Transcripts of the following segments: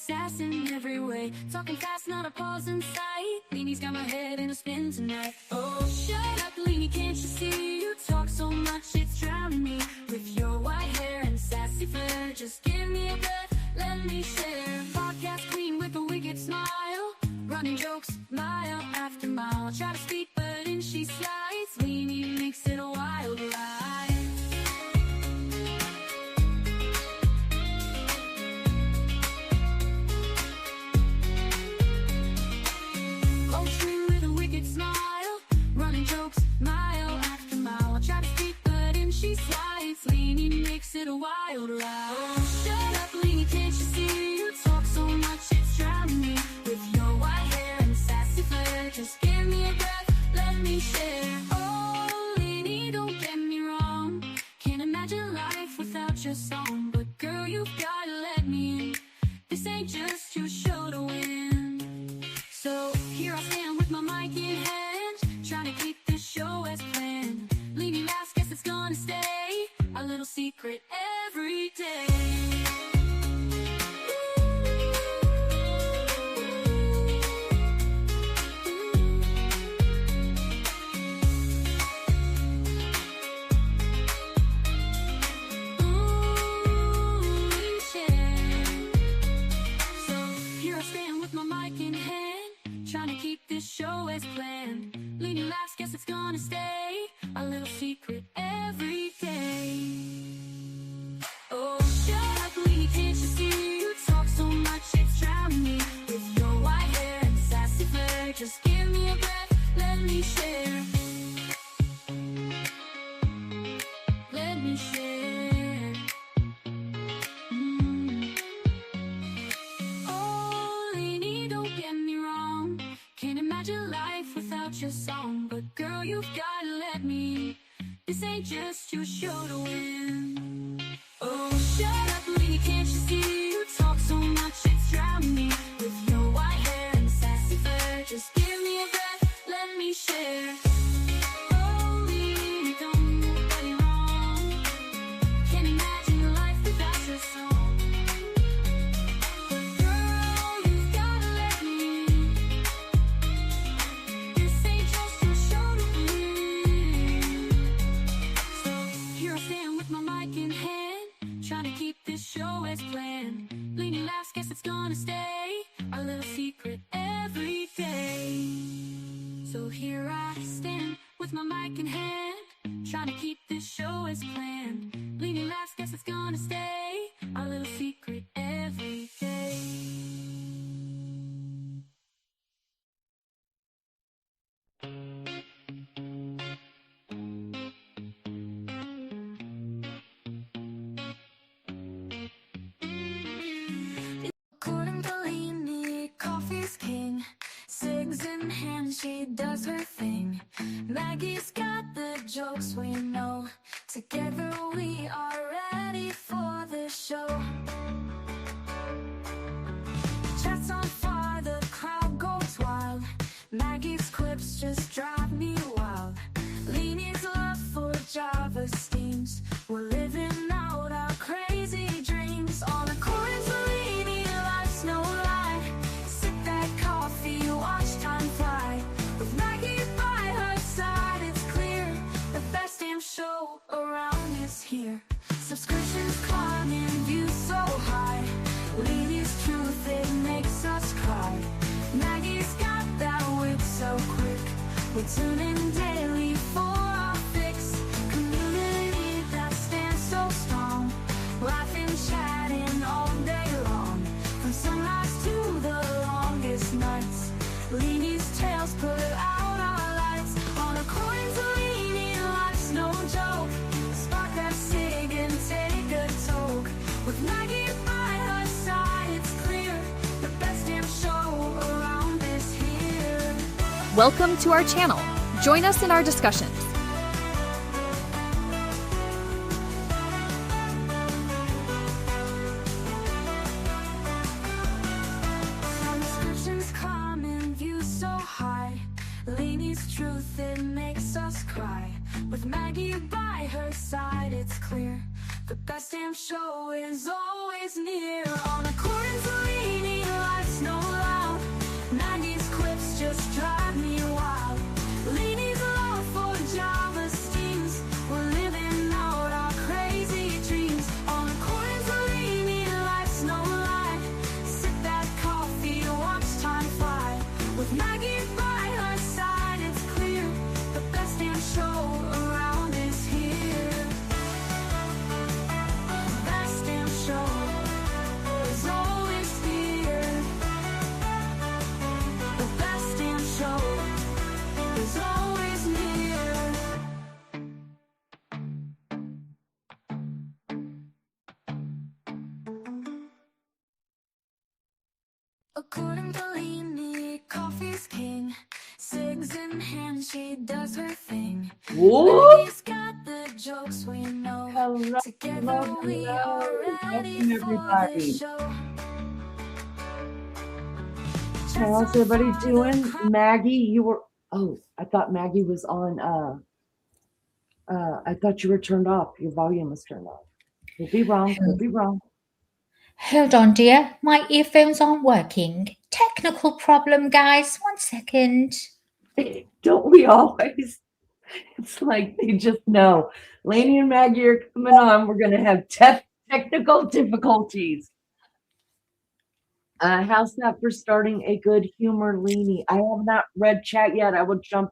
sass in every way. Talking fast, not a pause in sight. Leanie's got my head in a spin tonight. Oh, shut up, Leanie, can't you see? You talk so much, it's drowning me. With your white hair and sassy flair, just give me a breath, let me share. Podcast queen with a wicked smile, running jokes mile after mile. Try to speak, but in she slides. Leanie makes it a wild ride. Smile, running jokes mile after mile. I try to speak, but in she slides. Leanie makes it a wild ride. Oh, shut up, Leanie, can't you see? You talk so much, it's drowning me. With your white hair and sassy flair, just give me a breath, let me share. Oh, Leanie, don't get me wrong, can't imagine life without your song. But girl, you've gotta let me in. This ain't just your show to win. So here I stand with my mic in hand, trying to keep this show as planned. Leanie laughs, guess it's gonna stay a little secret every day. Trying to keep this show as planned. Leanie laughs, guess it's gonna stay a little secret every day. Oh, shut up, Leanie, can't you see? You talk so much, it's drowning me. With your white hair and sassy flair, just give me a breath, let me share. Let me share. Oh, Leanie, don't get me wrong, can't imagine life without your song. But girl, you've gotta let me. This ain't just your show to win. Oh, shut up, Leanie, can't you see? You talk so much, it's drowning me. With your white hair and sassy flair, just give me a breath, let me share. Oh, Leanie, don't get me wrong, can't imagine life without your song. Show as planned. Leanie laughs, guess it's gonna stay a little secret every day. So here I stand with my mic in hand, trying to keep this show as planned. Leanie laughs, guess it's gonna stay a little secret every day. She does her thing. Maggie's got the jokes we know. Together we are ready for the show. Chat's on fire, the crowd goes wild. Maggie's quips just drive me wild. Leanie's love for Java steams. We're living out our crazy dreams. On a chorus, Leanie, life's no lie. Sip that coffee, watch time fly. With Maggie by her side, it's clear the best damn show around is here. Subscriptions climbing, views so high. Leanie's truth, it makes us cry. Maggie's got that wit so quick. We tune in daily for our fix. Community that stands so strong. Laughing, chatting all day long. From sunrise to the longest nights. Leanie's tales put out our lights. On a coins, Leanie, life's no joke. Spark that cig and take a toke. With Maggie by her side, it's clear the best damn show around is here. Welcome to our channel. Join us in our discussions. Subscriptions climbing, views so high. Leanie's truth, it makes us cry. With Maggie by her side, it's clear the best damn show is always near. On a chorus, Leanie, According to Leanie, coffee's king. Cigs in hand, she does her thing. Whoop! Maggie's got the jokes we know. Hello, Together we are ready welcome for everybody. the show. How's everybody doing? Maggie, you were, oh, I thought Maggie was on, I thought you were turned off. Your volume was turned off. Could be wrong, could be wrong. Hold on, dear. My earphones aren't working. Technical problem, guys. 1 second. Don't we always? It's like they just know. Lainey and Maggie are coming on. We're going to have technical difficulties. How's that for starting a good humor, Lainey? I have not read chat yet. I will jump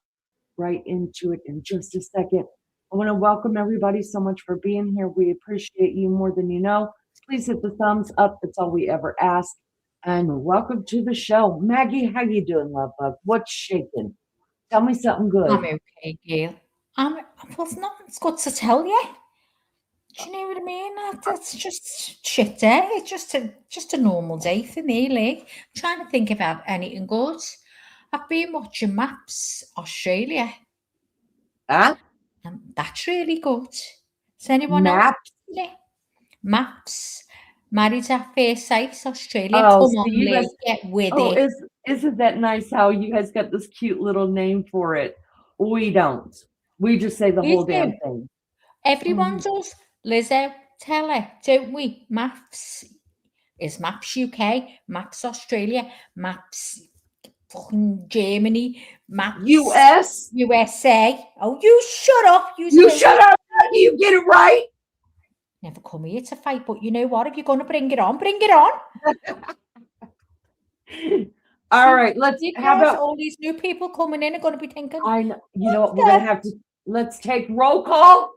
right into it in just a second. I want to welcome everybody so much for being here. We appreciate you more than you know. Please hit the thumbs up. That's all we ever ask. And welcome to the show. Maggie, how you doing, love bug? What's shaking? Tell me something good. I'm okay, Gail. Well, nothing's good to tell you. Do you know what I mean? That's just shit day. It's just a normal day for me, like. I'm trying to think about anything good. I've been watching Maps Australia. Huh? That's really good. Is anyone Maps? else? Maps. Married at First Sight Australia. Oh, Come so on, you Lee, guys- get with Oh, it. isn't that nice how you guys got this cute little name for it? We don't. We just say the We whole damn do. thing. Everyone does. Lizzo, tell her, don't we? Maps is Maps UK, Maps Australia, Maps fucking Germany, Maps US? USA. Oh, you shut up. You shut up. You get it right. Never come here to fight, but you know what? If you're going to bring it on, bring it on. All right, let's. How about all these new people coming in are going to be thinking, I know. You know what? We're gonna have to. Let's take roll call.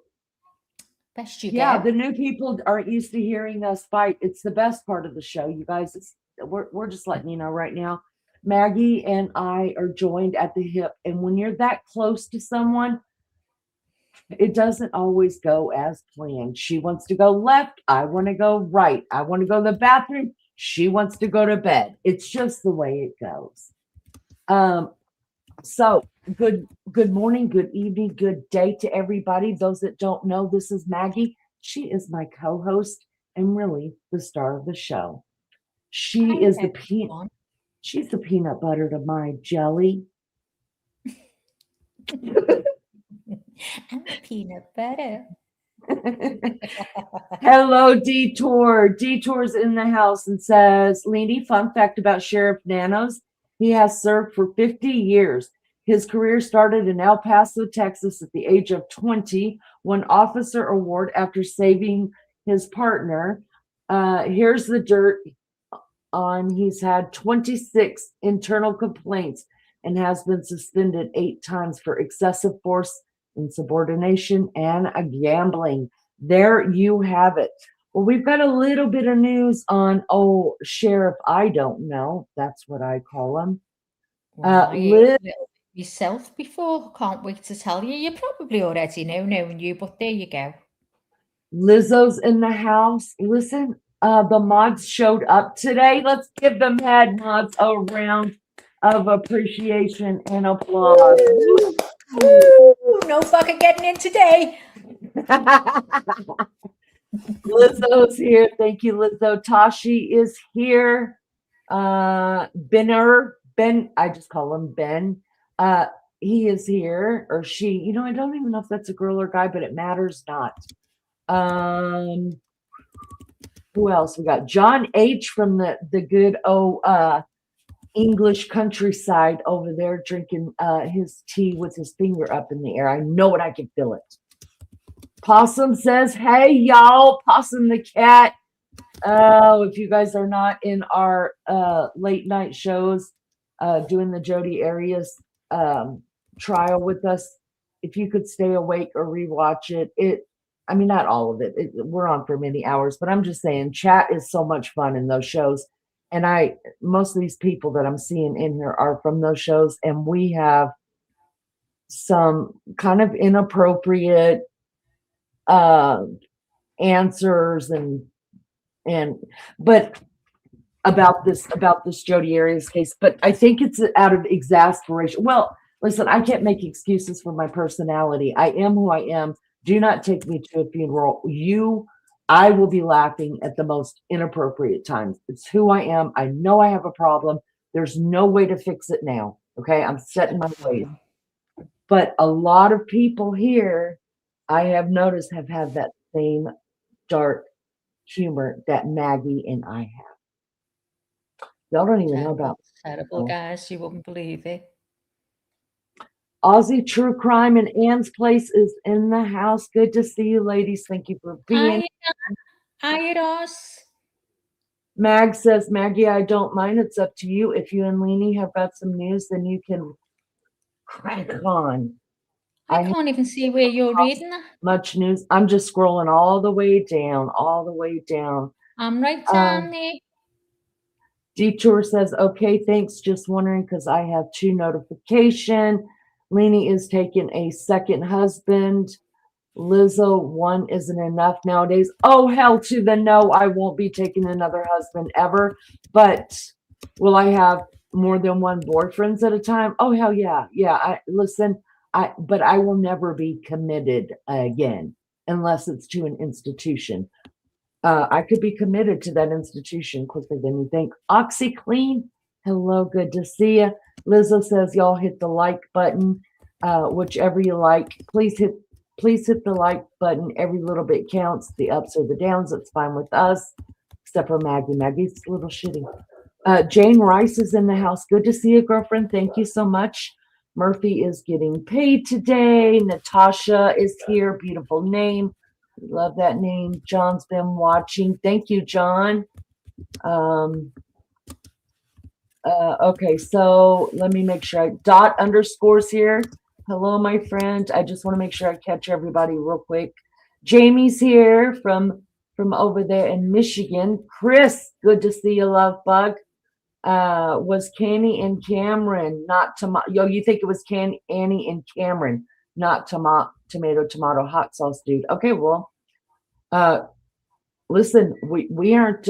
best you Yeah, get. the new people aren't used to hearing us fight. It's the best part of the show, you guys. We're just letting you know right now. Maggie and I are joined at the hip, and when you're that close to someone, it doesn't always go as planned. She wants to go left. I want to go right. I want to go to the bathroom. She wants to go to bed. It's just the way it goes. So good morning, good evening, good day to everybody. Those that don't know, this is Maggie. She is my co-host and really the star of the show. She's the peanut butter to my jelly. I'm a peanut butter. Hello, Detour. Detour's in the house and says, Leanie, fun fact about Sheriff Nanos. He has served for 50 years. His career started in El Paso, Texas at the age of 20, won officer award after saving his partner. Here's the dirt on he's had 26 internal complaints and has been suspended 8 times for excessive force, insubordination, and gambling. There you have it. Well, we've got a little bit of news on, Sheriff I don't know. That's what I call him. Liz, Yourself before. Can't wait to tell you. You probably already know, knowing you, but there you go. Lizzo's in the house. Listen, the mods showed up today. Let's give the mad mods a round of appreciation and applause. Woo, no fucking getting in today. Lizzo's here. Thank you, Lizzo. Tashi is here. Ben, I just call him Ben. He is here, or she. I don't even know if that's a girl or guy, but it matters not. Who else? We got John H from the good English countryside over there drinking his tea with his finger up in the air. I know it. I can feel it. Possum says, hey, y'all. Possum the cat. Oh, if you guys are not in our late night shows doing the Jodi Arias trial with us, if you could stay awake or rewatch it, I mean, not all of it. We're on for many hours, but I'm just saying chat is so much fun in those shows. And most of these people that I'm seeing in here are from those shows, and we have some kind of inappropriate answers but about this Jodi Arias case, but I think it's out of exasperation. Well, listen, I can't make excuses for my personality. I am who I am. Do not take me to a funeral. I will be laughing at the most inappropriate times. It's who I am. I know I have a problem. There's no way to fix it now. Okay, I'm set in my ways. But a lot of people here, I have noticed, have had that same dark humor that Maggie and I have. Y'all don't even know about terrible, guys. You wouldn't believe it. Aussie True Crime and Anne's Place is in the house. Good to see you, ladies. Thank you for being here. Hi, Ross. Mag says, Maggie, I don't mind. It's up to you. If you and Leanie have got some news, then you can crack on. I can't even see where you're reading that. Much news. I'm just scrolling all the way down, I'm right down there. Detour says, okay, thanks. Just wondering because I have 2 notifications. Leanie is taking a second husband. Lizzo, 1 isn't enough nowadays. Oh, hell to the no. I won't be taking another husband ever. But will I have more than 1 boyfriends at a time? Oh, hell yeah. Yeah, but I will never be committed again unless it's to an institution. I could be committed to that institution quicker than you think. OxyClean, hello, good to see you. Lizzo says, y'all hit the like button, whichever you like. Please hit the like button. Every little bit counts. The ups or the downs, it's fine with us, except for Maggie. Maggie's a little shitty. Jane Rice is in the house. Good to see you, girlfriend. Thank you so much. Murphy is getting paid today. Natasha is here. Beautiful name. Love that name. John's been watching. Thank you, John. Okay, so let me make sure dot underscores here. Hello, my friend. I just want to make sure I catch everybody real quick. Jamie's here from over there in Michigan. Chris, good to see you, love bug. Was Canny and Cameron, not tomato. Yo, you think it was Annie and Cameron, not tomato hot sauce, dude. Okay, well, listen, we aren't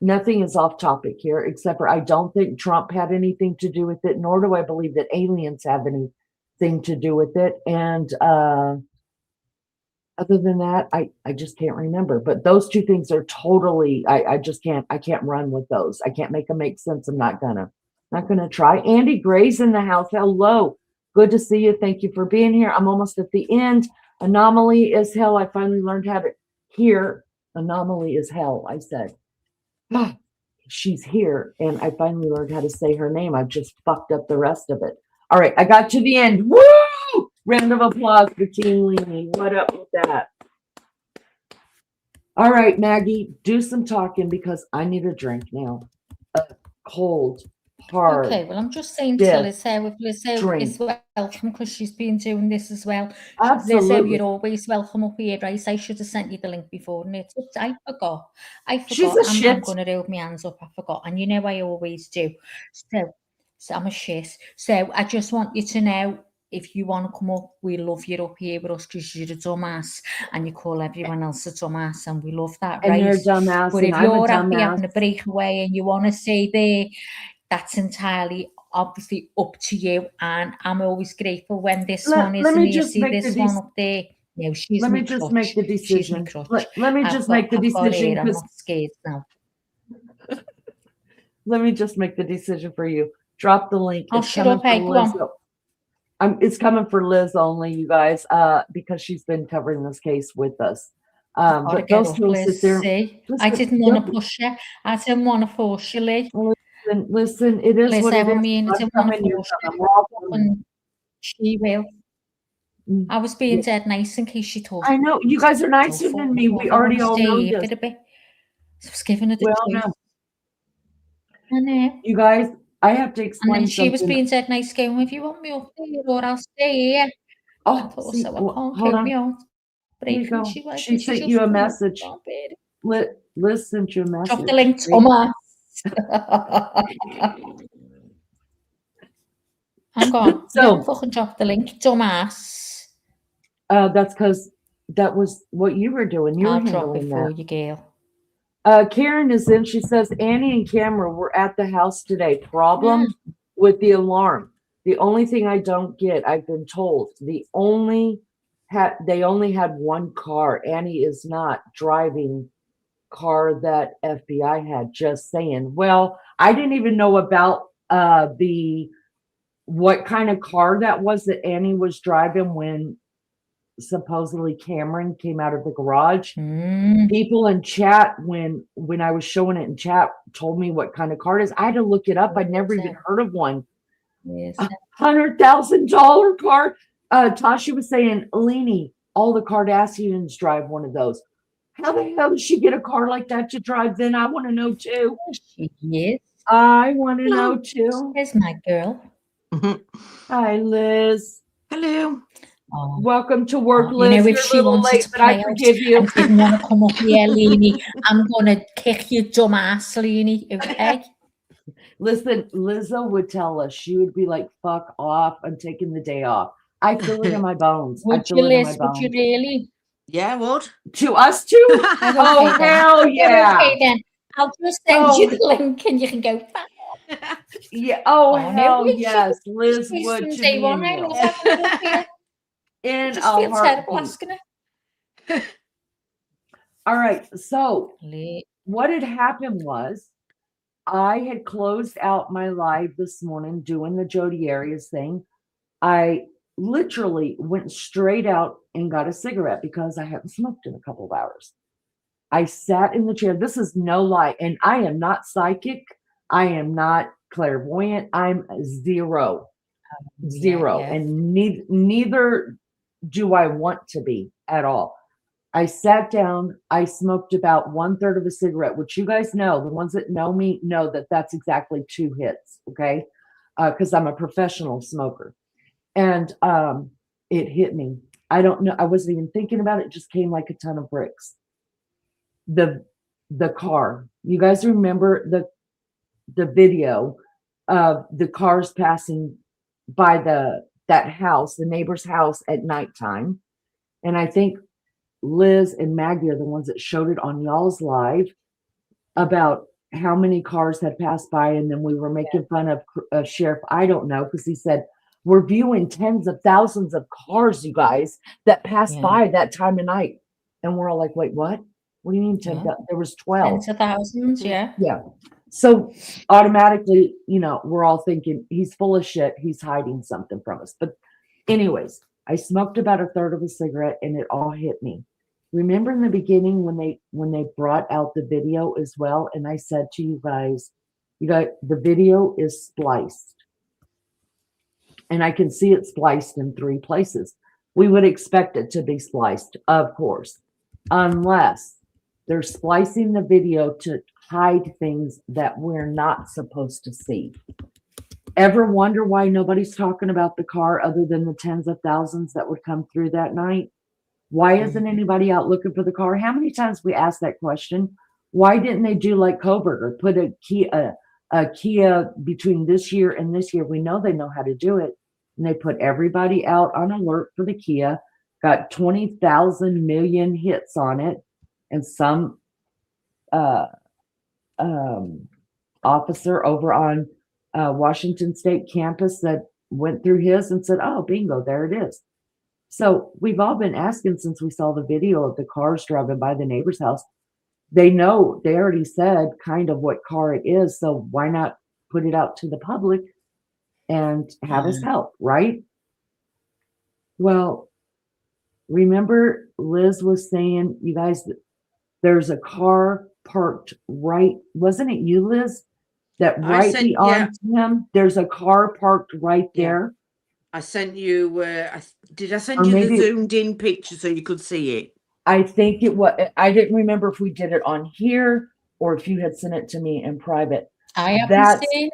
nothing is off topic here, except for I don't think Trump had anything to do with it, nor do I believe that aliens have anything to do with it. And other than that, I just can't remember. But those 2 things are totally, I can't run with those. I can't make them make sense. I'm not gonna try. Andy Gray's in the house. Hello. Good to see you. Thank you for being here. I'm almost at the end. Anomaly is hell. I finally learned how to hear. Anomaly is hell, I said. She's here, and I finally learned how to say her name. I've just fucked up the rest of it. All right, I got to the end. Woo! Round of applause for Team Leanie. What up with that? All right, Maggie, do some talking because I need a drink now. Cold, hard. Okay, well, I'm just saying to Lizzo, if Lizzo is welcome because she's been doing this as well. Absolutely. Lizzo, you're always welcome up here, right? I should have sent you the link before, and I forgot. She's a shit. I'm going to hold my hands up. I forgot, and you know I always do. So I'm a shit. So I just want you to know, if you want to come up, we love you up here with us because you're a dumbass and you call everyone else a dumbass, and we love that, right? And you're a dumbass. But if you're happy having a breakaway and you want to stay there, that's entirely obviously up to you. And I'm always grateful when this one isn't here. See this one up there? No, she's Let me just make the decision. Let me just make the decision. I'm not scared now. Let me just make the decision for you. Drop the link. Oh, shut up, hey, go on. It's coming for Liz only, you guys, because she's been covering this case with us. But those two sit there. I didn't want to push you. I didn't want to force you, Liz. Listen, it is Liz, what it is. I didn't want to force you. She will. I was being dead nice in case she thought. I know. You guys are nicer than me. We already all know this. I was giving her the truth. I know. You guys, I have to explain. And then she was being dead nice, going, if you want me up there or I'll stay here. Oh, I thought, so I can't hold me on. She sent you a message. Liz sent you a message. Drop the link, Thomas. Hang on. So, don't fucking drop the link, Thomas. That's because that was what you were doing. You were I'll drop it handling for that. you, girl. Karen is in. She says, Annie and Cameron were at the house today. Problem with the alarm. The only thing I don't get, I've been told, they only had one car. Annie is not driving car that FBI had. Just saying. Well, I didn't even know about what kind of car that was that Annie was driving when supposedly Cameron came out of the garage. People in chat, when I was showing it in chat, told me what kind of car it is. I had to look it up. I'd never even heard of one. $100,000 car. Tasha was saying, Alini, all the Kardashians drive one of those. How the hell did she get a car like that to drive? Then I want to know too. She is. I want to know too. Here's my girl. Hi, Liz. Hello. Oh. Welcome to work, Liz. You know, if You're she a little wanted late, to but I play out forgive you. and didn't want to come up here, Leanie, I'm gonna kick you, dumbass, Leanie. Okay. Listen, Lizzo would tell us, she would be like, fuck off, I'm taking the day off. I feel it in my bones. Would you, Liz? Would you really? Yeah, I would. To us too? Oh, Okay, then. hell yeah. Okay, then. I'll just send you the link and you can go. Yeah. Oh, no, hell we should- yes. Liz She's would from to day me one. I love having her up here. in Just a feel terrible heartbeat. asking her. All right. So Lee. what had happened was I had closed out my live this morning doing the Jodi Arias thing. I literally went straight out and got a cigarette because I haven't smoked in a couple of hours. I sat in the chair. This is no lie. And I am not psychic. I am not clairvoyant. I'm zero. Yeah. And neither do I want to be at all. I sat down. I smoked about 1/3 of a cigarette, which you guys know, the ones that know me know that that's exactly 2 hits. Okay. Because I'm a professional smoker. And it hit me. I don't know. I wasn't even thinking about it. It just came like a ton of bricks. The car. You guys remember the video of the cars passing by that house, the neighbor's house at nighttime. And I think Liz and Maggie are the ones that showed it on y'all's live about how many cars had passed by. And then we were making fun of Sheriff. I don't know, because he said, we're viewing tens of thousands of cars, you guys, that pass by that time of night. And we're all like, wait, what? What do you mean 10? There was 12. Tens of thousands, yeah. Yeah. So automatically, we're all thinking he's full of shit. He's hiding something from us. But anyways, I smoked about 1/3 of a cigarette and it all hit me. Remember in the beginning when they brought out the video as well, and I said to you guys, the video is spliced. And I can see it spliced in 3 places. We would expect it to be spliced, of course, unless they're splicing the video to hide things that we're not supposed to see. Ever wonder why nobody's talking about the car other than the tens of thousands that would come through that night? Why isn't anybody out looking for the car? How many times we asked that question? Why didn't they do like Kohberger, put a Kia between this year and this year? We know they know how to do it. And they put everybody out on alert for the Kia, got 20,000 million hits on it. And some officer over on Washington State campus that went through his and said, oh, bingo, there it is. So we've all been asking since we saw the video of the cars driving by the neighbor's house. They know, they already said kind of what car it is. So why not put it out to the public and have us help, right? Well, remember Liz was saying, you guys, there's a car parked right, wasn't it you, Liz? That right beyond him, there's a car parked right there. I sent you, did I send you the zoomed in picture so you could see it? I think it was, I didn't remember if we did it on here or if you had sent it to me in private. I haven't seen it.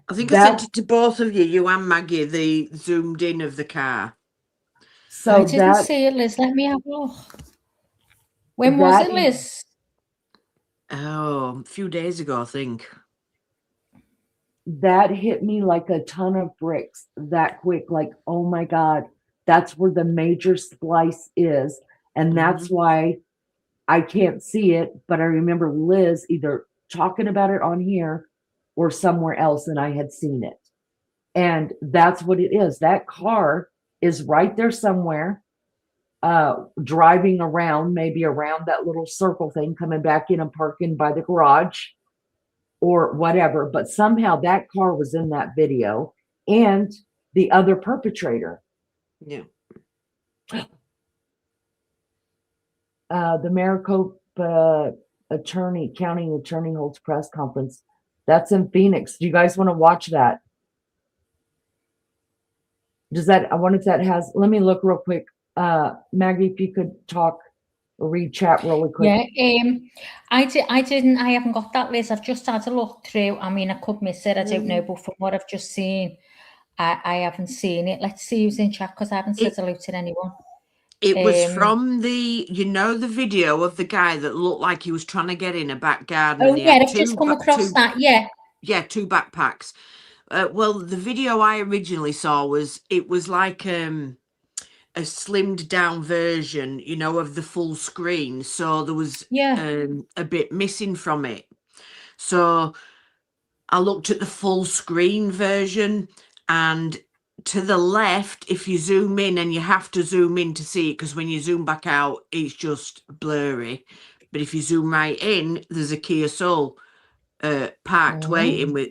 I think I sent it to both of you and Maggie, the zoomed in of the car. So I didn't see it, Liz. Let me have a look. When was it, Liz? Oh, a few days ago, I think. That hit me like a ton of bricks that quick. Like, oh my God, that's where the major splice is. And that's why I can't see it, but I remember Liz either talking about it on here or somewhere else, and I had seen it. And that's what it is. That car is right there somewhere, driving around, maybe around that little circle thing, coming back in and parking by the garage or whatever. But somehow that car was in that video, and the other perpetrator. Yeah. The Maricopa county attorney holds press conference. That's in Phoenix. Do you guys want to watch that? I wonder if that has, let me look real quick. Maggie, if you could talk or read chat really quick. Yeah, I haven't got that, Liz. I've just had a look through. I mean, I could miss it, I don't know, but from what I've just seen, I haven't seen it. Let's see who's in chat, because I haven't said hello to anyone. It was from the video of the guy that looked like he was trying to get in a back garden. Oh, yeah, I've just come across that, yeah. Yeah, 2 backpacks. Well, the video I originally saw was like a slimmed down version, of the full screen. So there was a bit missing from it. So I looked at the full screen version, and to the left, if you zoom in, and you have to zoom in to see it, because when you zoom back out, it's just blurry. But if you zoom right in, there's a Kia Soul parked waiting with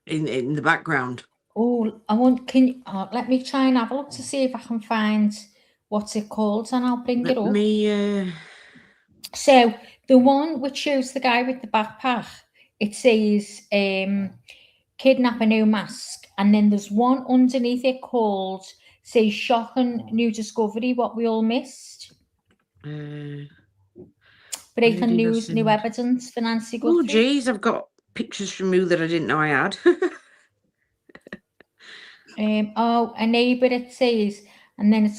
in the background. Oh, let me try and have a look to see if I can find what's it called, and I'll bring it up. So the one which shows the guy with the backpack, it says Kidnapping, no mask, and then there's one underneath it called says shocking new discovery, what we all missed. Breaking news, new evidence for Nancy Guthrie. Oh geez, I've got pictures from you that I didn't know I had. A neighbour, it says, and then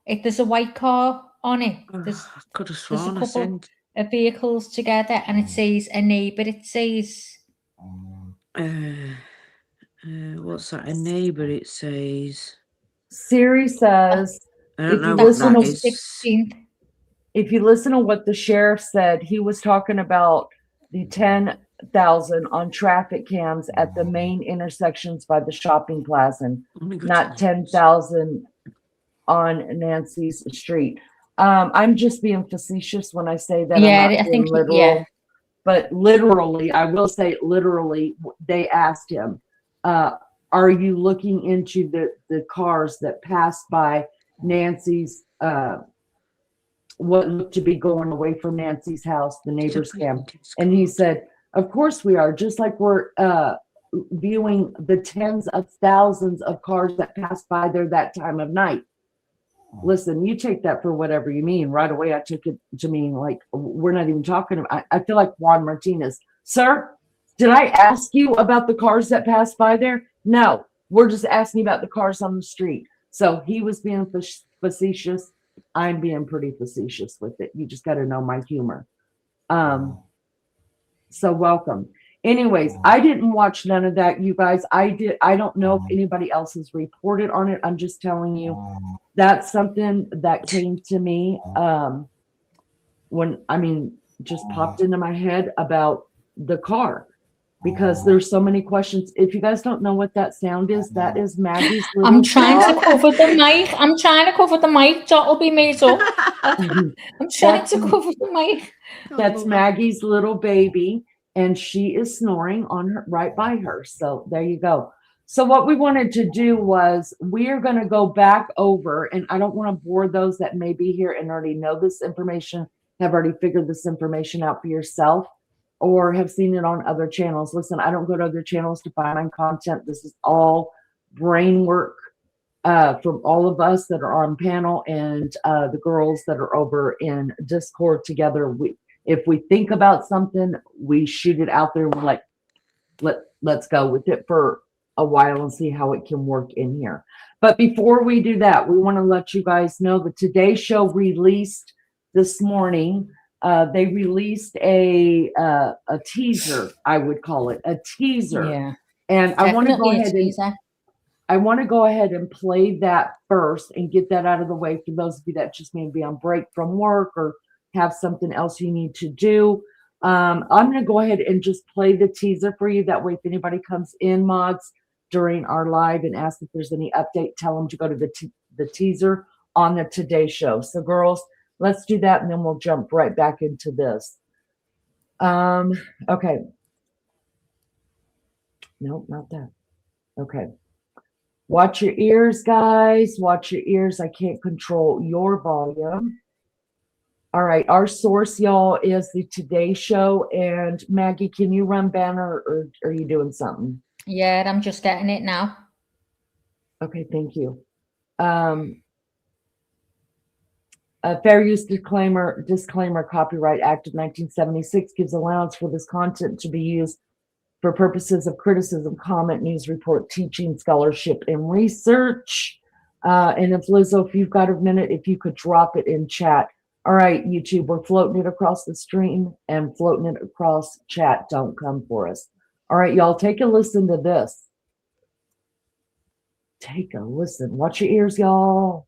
there's a white car on it. There's, I could have there's a sworn I couple sent. of vehicles together, and it says a neighbour. It says what's that? A neighbour, it says. Siri says, I don't know what that is. 16th. If you listen to what the sheriff said, he was talking about the 10,000 on traffic cams at the main intersections by the shopping plaza, not 10,000 on Nancy's street. I'm just being facetious when I say that. Yeah, I think literal. Yeah. But literally, I will say literally, they asked him, are you looking into the cars that passed by Nancy's, what looked to be going away from Nancy's house, the neighbor's camp? And he said, of course we are, just like we're viewing the tens of thousands of cars that pass by there that time of night. Listen, you take that for whatever you mean. Right away, I took it to mean like we're not even talking about. I feel like Juan Martinez. Sir, did I ask you about the cars that passed by there? No, we're just asking about the cars on the street. So he was being facetious. I'm being pretty facetious with it. You just got to know my humor. So welcome. Anyways, I didn't watch none of that, you guys. I don't know if anybody else has reported on it. I'm just telling you that's something that came to me just popped into my head about the car, because there's so many questions. If you guys don't know what that sound is, that is Maggie's little I'm trying to cover the mic. I'm trying to cover the mic. That'll be made up. I'm trying to cover the mic. That's Maggie's little baby, and she is snoring on her right by her. So there you go. So what we wanted to do was we are going to go back over, and I don't want to bore those that may be here and already know this information, have already figured this information out for yourself, or have seen it on other channels. Listen, I don't go to other channels to find my content. This is all brain work from all of us that are on panel and the girls that are over in Discord together. If we think about something, we shoot it out there and we're like, let's go with it for a while and see how it can work in here. But before we do that, we want to let you guys know that today's show released this morning. They released a teaser, I would call it a teaser. Yeah. And I want to go ahead and I want to go ahead and play that first and get that out of the way for those of you that just may be on break from work or have something else you need to do. I'm going to go ahead and just play the teaser for you. That way, if anybody comes in, mods, during our live and asks if there's any update, tell them to go to the teaser on the Today Show. So, girls, let's do that, and then we'll jump right back into this. Okay. Nope, not that. Okay. Watch your ears, guys. Watch your ears. I can't control your volume. All right. Our source, y'all, is the Today Show. And Maggie, can you run banner, or are you doing something? Yeah, I'm just getting it now. Okay, thank you. A fair use disclaimer, Copyright Act of 1976 gives allowance for this content to be used for purposes of criticism, comment, news report, teaching, scholarship, and research. And if Lizzo, if you've got a minute, if you could drop it in chat. All right, YouTube, we're floating it across the stream and floating it across chat. Don't come for us. All right, y'all, take a listen to this. Take a listen. Watch your ears, y'all.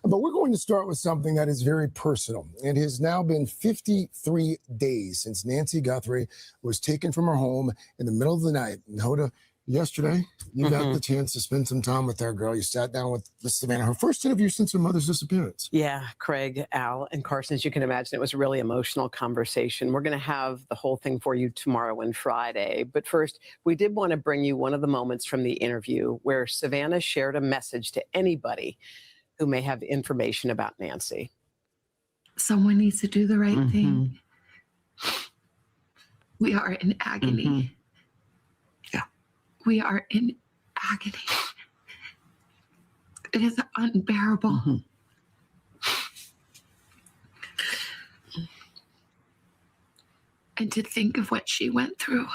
But we're going to start with something that is very personal. It has now been 53 days since Nancy Guthrie was taken from her home in the middle of the night. And Hoda, yesterday, you got the chance to spend some time with that girl. You sat down with Savannah, her first interview since her mother's disappearance. Yeah, Craig, Al, and Carson, as you can imagine, it was a really emotional conversation. We're going to have the whole thing for you tomorrow and Friday. But first, we did want to bring you one of the moments from the interview where Savannah shared a message to anybody who may have information about Nancy. Someone needs to do the right thing. We are in agony. Yeah. We are in agony. It is unbearable. And to think of what she went through.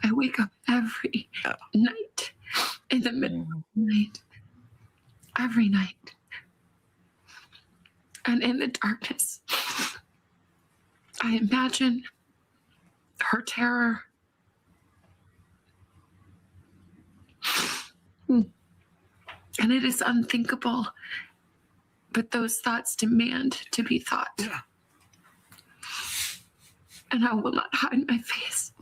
I wake up every night in the middle of the night. Every night. And in the darkness, I imagine her terror. And it is unthinkable, but those thoughts demand to be thought. Yeah. And I will not hide my face.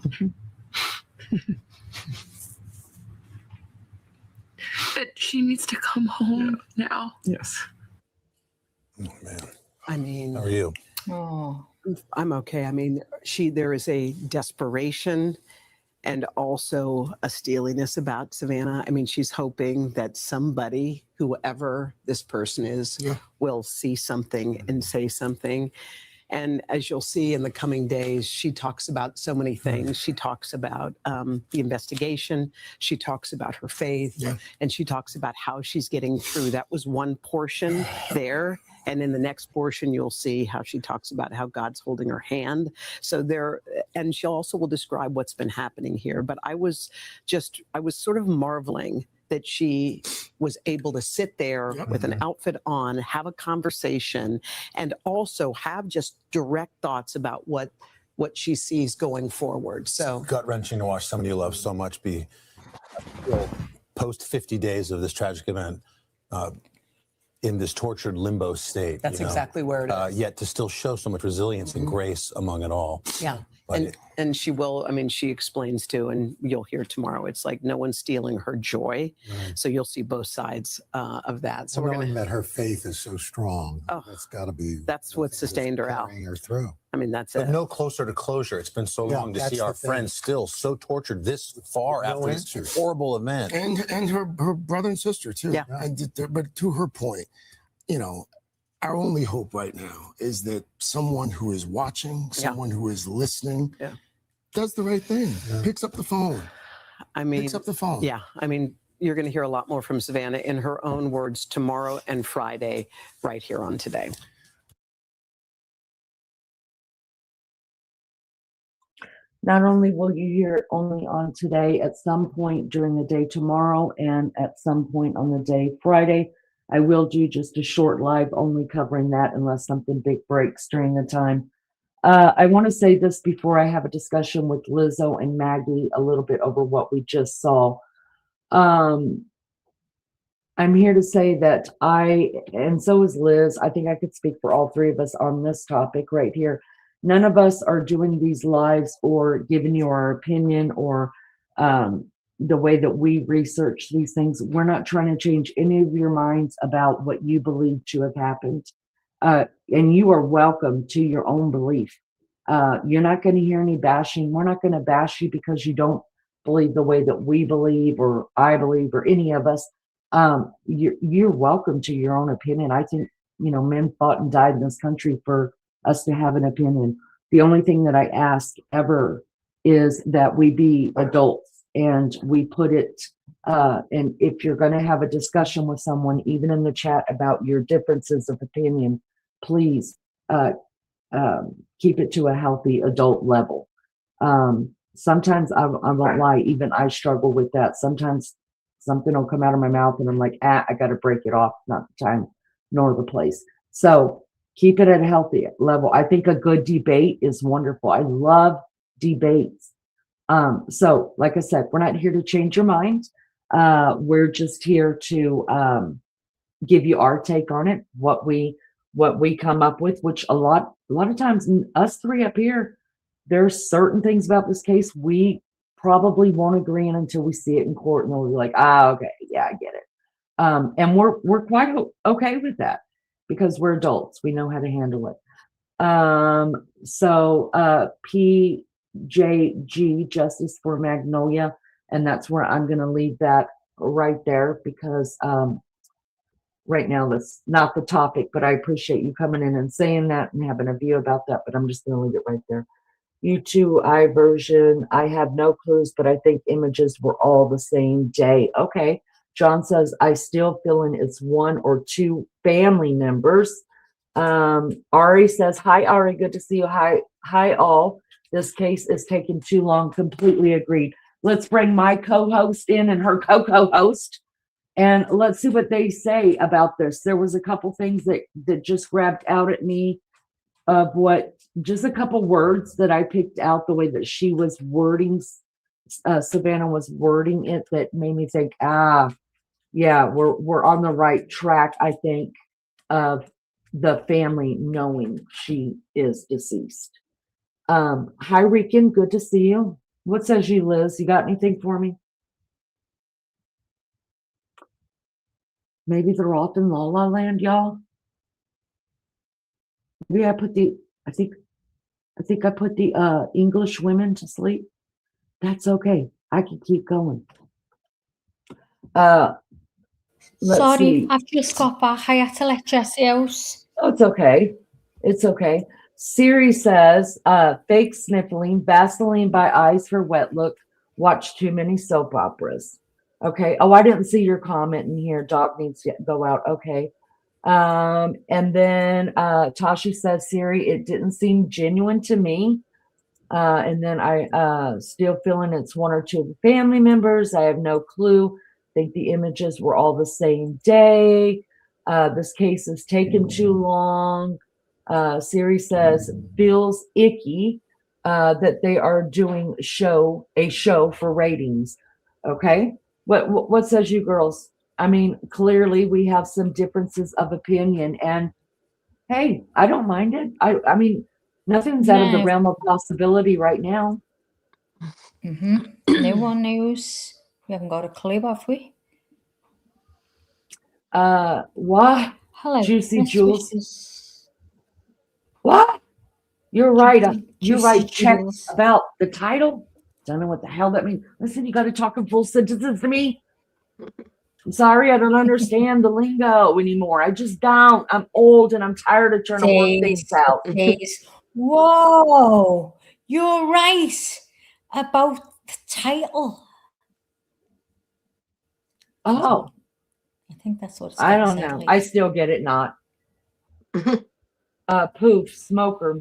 That she needs to come home now. Yes. Oh, man. I mean, How are you? Oh, I'm okay. I mean, there is a desperation and also a steeliness about Savannah. I mean, she's hoping that somebody, whoever this person is, will see something and say something. And as you'll see in the coming days, she talks about so many things. She talks about the investigation. She talks about her faith. And she talks about how she's getting through. That was one portion there. And in the next portion, you'll see how she talks about how God's holding her hand. So and she also will describe what's been happening here. But I was sort of marveling that she was able to sit there with an outfit on, have a conversation, and also have just direct thoughts about what she sees going forward. So gut-wrenching to watch somebody you love so much be post 50 days of this tragic event in this tortured limbo state. that's exactly where it is. Yet to still show so much resilience and grace among it all. Yeah. But And she will, I mean, she explains too, and you'll hear tomorrow, it's like no one's stealing her joy. So you'll see both sides of that. So knowing that her faith is so strong, that's got to be. That's what sustained her out. Her through. I mean, that's but it. no closer to closure. It's been so long to see our friends still so tortured this far after this horrible event. And her brother and sister too. Yeah. But to her point, you know, our only hope right now is that someone who is watching, someone who is listening, does the right thing, picks up the phone. I mean, picks up the phone. Yeah. I mean, you're going to hear a lot more from Savannah in her own words tomorrow and Friday right here on Today. Not only will you hear it only on Today, at some point during the day tomorrow and at some point on the day Friday, I will do just a short live only covering that unless something big breaks during the time. I want to say this before I have a discussion with Lizzo and Maggie a little bit over what we just saw. I'm here to say that and so is Liz, I think I could speak for all three of us on this topic right here. None of us are doing these lives or giving you our opinion or the way that we research these things. We're not trying to change any of your minds about what you believe to have happened. And you are welcome to your own belief. You're not going to hear any bashing. We're not going to bash you because you don't believe the way that we believe or I believe or any of us. You're welcome to your own opinion. I think, men fought and died in this country for us to have an opinion. The only thing that I ask ever is that we be adults and we put it, and if you're going to have a discussion with someone, even in the chat about your differences of opinion, please keep it to a healthy adult level. Sometimes I won't lie, even I struggle with that. Sometimes something will come out of my mouth and I'm like, I got to break it off. Not the time nor the place. So keep it at a healthy level. I think a good debate is wonderful. I love debates. So like I said, we're not here to change your mind. We're just here to give you our take on it, what we come up with, which a lot of times us three up here, there's certain things about this case we probably won't agree on until we see it in court, and we'll be like, okay, yeah, I get it. And we're quite okay with that because we're adults. We know how to handle it. So PJG, Justice for Magnolia, and that's where I'm going to leave that right there because right now that's not the topic, but I appreciate you coming in and saying that and having a view about that, but I'm just going to leave it right there. U2I version, I have no clues, but I think images were all the same day. Okay. John says, I still feeling it's one or two family members. Ari says, hi, Ari, good to see you. Hi, all. This case is taking too long. Completely agreed. Let's bring my co-host in and her co-host, and let's see what they say about this. There was a couple things that just grabbed out at me of just a couple words that I picked out the way that she was wording, Savannah was wording it, that made me think, yeah, we're on the right track, I think, of the family knowing she is deceased. Hi, Rican, good to see you. What says you, Liz? You got anything for me? Maybe they're off in La La Land, y'all. Maybe I think I put the English women to sleep. That's okay. I can keep going. Sorry, see. I've just got back. I had to let Jessie out. Oh, it's okay. It's okay. Siri says, fake sniffling, Vaseline by eyes for wet look, watch too many soap operas. Okay. Oh, I didn't see your comment in here. Dog needs to go out. Okay. And then Tashi says, Siri, it didn't seem genuine to me. And then I still feeling it's one or two of the family members. I have no clue. I think the images were all the same day. This case has taken too long. Siri says, feels icky that they are doing a show for ratings. Okay. What says you girls? I mean, clearly we have some differences of opinion, and hey, I don't mind it. I mean, nothing's out of the realm of possibility right now. No one knows. We haven't got a clue, have we? What? Hello, Juicy Jules. What? You're right. You're right. Check about the title. Don't know what the hell that means. Listen, you got to talk in full sentences to me. I'm sorry, I don't understand the lingo anymore. I just don't. I'm old and I'm tired of trying to work things out. Whoa, you're right about the title. Oh, I think that's what it's I don't know. like. I still get it not. Poof, smoker.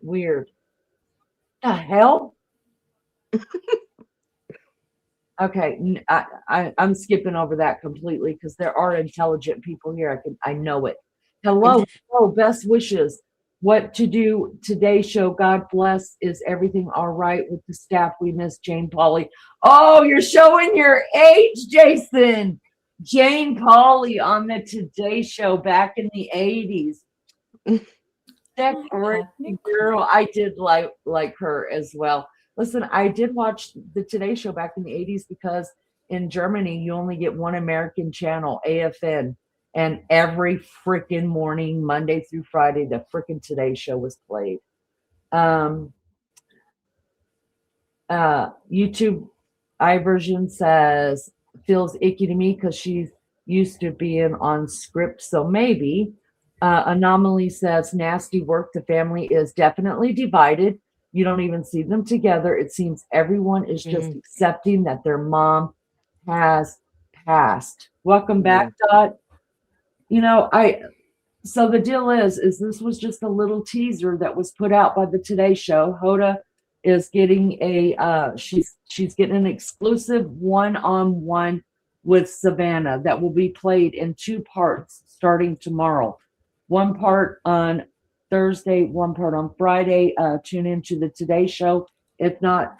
Weird. The hell? Okay, I'm skipping over that completely because there are intelligent people here. I know it. Hello, best wishes. What to do Today Show? God bless. Is everything all right with the staff? We miss Jane Pauley. Oh, you're showing your age, Jason. Jane Pauley on the Today Show back in the 80s. That great girl. I did like her as well. Listen, I did watch the Today Show back in the 80s because in Germany you only get one American channel, AFN. And every freaking morning, Monday through Friday, the freaking Today Show was played. YouTube iVersion says, feels icky to me because she's used to being on script, so maybe. Anomaly says, nasty work. The family is definitely divided. You don't even see them together. It seems everyone is just accepting that their mom has passed. Welcome back, Dot. You know, so the deal is this was just a little teaser that was put out by the Today Show. Hoda is getting she's getting an exclusive one-on-one with Savannah that will be played in 2 parts starting tomorrow. 1 part on Thursday, 1 part on Friday. Tune into the Today Show. If not,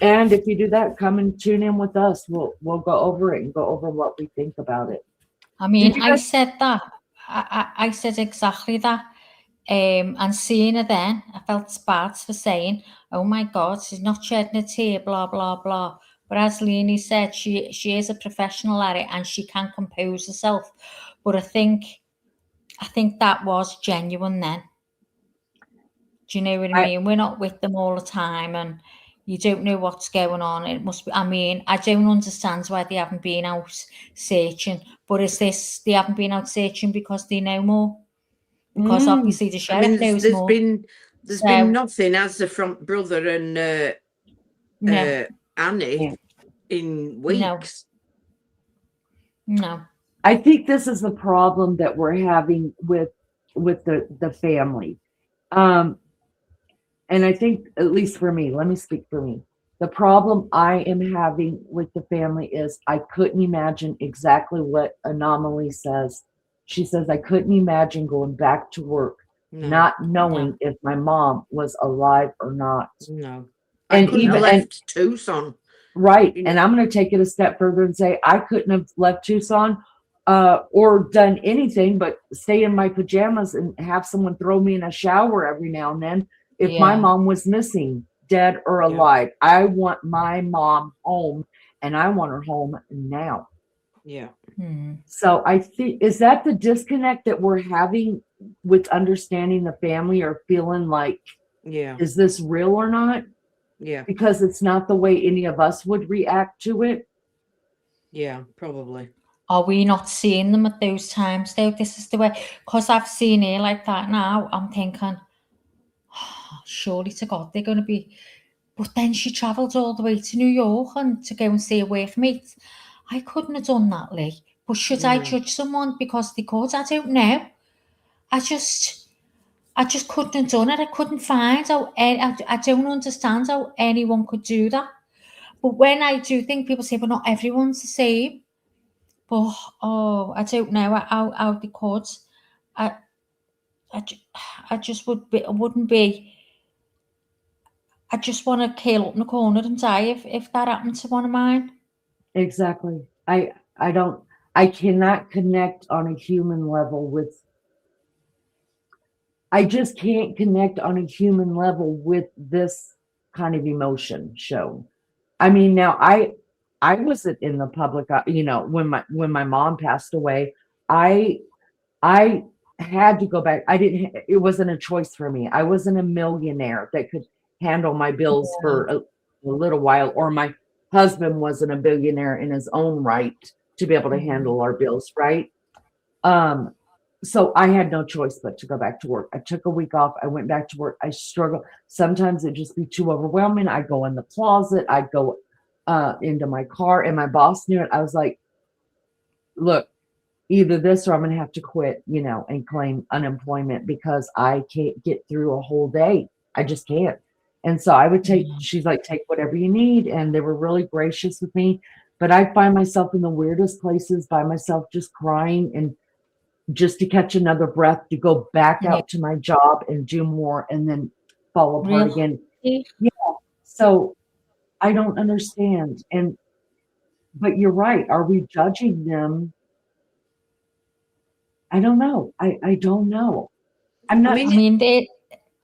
and if you do that, come and tune in with us. We'll go over it and go over what we think about it. I mean, I said that. I said exactly that. And seeing her then, I felt bad for saying, oh my God, she's not shedding a tear, blah, blah, blah. But as Leonie said, she is a professional at it and she can compose herself. But I think that was genuine then. Do you know what I mean? We're not with them all the time and you don't know what's going on. It must be, I mean, I don't understand why they haven't been out searching. But is this, they haven't been out searching because they know more? Because obviously the sheriff knows more. There's been nothing as the front brother and Annie in weeks. No. I think this is the problem that we're having with the family. And I think, at least for me, let me speak for me. The problem I am having with the family is I couldn't imagine exactly what Anomaly says. She says, I couldn't imagine going back to work, not knowing if my mom was alive or not. No. I couldn't have left Tucson. Right. And I'm going to take it a step further and say I couldn't have left Tucson or done anything but stay in my pajamas and have someone throw me in a shower every now and then if my mom was missing, dead or alive. I want my mom home and I want her home now. Yeah. So I think, is that the disconnect that we're having with understanding the family or feeling like, is this real or not? Yeah. Because it's not the way any of us would react to it. Yeah, probably. Are we not seeing them at those times though? This is the way, because I've seen her like that now. I'm thinking, oh, surely to God, they're going to be. But then she travelled all the way to New York and to go and see a workmate. I couldn't have done that, Lee. But should I judge someone because they could? I don't know. I just couldn't have done it. I couldn't find how. I don't understand how anyone could do that. But when I do think people say, "But not everyone's the same." But I don't know how they could. I just wouldn't be. I just want to curl up in the corner and die if that happened to one of mine. Exactly. I cannot connect on a human level with. I just can't connect on a human level with this kind of emotion shown. I mean, now I wasn't in the public, when my mom passed away, I had to go back. It wasn't a choice for me. I wasn't a millionaire that could handle my bills for a little while, or my husband wasn't a billionaire in his own right to be able to handle our bills. Right. So I had no choice but to go back to work. I took a week off. I went back to work. I struggled. Sometimes it'd just be too overwhelming. I'd go in the closet. I'd go into my car, and my boss knew it. I was like, look, either this or I'm going to have to quit, and claim unemployment because I can't get through a whole day. I just can't. And so I would she's like, take whatever you need. And they were really gracious with me, but I find myself in the weirdest places by myself, just crying and just to catch another breath, to go back Yeah. out to my job and do more and then fall apart Real again. Yeah. Yeah. So I don't understand. But you're right. Are we judging them? I don't know. I don't know. I'm not. I mean,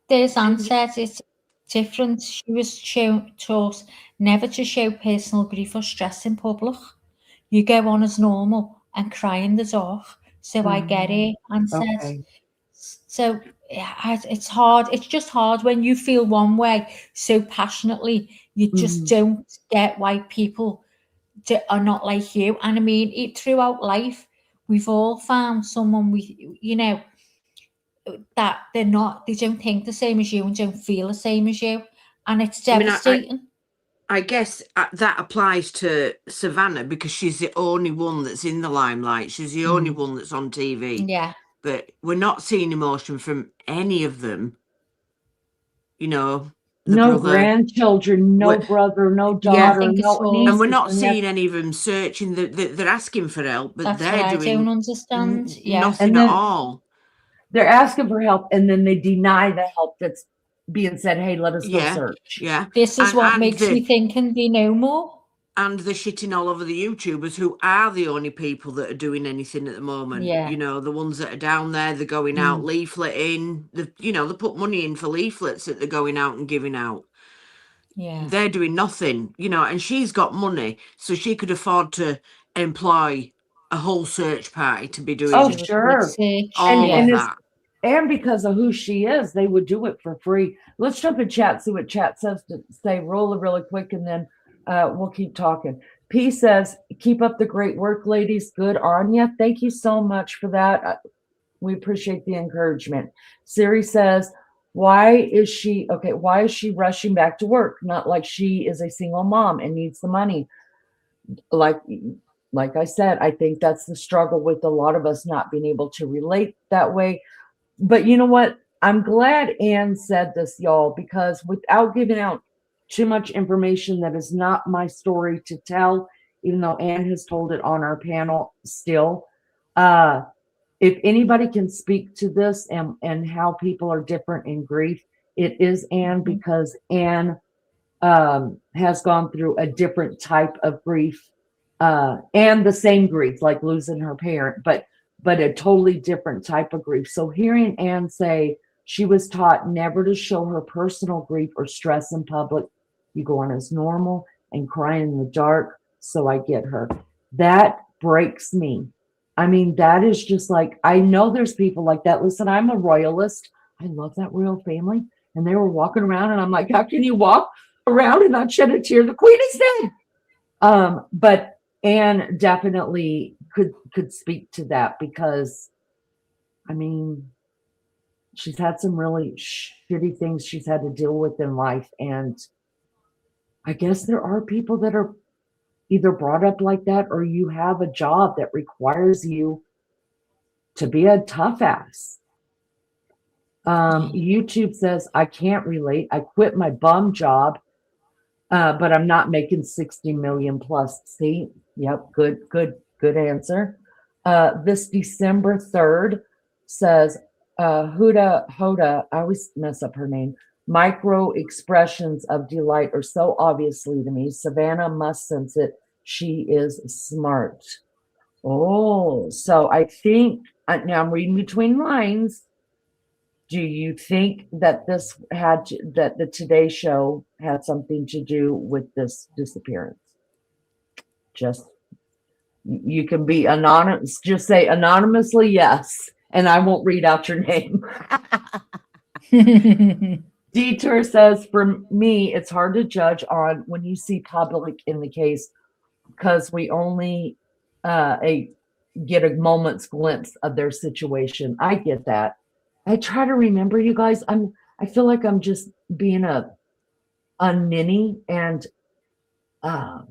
there's answers. It's different. She was taught never to show personal grief or stress in public. You go on as normal and cry in the dark. So I get it. And says, Okay. so it's hard. It's just hard when you feel one way so passionately. You just don't get why people are not like you. And I mean, throughout life, we've all found someone that they don't think the same as you and don't feel the same as you. And it's devastating. I guess that applies to Savannah because she's the only one that's in the limelight. She's the only one that's on TV. Yeah. But we're not seeing emotion from any of them. No brother, grandchildren, no brother, no daughter, no niece. And we're not seeing any of them searching. They're asking for help, but That's they're what doing I don't understand. nothing at all. They're asking for help, and then they deny the help that's being said. Hey, let us go search. Yeah, this is what makes me think and be no more. And they're shitting all over the YouTubers who are the only people that are doing anything at the moment. Yeah. The ones that are down there, they're going out leafleting. They put money in for leaflets that they're going out and giving out. Yeah. They're doing nothing, and she's got money, so she could afford to employ a whole search party to be doing all of that. And because of who she is, they would do it for free. Let's jump in chat, see what chat says to say. Roll it really quick, and then we'll keep talking. P says, keep up the great work, ladies. Good on ya. Thank you so much for that. We appreciate the encouragement. Siri says, why is she rushing back to work? Not like she is a single mom and needs the money. Like I said, I think that's the struggle with a lot of us not being able to relate that way. But you know what? I'm glad Anne said this, y'all, because without giving out too much information that is not my story to tell, even though Anne has told it on our panel still, if anybody can speak to this and how people are different in grief, it is Anne, because Anne has gone through a different type of grief and the same grief, like losing her parent, but a totally different type of grief. So hearing Anne say she was taught never to show her personal grief or stress in public, you go on as normal and cry in the dark. So I get her. That breaks me. I mean, that is just like, I know there's people like that. Listen, I'm a royalist. I love that royal family. And they were walking around and I'm like, how can you walk around and not shed a tear? The queen is dead. But Anne definitely could speak to that, because I mean, she's had some really shitty things she's had to deal with in life. And I guess there are people that are either brought up like that, or you have a job that requires you to be a tough ass. YouTube says, I can't relate. I quit my bum job, but I'm not making 60 million plus. See? Yep. Good answer. This December 3rd says, Hoda, I always mess up her name. Micro expressions of delight are so obviously to me. Savannah must sense it. She is smart. Oh, so I think, now I'm reading between lines. Do you think that that the Today Show had something to do with this disappearance? Just, you can be anonymous. Just say anonymously yes, and I won't read out your name. Detour says, for me, it's hard to judge on when you see public in the case, because we only get a moment's glimpse of their situation. I get that. I try to remember, you guys. I feel like I'm just being a ninny, and I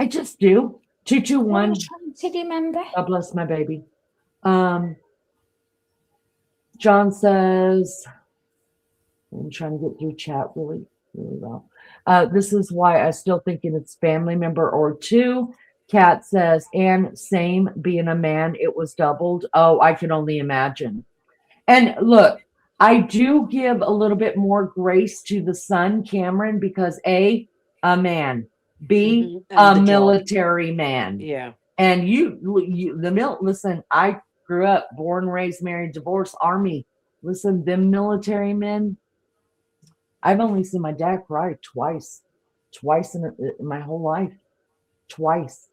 just do. 221. To remember. God bless my baby. John says, I'm trying to get through chat really well. This is why I still think it's family member or two. Kat says, and same being a man, it was doubled. Oh, I can only imagine. And look, I do give a little bit more grace to the son, Cameron, because A, a man, B, And a the job. military man. Yeah. And listen, I grew up, born, raised, married, divorced, army. Listen, them military men, I've only seen my dad cry twice in my whole life. Twice.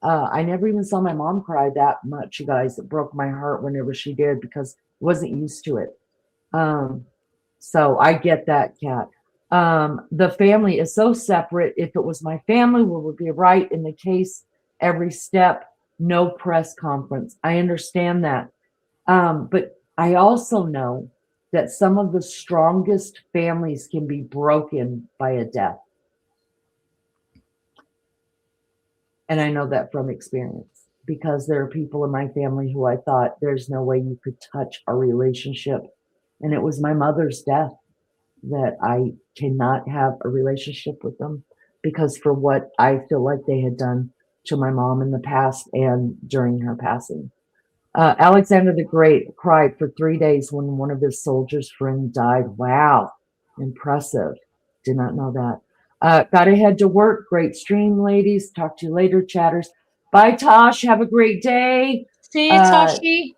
I never even saw my mom cry that much, you guys. It broke my heart whenever she did because I wasn't used to it. So I get that, Kat. The family is so separate. If it was my family, we would be right in the case every step, no press conference. I understand that. But I also know that some of the strongest families can be broken by a death. And I know that from experience because there are people in my family who I thought there's no way you could touch our relationship. And it was my mother's death that I cannot have a relationship with them because for what I feel like they had done to my mom in the past and during her passing. Alexander the Great cried for 3 days when one of his soldiers' friend died. Wow. Impressive. Did not know that. Gotta head to work. Great stream, ladies. Talk to you later, chatters. Bye, Tosh. Have a great day. See you, Toshi.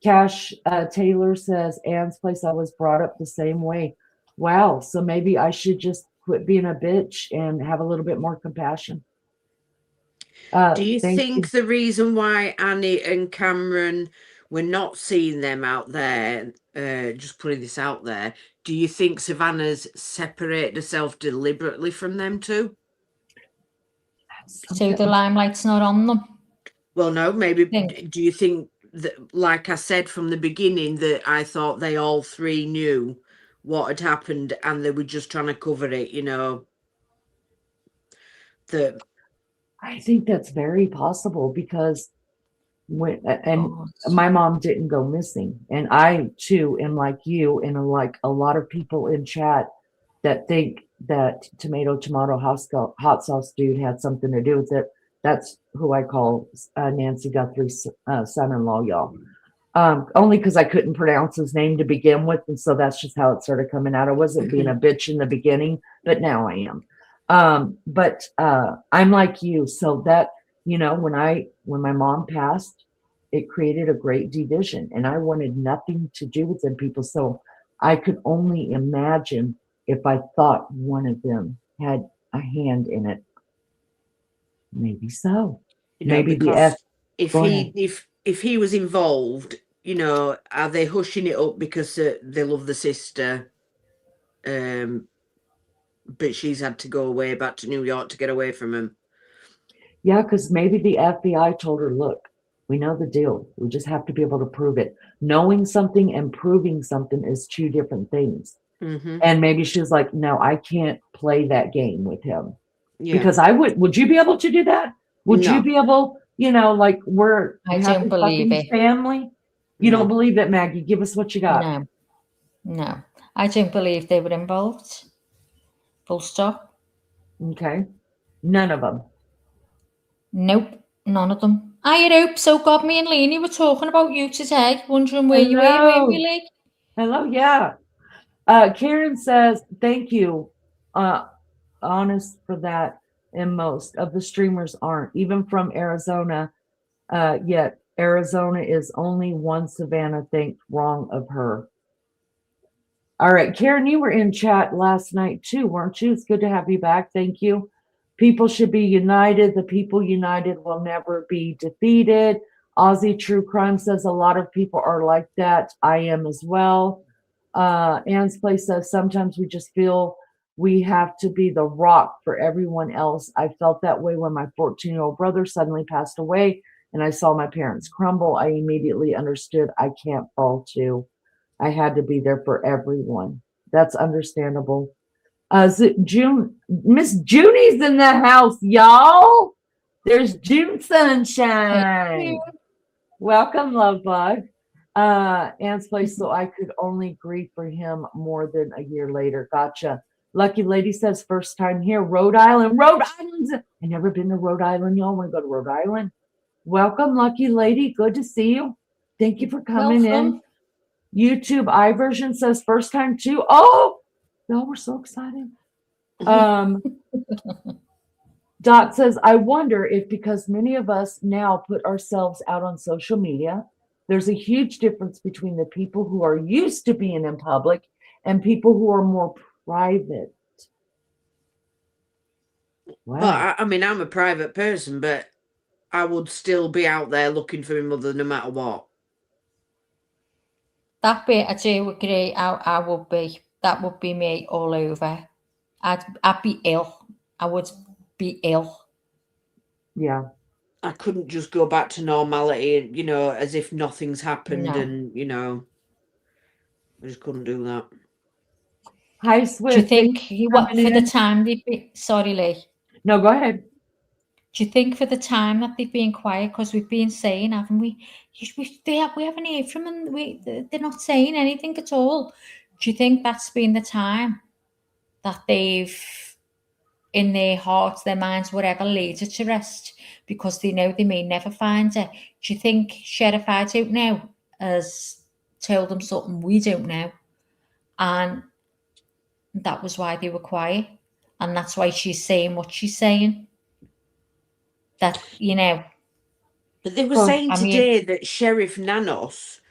Cash Taylor says, Anne's place, I was brought up the same way. Wow. So maybe I should just quit being a bitch and have a little bit more compassion. Do you think the reason why Annie and Cameron, we're not seeing them out there, just putting this out there, do you think Savannah's separated herself deliberately from them two? So the limelight's not on them? Well, no, maybe. Do you think that, like I said from the beginning, that I thought they all three knew what had happened and they were just trying to cover it, you know? I think that's very possible because my mom didn't go missing. And I too am like you and like a lot of people in chat that think that tomato hot sauce dude had something to do with it. That's who I call Nancy Guthrie's son-in-law, y'all. Only because I couldn't pronounce his name to begin with. And so that's just how it started coming out. I wasn't being a bitch in the beginning, but now I am. But I'm like you. So that, you know, when my mom passed, it created a great division and I wanted nothing to do with them people. So I could only imagine if I thought one of them had a hand in it. Maybe so. You know, maybe if he was involved, you know, are they hushing it up because they love the sister? But she's had to go away back to New York to get away from him. Yeah, because maybe the FBI told her, look, we know the deal. We just have to be able to prove it. Knowing something and proving something is two different things. Mm-hmm. And maybe she was like, no, I can't play that game with him. Yeah. Because would you be able to do that? Would you be able, you know, like I don't believe it. Family? You don't believe it, Maggie? Give us what you got. No, I don't believe they were involved. Full stop. Okay. None of them. Nope, none of them. I had hoped so. God, me and Leanie were talking about you today, wondering where you were, really. Hello, yeah. Karen says, thank you, honest for that. And most of the streamers aren't, even from Arizona. Yet Arizona is only one Savannah think wrong of her. All right, Karen, you were in chat last night too, weren't you? It's good to have you back. Thank you. People should be united. The people united will never be defeated. Aussie True Crime says a lot of people are like that. I am as well. Anne's Place says sometimes we just feel we have to be the rock for everyone else. I felt that way when my 14-year-old brother suddenly passed away and I saw my parents crumble. I immediately understood I can't fall too. I had to be there for everyone. That's understandable. Miss Junie's in the house, y'all. There's June Sunshine. Welcome, love bug. Anne's Place, so I could only grieve for him more than a year later. Gotcha. Lucky Lady says first time here, Rhode Island. Rhode Island's. I never been to Rhode Island. Y'all want to go to Rhode Island? Welcome, Lucky Lady. Good to see you. Thank you for coming in. YouTube iVersion says first time too. Oh, y'all were so excited. Dot says, I wonder if because many of us now put ourselves out on social media, there's a huge difference between the people who are used to being in public and people who are more private. Wow. But I mean, I'm a private person, but I would still be out there looking for my mother no matter what. That bit I do agree. I would be. That would be me all over. I'd be ill. I would be ill. Yeah. I couldn't just go back to normality, you know, as if nothing's happened, and you know, I just couldn't do that. Hi, Swift. Do you think for the time they'd be? Sorry, Lee. No, go ahead. Do you think for the time that they've been quiet, because we've been saying, haven't we? We haven't heard from them. They're not saying anything at all. Do you think that's been the time that they've, in their hearts, their minds, whatever, laid her to rest because they know they may never find her? Do you think Sheriff I don't know has told them something we don't know, and that was why they were quiet, and that's why she's saying what she's saying? That, you know. But they were saying today that Sheriff Nanos,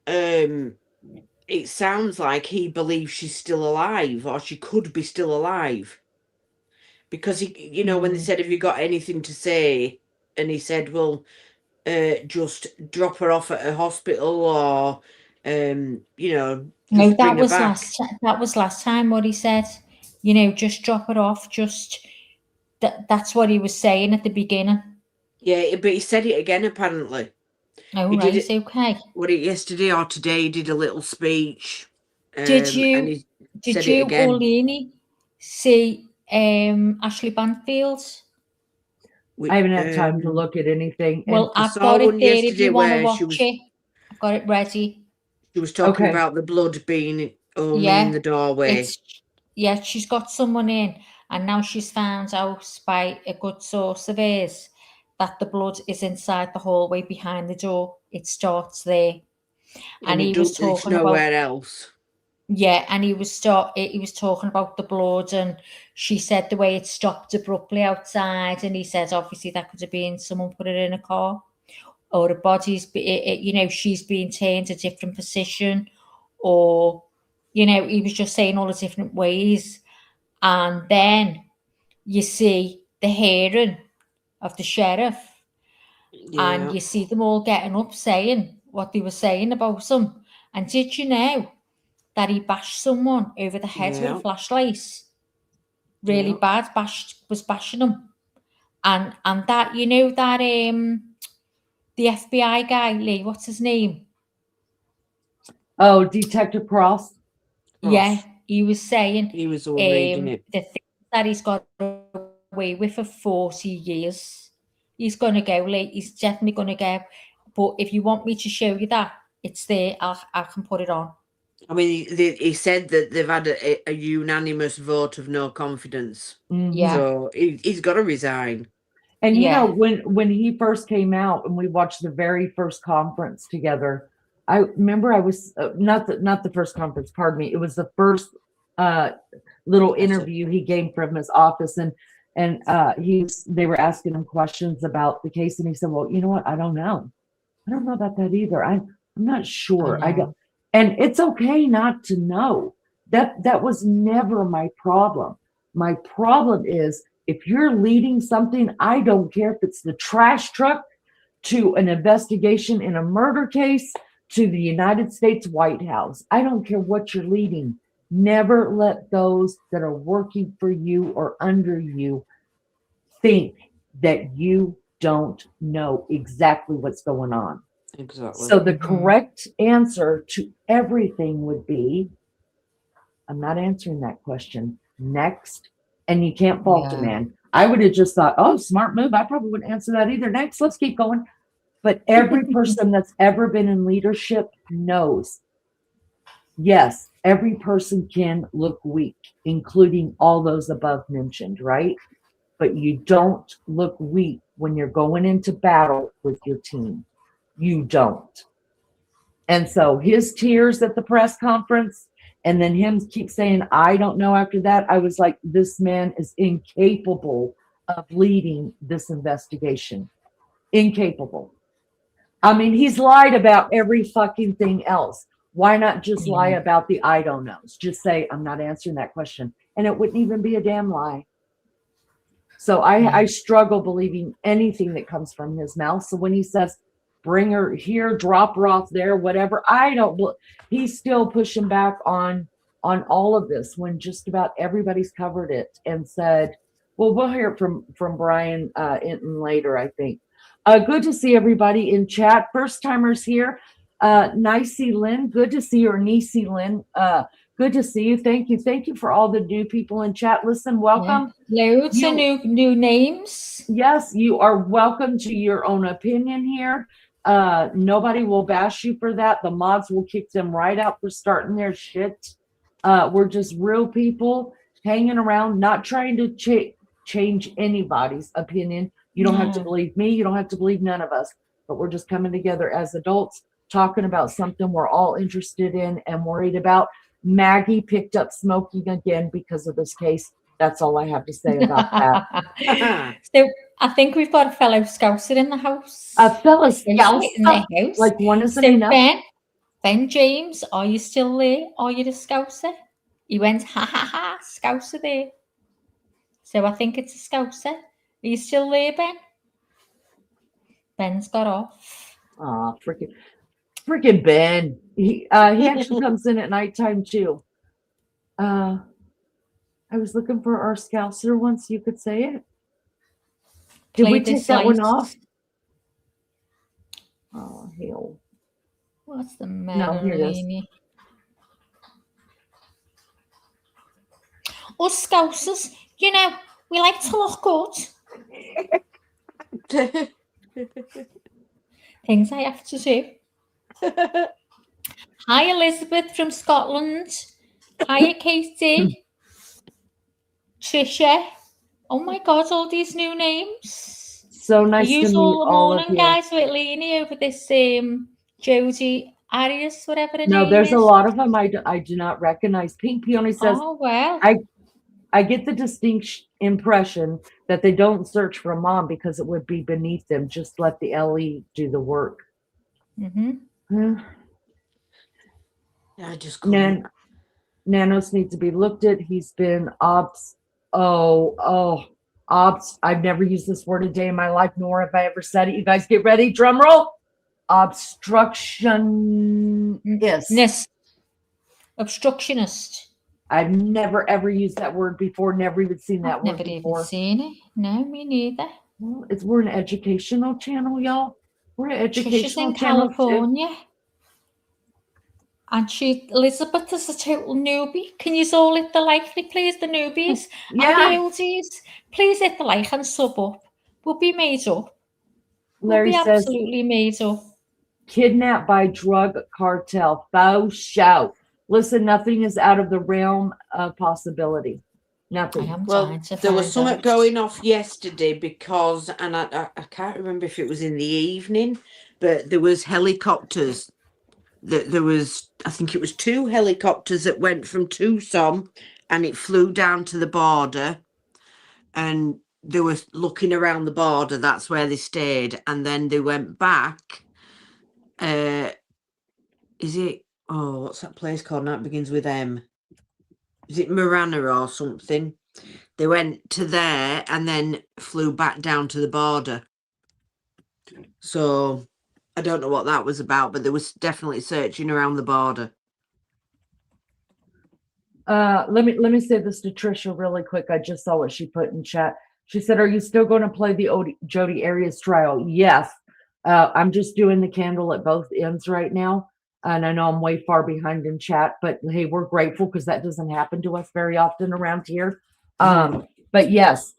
it sounds like he believes she's still alive, or she could be still alive. Because he, you know, when they said, have you got anything to say? And he said, well, just drop her off at a hospital, or, you know, no, that was last time what he said. You know, just drop her off. That's what he was saying at the beginning. Yeah, but he said it again, apparently. Oh, he right, did it, okay. What, yesterday or today, he did a little speech. Did you, Orlini, see Ashley Banfield? I haven't had time to look at anything. Well, I've got it there if you want to watch it. I've got it ready. She was talking about the blood being in the doorway. She's got someone in, and now she's found out by a good source of hers that the blood is inside the hallway behind the door. It starts there, and he was talking about nowhere else. Yeah, and he was talking about the blood, and she said the way it stopped abruptly outside, and he said obviously that could have been someone put it in a car, or a body's, you know, she's being turned a different position, or, you know, he was just saying all the different ways. And then you see the hearing of the sheriff, and you see them all getting up saying what they were saying about him. And did you know that he bashed someone over the head with a flashlight? Really bad, was bashing him. And that, you know, that the FBI guy, Lee, what's his name? Oh, Detective Cross. Yeah, he was saying he was all reading it. The thing that he's got away with for 40 years. He's going to go, Lee. He's definitely going to go. But if you want me to show you that, it's there. I can put it on. I mean, he said that they've had a unanimous vote of no confidence. Yeah. So he's got to resign. And you know, when he first came out and we watched the very first conference together, I remember I was not the first conference, pardon me. It was the first little interview he gave from his office, and they were asking him questions about the case, and he said, well, you know what? I don't know about that either. I'm not sure. I don't. And it's okay not to know. That was never my problem. My problem is if you're leading something, I don't care if it's the trash truck to an investigation in a murder case to the United States White House. I don't care what you're leading. Never let those that are working for you or under you think that you don't know exactly what's going on. Exactly. So the correct answer to everything would be, I'm not answering that question. Next. And you can't fault a man. I would have just thought, oh, smart move. I probably wouldn't answer that either. Next, let's keep going. But every person that's ever been in leadership knows yes, every person can look weak, including all those above mentioned, right? But you don't look weak when you're going into battle with your team. You don't. And so his tears at the press conference, and then him keep saying, I don't know after that, I was like, this man is incapable of leading this investigation. Incapable. I mean, he's lied about every fucking thing else. Why not just lie about the I don't knows? Just say, I'm not answering that question. And it wouldn't even be a damn lie. So I struggle believing anything that comes from his mouth. So when he says, bring her here, drop her off there, whatever, he's still pushing back on all of this when just about everybody's covered it and said, well, we'll hear it from Brian Inton later, I think. Good to see everybody in chat. First timers here. Nicey Lynn, good to see you, or Nicey Lynn. Good to see you. Thank you. Thank you for all the new people in chat. Listen, welcome. Yeah. Loads of new names. Yes, you are welcome to your own opinion here. Nobody will bash you for that. The mods will kick them right out for starting their shit. We're just real people hanging around, not trying to change anybody's opinion. You don't have to believe me. You don't have to believe none of us. But we're just coming together as adults, talking about something we're all interested in and worried about. Maggie picked up smoking again because of this case. That's all I have to say about that. So I think we've got a fellow Scouser in the house. A fellow Scouser in the house. Like one isn't so enough. Ben James, are you still there? Are you the Scouser? He went, ha ha ha, Scouser there. So I think it's a Scouser. Are you still there, Ben? Ben's got off. Oh, freaking Ben. He actually comes in at nighttime too. I was looking for our Scouser once. You could say it. Did we take that one off? Oh, hell. What's the matter? No, here it is. Us Scousers, you know, we like to look good. Things I have to do. Hi, Elizabeth from Scotland. Hiya, Katie. Trisha. Oh my God, all these new names. So nice to meet all of you. Guys with Leanie over this Jodie Arias, whatever her name is. No, there's a lot of them I do not recognize. Pink Peony says, oh, well. I get the distinct impression that they don't search for a mom because it would be beneath them. Just let the LE do the work. Mm-hmm. I just couldn't. Nanos needs to be looked at. He's been ops. Ops. I've never used this word a day in my life, nor have I ever said it. You guys get ready. Drum roll. Obstructionist. I've never ever used that word before. Never even seen that word before. Never even seen it. No, me neither. Well, we're an educational channel, y'all. We're an educational channel. California. And Elizabeth is a total newbie. Can you all hit the like, please, the newbies? Yeah. And the oldies, please hit the like and sub up. We'll be made up. Larry we'll be says, absolutely made up. Kidnapped by drug cartel. Faux shout. Listen, nothing is out of the realm of possibility. Nothing. Well, there was something going off yesterday because, and I can't remember if it was in the evening, but there was helicopters. There was, I think it was 2 helicopters that went from Tucson and it flew down to the border and they were looking around the border. That's where they stayed. And then they went back. What's that place called now? It begins with M. Is it Marana or something? They went to there and then flew back down to the border. So I don't know what that was about, but there was definitely searching around the border. Let me say this to Trisha really quick. I just saw what she put in chat. She said, "Are you still going to play the Jodi Arias trial?" Yes. I'm just doing the candle at both ends right now. And I know I'm way far behind in chat, but hey, we're grateful because that doesn't happen to us very often around here. But yes,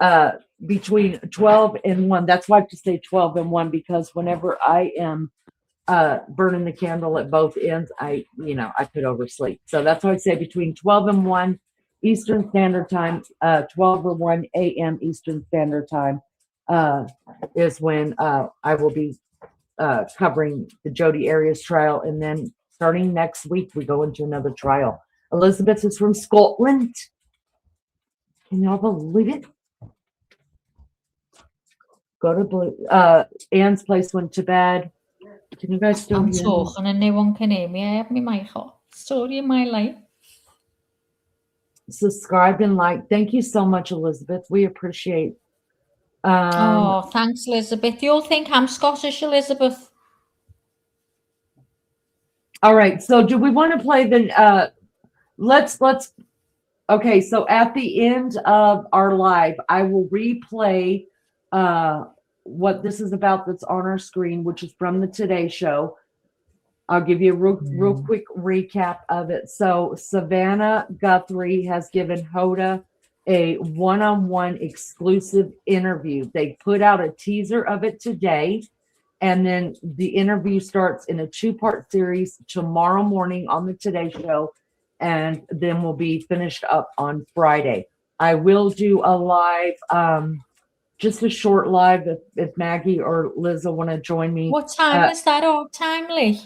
between 12 and 1, that's why I have to say 12 and 1, because whenever I am burning the candle at both ends, I could oversleep. So that's why I say between 12 and 1 Eastern Standard Time, 12 or 1 a.m. Eastern Standard Time is when I will be covering the Jodi Arias trial. And then starting next week, we go into another trial. Elizabeth is from Scotland. Can y'all believe it? Go to Blue. Anne's place went to bed. Can you guys still I'm hear me? talking and no one can hear me. I have my mic off. Story of my life. Subscribe and like. Thank you so much, Elizabeth. We appreciate. Oh, thanks, Elizabeth. You all think I'm Scottish, Elizabeth? All right. So do we want to play the let's okay, so at the end of our live, I will replay what this is about that's on our screen, which is from the Today Show. I'll give you a real quick recap of it. So Savannah Guthrie has given Hoda a one-on-one exclusive interview. They put out a teaser of it today, and then the interview starts in a 2-part series tomorrow morning on the Today Show, and then will be finished up on Friday. I will do a live, just a short live if Maggie or Liza want to join me. What time is that? Oh, timely.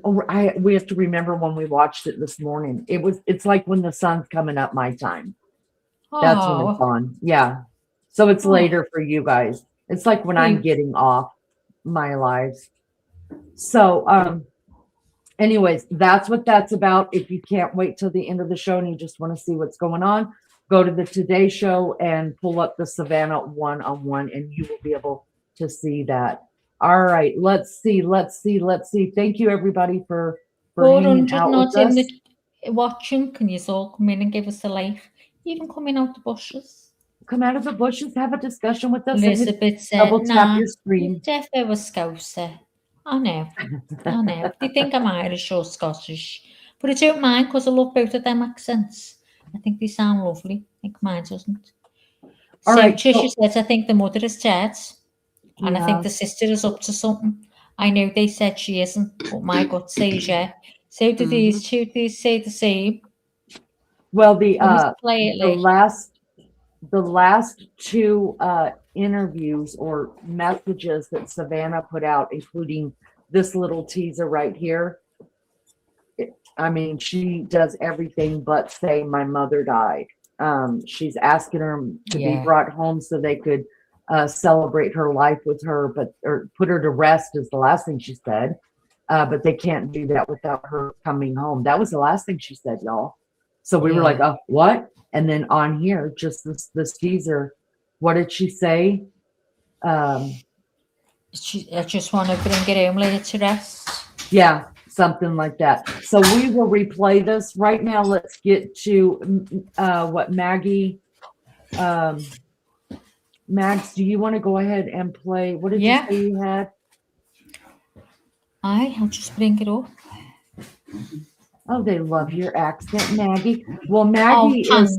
We have to remember when we watched it this morning. It's like when the sun's coming up my time. That's when it's on. Yeah. So it's later for you guys. It's like when I'm getting off my lives. So anyways, that's what that's about. If you can't wait till the end of the show and you just want to see what's going on, go to the Today Show and pull up the Savannah one-on-one, and you will be able to see that. All right, let's see. Thank you, everybody, for hanging out with us. Watching. Can you all come in and give us a like? Even coming out the bushes. Come out of the bushes, have a discussion with us. Elizabeth said, double tap your screen. Defo was Scouser. I know. They think I'm Irish or Scottish. But I don't mind because I love both of them accents. I think they sound lovely. I think mine doesn't. All right, Tricia says, I think the mother is dead. And I think the sister is up to something. I know they said she isn't, but my gut says yeah. So do these two. These say the same. Well, the last 2 interviews or messages that Savannah put out, including this little teaser right here. I mean, she does everything but say my mother died. She's asking her to be brought home so they could celebrate her life with her, or put her to rest is the last thing she said. But they can't do that without her coming home. That was the last thing she said, y'all. So we were like, oh, what? And then on here, just this teaser, what did she say? I just want to bring it home later to rest. Yeah, something like that. So we will replay this. Right now, let's get to what Maggie... Max, do you want to go ahead and play? What did you say you had? I'll just bring it up. Oh, they love your accent, Maggie. Well, Maggie's Scouser,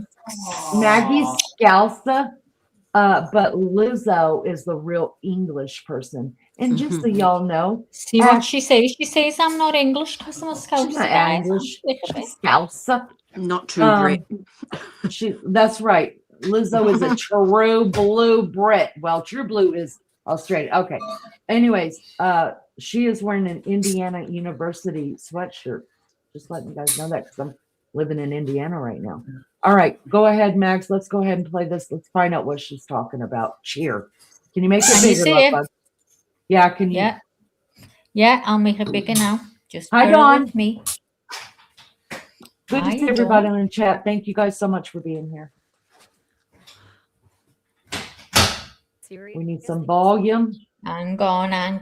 but Lizzo is the real English person. And just so y'all know, see what she says. She says I'm not English because I'm a Scouser. She's not English. She's Scouser. Not true Brit. That's right. Lizzo is a true blue Brit. Well, true blue is Australia. Okay. Anyways, she is wearing an Indiana University sweatshirt. Just letting you guys know that because I'm living in Indiana right now. All right, go ahead, Max. Let's go ahead and play this. Let's find out what she's talking about. Cheer. Can you make it bigger? Yeah, can you? Yeah, I'll make it bigger now. Just hi, Dawn. With me. Good to see everybody in the chat. Thank you guys so much for being here. We need some volume. I'm gone. Already?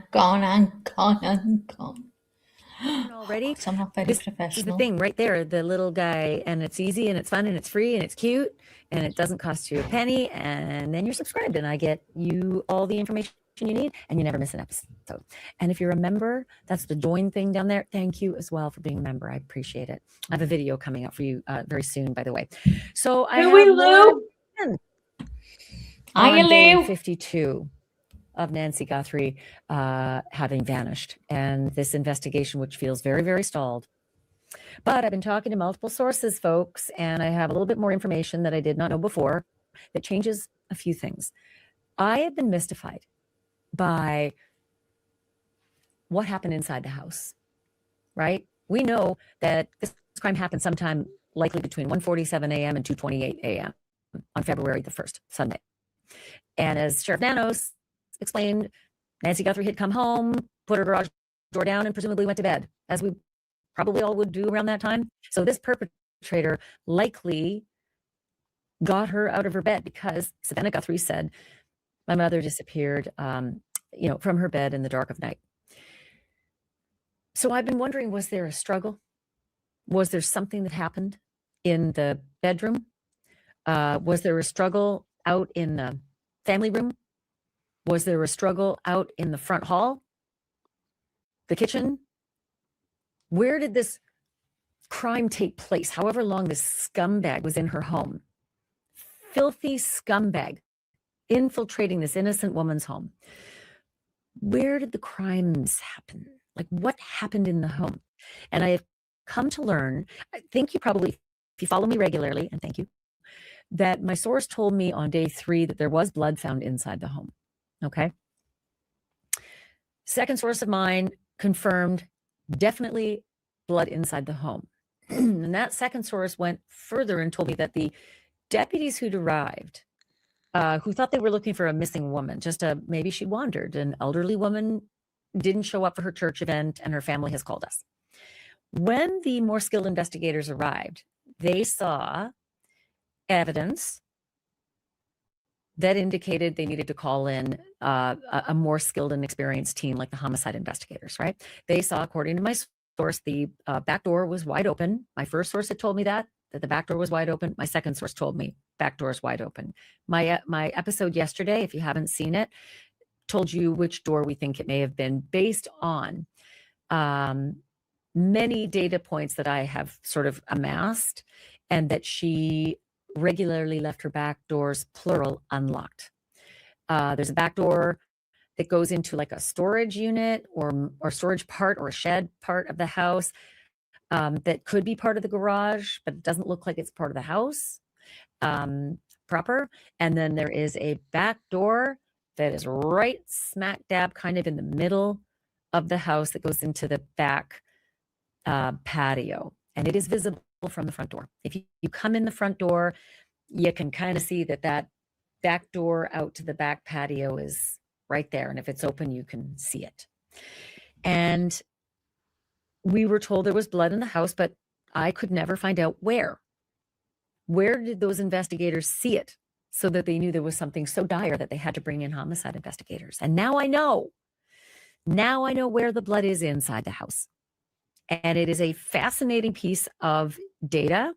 I'm not very professional. This is the thing right there, the little guy, and it's easy and it's fun and it's free and it's cute and it doesn't cost you a penny, and then you're subscribed and I get you all the information you need and you never miss an episode. And if you're a member, that's the join thing down there. Thank you as well for being a member. I appreciate it. I have a video coming out for you very soon, by the way. So I have Lou? Hi, Lou. 52. of Nancy Guthrie having vanished, and this investigation, which feels very, very stalled. But I've been talking to multiple sources, folks, and I have a little bit more information that I did not know before that changes a few things. I have been mystified by what happened inside the house, right? We know that this crime happened sometime likely between 1:47 a.m. and 2:28 a.m. on February the 1st, Sunday. And as Sheriff Nanos explained, Nancy Guthrie had come home, put her garage door down, and presumably went to bed, as we probably all would do around that time. So this perpetrator likely got her out of her bed, because Savannah Guthrie said, my mother disappeared, from her bed in the dark of night. So I've been wondering, was there a struggle? Was there something that happened in the bedroom? Was there a struggle out in the family room? Was there a struggle out in the front hall? The kitchen? Where did this crime take place? However long this scumbag was in her home. Filthy scumbag infiltrating this innocent woman's home. Where did the crimes happen? Like, what happened in the home? And I have come to learn, I think you probably, if you follow me regularly, and thank you, that my source told me on day 3 that there was blood found inside the home. Okay. Second source of mine confirmed definitely blood inside the home. And that second source went further and told me that the deputies who'd arrived, who thought they were looking for a missing woman, maybe she wandered, an elderly woman didn't show up for her church event, and her family has called us. When the more skilled investigators arrived, they saw evidence that indicated they needed to call in a more skilled and experienced team, like the homicide investigators, right? They saw, according to my source, the back door was wide open. My first source had told me that the back door was wide open. My second source told me back door is wide open. My episode yesterday, if you haven't seen it, told you which door we think it may have been, based on many data points that I have sort of amassed, and that she regularly left her back doors, plural, unlocked. There's a back door that goes into like a storage unit or storage part or a shed part of the house that could be part of the garage, but it doesn't look like it's part of the house proper. And then there is a back door that is right smack dab kind of in the middle of the house that goes into the back patio, and it is visible from the front door. If you come in the front door, you can kind of see that back door out to the back patio is right there, and if it's open, you can see it. And we were told there was blood in the house, but I could never find out where. Where did those investigators see it so that they knew there was something so dire that they had to bring in homicide investigators? And now I know. Now I know where the blood is inside the house. And it is a fascinating piece of data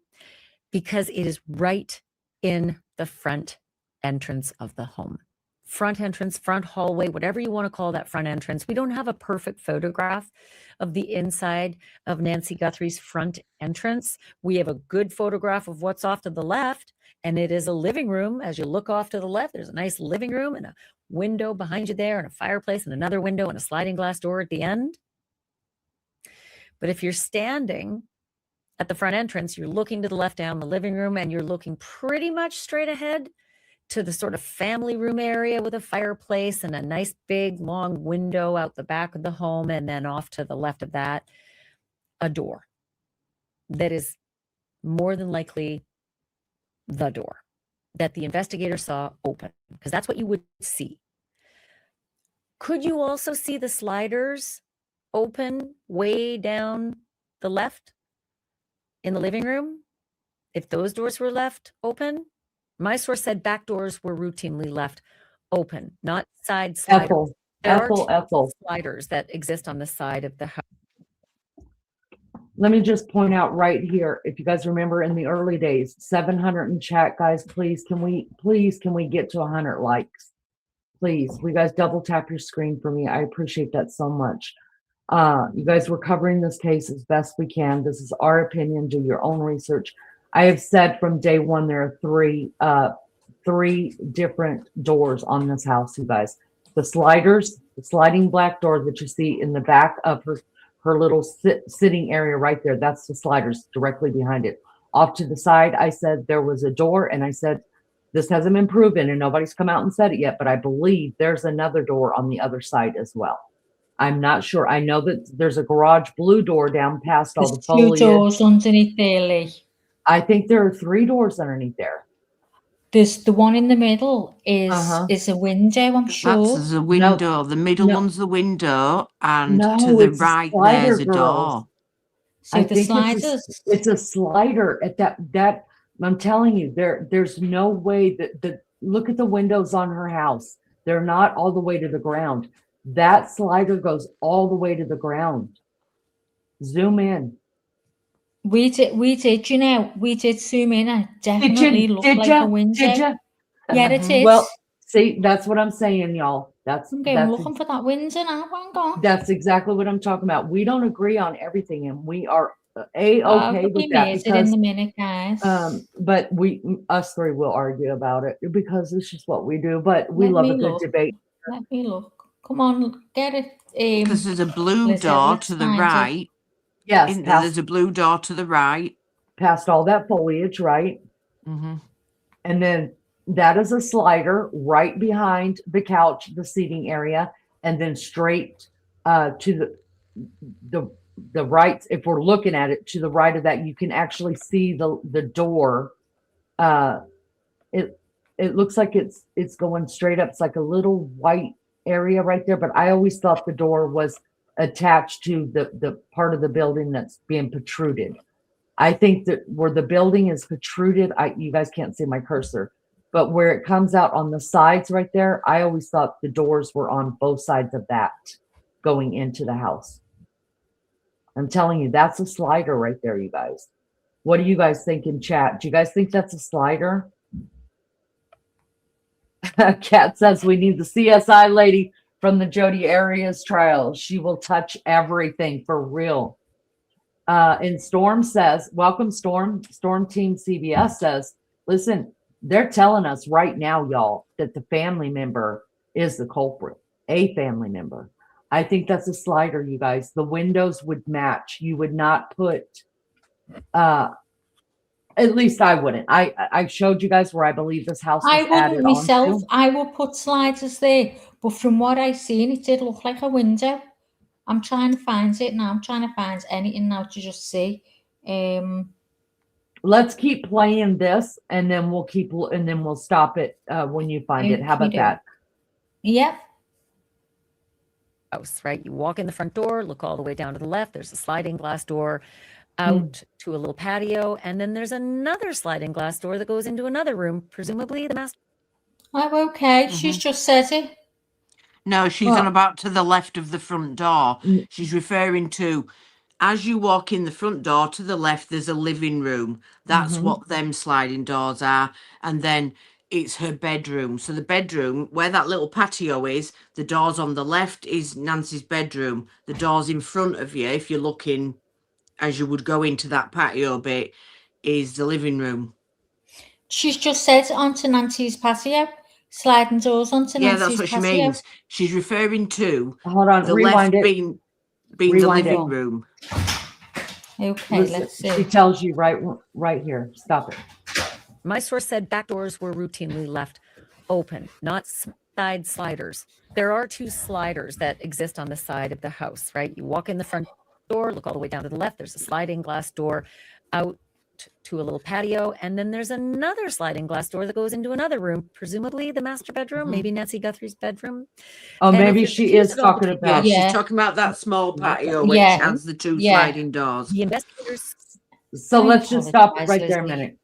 because it is right in the front entrance of the home. Front entrance, front hallway, whatever you want to call that front entrance. We don't have a perfect photograph of the inside of Nancy Guthrie's front entrance. We have a good photograph of what's off to the left, and it is a living room. As you look off to the left, there's a nice living room and a window behind you there, and a fireplace and another window and a sliding glass door at the end. But if you're standing at the front entrance, you're looking to the left down the living room, and you're looking pretty much straight ahead to the sort of family room area with a fireplace and a nice big long window out the back of the home. And then off to the left of that, a door that is more than likely the door that the investigator saw open, because that's what you would see. Could you also see the sliders open way down the left in the living room? If those doors were left open, my source said back doors were routinely left open, not side sliders. Ethel. Sliders that exist on the side of the house. Let me just point out right here, if you guys remember in the early days, 700 in chat, guys, please can we get to 100 likes? Please, we guys double tap your screen for me. I appreciate that so much. You guys, we're covering this case as best we can. This is our opinion. Do your own research. I have said from day one there are three different doors on this house, you guys. The sliders, the sliding black door that you see in the back of her little sitting area right there. That's the sliders directly behind it. Off to the side, I said there was a door, and I said, this hasn't been proven and nobody's come out and said it yet, but I believe there's another door on the other side as well. I'm not sure. I know that there's a garage blue door down past all There's the 2 foliage. doors underneath there, Lee. I think there are 3 doors underneath there. There's the one in the middle is a window, I'm sure. That's the window. The middle one's the window, and to the it's a right slider, there's a girls. door. So I the think sliders. it's a slider at that. I'm telling you, there's no way that look at the windows on her house. They're not all the way to the ground. That slider goes all the way to the ground. Zoom in. We did, you know, we did zoom in and it definitely looked like a window. Did you? Yeah, it is. Well, see, that's what I'm saying, y'all. I'm going looking for that window now. Hang on. That's exactly what I'm talking about. We don't agree on everything, and we are okay with that because because in the minute, guys. but us 3 will argue about it because it's just what we do. But we love a good debate. Let me look. Come on, get it. Because there's a blue door to the right. Yes, there's a blue door to the right. Past all that foliage, right? Mm-hmm. And then that is a slider right behind the couch, the seating area, and then straight to the right. If we're looking at it to the right of that, you can actually see the door. It looks like it's going straight up. It's like a little white area right there, but I always thought the door was attached to the part of the building that's being protruded. I think that where the building is protruded, you guys can't see my cursor, but where it comes out on the sides right there, I always thought the doors were on both sides of that going into the house. I'm telling you, that's a slider right there, you guys. What do you guys think in chat? Do you guys think that's a slider? Kat says we need the CSI lady from the Jodi Arias trial. She will touch everything for real. And Storm says, welcome, Storm. Storm Team CBS says, listen, they're telling us right now, y'all, that the family member is the culprit, a family member. I think that's a slider, you guys. The windows would match. You would not put, at least I wouldn't. I showed you guys where I believe this house was I added wouldn't myself. onto. I would put sliders there, but from what I seen, it did look like a window. I'm trying to find it now. I'm trying to find anything now to just see. Let's keep playing this, and then we'll stop it when you find it. How about that? Yep. House, right? You walk in the front door, look all the way down to the left. There's a sliding glass door out to a little patio, and then there's another sliding glass door that goes into another room, presumably the master. Oh, okay. She's just said it. No, she's on about to the left of the front door. She's referring to, as you walk in the front door to the left, there's a living room. That's what them sliding doors are. And then it's her bedroom. So the bedroom, where that little patio is, the doors on the left is Nancy's bedroom. The doors in front of you, if you're looking as you would go into that patio bit, is the living room. She's just said onto Nancy's patio. Sliding doors onto Nancy's patio. Yeah, that's what she means. She's referring to hold on, the rewind left it. being the living room. Okay, Listen, let's see. She tells you right here. Stop it. My source said back doors were routinely left open, not side sliders. There are 2 sliders that exist on the side of the house, right? You walk in the front door, look all the way down to the left. There's a sliding glass door out to a little patio, and then there's another sliding glass door that goes into another room, presumably the master bedroom, maybe Nancy Guthrie's bedroom. Oh, And maybe if she you're is confused at all talking between- about. She's talking about that small patio which has the 2 sliding doors. The investigators. So I let's just stop apologize, right there a Leslie. minute.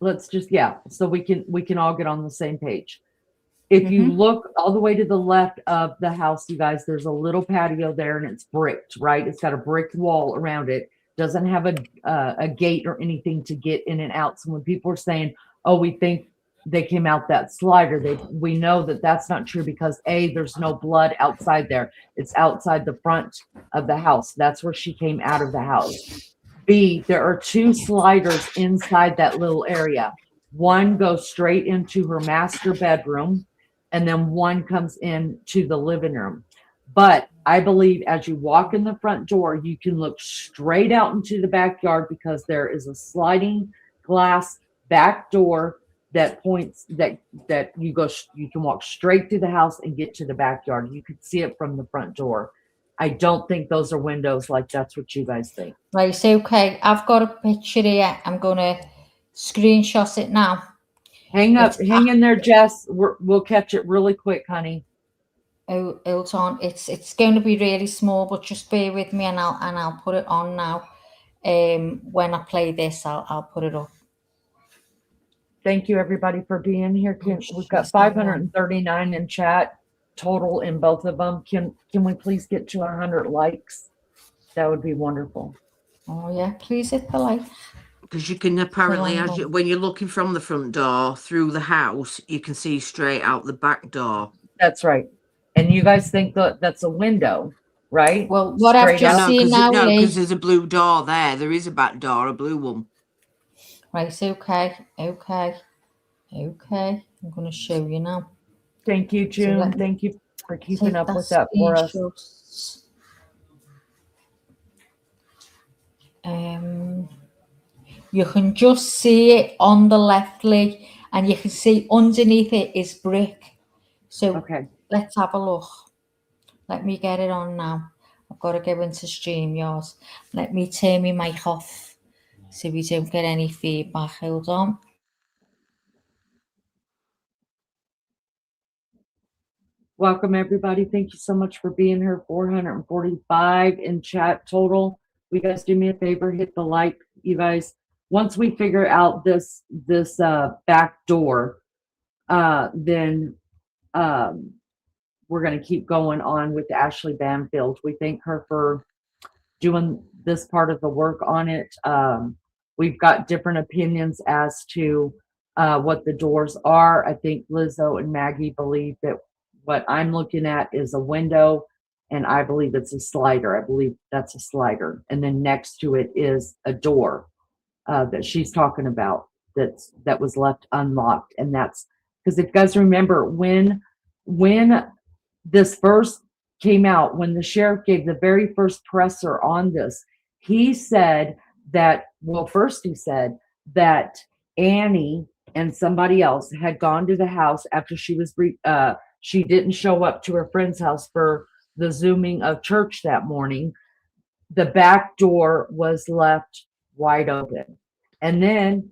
Let's just so we can all get on the same page. If you look all the way to the left of the house, you guys, there's a little patio there, and it's bricked, right? It's got a brick wall around it. Doesn't have a gate or anything to get in and out. So when people are saying, "Oh, we think they came out that slider," we know that that's not true because A, there's no blood outside there. It's outside the front of the house. That's where she came out of the house. B, there are 2 sliders inside that little area. One goes straight into her master bedroom, and then one comes in to the living room. But I believe as you walk in the front door, you can look straight out into the backyard because there is a sliding glass back door that points that you can walk straight through the house and get to the backyard. You could see it from the front door. I don't think those are windows like that's what you guys think. Right, so okay, I've got a picture here. I'm gonna screenshot it now. Hang in there, Jess. We'll catch it really quick, honey. Oh, hold on. It's going to be really small, but just bear with me, and I'll put it on now. When I play this, I'll put it up. Thank you, everybody, for being here. We've got 539 in chat total in both of them. Can we please get to 100 likes? That would be wonderful. Oh yeah, please hit the like. Because you can apparently, when you're looking from the front door through the house, you can see straight out the back door. That's right. And you guys think that that's a window, right? Well, what I've just seen now, no, because there's a blue door there. There is a back door, a blue one. Right, okay. I'm going to show you now. Thank you, June. Thank you for keeping up with that for us. You can just see it on the left, Lee, and you can see underneath it is brick. So okay, let's have a look. Let me get it on now. I've got to go into StreamYard. Let me turn my mic off so we don't get any feedback. Hold on. Welcome, everybody. Thank you so much for being here. 445 in chat total. You guys do me a favor, hit the like, you guys. Once we figure out this back door, then we're going to keep going on with Ashley Banfield. We thank her for doing this part of the work on it. We've got different opinions as to what the doors are. I think Lizzo and Maggie believe that what I'm looking at is a window, and I believe it's a slider. I believe that's a slider. And then next to it is a door that she's talking about that was left unlocked. And that's because if you guys remember when this first came out, when the sheriff gave the very first presser on this, he said that, well, first he said that Annie and somebody else had gone to the house after she was she didn't show up to her friend's house for the Zooming of church that morning. The back door was left wide open. And then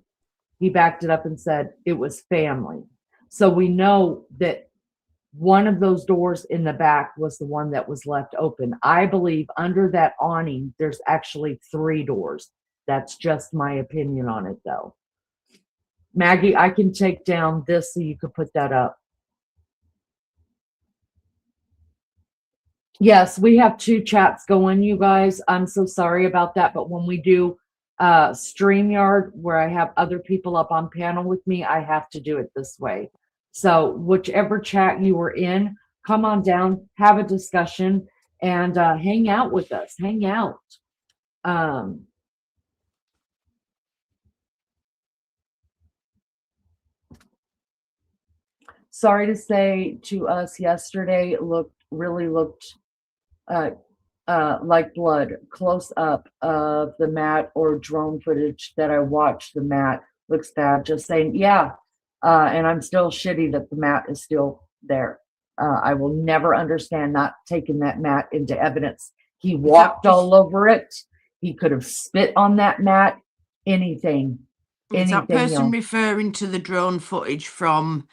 he backed it up and said it was family. So we know that one of those doors in the back was the one that was left open. I believe under that awning, there's actually 3 doors. That's just my opinion on it, though. Maggie, I can take down this so you could put that up. Yes, we have 2 chats going, you guys. I'm so sorry about that. But when we do StreamYard, where I have other people up on panel with me, I have to do it this way. So whichever chat you were in, come on down, have a discussion, and hang out with us. Hang out. Sorry to say to us, yesterday it really looked like blood. Close up of the mat or drone footage that I watched, the mat looks bad. Just saying, yeah. And I'm still shitty that the mat is still there. I will never understand not taking that mat into evidence. He walked all over it. He could have spit on that mat. Anything. Is that person referring to the drone footage from,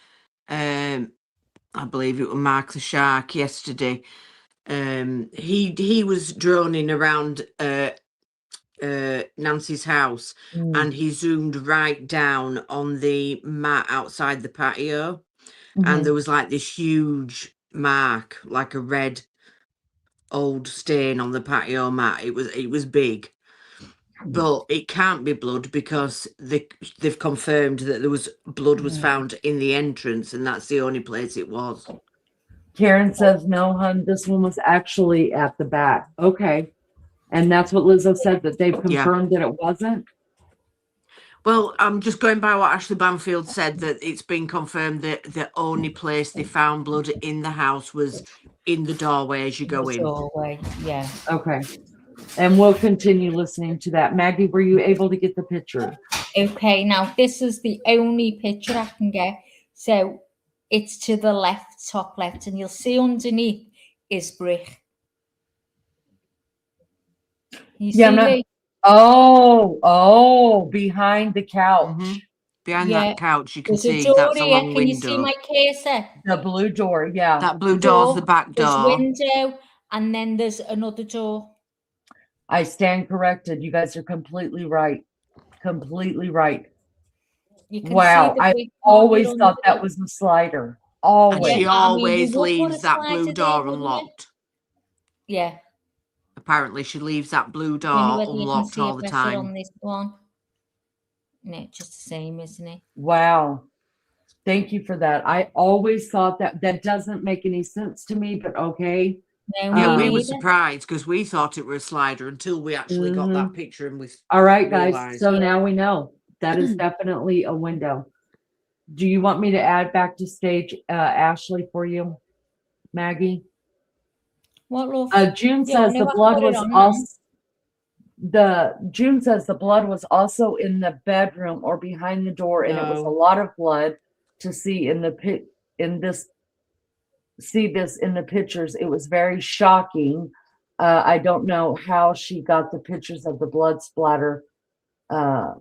I believe it was Mark the Shark yesterday? He was droning around Nancy's house, and he zoomed right down on the mat outside the patio, and there was like this huge mark, like a red old stain on the patio mat. It was big, but it can't be blood because they've confirmed that there was blood was found in the entrance, and that's the only place it was. Karen says, no, hun, this one was actually at the back. Okay. And that's what Lizzo said, that they've confirmed that it wasn't? Well, I'm just going by what Ashley Banfield said, that it's been confirmed that the only place they found blood in the house was in the doorway as you go in. Doorway, yeah. Okay. And we'll continue listening to that. Maggie, were you able to get the picture? Okay, now this is the only picture I can get. So it's to the left, top left, and you'll see underneath is brick. You see, Lee? Oh, behind the couch. Mhm. Behind Yeah. that couch, you can There's a see door that's a here. long Can you see window. my cursor? The blue door, yeah. That blue door's the back There's door. window, and then there's another door. I stand corrected. You guys are completely right. Completely right. You can Wow, see the I big always corner thought under that it. was a slider. And Always. she Yeah, I mean, you always would put a leaves that slider blue there, door wouldn't you? unlocked. Yeah. Apparently, she leaves that blue door Anyway, you can unlocked see all it the better time. on this one. No, just the same, isn't it? Wow. Thank you for that. I always thought that doesn't make any sense to me, but okay. No, Yeah, me we were neither. surprised because we thought it was a slider until we actually got that picture and we All right, guys. realized. So now we know that is definitely a window. Do you want me to add back to stage Ashley for you, Maggie? What, love? June Yeah, I says know the I blood put it was on now. June says the blood was also in the bedroom or behind the door, and it was a No. lot of blood to see in the pictures. It was very shocking. I don't know how she got the pictures of the blood splatter. Mm.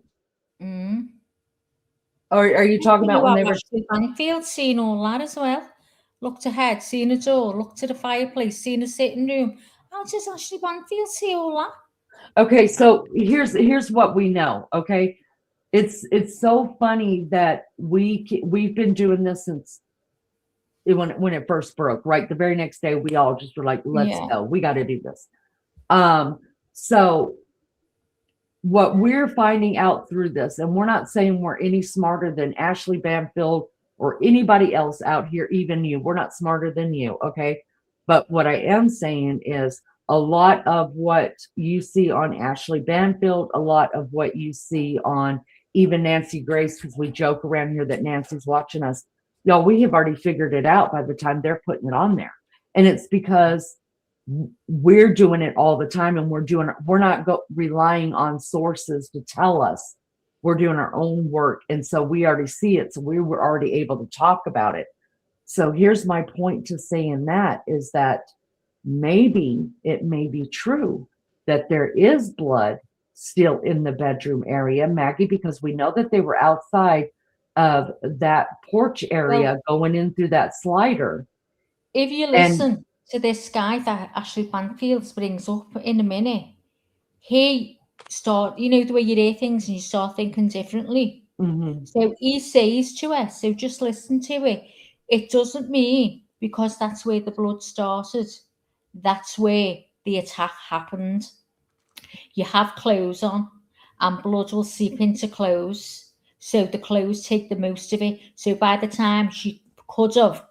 Or are you talking about when they were? Ashley Banfield seen all that as well. Looked ahead, seen a door, looked to the fireplace, seen a sitting room. How does Ashley Banfield see all that? Okay, so here's what we know. Okay, it's so funny that we've been doing this since when it first broke. Right, the very next day we all just were like, "Let's go, we got to do this." So what we're finding out through this, and we're not saying we're any smarter than Ashley Banfield or anybody else out here, even you. We're not smarter than you, okay? But what I am saying is a lot of what you see on Ashley Banfield, a lot of what you see on even Nancy Grace, because we joke around here that Nancy's watching us. Y'all, we have already figured it out by the time they're putting it on there. And it's because we're doing it all the time, and we're not relying on sources to tell us. We're doing our own work, and so we already see it, so we were already able to talk about it. So here's my point to saying that is that maybe it may be true that there is blood still in the bedroom area, Maggie, because we know that they were outside of that porch area going in through that slider. If you listen to this guy that Ashley Banfield brings up in a minute, he you know the way you hear things and you start thinking differently. So he says to us, so just listen to it. It doesn't mean because that's where the blood started, that's where the attack happened. You have clothes on and blood will seep into clothes. So the clothes take the most of it. So by the time she could have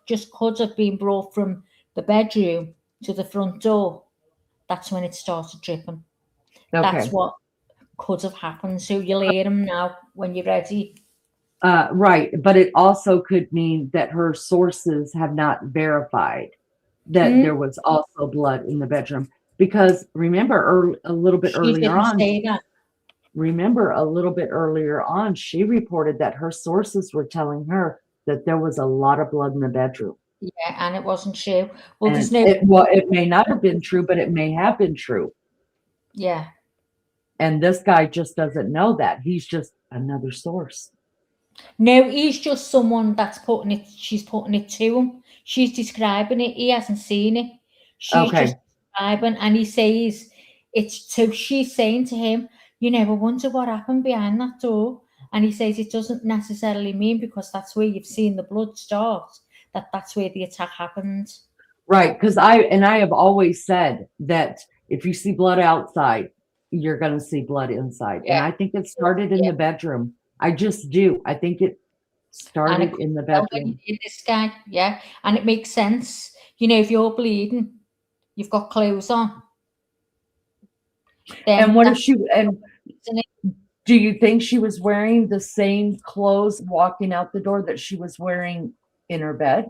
been brought from the bedroom to the front door, that's when it started dripping. Okay. That's what could have happened. So you'll hear them now when you're ready. Right. But it also could mean that her sources have not verified that there was also blood in the bedroom. Because remember a little bit earlier on, she reported that her sources were telling her that there was a lot of blood in the bedroom. Yeah, and it wasn't true. Well, And there's no. It may not have been true, but it may have been true. Yeah. And this guy just doesn't know that. He's just another source. No, he's just someone that's she's putting it to him. She's describing it. He hasn't seen it. She's just describing, and he says so she's saying to him, you know, I wonder what happened behind that door. And he says it doesn't necessarily mean because that's where you've seen the blood start, that's where the attack happened. Right, because I have always said that if you see blood outside, you're going to see blood inside. Yeah. And I think it started in the bedroom. I just do. I think it started in the bedroom. In this guy, yeah. And it makes sense. You know, if you're bleeding, you've got clothes on. And what if she, and Do you think she was wearing the same clothes walking out the door that she was wearing in her bed?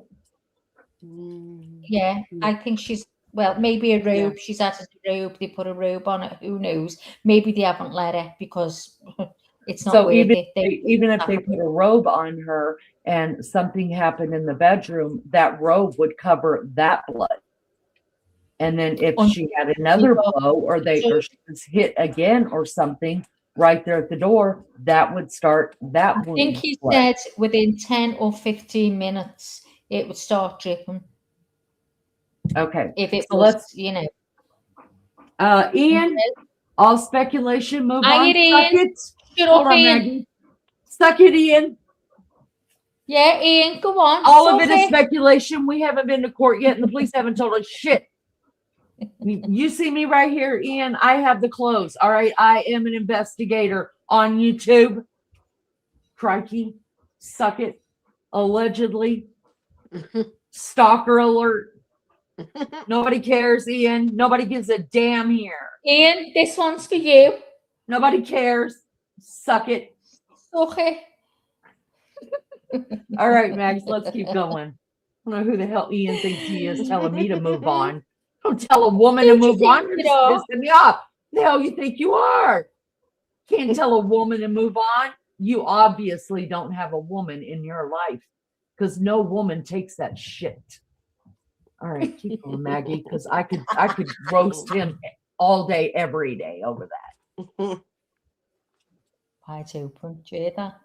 Yeah, I think she's, well, maybe a robe. She's added a robe. They put a robe on it. Who knows? Maybe they haven't let her because it's not So worth even it. even if they put a robe on her and something happened in the bedroom, that robe would cover that blood. And then if she had another blow or she was hit again or something right there at the door, that would start that I wound. think he blood. said within 10 or 15 minutes it would start dripping. Okay. If it So was, let's, you know. Ian, all speculation, move Are on. you, Suck Ian? it. Shut Hold up, on, Ian. Maggie. Suck it, Ian. Yeah, Ian, go on. All of it Suck is speculation. We haven't been to court yet, and the police haven't told us shit. You see me right here, Ian. I have the clothes. All right. I am an investigator on YouTube. Crikey. Suck it. Allegedly. Stalker alert. Nobody cares, Ian. Nobody gives a damn here. Ian, this one's for you. Nobody cares. Suck it. Okay. All right, Max, let's keep going. I don't know who the hell Ian thinks he is telling me to move on. Don't tell a woman to move on. You're just pissing me off. The hell you think you are? Can't tell a woman to move on. You obviously don't have a woman in your life because no woman takes that shit. All right, keep going, Maggie, because I could roast him all day, every day over that. Eyes open, Jada.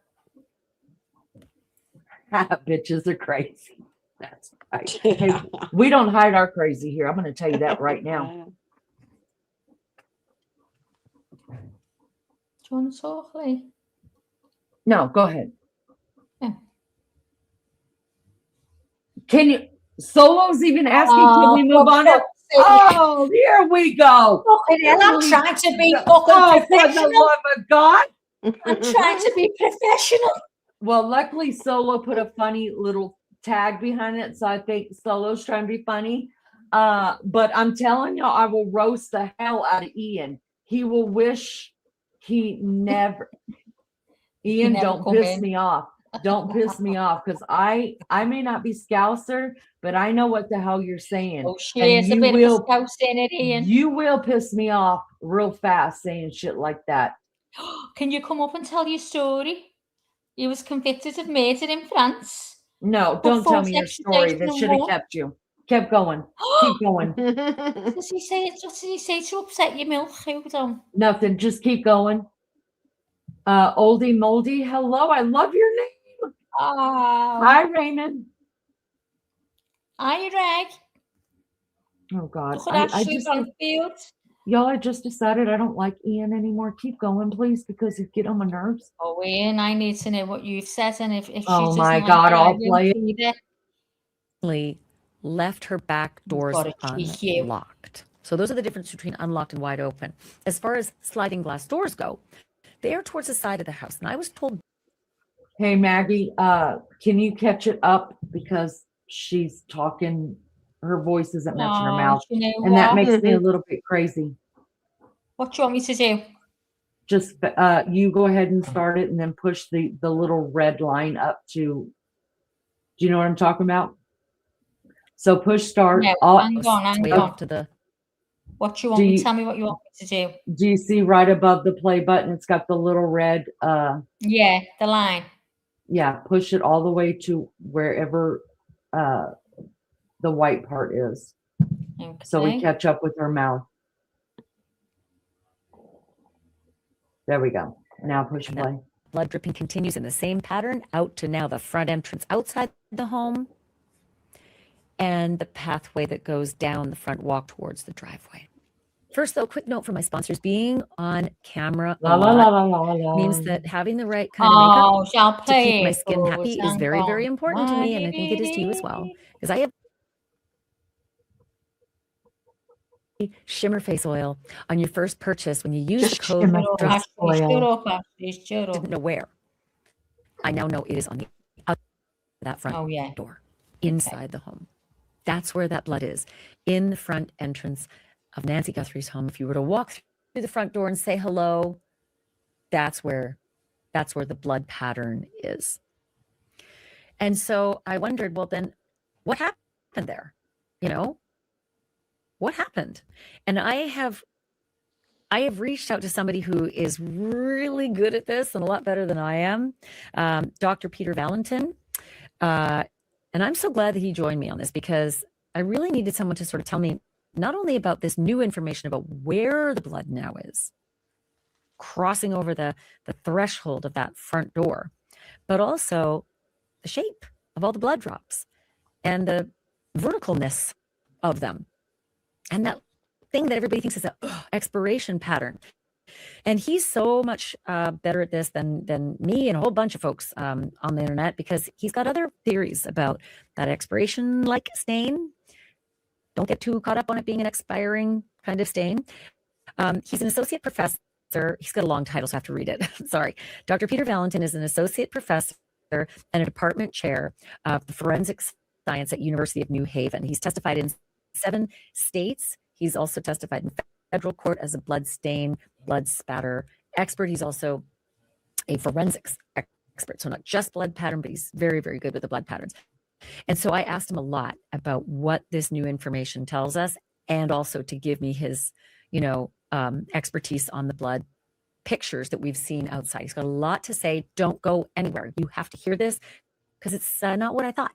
Bitches are crazy. That's right. Hey, we don't hide our crazy here. I'm going to tell you that right now. Do you want to talk, Lee? No, go ahead. Yeah. Can you? Solo's even asking, can we move on? Oh, here we go. I'm trying to be fucking for professional. the love of God. I'm trying to be professional. Well, luckily Solo put a funny little tag behind it, so I think Solo's trying to be funny. But I'm telling you, I will roast the hell out of Ian. He will wish he never. Ian, don't piss me off. Don't piss me off, because I may not be Scouser, but I know what the hell you're saying. Oh, she is a bit of a Scouse in it, Ian. You will piss me off real fast saying shit like that. Can you come up and tell your story? You was convicted of murder in France. No, don't tell me your story. That should have kept you. Kept going. Keep going. What did he say to upset your milk? Hold on. Nothing. Just keep going. Oldie Moldy. Hello. I love your name. Hi, Raymond. Hi, Reg. Oh, God. Y'all, I just decided I don't like Ian anymore. Keep going, please, because you get on my nerves. Oh, Ian, I need to know what you've said, and if she oh my God, I'll play it. Left her back doors unlocked. So those are the difference between unlocked and wide open. As far as sliding glass doors go, they are towards the side of the house, and I was told. Hey, Maggie, can you catch it up, because she's talking. Her voice isn't matching her mouth, and that makes me a little bit crazy. What do you want me to do? Just you go ahead and start it, and then push the little red line up to. Do you know what I'm talking about? So push start. No, hang on. To the. What do you want me? Tell me what you want me to do. Do you see right above the play button? It's got the little red. Yeah, the line. Yeah, push it all the way to wherever the white part is. Okay. So we catch up with her mouth. There we go. Now push play. Blood dripping continues in the same pattern out to now the front entrance outside the home and the pathway that goes down the front walk towards the driveway. First, though, quick note for my sponsors: being on camera means that having the right kind of makeup to keep my skin happy is very, very important to me, and I think it is to you as well, because I have shimmer face oil on your first purchase when you use the code didn't know where. I now know it is on the outside of that front door inside the home. That's where that blood is, in the front entrance of Nancy Guthrie's home. If you were to walk through the front door and say hello, that's where the blood pattern is. And so I wondered, well, then what happened there? You know, what happened? And I have reached out to somebody who is really good at this and a lot better than I am, Dr. Peter Valentin. And I'm so glad that he joined me on this, because I really needed someone to sort of tell me not only about this new information about where the blood now is, crossing over the threshold of that front door, but also the shape of all the blood drops and the verticalness of them, and that thing that everybody thinks is an expiration pattern. And he's so much better at this than me and a whole bunch of folks on the internet, because he's got other theories about that expiration-like stain. Don't get too caught up on it being an expiring kind of stain. He's an associate professor. He's got a long title, so I have to read it. Sorry. Dr. Peter Valentin is an associate professor and a department chair of forensic science at University of New Haven. He's testified in 7 states. He's also testified in federal court as a blood stain, blood spatter expert. He's also a forensics expert. So not just blood pattern, but he's very, very good with the blood patterns. And so I asked him a lot about what this new information tells us, and also to give me his, expertise on the blood pictures that we've seen outside. He's got a lot to say. Don't go anywhere. You have to hear this, because it's not what I thought.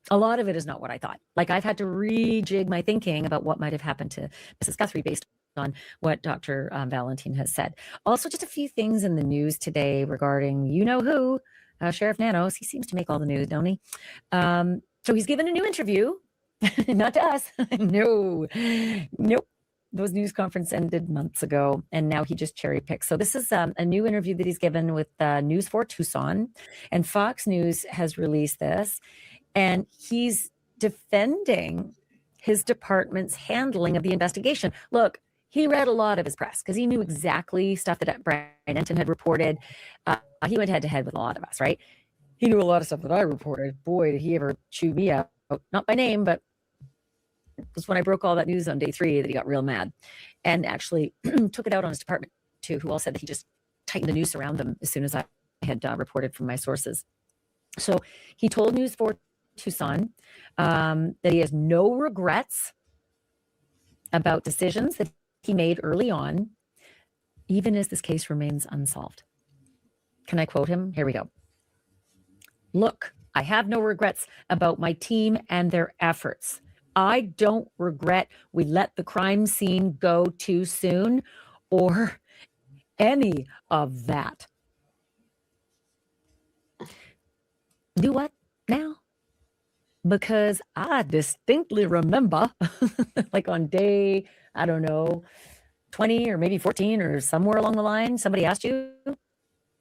A lot of it is not what I thought. Like, I've had to rejig my thinking about what might have happened to Mrs. Guthrie based on what Dr. Valentin has said. Also, just a few things in the news today regarding who, Sheriff Nanos. He seems to make all the news, don't he? So he's given a new interview, not to us. Nope. Those news conference ended months ago, and now he just cherry picks. So this is a new interview that he's given with News 4 Tucson, and Fox News has released this, and he's defending his department's handling of the investigation. Look, he read a lot of his press because he knew exactly stuff that Brian Enton had reported. He went head to head with a lot of us, right? He knew a lot of stuff that I reported. Boy, did he ever chew me out. Not by name, but it was when I broke all that news on day 3 that he got real mad, and actually took it out on his department too, who all said that he just tightened the noose around them as soon as I had reported from my sources. So he told News 4 Tucson that he has no regrets about decisions that he made early on, even as this case remains unsolved. Can I quote him? Here we go. Look, I have no regrets about my team and their efforts. I don't regret we let the crime scene go too soon or any of that. Do what now? Because I distinctly remember, like on day, 20 or maybe 14 or somewhere along the line, somebody asked you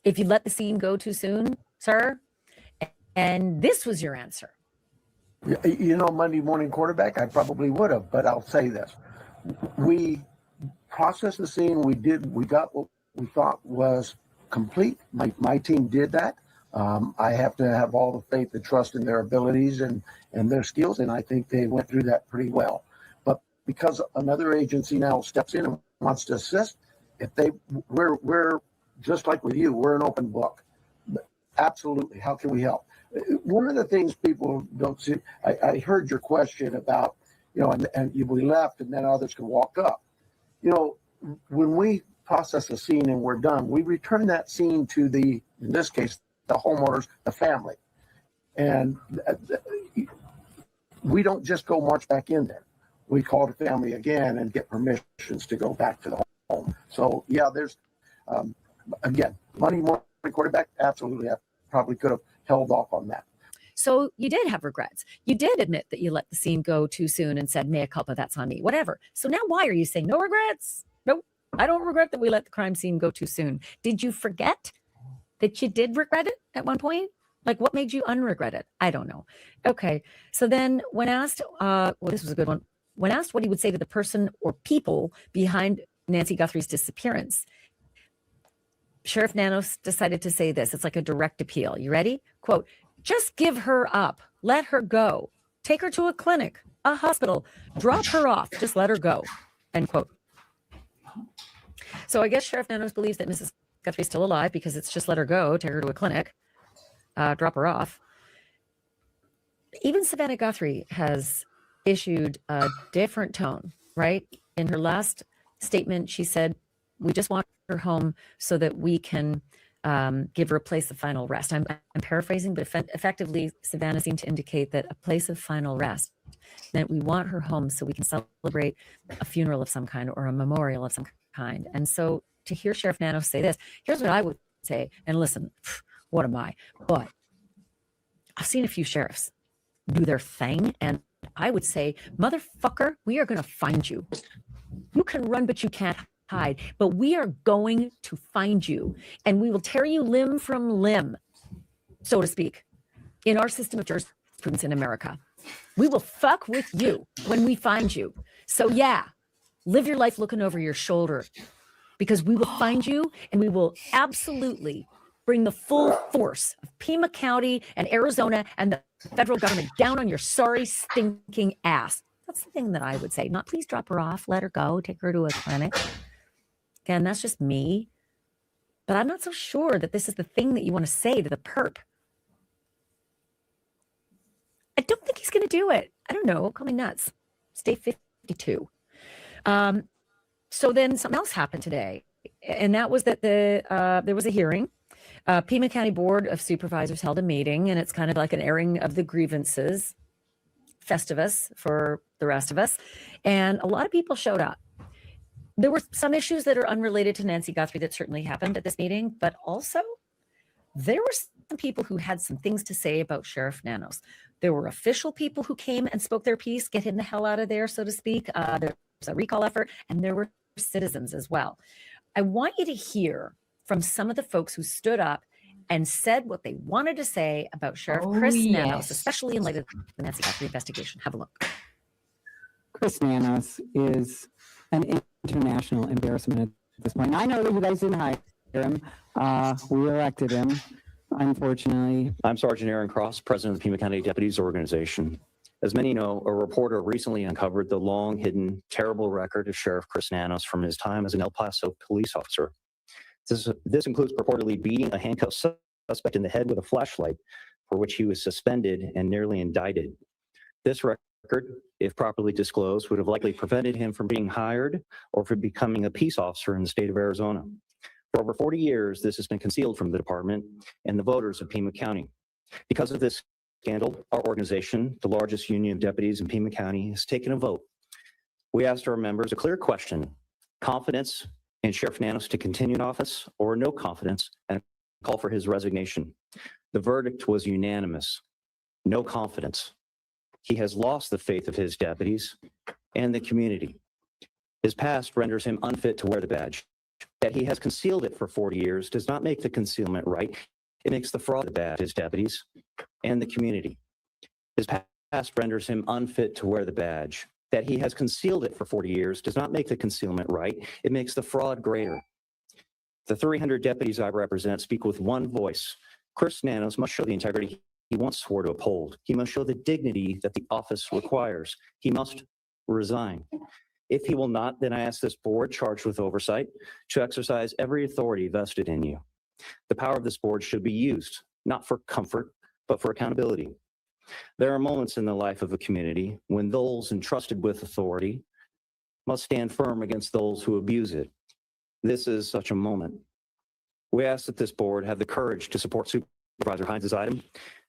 if you let the scene go too soon, sir. And this was your answer. Monday morning quarterback, I probably would have, but I'll say this. We processed the scene. We got what we thought was complete. My team did that. I have to have all the faith and trust in their abilities and their skills, and I think they went through that pretty well. But because another agency now steps in and wants to assist, we're just like with you, we're an open book. Absolutely. How can we help? One of the things people don't see, I heard your question about, and we left and then others can walk up. When we process a scene and we're done, we return that scene to in this case, the homeowners, the family. And we don't just go march back in there. We call the family again and get permissions to go back to the home. So yeah, there's, again, Monday morning quarterback, absolutely. I probably could have held off on that. So you did have regrets. You did admit that you let the scene go too soon and said, mea culpa, that's on me, whatever. So now why are you saying no regrets? Nope, I don't regret that we let the crime scene go too soon. Did you forget that you did regret it at one point? Like, what made you unregret it? I don't know. Okay, so then when asked, this was a good one. When asked what he would say to the person or people behind Nancy Guthrie's disappearance, Sheriff Nanos decided to say this. It's like a direct appeal. You ready? Quote, just give her up. Let her go. Take her to a clinic, a hospital. Drop her off. Just let her go. End quote. So I guess Sheriff Nanos believes that Mrs. Guthrie's still alive because it's just let her go, take her to a clinic, drop her off. Even Savannah Guthrie has issued a different tone, right? In her last statement, she said, we just want her home so that we can give her a place of final rest. I'm paraphrasing, but effectively, Savannah seemed to indicate that a place of final rest meant we want her home so we can celebrate a funeral of some kind or a memorial of some kind. And so to hear Sheriff Nanos say this, here's what I would say. And listen, what am I? But I've seen a few sheriffs do their thing. And I would say, motherfucker, we are going to find you. You can run, but you can't hide. But we are going to find you. And we will tear you limb from limb, so to speak, in our system of jurisprudence in America. We will fuck with you when we find you. So yeah, live your life looking over your shoulder, because we will find you and we will absolutely bring the full force of Pima County and Arizona and the federal government down on your sorry, stinking ass. That's the thing that I would say. Not please drop her off, let her go, take her to a clinic. Again, that's just me. But I'm not so sure that this is the thing that you want to say to the perp. I don't think he's going to do it. I don't know. Call me nuts. Stay 52. So then something else happened today. And that was that there was a hearing. Pima County Board of Supervisors held a meeting, and it's kind of like an airing of the grievances, Festivus for the rest of us. And a lot of people showed up. There were some issues that are unrelated to Nancy Guthrie that certainly happened at this meeting, but also there were some people who had some things to say about Sheriff Nanos. There were official people who came and spoke their piece, get him the hell out of there, so to speak. There was a recall effort, and there were citizens as well. I want you to hear from some of the folks who stood up and said what they wanted to say about Sheriff Chris Nanos, especially in light of the Nancy Guthrie investigation. Have a look. Chris Nanos is an international embarrassment at this point. I know that you guys didn't hire him. We elected him, unfortunately. I'm Sergeant Aaron Cross, president of the Pima County Deputies Organization. As many know, a reporter recently uncovered the long-hidden, terrible record of Sheriff Chris Nanos from his time as an El Paso police officer. This includes purportedly beating a handcuffed suspect in the head with a flashlight, for which he was suspended and nearly indicted. This record, if properly disclosed, would have likely prevented him from being hired or from becoming a peace officer in the state of Arizona. For over 40 years, this has been concealed from the department and the voters of Pima County. Because of this scandal, our organization, the largest union of deputies in Pima County, has taken a vote. We asked our members a clear question: confidence in Sheriff Nanos to continue in office, or no confidence, and call for his resignation. The verdict was unanimous: no confidence. He has lost the faith of his deputies and the community. His past renders him unfit to wear the badge. That he has concealed it for 40 years does not make the concealment right. It makes the fraud bad, his deputies and the community. His past renders him unfit to wear the badge. That he has concealed it for 40 years does not make the concealment right. It makes the fraud greater. The 300 deputies I represent speak with one voice. Chris Nanos must show the integrity he once swore to uphold. He must show the dignity that the office requires. He must resign. If he will not, then I ask this board charged with oversight to exercise every authority vested in you. The power of this board should be used, not for comfort, but for accountability. There are moments in the life of a community when those entrusted with authority must stand firm against those who abuse it. This is such a moment. We ask that this board have the courage to support Supervisor Hines' item.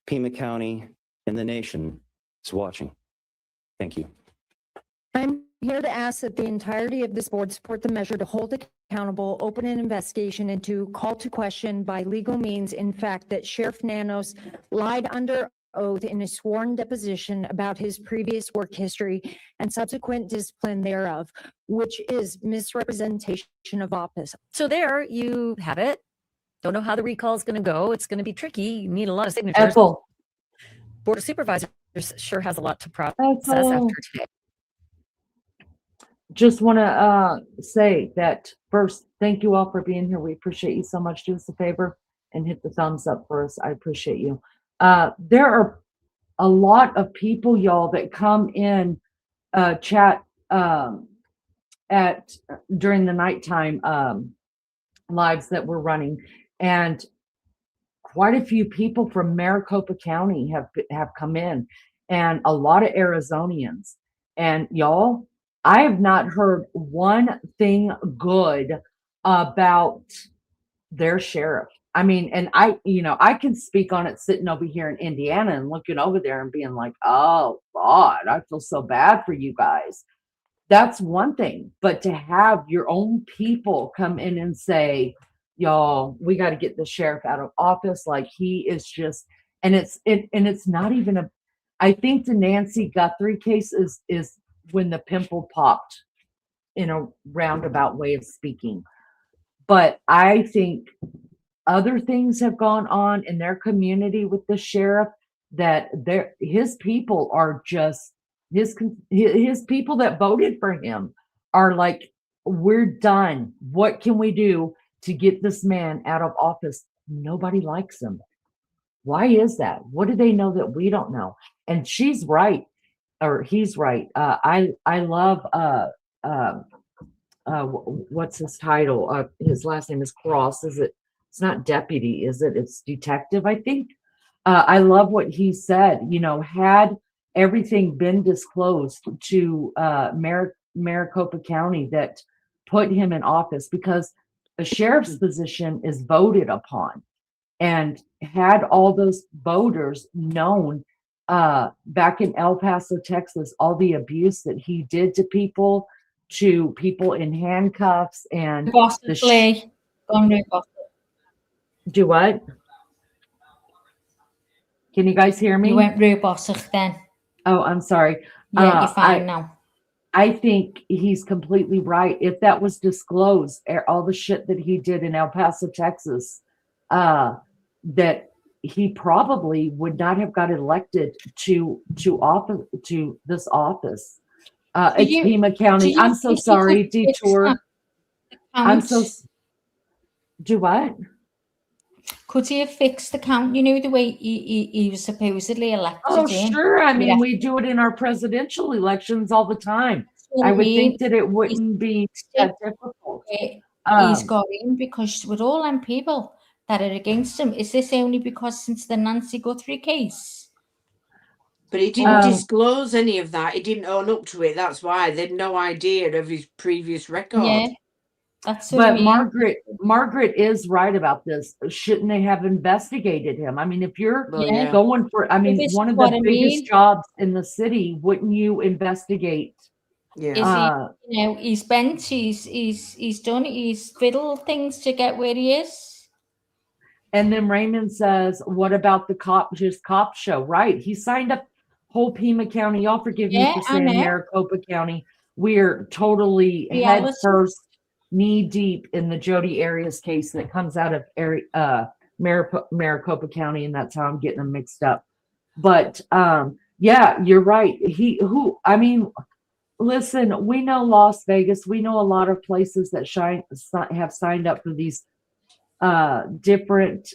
Pima County and the nation is watching. Thank you. I'm here to ask that the entirety of this board support the measure to hold accountable, open an investigation, and to call to question by legal means, in fact, that Sheriff Nanos lied under oath in a sworn deposition about his previous work history and subsequent discipline thereof, which is misrepresentation of office. So there you have it. Don't know how the recall is going to go. It's going to be tricky. You need a lot of signatures. Ethel. Board of Supervisors sure has a lot to process after today. Just want to say that first, thank you all for being here. We appreciate you so much. Do us a favor and hit the thumbs up for us. I appreciate you. There are a lot of people, y'all, that come in chat during the nighttime lives that we're running, and quite a few people from Maricopa County have come in, and a lot of Arizonians. And y'all, I have not heard one thing good about their sheriff. I mean, and I can speak on it sitting over here in Indiana and looking over there and being like, oh God, I feel so bad for you guys. That's one thing, but to have your own people come in and say, y'all, we got to get the sheriff out of office, like he is just, and it's not even a, I think the Nancy Guthrie case is when the pimple popped, in a roundabout way of speaking. But I think other things have gone on in their community with the sheriff, that his people are just, his people that voted for him are like, we're done. What can we do to get this man out of office? Nobody likes him. Why is that? What do they know that we don't know? And she's right, or he's right. I love what's his title? His last name is Cross. Is it? It's not deputy, is it? It's detective, I think. I love what he said. You know, had everything been disclosed to Maricopa County that put him in office, because a sheriff's position is voted upon, and had all those voters known back in El Paso, Texas, all the abuse that he did to people in handcuffs and do what? Can you guys hear me? You went robotic then. Oh, I'm sorry. Yeah, you're fine now. I think he's completely right. If that was disclosed, all the shit that he did in El Paso, Texas, that he probably would not have got elected to this office. It's Pima County. I'm so sorry, Detour. I'm so. Do what? Could he have fixed the count? You know, the way he was supposedly elected. Oh, sure. I mean, we do it in our presidential elections all the time. I would think that it wouldn't be that difficult. He's got in because with all them people that are against him, is this only because since the Nancy Guthrie case? But he didn't disclose any of that. He didn't own up to it. That's why they had no idea of his previous record. Yeah. That's but Margaret is right about this. Shouldn't they have investigated him? I mean, if you're going for, I mean, one of the biggest jobs in the city, wouldn't you investigate? Yeah. You know, he's bent, he's done, he's fiddled things to get where he is. And then Raymond says, what about the cop show? Right. He signed up whole Pima County. Y'all forgive me for saying Maricopa County. We're totally head first, knee deep in the Jody Arias case that comes out of Maricopa County, and that's how I'm getting them mixed up. But yeah, you're right. I mean, listen, we know Las Vegas. We know a lot of places that have signed up for these different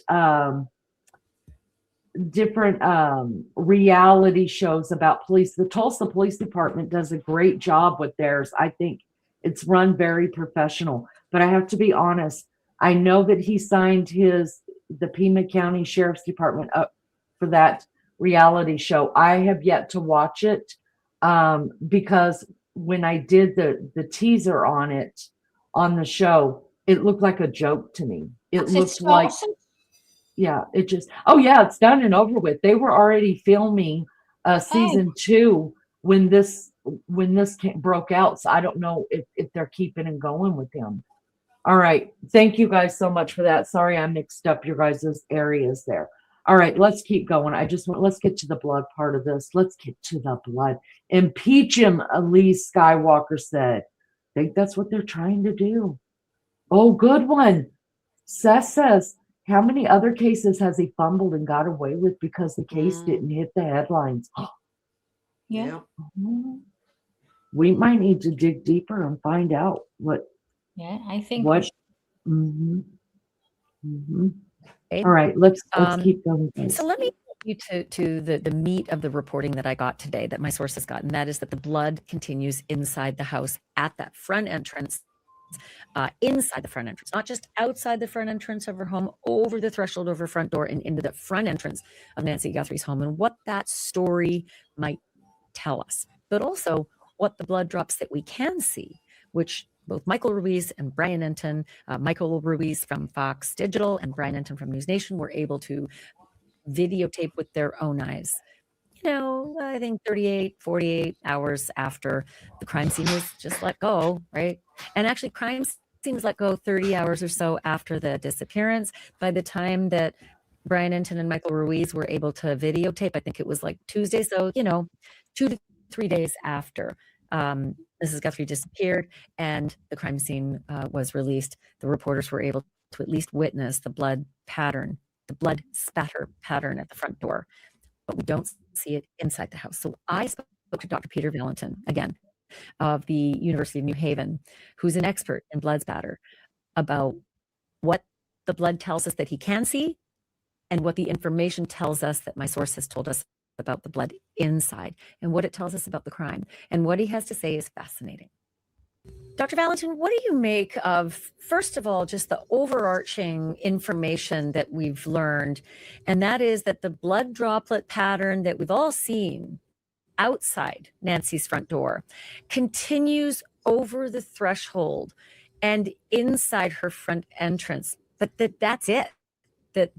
reality shows about police. The Tulsa Police Department does a great job with theirs. I think it's run very professional, but I have to be honest. I know that he signed the Pima County Sheriff's Department up for that reality show. I have yet to watch it because when I did the teaser on it on the show, it looked like a joke to me. It looked like, it just, it's done and over with. They were already filming season 2 when this broke out. So I don't know if they're keeping and going with him. All right. Thank you guys so much for that. Sorry, I mixed up your guys' areas there. All right, let's keep going. Let's get to the blood part of this. Let's get to the blood. Impeach him, Lee Skywalker said. I think that's what they're trying to do. Oh, good one. Seth says, how many other cases has he fumbled and got away with because the case didn't hit the headlines? Yeah. We might need to dig deeper and find out what. Yeah, I think. What? All right, let's keep going. So let me get you to the meat of the reporting that I got today, that my sources got, and that is that the blood continues inside the house at that front entrance inside the front entrance, not just outside the front entrance of her home, over the threshold of her front door and into the front entrance of Nancy Guthrie's home, and what that story might tell us, but also what the blood drops that we can see, which both Michael Ruiz and Brian Enton, Michael Ruiz from Fox Digital and Brian Enton from News Nation, were able to videotape with their own eyes. You know, I think 38, 48 hours after the crime scene was just let go, right? And actually, crime scene was let go 30 hours or so after the disappearance. By the time that Brian Enton and Michael Ruiz were able to videotape, I think it was like Tuesday. So, you know, 2 to 3 days after Mrs. Guthrie disappeared and the crime scene was released, the reporters were able to at least witness the blood pattern, the blood spatter pattern at the front door, but we don't see it inside the house. So I spoke to Dr. Peter Valentin, again, of the University of New Haven, who's an expert in blood spatter, about what the blood tells us that he can see and what the information tells us that my source has told us about the blood inside and what it tells us about the crime. And what he has to say is fascinating. Dr. Valentin, what do you make of, first of all, just the overarching information that we've learned, and that is that the blood droplet pattern that we've all seen outside Nancy's front door continues over the threshold and inside her front entrance, but that's it,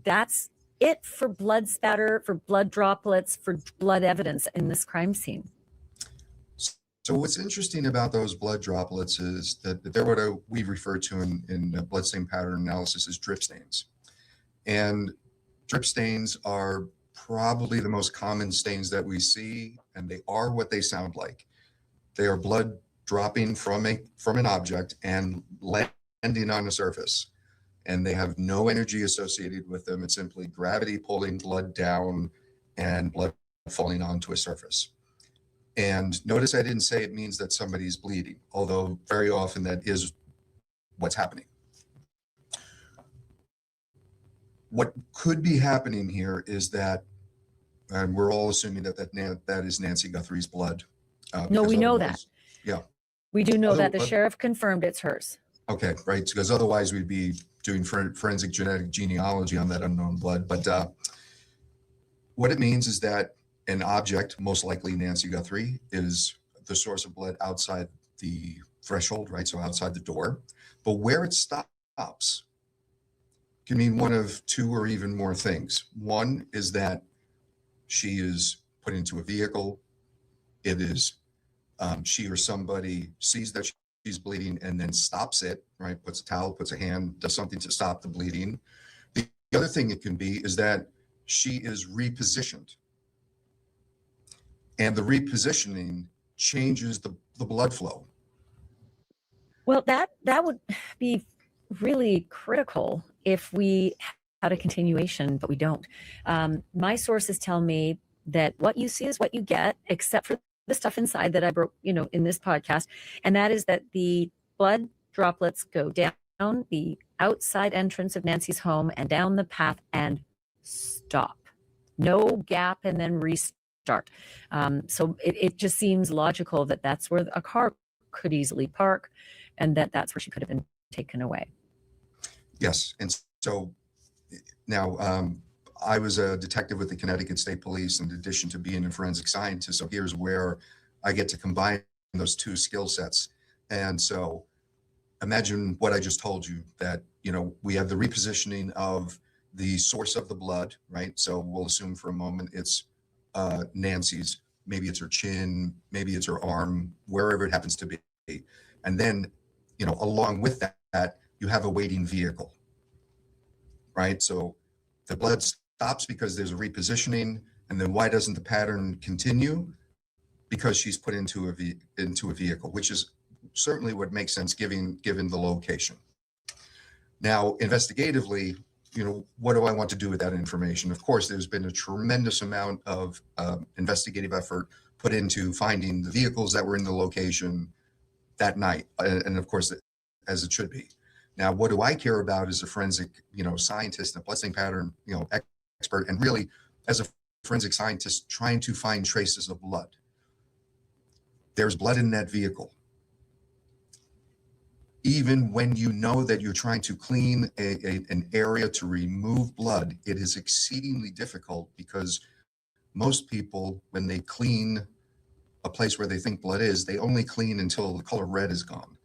that's it for blood spatter, for blood droplets, for blood evidence in this crime scene? So what's interesting about those blood droplets is that they're what we refer to in blood stain pattern analysis as drip stains. And drip stains are probably the most common stains that we see, and they are what they sound like. They are blood dropping from an object and landing on a surface. And they have no energy associated with them. It's simply gravity pulling blood down and blood falling onto a surface. And notice I didn't say it means that somebody's bleeding, although very often that is what's happening. What could be happening here is that, and we're all assuming that is Nancy Guthrie's blood. No, we know that. Yeah. We do know that. The sheriff confirmed it's hers. Okay, right, because otherwise we'd be doing forensic genetic genealogy on that unknown blood. But what it means is that an object, most likely Nancy Guthrie, is the source of blood outside the threshold, right? So outside the door. But where it stops can mean one of two or even more things. One is that she is put into a vehicle. It is she or somebody sees that she's bleeding and then stops it, right? Puts a towel, puts a hand, does something to stop the bleeding. The other thing it can be is that she is repositioned. And the repositioning changes the blood flow. Well, that would be really critical if we had a continuation, but we don't. My sources tell me that what you see is what you get, except for the stuff inside that I broke, in this podcast. And that is that the blood droplets go down the outside entrance of Nancy's home and down the path and stop. No gap and then restart. So it just seems logical that that's where a car could easily park and that's where she could have been taken away. Yes. And so now I was a detective with the Connecticut State Police in addition to being a forensic scientist. So here's where I get to combine those two skill sets. And so imagine what I just told you, that, we have the repositioning of the source of the blood, right? So we'll assume for a moment it's Nancy's, maybe it's her chin, maybe it's her arm, wherever it happens to be. And then, along with that, you have a waiting vehicle, right? So the blood stops because there's a repositioning. And then why doesn't the pattern continue? Because she's put into a vehicle, which is certainly what makes sense given the location. Now, investigatively, what do I want to do with that information? Of course, there's been a tremendous amount of investigative effort put into finding the vehicles that were in the location that night. And of course, as it should be. Now, what do I care about as a forensic, scientist and a blood stain pattern, expert, and really as a forensic scientist trying to find traces of blood? There's blood in that vehicle. even when you know that you're trying to clean an area to remove blood, it is exceedingly difficult because most people, when they clean a place where they think blood is, they only clean until the color red is gone.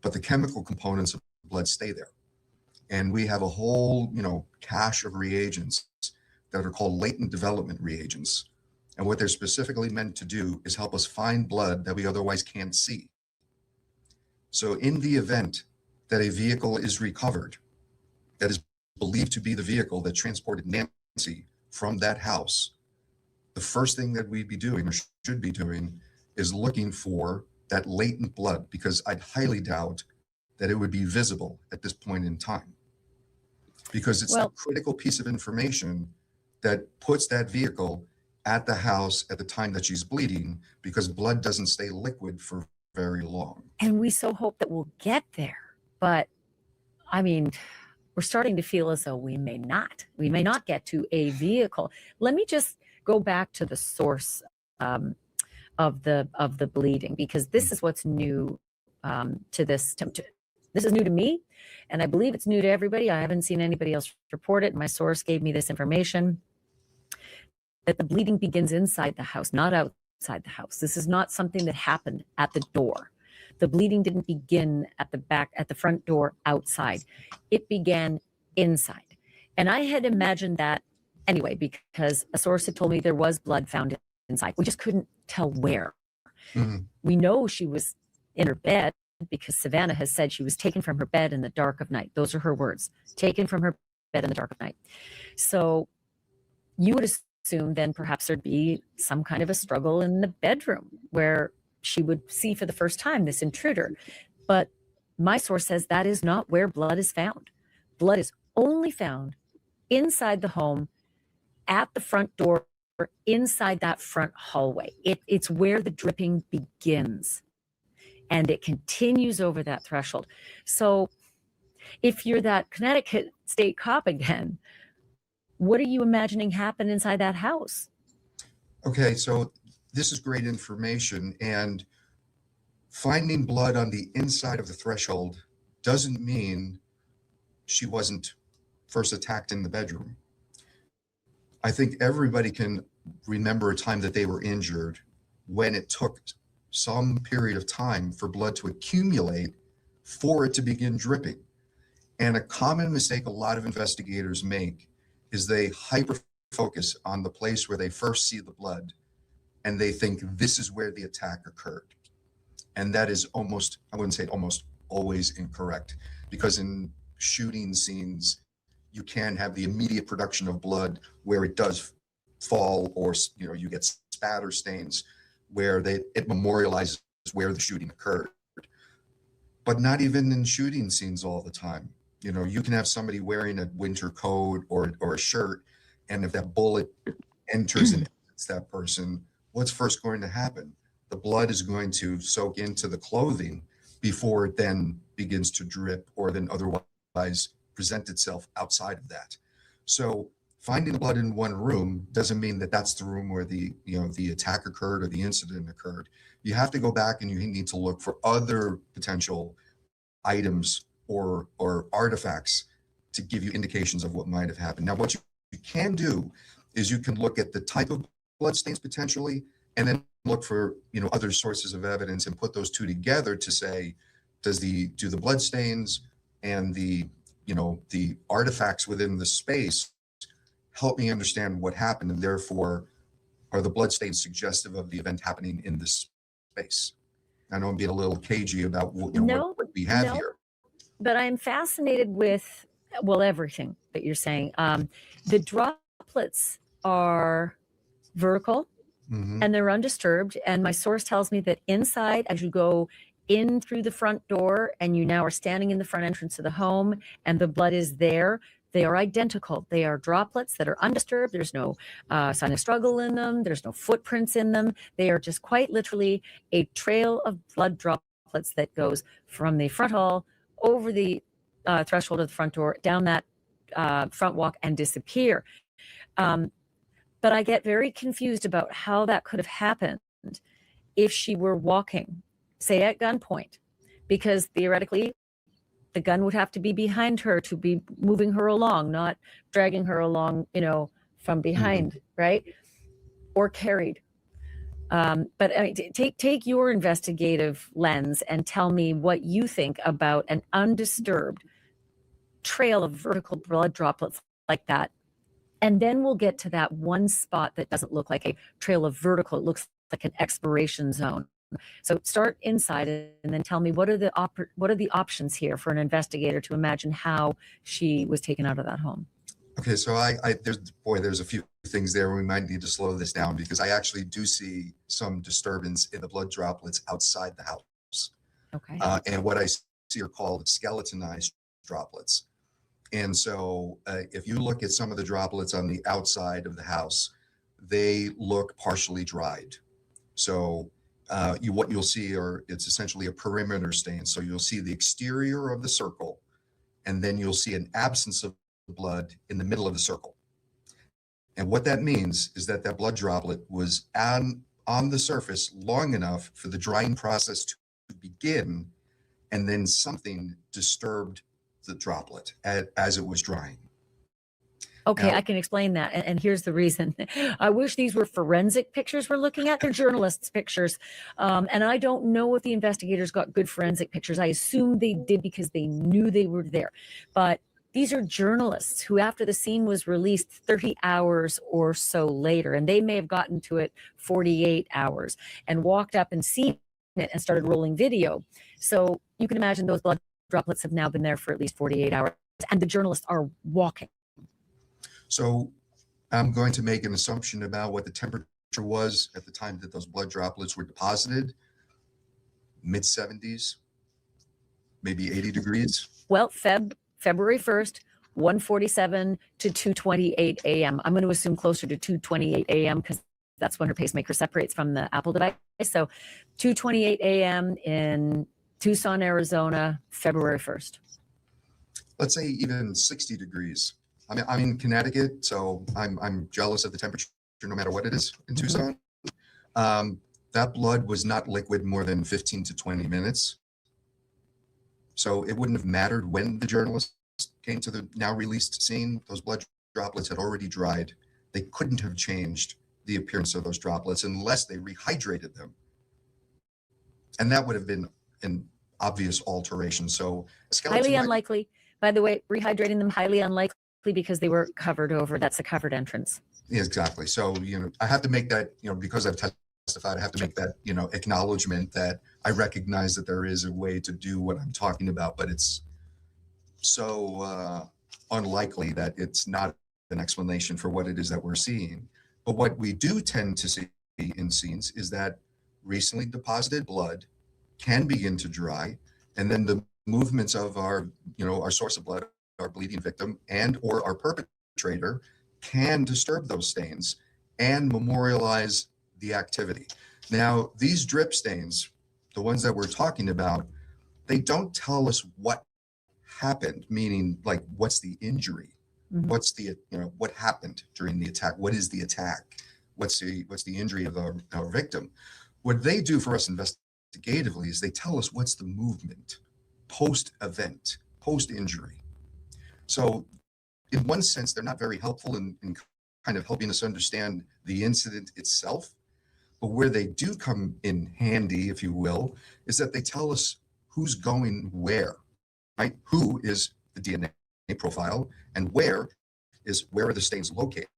But the chemical components of blood stay there. And we have a whole, cache of reagents that are called latent development reagents. And what they're specifically meant to do is help us find blood that we otherwise can't see. So in the event that a vehicle is recovered that is believed to be the vehicle that transported Nancy from that house, the first thing that we'd be doing or should be doing is looking for that latent blood, because I'd highly doubt that it would be visible at this point in time, because it's the critical piece of information that puts that vehicle at the house at the time that she's bleeding, because blood doesn't stay liquid for very long. And we so hope that we'll get there. But I mean, we're starting to feel as though we may not. We may not get to a vehicle. Let me just go back to the source of the bleeding, because this is what's new to this. This is new to me, and I believe it's new to everybody. I haven't seen anybody else report it. My source gave me this information, that the bleeding begins inside the house, not outside the house. This is not something that happened at the door. The bleeding didn't begin at the front door outside. It began inside. And I had imagined that anyway, because a source had told me there was blood found inside. We just couldn't tell where. Mm-hmm. We know she was in her bed because Savannah has said she was taken from her bed in the dark of night. Those are her words, taken from her bed in the dark of night. So you would assume then perhaps there'd be some kind of a struggle in the bedroom where she would see for the first time this intruder. But my source says that is not where blood is found. Blood is only found inside the home, at the front door, inside that front hallway. It's where the dripping begins, and it continues over that threshold. So if you're that Connecticut state cop again, what are you imagining happened inside that house? Okay, so this is great information, and finding blood on the inside of the threshold doesn't mean she wasn't first attacked in the bedroom. I think everybody can remember a time that they were injured when it took some period of time for blood to accumulate for it to begin dripping. And a common mistake a lot of investigators make is they hyper focus on the place where they first see the blood, and they think this is where the attack occurred. And that is almost, I wouldn't say almost always incorrect, because in shooting scenes, you can have the immediate production of blood where it does fall, or you get spatter stains where it memorializes where the shooting occurred. But not even in shooting scenes all the time. You can have somebody wearing a winter coat or a shirt, and if that bullet enters and hits that person, what's first going to happen? The blood is going to soak into the clothing before it then begins to drip or then otherwise present itself outside of that. So finding blood in one room doesn't mean that that's the room where the attack occurred or the incident occurred. You have to go back and you need to look for other potential items or artifacts to give you indications of what might have happened. Now, what you can do is you can look at the type of blood stains potentially, and then look for other sources of evidence and put those two together to say, do the blood stains and the artifacts within the space help me understand what happened, and therefore are the blood stains suggestive of the event happening in this space? I know I'm being a little cagey about what we have here. But I'm fascinated with, everything that you're saying. The droplets are vertical, mm-hmm. and they're undisturbed. And my source tells me that inside, as you go in through the front door and you now are standing in the front entrance of the home and the blood is there, they are identical. They are droplets that are undisturbed. There's no sign of struggle in them. There's no footprints in them. They are just quite literally a trail of blood droplets that goes from the front hall over the threshold of the front door, down that front walk, and disappear. But I get very confused about how that could have happened if she were walking, say at gunpoint, because theoretically the gun would have to be behind her to be moving her along, not dragging her along, from behind, right? Or carried. But I mean, take your investigative lens and tell me what you think about an undisturbed trail of vertical blood droplets like that. And then we'll get to that one spot that doesn't look like a trail of vertical. It looks like an expiration zone. So start inside and then tell me what are the options here for an investigator to imagine how she was taken out of that home. Okay, so there's a few things there. We might need to slow this down because I actually do see some disturbance in the blood droplets outside the house. Okay. And what I see are called skeletonized droplets. And so if you look at some of the droplets on the outside of the house, they look partially dried. So what you'll see it's essentially a perimeter stain. So you'll see the exterior of the circle, and then you'll see an absence of blood in the middle of the circle. And what that means is that blood droplet was on the surface long enough for the drying process to begin, and then something disturbed the droplet as it was drying. Okay, Now, I can explain that. And here's the reason. I wish these were forensic pictures we're looking at. They're journalists' pictures. And I don't know if the investigators got good forensic pictures. I assume they did because they knew they were there. But these are journalists who, after the scene was released 30 hours or so later, and they may have gotten to it 48 hours and walked up and seen it and started rolling video. So you can imagine those blood droplets have now been there for at least 48 hours, and the journalists are walking. So I'm going to make an assumption about what the temperature was at the time that those blood droplets were deposited. Mid-70s, maybe 80 degrees. Well, February 1st, 1:47 to 2:28 a.m. I'm going to assume closer to 2:28 a.m. because that's when her pacemaker separates from the Apple device. So 2:28 a.m. in Tucson, Arizona, February 1st. Let's say even 60 degrees. I mean, I'm in Connecticut, so I'm jealous of the temperature no matter what it is in Tucson. That blood was not liquid more than 15 to 20 minutes. So it wouldn't have mattered when the journalist came to the now released scene. Those blood droplets had already dried. They couldn't have changed the appearance of those droplets unless they rehydrated them. And that would have been an obvious alteration. So Highly unlikely. By the way, rehydrating them, highly unlikely because they were covered over. That's a covered entrance. Yeah, exactly. So, I have to make that, because I've testified, I have to make that, acknowledgement that I recognize that there is a way to do what I'm talking about, but it's so unlikely that it's not an explanation for what it is that we're seeing. But what we do tend to see in scenes is that recently deposited blood can begin to dry, and then the movements of our source of blood, our bleeding victim, and or our perpetrator can disturb those stains and memorialize the activity. Now, these drip stains, the ones that we're talking about, they don't tell us what happened, meaning like what's the injury, what's the what happened during the attack, what is the attack, what's the injury of our victim. What they do for us investigatively is they tell us what's the movement post-event, post-injury. So in one sense, they're not very helpful in kind of helping us understand the incident itself. But where they do come in handy, if you will, is that they tell us who's going where, right? Who is the DNA profile and where are the stains located?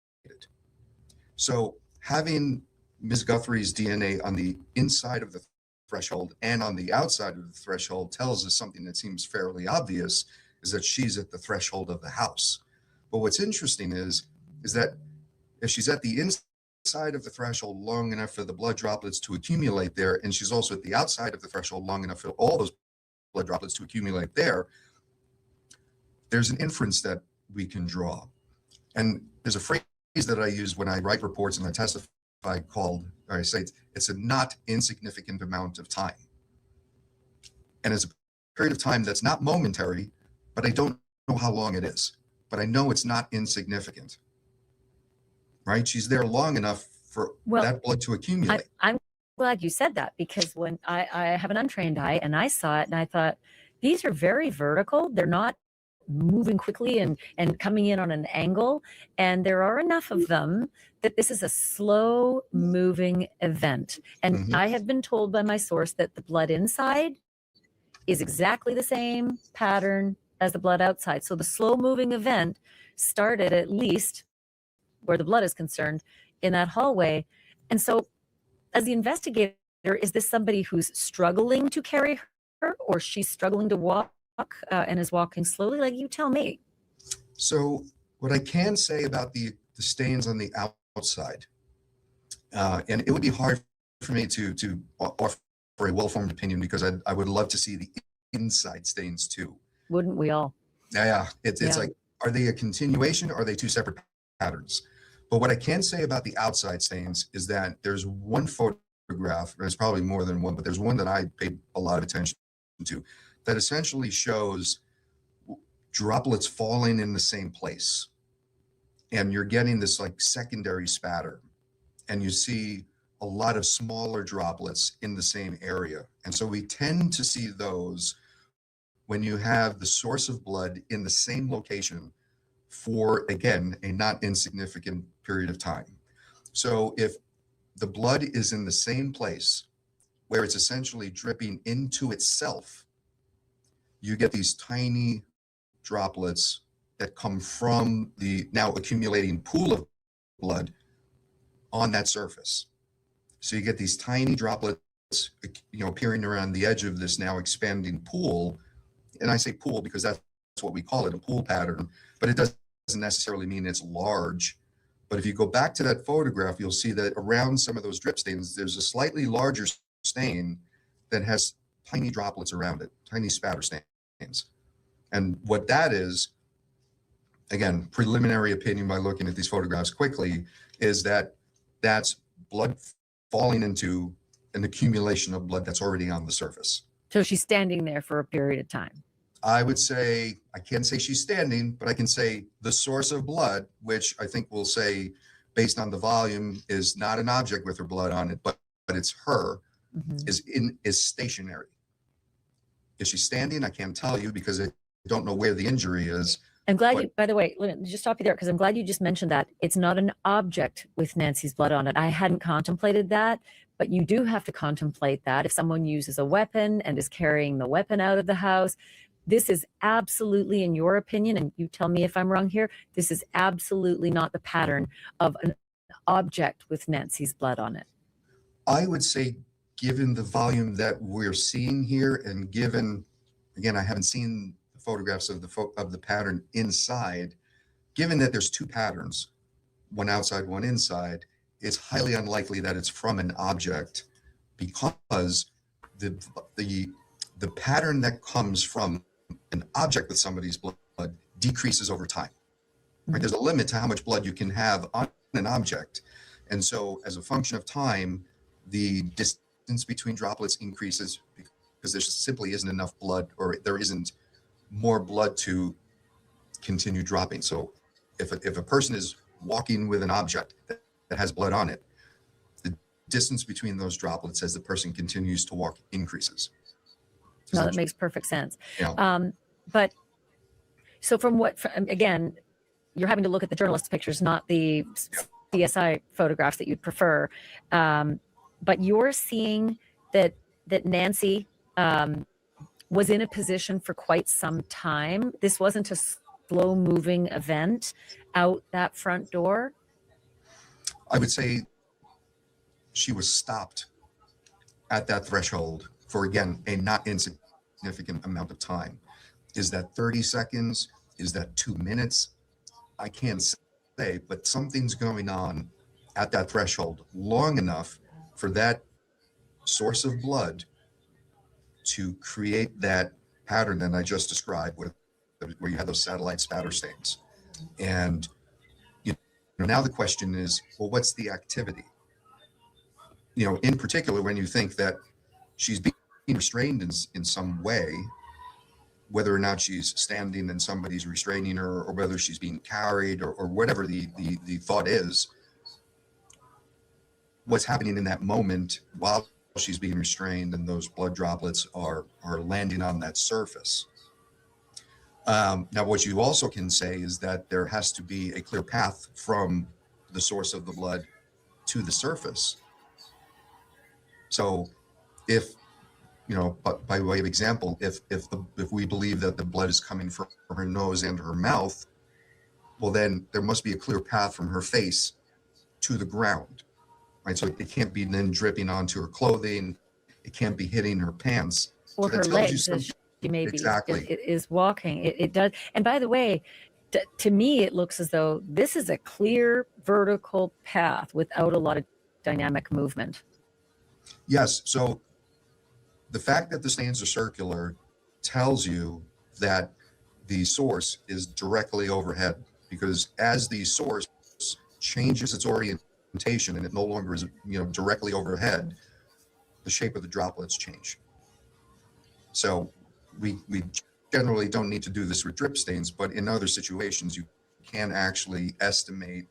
So having Ms. Guthrie's DNA on the inside of the threshold and on the outside of the threshold tells us something that seems fairly obvious, is that she's at the threshold of the house. But what's interesting is that if she's at the inside of the threshold long enough for the blood droplets to accumulate there, and she's also at the outside of the threshold long enough for all those blood droplets to accumulate there, there's an inference that we can draw. And there's a phrase that I use when I write reports and I testify I say it's a not insignificant amount of time. And it's a period of time that's not momentary, but I don't know how long it is. But I know it's not insignificant, right? She's there long enough for that blood to accumulate. I'm glad you said that, because when I have an untrained eye and I saw it and I thought, these are very vertical. They're not moving quickly and coming in on an angle. And there are enough of them that this is a slow moving event. And I have been told by my source that the blood inside is exactly the same pattern as the blood outside. So the slow moving event started, at least where the blood is concerned, in that hallway. And so as the investigator, is this somebody who's struggling to carry her, or she's struggling to walk and is walking slowly? Like, you tell me. So what I can say about the stains on the outside, and it would be hard for me to offer a well-formed opinion, because I would love to see the inside stains too. Wouldn't we all? Yeah, it's like, are they a continuation, or are they two separate patterns? But what I can say about the outside stains is that there's one photograph, there's probably more than one, but there's one that I paid a lot of attention to, that essentially shows droplets falling in the same place. And you're getting this like secondary spatter, and you see a lot of smaller droplets in the same area. And so we tend to see those when you have the source of blood in the same location for, again, a not insignificant period of time. So if the blood is in the same place where it's essentially dripping into itself, you get these tiny droplets that come from the now accumulating pool of blood on that surface. So you get these tiny droplets, appearing around the edge of this now expanding pool. And I say pool because that's what we call it, a pool pattern, but it doesn't necessarily mean it's large. But if you go back to that photograph, you'll see that around some of those drip stains, there's a slightly larger stain that has tiny droplets around it, tiny spatter stains. And what that is, again, preliminary opinion by looking at these photographs quickly, is that that's blood falling into an accumulation of blood that's already on the surface. So she's standing there for a period of time. I would say, I can't say she's standing, but I can say the source of blood, which I think we'll say based on the volume is not an object with her blood on it, but it's her, is stationary. Is she standing? I can't tell you because I don't know where the injury is. I'm glad you, by the way, let me just stop you there, because I'm glad you just mentioned that. It's not an object with Nancy's blood on it. I hadn't contemplated that, but you do have to contemplate that if someone uses a weapon and is carrying the weapon out of the house. This is absolutely, in your opinion, and you tell me if I'm wrong here, this is absolutely not the pattern of an object with Nancy's blood on it. I would say, given the volume that we're seeing here, and given, again, I haven't seen the photographs of the pattern inside, given that there's two patterns, one outside, one inside, it's highly unlikely that it's from an object, because the pattern that comes from an object with somebody's blood decreases over time. Right? There's a limit to how much blood you can have on an object. And so as a function of time, the distance between droplets increases because there simply isn't enough blood, or there isn't more blood to continue dropping. So if a person is walking with an object that has blood on it, the distance between those droplets as the person continues to walk increases. No, that makes perfect sense. Yeah. But so again, you're having to look at the journalist's pictures, not the CSI photographs that you'd prefer. But you're seeing that Nancy was in a position for quite some time. This wasn't a slow moving event out that front door. I would say she was stopped at that threshold for, again, a not insignificant amount of time. Is that 30 seconds? Is that 2 minutes? I can't say, but something's going on at that threshold long enough for that source of blood to create that pattern that I just described, where you have those satellite spatter stains. And now the question is, well, what's the activity? In particular, when you think that she's being restrained in some way, whether or not she's standing and somebody's restraining her, or whether she's being carried, or whatever the thought is, what's happening in that moment while she's being restrained and those blood droplets are landing on that surface. Now, what you also can say is that there has to be a clear path from the source of the blood to the surface. So if, you know, by way of example, if we believe that the blood is coming from her nose and her mouth, well, then there must be a clear path from her face to the ground, right? So it can't be then dripping onto her clothing. It can't be hitting her pants. Or So her that tells you legs as she maybe exactly. is walking. It does. And by the way, to me, it looks as though this is a clear vertical path without a lot of dynamic movement. Yes. So the fact that the stains are circular tells you that the source is directly overhead, because as the source changes its orientation and it no longer is, you know, directly overhead, the shape of the droplets change. So we generally don't need to do this with drip stains, but in other situations you can actually estimate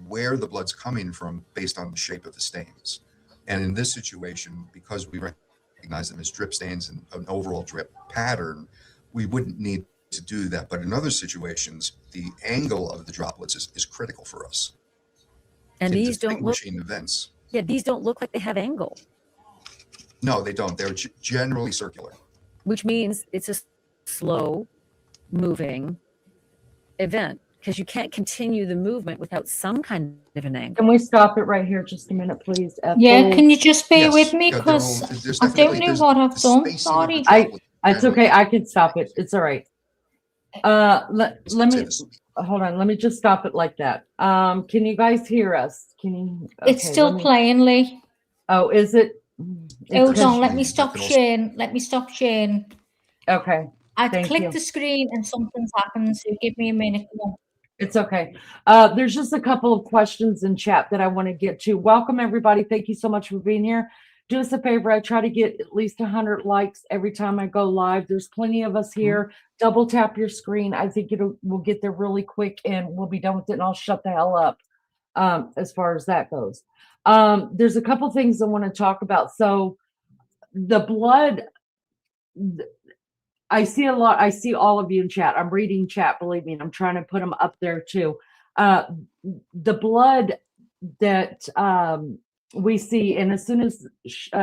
where the blood's coming from based on the shape of the stains. And in this situation, because we recognize them as drip stains and an overall drip pattern, we wouldn't need to do that. But in other situations, the angle of the droplets is critical for us. And in these don't look, distinguishing events. yeah, these don't look like they have angle. No, they don't. They're generally circular. Which means it's a slow moving event, because you can't continue the movement without some kind of an angle. Can we stop it right here just a minute, please? Yeah, can you just bear with me, Yeah, because I don't know what I've done. Sorry. It's okay. I can stop it. It's all right. Let me hold on. Let me just stop it like that. Can you guys hear us? Can you? It's still playing, Lee. Oh, is it? Hold on. Let me stop sharing. Let me stop sharing. Okay. I've Thank clicked you. the screen and something's happened. So give me a minute. Come on. It's okay. There's just a couple of questions in chat that I want to get to. Welcome, everybody. Thank you so much for being here. Do us a favor. I try to get at least 100 likes every time I go live. There's plenty of us here. Double tap your screen. I think we'll get there really quick and we'll be done with it, and I'll shut the hell up as far as that goes. There's a couple things I want to talk about. So the blood, I see a lot. I see all of you in chat. I'm reading chat. Believe me, and I'm trying to put them up there too. The blood that we see, and as soon as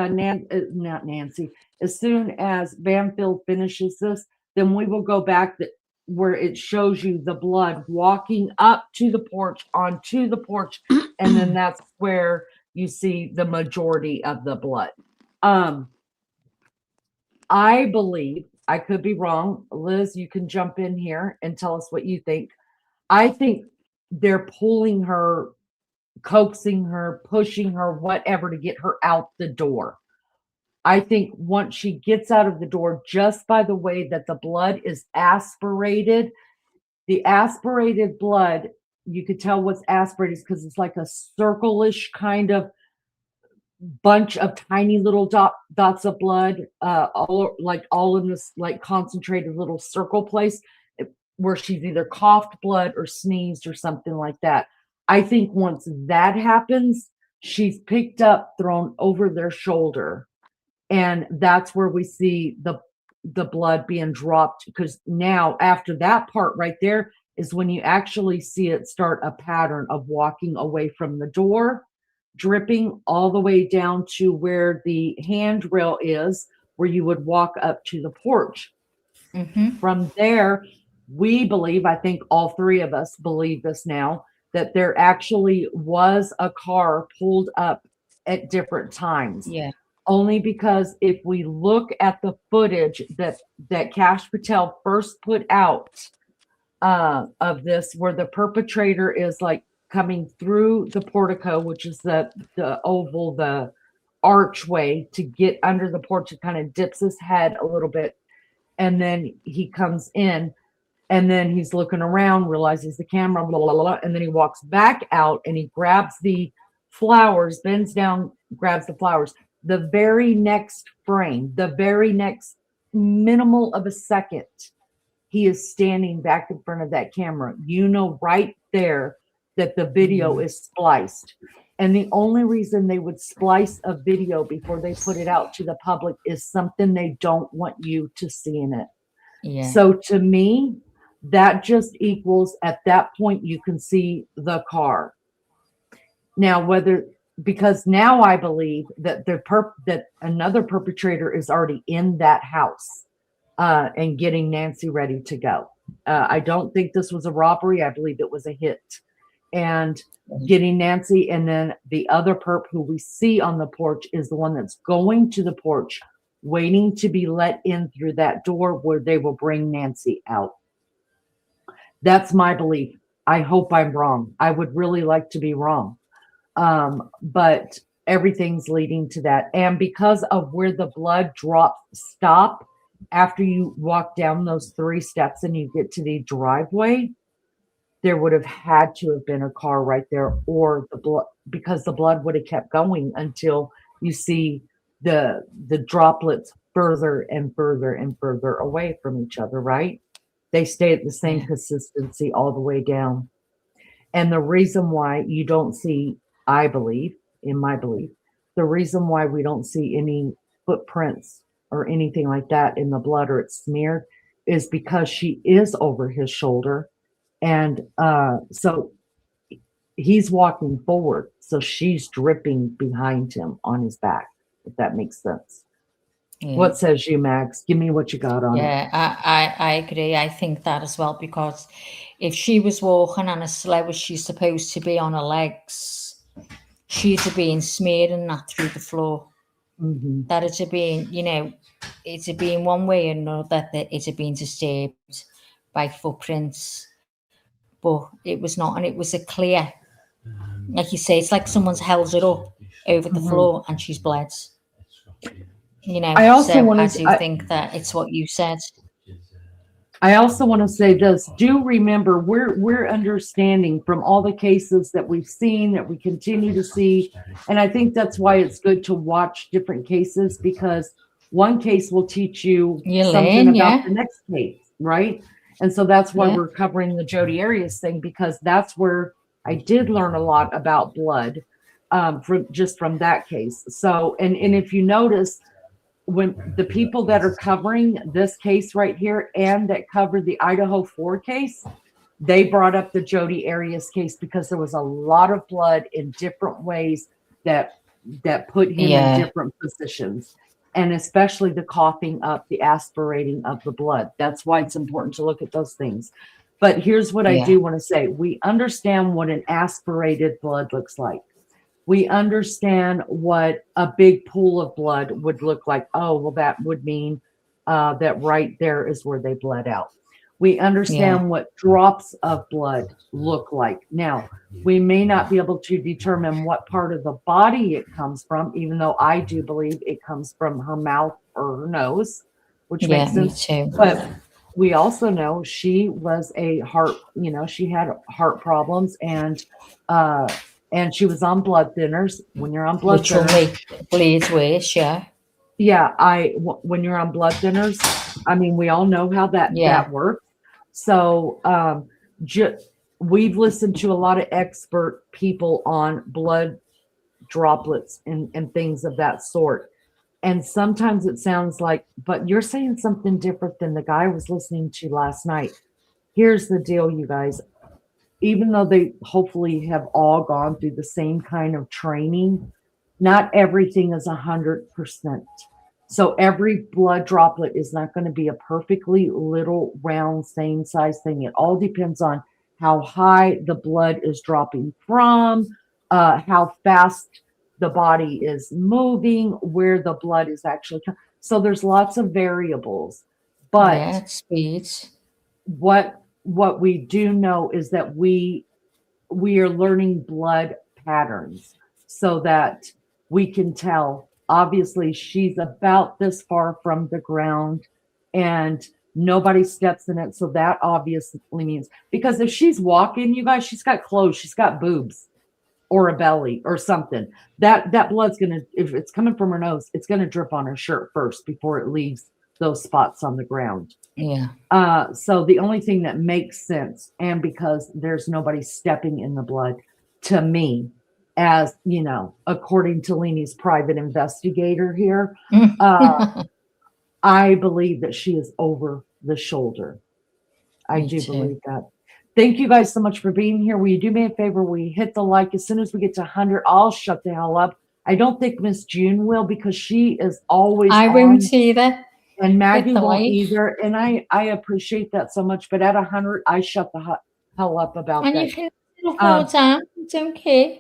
not Nancy, as soon as Banfield finishes this, then we will go back where it shows you the blood walking up to the porch, onto the porch, and then that's where you see the majority of the blood. I believe, I could be wrong. Liz, you can jump in here and tell us what you think. I think they're pulling her, coaxing her, pushing her, whatever, to get her out the door. I think once she gets out of the door, just by the way that the blood is aspirated, the aspirated blood, you could tell what's aspirated because it's like a circle-ish kind of bunch of tiny little dots of blood, all in this like concentrated little circle place where she's either coughed blood or sneezed or something like that. I think once that happens, she's picked up, thrown over their shoulder, and that's where we see the blood being dropped, because now after that part right there is when you actually see it start a pattern of walking away from the door, dripping all the way down to where the handrail is, where you would walk up to the porch. From there, we believe, I think all three of us believe this now, that there actually was a car pulled up at different times. Yeah. Only because if we look at the footage that Kash Patel first put out of this, where the perpetrator is like coming through the portico, which is the oval, the archway to get under the porch, it kind of dips his head a little bit, and then he comes in, and then he's looking around, realizes the camera, blah, blah, blah, blah, and then he walks back out and he grabs the flowers, bends down, grabs the flowers. The very next frame, the very next minimal of a second, he is standing back in front of that camera. You know right there that the video is spliced. And the only reason they would splice a video before they put it out to the public is something they don't want you to see in it. Yeah. So to me, that just equals at that point you can see the car. Now, because now I believe that that another perpetrator is already in that house and getting Nancy ready to go. I don't think this was a robbery. I believe it was a hit. And getting Nancy, and then the other perp who we see on the porch is the one that's going to the porch, waiting to be let in through that door where they will bring Nancy out. That's my belief. I hope I'm wrong. I would really like to be wrong. But everything's leading to that. And because of where the blood drops stop after you walk down those 3 steps and you get to the driveway, there would have had to have been a car right there, or the blood, because the blood would have kept going until you see the droplets further and further and further away from each other, right? They stay at the same consistency all the way down. And the reason why you don't see, I believe, in my belief, the reason why we don't see any footprints or anything like that in the blood, or it's smeared, is because she is over his shoulder. And so he's walking forward. So she's dripping behind him on his back, if that makes sense. Yeah. What says you, Max? Give me what you got on it. Yeah, I agree. I think that as well, because if she was walking on a slow as she's supposed to be on her legs, she'd have been smeared and that through the floor. Mm-hmm. That it'd have been, it'd have been one way or another that it had been disturbed by footprints. But it was not, and it was a clear, like you say, it's like someone's held it up over the floor and she's bled. I also I do think that it's what you said. I also want to say this. Do remember, we're understanding from all the cases that we've seen, that we continue to see, and I think that's why it's good to watch different cases, because one case will teach you something about the next case, right? And so that's why we're covering the Jodi Arias thing, because that's where I did learn a lot about blood from that case. So, and if you notice, when the people that are covering this case right here and that covered the Idaho 4 case, they brought up the Jodi Arias case because there was a lot of blood in different ways that put him in different positions. And especially the coughing up, the aspirating of the blood. That's why it's important to look at those things. But here's what I do want to say. We understand what an aspirated blood looks like. We understand what a big pool of blood would look like. Oh, well, that would mean that right there is where they bled out. We understand what drops of blood look like. Now, we may not be able to determine what part of the body it comes from, even though I do believe it comes from her mouth or her nose, which makes sense. Me too. But we also know she was a heart, she had heart problems, and she was on blood thinners. When you're on blood thinners, which will make bleeds worse, when you're on blood thinners, I mean, we all know how that works. So we've listened to a lot of expert people on blood droplets and things of that sort. And sometimes it sounds like, but you're saying something different than the guy I was listening to last night. Here's the deal, you guys. Even though they hopefully have all gone through the same kind of training, not everything is 100%. So every blood droplet is not going to be a perfectly little round, same size thing. It all depends on how high the blood is dropping from, how fast the body is moving, where the blood is actually coming. So there's lots of variables. But speeds. What we do know is that we are learning blood patterns so that we can tell. Obviously, she's about this far from the ground and nobody steps in it. So that obviously means, because if she's walking, you guys, she's got clothes, she's got boobs or a belly or something. That blood's going to, if it's coming from her nose, it's going to drip on her shirt first before it leaves those spots on the ground. Yeah. So the only thing that makes sense, and because there's nobody stepping in the blood, to me, as, you know, according to Leanie's private investigator here, I believe that she is over the shoulder. I Me do too. believe that. Thank you guys so much for being here. Will you do me a favor? We hit the like. As soon as we get to 100, I'll shut the hell up. I don't think Miss June will, because she is always I on, won't either. and Maggie the won't like. either. And I appreciate that so much. But at 100, I shut the hell up about And that. you can still hold down. Don't care.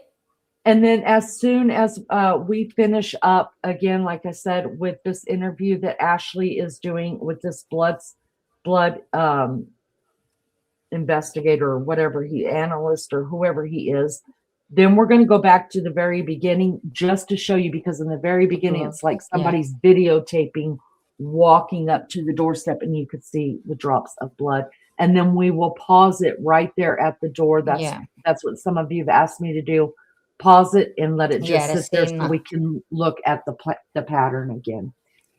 And then as soon as we finish up, again, like I said, with this interview that Ashley is doing with this blood investigator, or whatever analyst or whoever he is, then we're going to go back to the very beginning just to show you, because in the very beginning, it's like somebody's videotaping walking up to the doorstep, and you could see the drops of blood. And then we will pause it right there at the door. That's what some of you have asked me to do. Pause it and let it just sit there so we can look at the pattern again.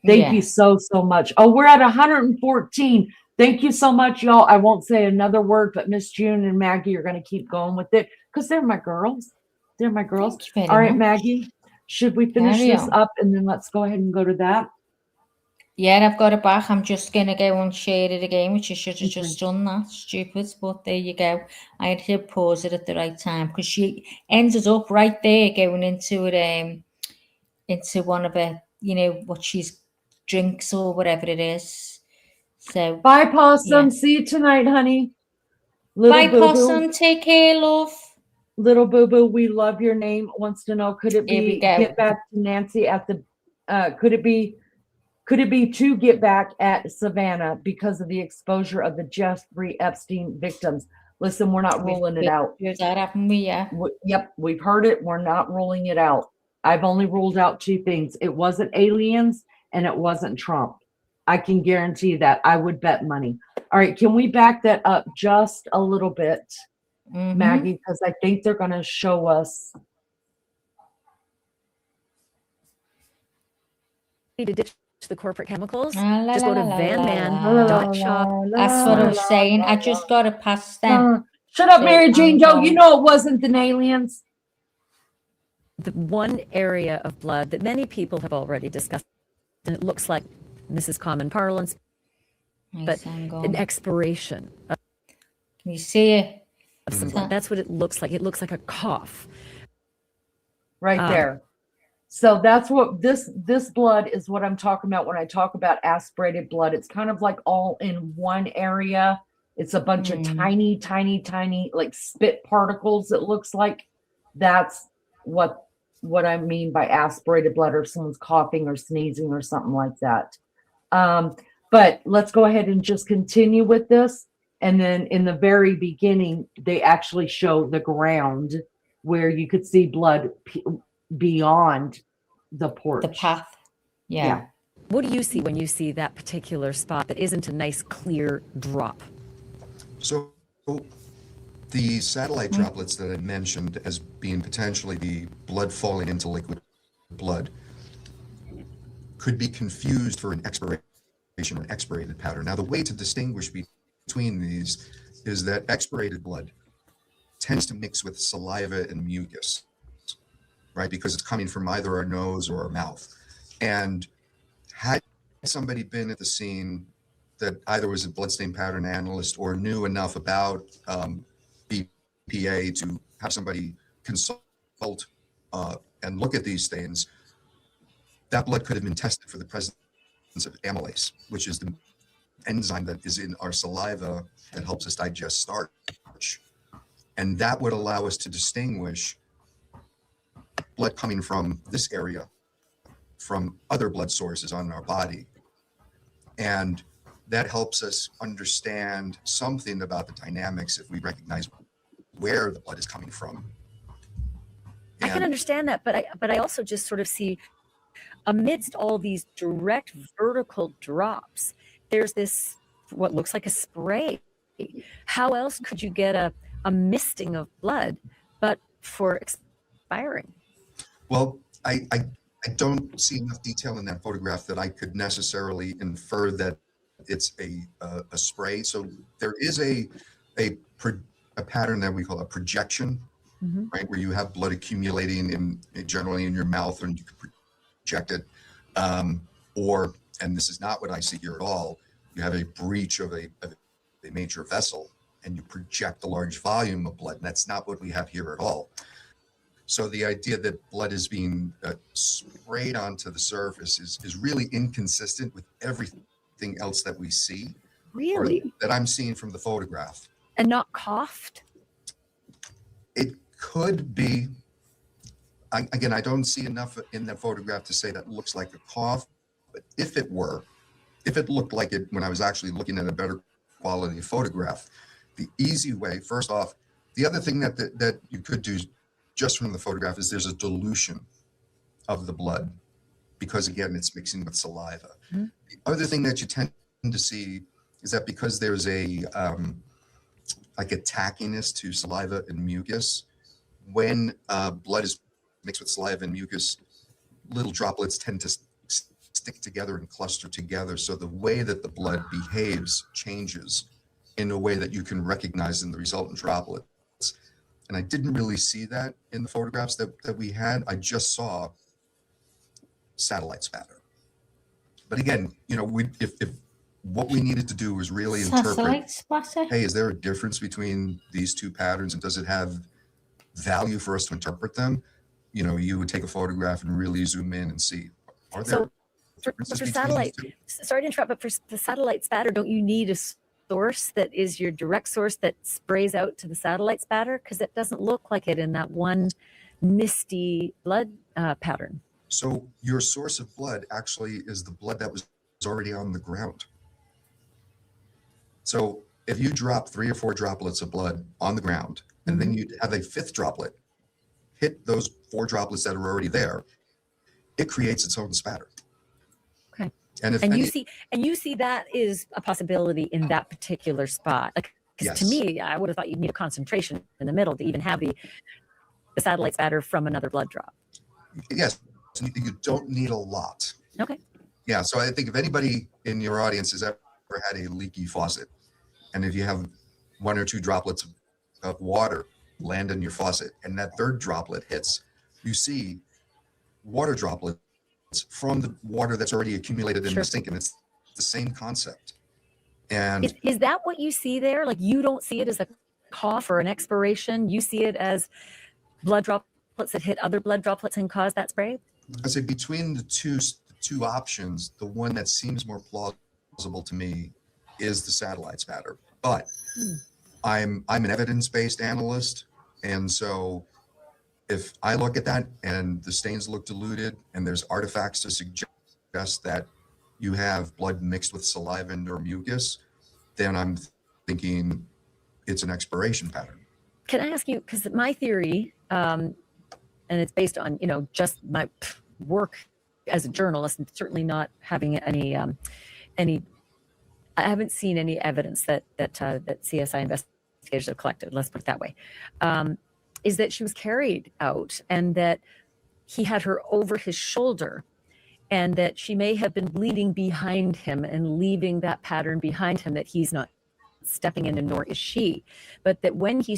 Thank you so much. Oh, we're at 114. Thank you so much, y'all. I won't say another word, but Miss June and Maggie are going to keep going with it because they're my girls. They're my girls. All right, Maggie, should we finish this up and then let's go ahead and go to that? Yeah, I've got it back. I'm just going to go and share it again, which I should have just done that. Stupid, but there you go. I had to pause it at the right time because she ended up right there going into it, into one of her, you know, what she's drinks or whatever it is. So bye, Possum. See you tonight, honey. Bye, Possum. Take care, love. Little Boo Boo, we love your name. Wants to know, could it be get back to Nancy at the? Could it be to get back at Savannah because of the exposure of the Jeffrey Epstein victims? Listen, we're not ruling it out. That happened, Yep, we've heard it. We're not ruling it out. I've only ruled out two things. It wasn't aliens and it wasn't Trump. I can guarantee that. I would bet money. All right, can we back that up just a little bit, Maggie? Because I think they're going to show us. To ditch the corporate chemicals, just go to vanman.shop. That's what I'm saying. I just got to pass them. Shut up, Mary Jane Joe. You know it wasn't the aliens. The one area of blood that many people have already discussed, and it looks like this is common parlance, but an expiration. Can you see it? Of some blood. That's what it looks like. It looks like a cough. Right there. So that's what this blood is, what I'm talking about when I talk about aspirated blood. It's kind of like all in one area. It's a bunch of tiny, tiny, tiny, like spit particles. It looks like that's what I mean by aspirated blood, or someone's coughing or sneezing or something like that. But let's go ahead and just continue with this. And then in the very beginning, they actually show the ground where you could see blood beyond the porch. The path. Yeah. What do you see when you see that particular spot that isn't a nice clear drop? So the satellite droplets that I mentioned as being potentially the blood falling into liquid blood could be confused for an expiration or an expirated pattern. Now, the way to distinguish between these is that expirated blood tends to mix with saliva and mucus, right? Because it's coming from either our nose or our mouth. And had somebody been at the scene that either was a bloodstain pattern analyst or knew enough about BPA to have somebody consult and look at these things, that blood could have been tested for the presence of amylase, which is the enzyme that is in our saliva that helps us digest starch. And that would allow us to distinguish blood coming from this area from other blood sources on our body. And that helps us understand something about the dynamics if we recognize where the blood is coming from. I can understand that, but I also just sort of see amidst all these direct vertical drops, there's this what looks like a spray. How else could you get a misting of blood but for expiring? Well, I don't see enough detail in that photograph that I could necessarily infer that it's a spray. So there is a pattern that we call a projection right? Where you have blood accumulating generally in your mouth and you can project it. Or, and this is not what I see here at all, you have a breach of a major vessel and you project a large volume of blood. And that's not what we have here at all. So the idea that blood is being sprayed onto the surface is really inconsistent with everything else that we see. Really? Or that I'm seeing from the photograph. And not coughed? It could be. Again, I don't see enough in the photograph to say that looks like a cough, but if it looked like it when I was actually looking at a better quality photograph, the easy way, first off, the other thing that you could do just from the photograph is there's a dilution of the blood because, again, it's mixing with saliva. The other thing that you tend to see is that because there's like a tackiness to saliva and mucus, when blood is mixed with saliva and mucus, little droplets tend to stick together and cluster together. So the way that the blood behaves changes in a way that you can recognize in the resultant droplets. And I didn't really see that in the photographs that we had. I just saw satellite spatter. But again, you know, if what we needed to do was really interpret, hey, is there a difference between these two patterns and does it have value for us to interpret them? You know, you would take a photograph and really zoom in and see, are there differences for between satellite, these two? sorry to interrupt, but for the satellite spatter, don't you need a source that is your direct source that sprays out to the satellite spatter? Because it doesn't look like it in that one misty blood pattern. So your source of blood actually is the blood that was already on the ground. So if you drop 3 or 4 droplets of blood on the ground, and then you have a 5th droplet hit those 4 droplets that are already there, it creates its own spatter. Okay. And if you see that is a possibility in that particular spot. Like, 'cause to me, I would have thought you'd need a concentration in the middle to even have the satellite spatter from another blood drop. Yes, you don't need a lot. Okay. Yeah, so I think if anybody in your audience has ever had a leaky faucet, and if you have 1 or 2 droplets of water land in your faucet, and that 3rd droplet hits, you see water droplets from the water that's already accumulated in the sink, and it's the same concept. And is that what you see there? Like, you don't see it as a cough or an expiration. You see it as blood droplets that hit other blood droplets and cause that spray? I say between the two options, the one that seems more plausible to me is the satellite spatter. But I'm an evidence-based analyst, and so if I look at that and the stains look diluted and there's artifacts to suggest that you have blood mixed with saliva and or mucus, then I'm thinking it's an expiration pattern. Can I ask you, because my theory, and it's based on, you know, just my work as a journalist, and certainly not having any, I haven't seen any evidence that CSI investigators have collected, let's put it that way, is that she was carried out and that he had her over his shoulder and that she may have been bleeding behind him and leaving that pattern behind him that he's not stepping in, and nor is she. But that when he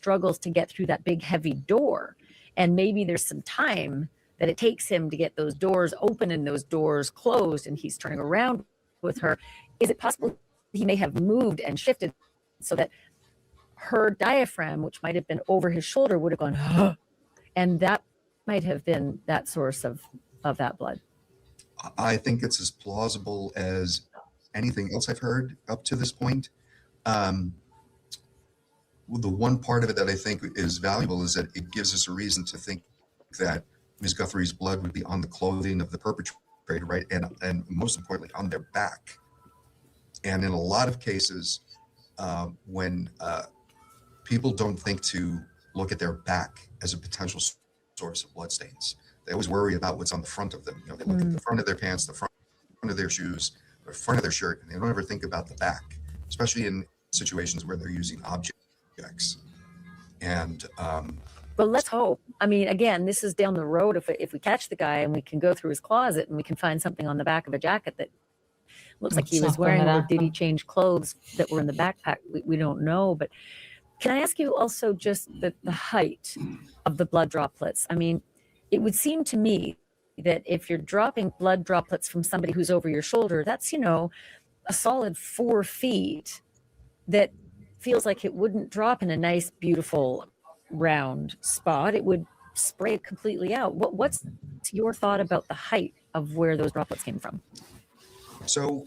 struggles to get through that big heavy door, and maybe there's some time that it takes him to get those doors open and those doors closed, and he's turning around with her, is it possible he may have moved and shifted so that her diaphragm, which might have been over his shoulder, would have gone, huh, and that might have been that source of that blood? I think it's as plausible as anything else I've heard up to this point. The one part of it that I think is valuable is that it gives us a reason to think that Ms. Guthrie's blood would be on the clothing of the perpetrator, right? And most importantly, on their back. And in a lot of cases, when people don't think to look at their back as a potential source of bloodstains, they always worry about what's on the front of them. You know, they look at the front of their pants, the front of their shoes, the front of their shirt, and they don't ever think about the back, especially in situations where they're using objects. And well, let's hope. I mean, again, this is down the road. If we catch the guy and we can go through his closet and we can find something on the back of a jacket that looks like he was wearing, or did he change clothes that were in the backpack? We don't know. But Can I ask you also just the height of the blood droplets? I mean, it would seem to me that if you're dropping blood droplets from somebody who's over your shoulder, that's, a solid 4 feet that feels like it wouldn't drop in a nice, beautiful, round spot. It would spray completely out. What's your thought about the height of where those droplets came from? So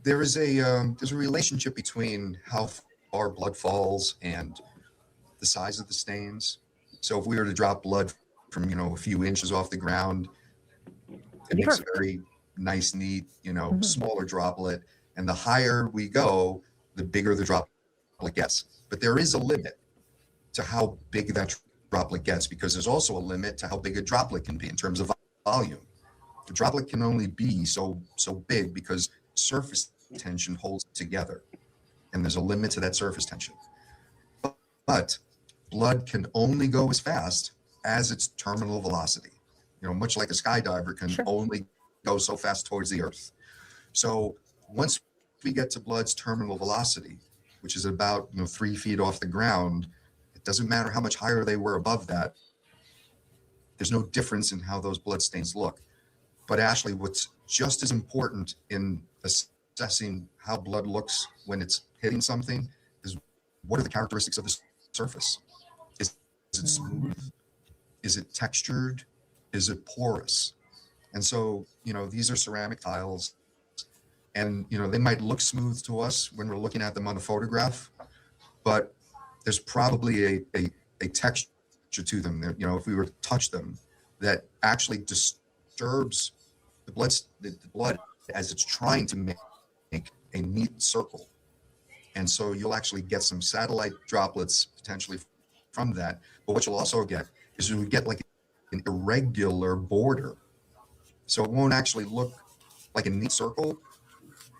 there's a relationship between how far blood falls and the size of the stains. So if we were to drop blood from, a few inches off the ground, it makes a very nice, neat, smaller droplet. And the higher we go, the bigger the droplet gets. But there is a limit to how big that droplet gets, because there's also a limit to how big a droplet can be in terms of volume. The droplet can only be so big because surface tension holds it together, and there's a limit to that surface tension. But blood can only go as fast as its terminal velocity. Much like a skydiver can only go so fast towards the earth. So once we get to blood's terminal velocity, which is about 3 feet off the ground, it doesn't matter how much higher they were above that. There's no difference in how those blood stains look. But Ashley, what's just as important in assessing how blood looks when it's hitting something is, what are the characteristics of the surface? Is it smooth? Is it textured? Is it porous? And so, these are ceramic tiles, and, they might look smooth to us when we're looking at them on the photograph, but there's probably a texture to them that, if we were to touch them, that actually disturbs the blood as it's trying to make a neat circle. And so you'll actually get some satellite droplets potentially from that. But what you'll also get is you'll get like an irregular border. So it won't actually look like a neat circle.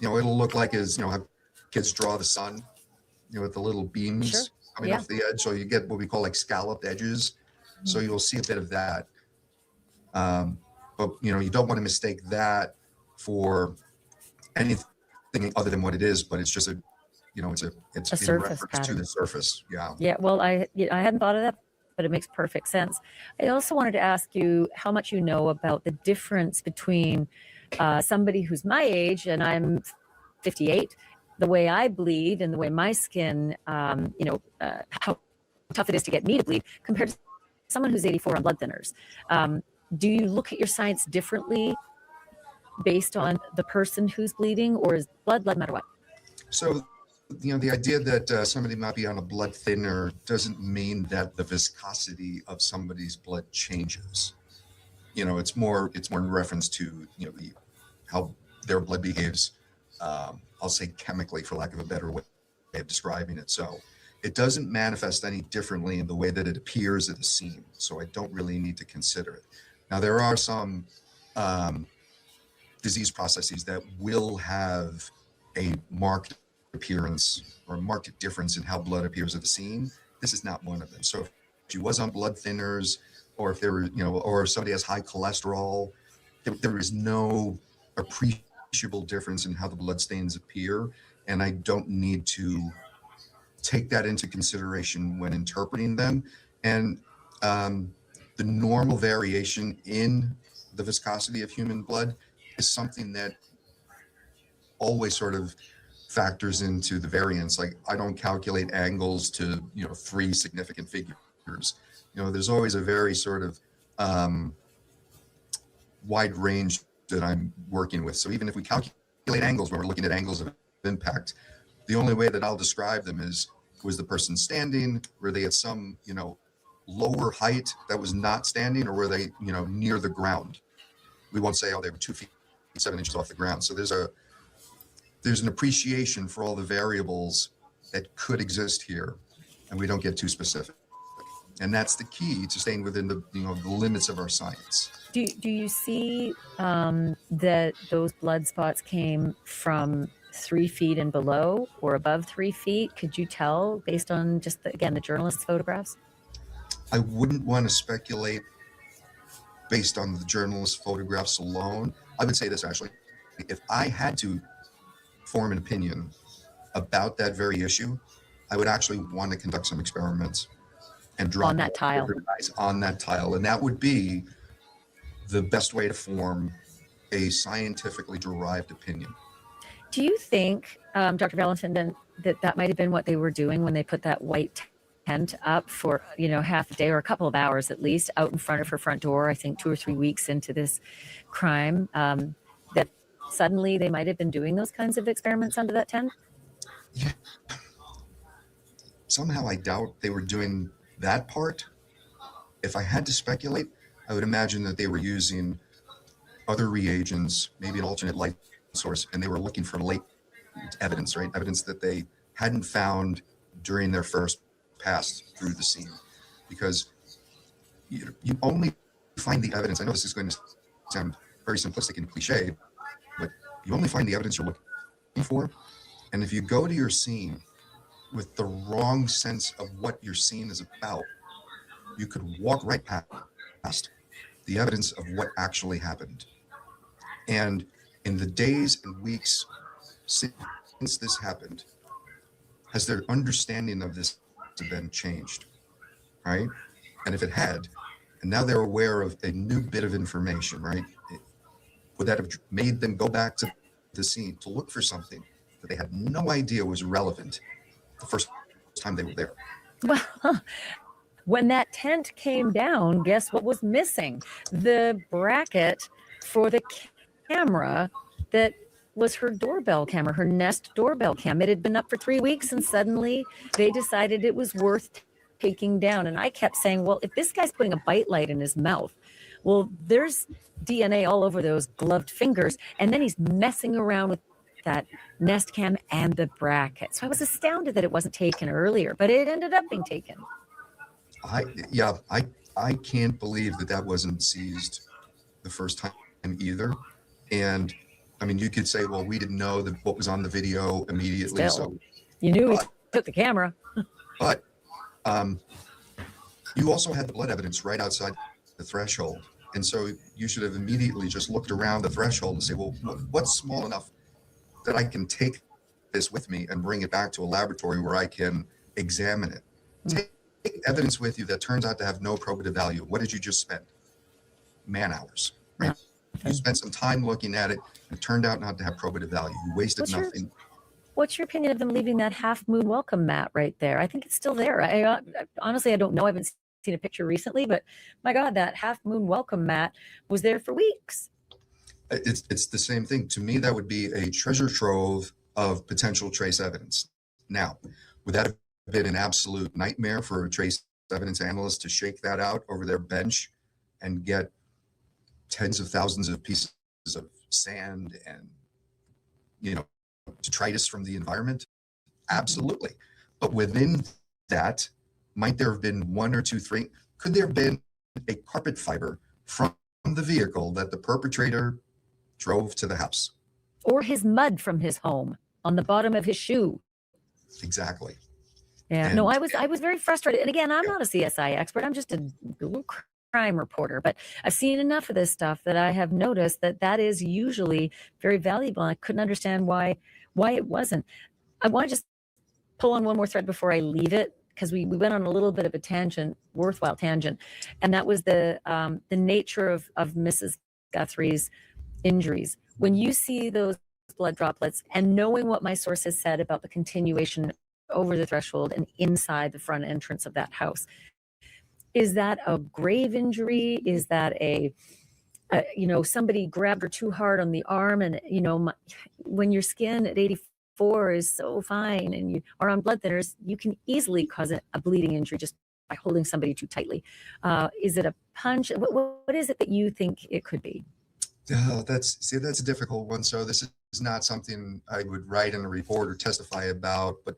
It'll look like how kids draw the sun, with the little beams coming off the edge. So you get what we call like scalloped edges. So you'll see a bit of that. But you don't want to mistake that for anything other than what it is. But it's just it's A in surface reference pattern. to the surface. Yeah. Yeah, well, I hadn't thought of that, but it makes perfect sense. I also wanted to ask you how much you know about the difference between somebody who's my age, and I'm 58, the way I bleed and the way my skin, how tough it is to get me to bleed compared to someone who's 84 on blood thinners. Do you look at your science differently based on the person who's bleeding, or is blood no matter what? So, the idea that somebody might be on a blood thinner doesn't mean that the viscosity of somebody's blood changes. It's more in reference to how their blood behaves. I'll say chemically, for lack of a better way of describing it. So it doesn't manifest any differently in the way that it appears at the scene. So I don't really need to consider it. Now, there are some disease processes that will have a marked appearance or a marked difference in how blood appears at the scene. This is not one of them. So if she was on blood thinners, or if there were, or if somebody has high cholesterol, there is no appreciable difference in how the blood stains appear. And I don't need to take that into consideration when interpreting them. And the normal variation in the viscosity of human blood is something that always sort of factors into the variance. Like, I don't calculate angles to 3 significant figures. There's always a very sort of wide range that I'm working with. So even if we calculate angles when we're looking at angles of impact, the only way that I'll describe them is, was the person standing? Were they at some lower height that was not standing, or were they near the ground? We won't say, oh, they were 2 feet 7 inches off the ground. So there's an appreciation for all the variables that could exist here, and we don't get too specific. And that's the key to staying within the the limits of our science. Do you see that those blood spots came from 3 feet and below or above 3 feet? Could you tell based on just, the journalist's photographs? I wouldn't want to speculate based on the journalist's photographs alone. I would say this, actually. If I had to form an opinion about that very issue, I would actually want to conduct some experiments and drop On that tile. on that tile. And that would be the best way to form a scientifically derived opinion. Do you think, Dr. Valentin, that might have been what they were doing when they put that white tent up for, half a day or a couple of hours at least out in front of her front door, I think 2 or 3 weeks into this crime, that suddenly they might have been doing those kinds of experiments under that tent? Yeah. Somehow I doubt they were doing that part. If I had to speculate, I would imagine that they were using other reagents, maybe an alternate light source, and they were looking for late evidence, right? Evidence that they hadn't found during their first pass through the scene. Because you only find the evidence. I know this is going to sound very simplistic and cliche, but you only find the evidence you're looking for. And if you go to your scene with the wrong sense of what your scene is about, you could walk right past the evidence of what actually happened. And in the days and weeks since this happened, has their understanding of this event changed, right? And if it had, and now they're aware of a new bit of information, right? Would that have made them go back to the scene to look for something that they had no idea was relevant the first time they were there? Well, when that tent came down, guess what was missing? The bracket for the camera that was her doorbell camera, her Nest doorbell cam. It had been up for 3 weeks and suddenly they decided it was worth taking down. And I kept saying, well, if this guy's putting a bite light in his mouth, well, there's DNA all over those gloved fingers. And then he's messing around with that Nest cam and the bracket. So I was astounded that it wasn't taken earlier, but it ended up being taken. I can't believe that wasn't seized the first time either. And I mean, you could say, well, we didn't know what was on the video immediately. Still, so you knew he took the camera. But you also had the blood evidence right outside the threshold. And so you should have immediately just looked around the threshold and say, well, what's small enough that I can take this with me and bring it back to a laboratory where I can examine it? Take evidence with you that turns out to have no probative value. What did you just spend? Man hours, right? You spent some time looking at it and it turned out not to have probative value. You wasted nothing. What's your opinion of them leaving that half moon welcome mat right there? I think it's still there. I honestly, I don't know. I haven't seen a picture recently, but my God, that half moon welcome mat was there for weeks. It's the same thing. To me, that would be a treasure trove of potential trace evidence. Now, would that have been an absolute nightmare for a trace evidence analyst to shake that out over their bench and get tens of thousands of pieces of sand and, detritus from the environment? Absolutely. But within that, might there have been 1 or 2, 3? Could there have been a carpet fiber from the vehicle that the perpetrator drove to the house? Or his mud from his home on the bottom of his shoe. Exactly. Yeah, and no, I was very frustrated. And again, I'm not a CSI expert. I'm just a little crime reporter, but I've seen enough of this stuff that I have noticed that is usually very valuable. I couldn't understand why it wasn't. I want to just pull on one more thread before I leave it, because we went on a little bit of a tangent, worthwhile tangent, and that was the nature of Mrs. Guthrie's injuries. When you see those blood droplets and knowing what my source has said about the continuation over the threshold and inside the front entrance of that house, is that a grave injury? Is that somebody grabbed her too hard on the arm? And, when your skin at 84 is so fine and you are on blood thinners, you can easily cause a bleeding injury just by holding somebody too tightly. Is it a punch? What is it that you think it could be? That's a difficult one. So this is not something I would write in a report or testify about, but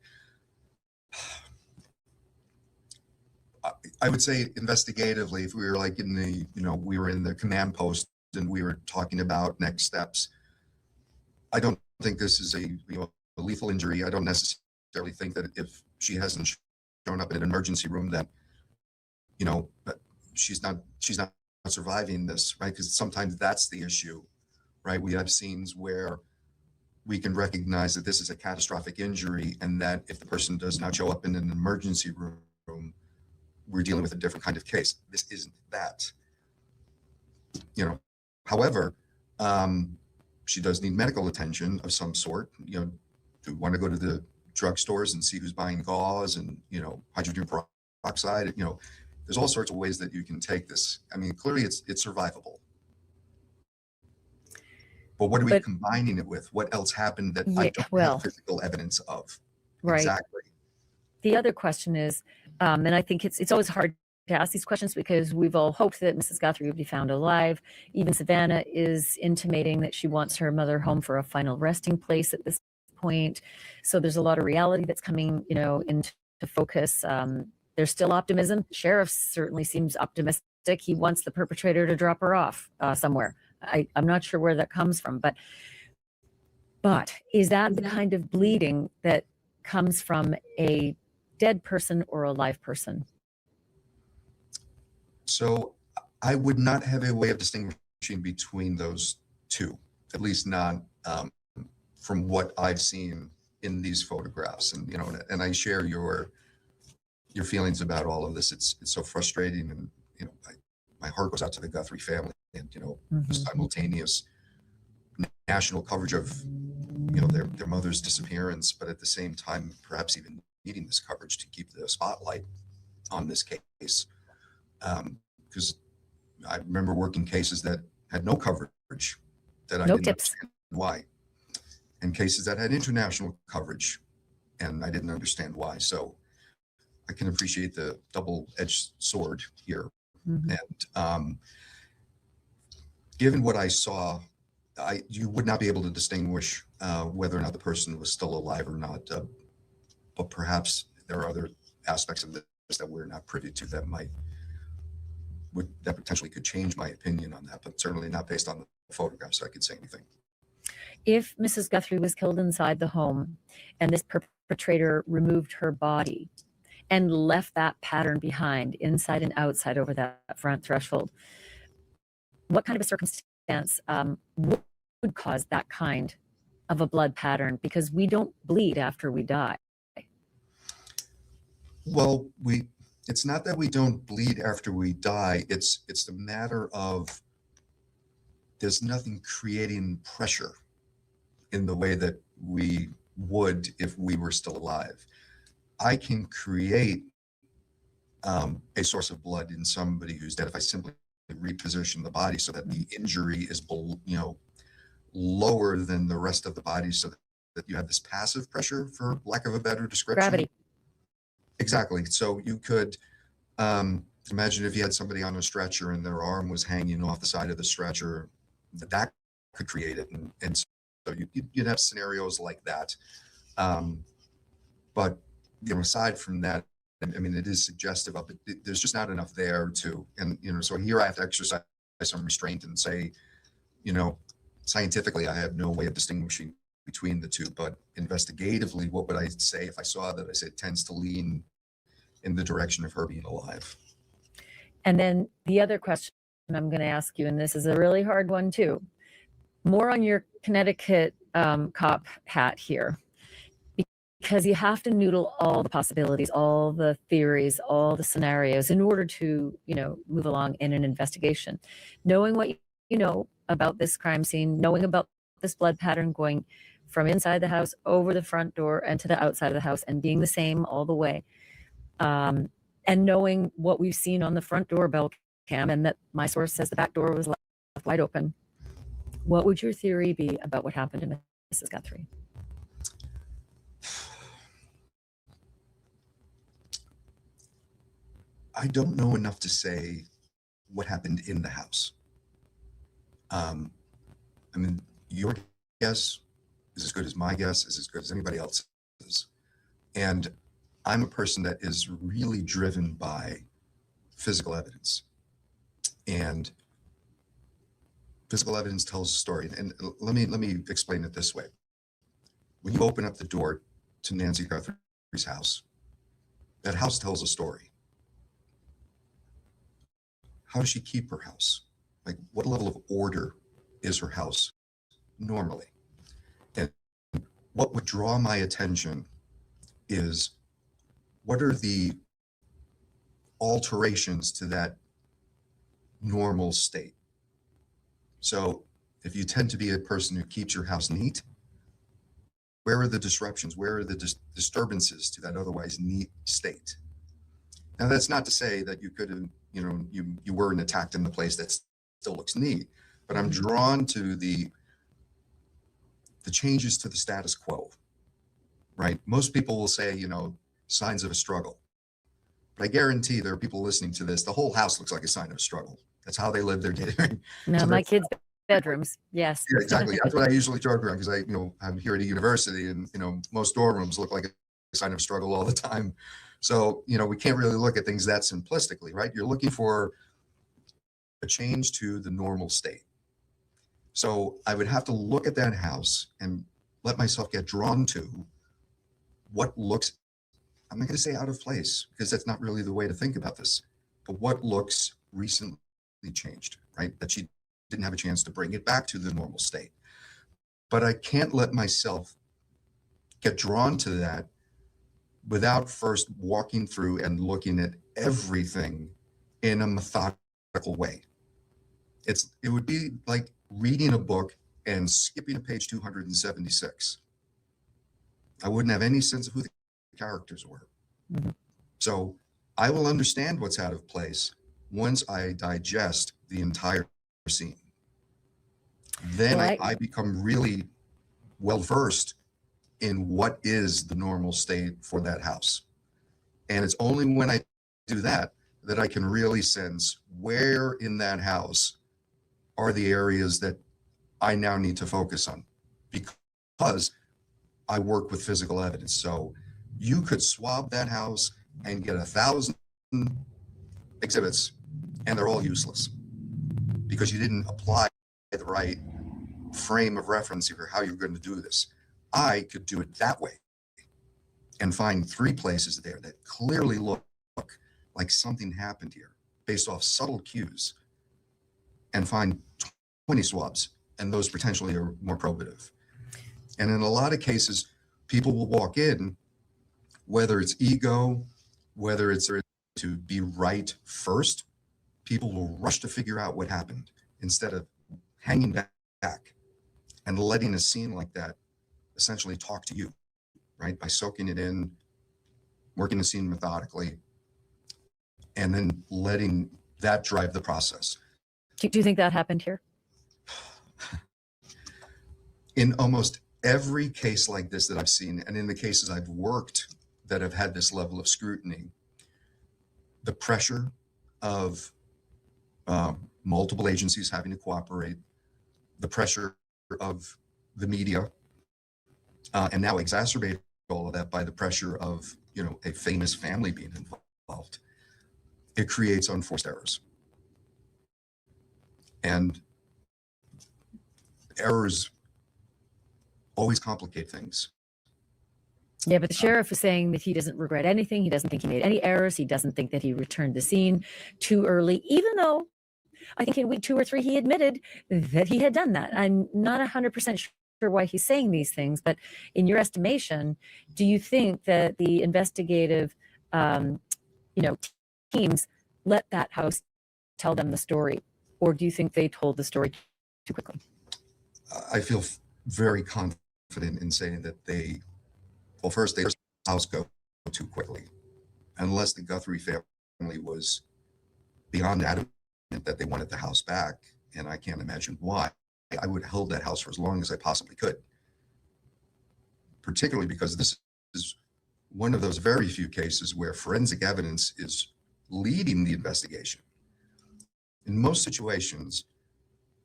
I would say investigatively, if we were like we were in the command post and we were talking about next steps, I don't think this is a lethal injury. I don't necessarily think that if she hasn't shown up in an emergency room that, that she's not surviving this, right? Because sometimes that's the issue, right? We have scenes where we can recognize that this is a catastrophic injury, and that if the person does not show up in an emergency room, we're dealing with a different kind of case. This isn't that. However, she does need medical attention of some sort. Do we want to go to the drugstores and see who's buying gauze and, hydrogen peroxide? There's all sorts of ways that you can take this. I mean, clearly it's survivable. But what are we combining it with? What else happened that I don't have physical evidence of? Right. Exactly. The other question is, and I think it's always hard to ask these questions because we've all hoped that Mrs. Guthrie would be found alive. Even Savannah is intimating that she wants her mother home for a final resting place at this point. So there's a lot of reality that's coming, into focus. There's still optimism. The sheriff certainly seems optimistic. He wants the perpetrator to drop her off somewhere. I'm not sure where that comes from, but is that the kind of bleeding that comes from a dead person or a live person? So I would not have a way of distinguishing between those two, at least not from what I've seen in these photographs. And, and I share your feelings about all of this. It's so frustrating. And, my heart goes out to the Guthrie family and, the simultaneous national coverage of, their mother's disappearance, but at the same time, perhaps even needing this coverage to keep the spotlight on this case. Because I remember working cases that had no coverage, that I didn't understand why, and cases that had international coverage, and I didn't understand why. So I can appreciate the double-edged sword here. And given what I saw, you would not be able to distinguish whether or not the person was still alive or not. But perhaps there are other aspects of this that we're not privy to that that potentially could change my opinion on that, but certainly not based on the photographs I could say anything. If Mrs. Guthrie was killed inside the home and this perpetrator removed her body and left that pattern behind inside and outside over that front threshold, what kind of a circumstance would cause that kind of a blood pattern? Because we don't bleed after we die. Well, it's not that we don't bleed after we die. It's the matter of there's nothing creating pressure in the way that we would if we were still alive. I can create a source of blood in somebody who's dead if I simply reposition the body so that the injury is lower than the rest of the body, so that you have this passive pressure, for lack of a better description. Gravity. Exactly. So you could imagine if you had somebody on a stretcher and their arm was hanging off the side of the stretcher, that could create it. And so you'd have scenarios like that. But aside from that, I mean, it is suggestive of it. There's just not enough there so here I have to exercise some restraint and say, scientifically, I have no way of distinguishing between the two, but investigatively, what would I say if I saw that? I said it tends to lean in the direction of her being alive. And then the other question I'm going to ask you, and this is a really hard one too, more on your Connecticut cop hat here, because you have to noodle all the possibilities, all the theories, all the scenarios in order to, move along in an investigation. Knowing what you know about this crime scene, knowing about this blood pattern going from inside the house over the front door and to the outside of the house and being the same all the way. And knowing what we've seen on the front doorbell cam and that my source says the back door was left wide open. What would your theory be about what happened to Mrs. Guthrie? I don't know enough to say what happened in the house. I mean, your guess is as good as my guess, is as good as anybody else's. And I'm a person that is really driven by physical evidence. And physical evidence tells a story. And let me explain it this way. When you open up the door to Nancy Guthrie's house, that house tells a story. How does she keep her house? Like, what level of order is her house normally? what would draw my attention is what are the alterations to that normal state. So if you tend to be a person who keeps your house neat, where are the disruptions? Where are the disturbances to that otherwise neat state? Now, that's not to say that you could have, you weren't attacked in the place that still looks neat, but I'm drawn to the changes to the status quo, right? Most people will say, signs of a struggle. But I guarantee there are people listening to this, the whole house looks like a sign of a struggle. That's how they live their day. No, So my kids' bedrooms. Yes. yeah, exactly. That's what I usually joke around, because I'm here at a university, and most dorm rooms look like a sign of struggle all the time. So we can't really look at things that simplistically, right? You're looking for a change to the normal state. So I would have to look at that house and let myself get drawn to what looks, I'm not going to say out of place, because that's not really the way to think about this, but what looks recently changed, right? That she didn't have a chance to bring it back to the normal state. But I can't let myself get drawn to that without first walking through and looking at everything in a methodical way. It would be like reading a book and skipping to page 276. I wouldn't have any sense of who the characters were. Mm-hmm. So I will understand what's out of place once I digest the entire scene. Then I become really well versed in what is the normal state for that house. And it's only when I do that that I can really sense where in that house are the areas that I now need to focus on, because I work with physical evidence. So you could swab that house and get 1,000 exhibits, and they're all useless because you didn't apply the right frame of reference for how you're going to do this. I could do it that way and find 3 places there that clearly look like something happened here based off subtle cues, and find 20 swabs, and those potentially are more probative. And in a lot of cases, people will walk in, whether it's ego, whether it's to be right first, people will rush to figure out what happened instead of hanging back and letting a scene like that essentially talk to you, right? By soaking it in, working the scene methodically, and then letting that drive the process. Do you think that happened here? In almost every case like this that I've seen, and in the cases I've worked that have had this level of scrutiny, the pressure of multiple agencies having to cooperate, the pressure of the media, and now exacerbate all of that by the pressure of a famous family being involved, it creates unforced errors. And errors always complicate things. Yeah, but the sheriff is saying that he doesn't regret anything. He doesn't think he made any errors. He doesn't think that he returned the scene too early, even though I think in week 2 or 3, he admitted that he had done that. I'm not 100% sure why he's saying these things, but in your estimation, do you think that the investigative, teams let that house tell them the story, or do you think they told the story too quickly? I feel very confident in saying that first, they let the house go too quickly, unless the Guthrie family was beyond adamant that they wanted the house back, and I can't imagine why. I would hold that house for as long as I possibly could, particularly because this is one of those very few cases where forensic evidence is leading the investigation. In most situations,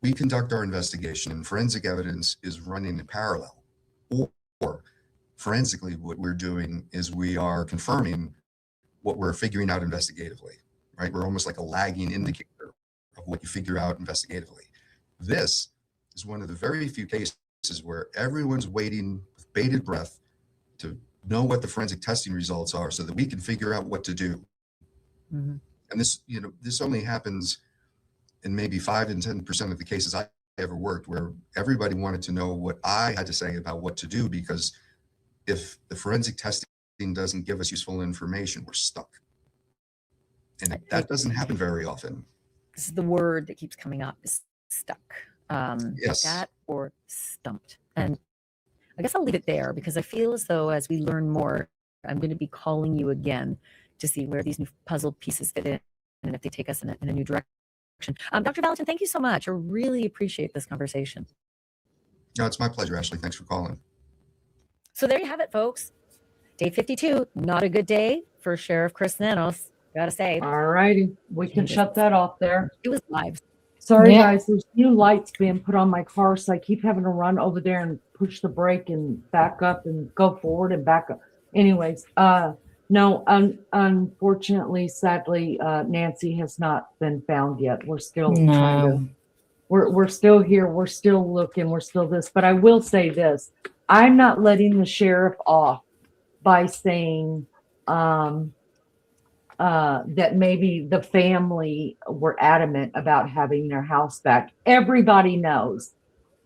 we conduct our investigation and forensic evidence is running in parallel, or forensically, what we're doing is we are confirming what we're figuring out investigatively, right? We're almost like a lagging indicator of what you figure out investigatively. This is one of the very few cases where everyone's waiting with bated breath to know what the forensic testing results are so that we can figure out what to do. Mm-hmm. And this only happens in maybe 5 and 10% of the cases I ever worked, where everybody wanted to know what I had to say about what to do, because if the forensic testing doesn't give us useful information, we're stuck. And that doesn't happen very often. This is the word that keeps coming up, is stuck. Yes. That or stumped. And I guess I'll leave it there, because I feel as though as we learn more, I'm going to be calling you again to see where these new puzzle pieces fit in and if they take us in a new direction. Dr. Valentin, thank you so much. I really appreciate this conversation. No, it's my pleasure, Ashley. Thanks for calling. So there you have it, folks. Day 52, not a good day for Sheriff Chris Nanos, gotta say. All righty. We can shut that off there. It was live. Sorry, guys. There's new lights being put on my car, so I keep having to run over there and push the brake and back up and go forward and back up. Anyways, no, unfortunately, sadly, Nancy has not been found yet. We're still trying to, we're still here. We're still looking. We're still this. But I will say this. I'm not letting the sheriff off by saying that maybe the family were adamant about having their house back. Everybody knows.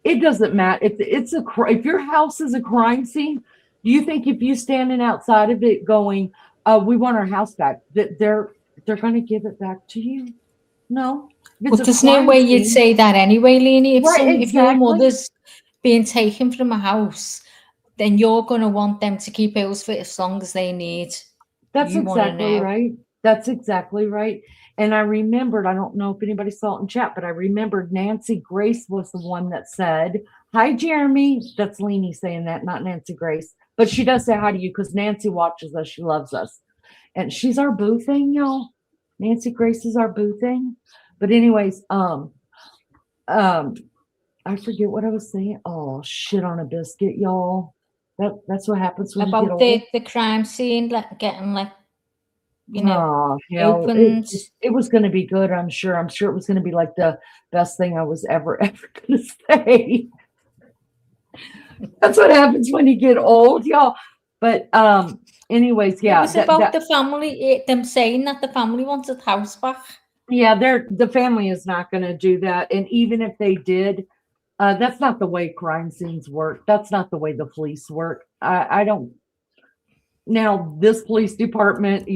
It doesn't matter. If your house is a crime scene, do you think if you standing outside of it going, we want our house back, that they're going to give it back to you? No. But there's no way you'd say that anyway, Leonie. If your mother's being taken from a house, then you're going to want them to keep yours for as long as they need. That's exactly right. That's exactly right. And I remembered, I don't know if anybody saw it in chat, but I remembered Nancy Grace was the one that said, hi, Jeremy. That's Leonie saying that, not Nancy Grace. But she does say hi to you because Nancy watches us. She loves us. And she's our boo thing, y'all. Nancy Grace is our boo thing. But anyways, I forget what I was saying. Oh, shit on a biscuit, y'all. That's what happens when about you get old. the crime scene, getting opened. It was going to be good. I'm sure it was going to be like the best thing I was ever going to say. That's what happens when you get old, y'all. But anyways, yeah. It was about the family, them saying that the family wanted the house back. Yeah, the family is not going to do that. And even if they did, that's not the way crime scenes work. That's not the way the police work. I don't. Now, this police department,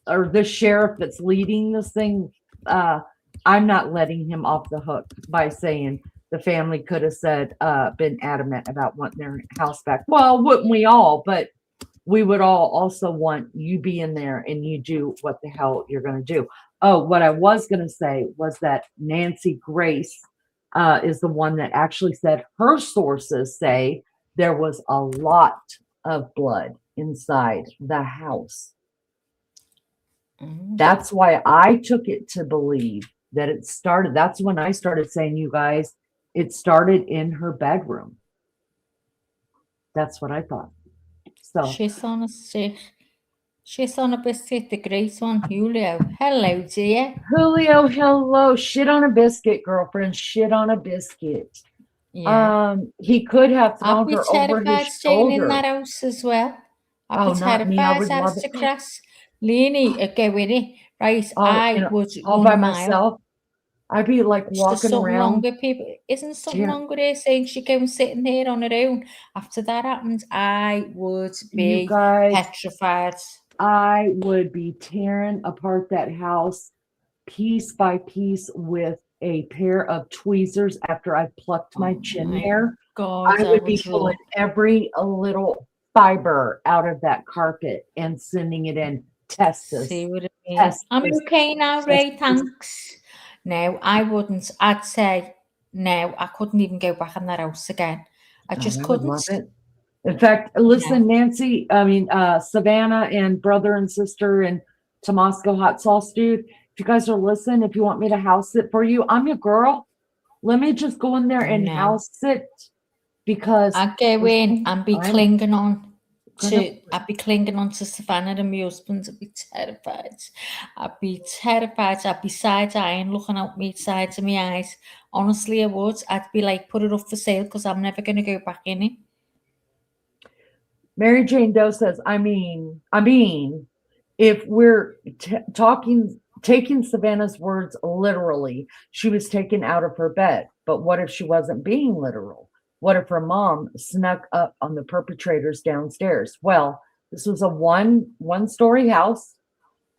or the sheriff that's leading this thing, I'm not letting him off the hook by saying the family could have said, been adamant about wanting their house back. Well, wouldn't we all? But we would all also want you be in there and you do what the hell you're going to do. Oh, what I was going to say was that Nancy Grace is the one that actually said her sources say there was a lot of blood inside the house. That's why I took it to believe that it started. That's when I started saying, you guys, it started in her bedroom. That's what I thought. So she's on a biscuit, the great one, Julio. Hello, dear. Julio, hello. Shit on a biscuit, girlfriend. Shit on a biscuit. Yeah. He could have thrown her over his shoulder. In that house as well. I'd be terrified as to crash. Leonie, go with it. Right, I would all by myself. I'd be like walking around. Wrong with people. Isn't something wrong with her saying she go and sitting there on her own? After that happens, I would be petrified. I would be tearing apart that house piece by piece with a pair of tweezers after I plucked my chin hair. God, I would be pulling every little fiber out of that carpet and sending it in. Test this. See what I mean? I'm okay now, Ray. Thanks. No, I wouldn't. I'd say no. I couldn't even go back in that house again. I just couldn't. In fact, listen, Nancy. Savannah and brother and sister and Tomasco hot sauce dude. If you guys are listening, if you want me to house sit for you, I'm your girl. Let me just go in there and house sit because I'd go in and be clinging on. I'd be clinging on to Savannah and my husband. I'd be terrified. I'd be side-eyeing, looking out me sides of my eyes. Honestly, I would. I'd be like, put it up for sale because I'm never going to go back in it. Mary Jane Doe says, I mean, if we're taking Savannah's words literally, she was taken out of her bed. But what if she wasn't being literal? What if her mom snuck up on the perpetrators downstairs? Well, this was a one-story house.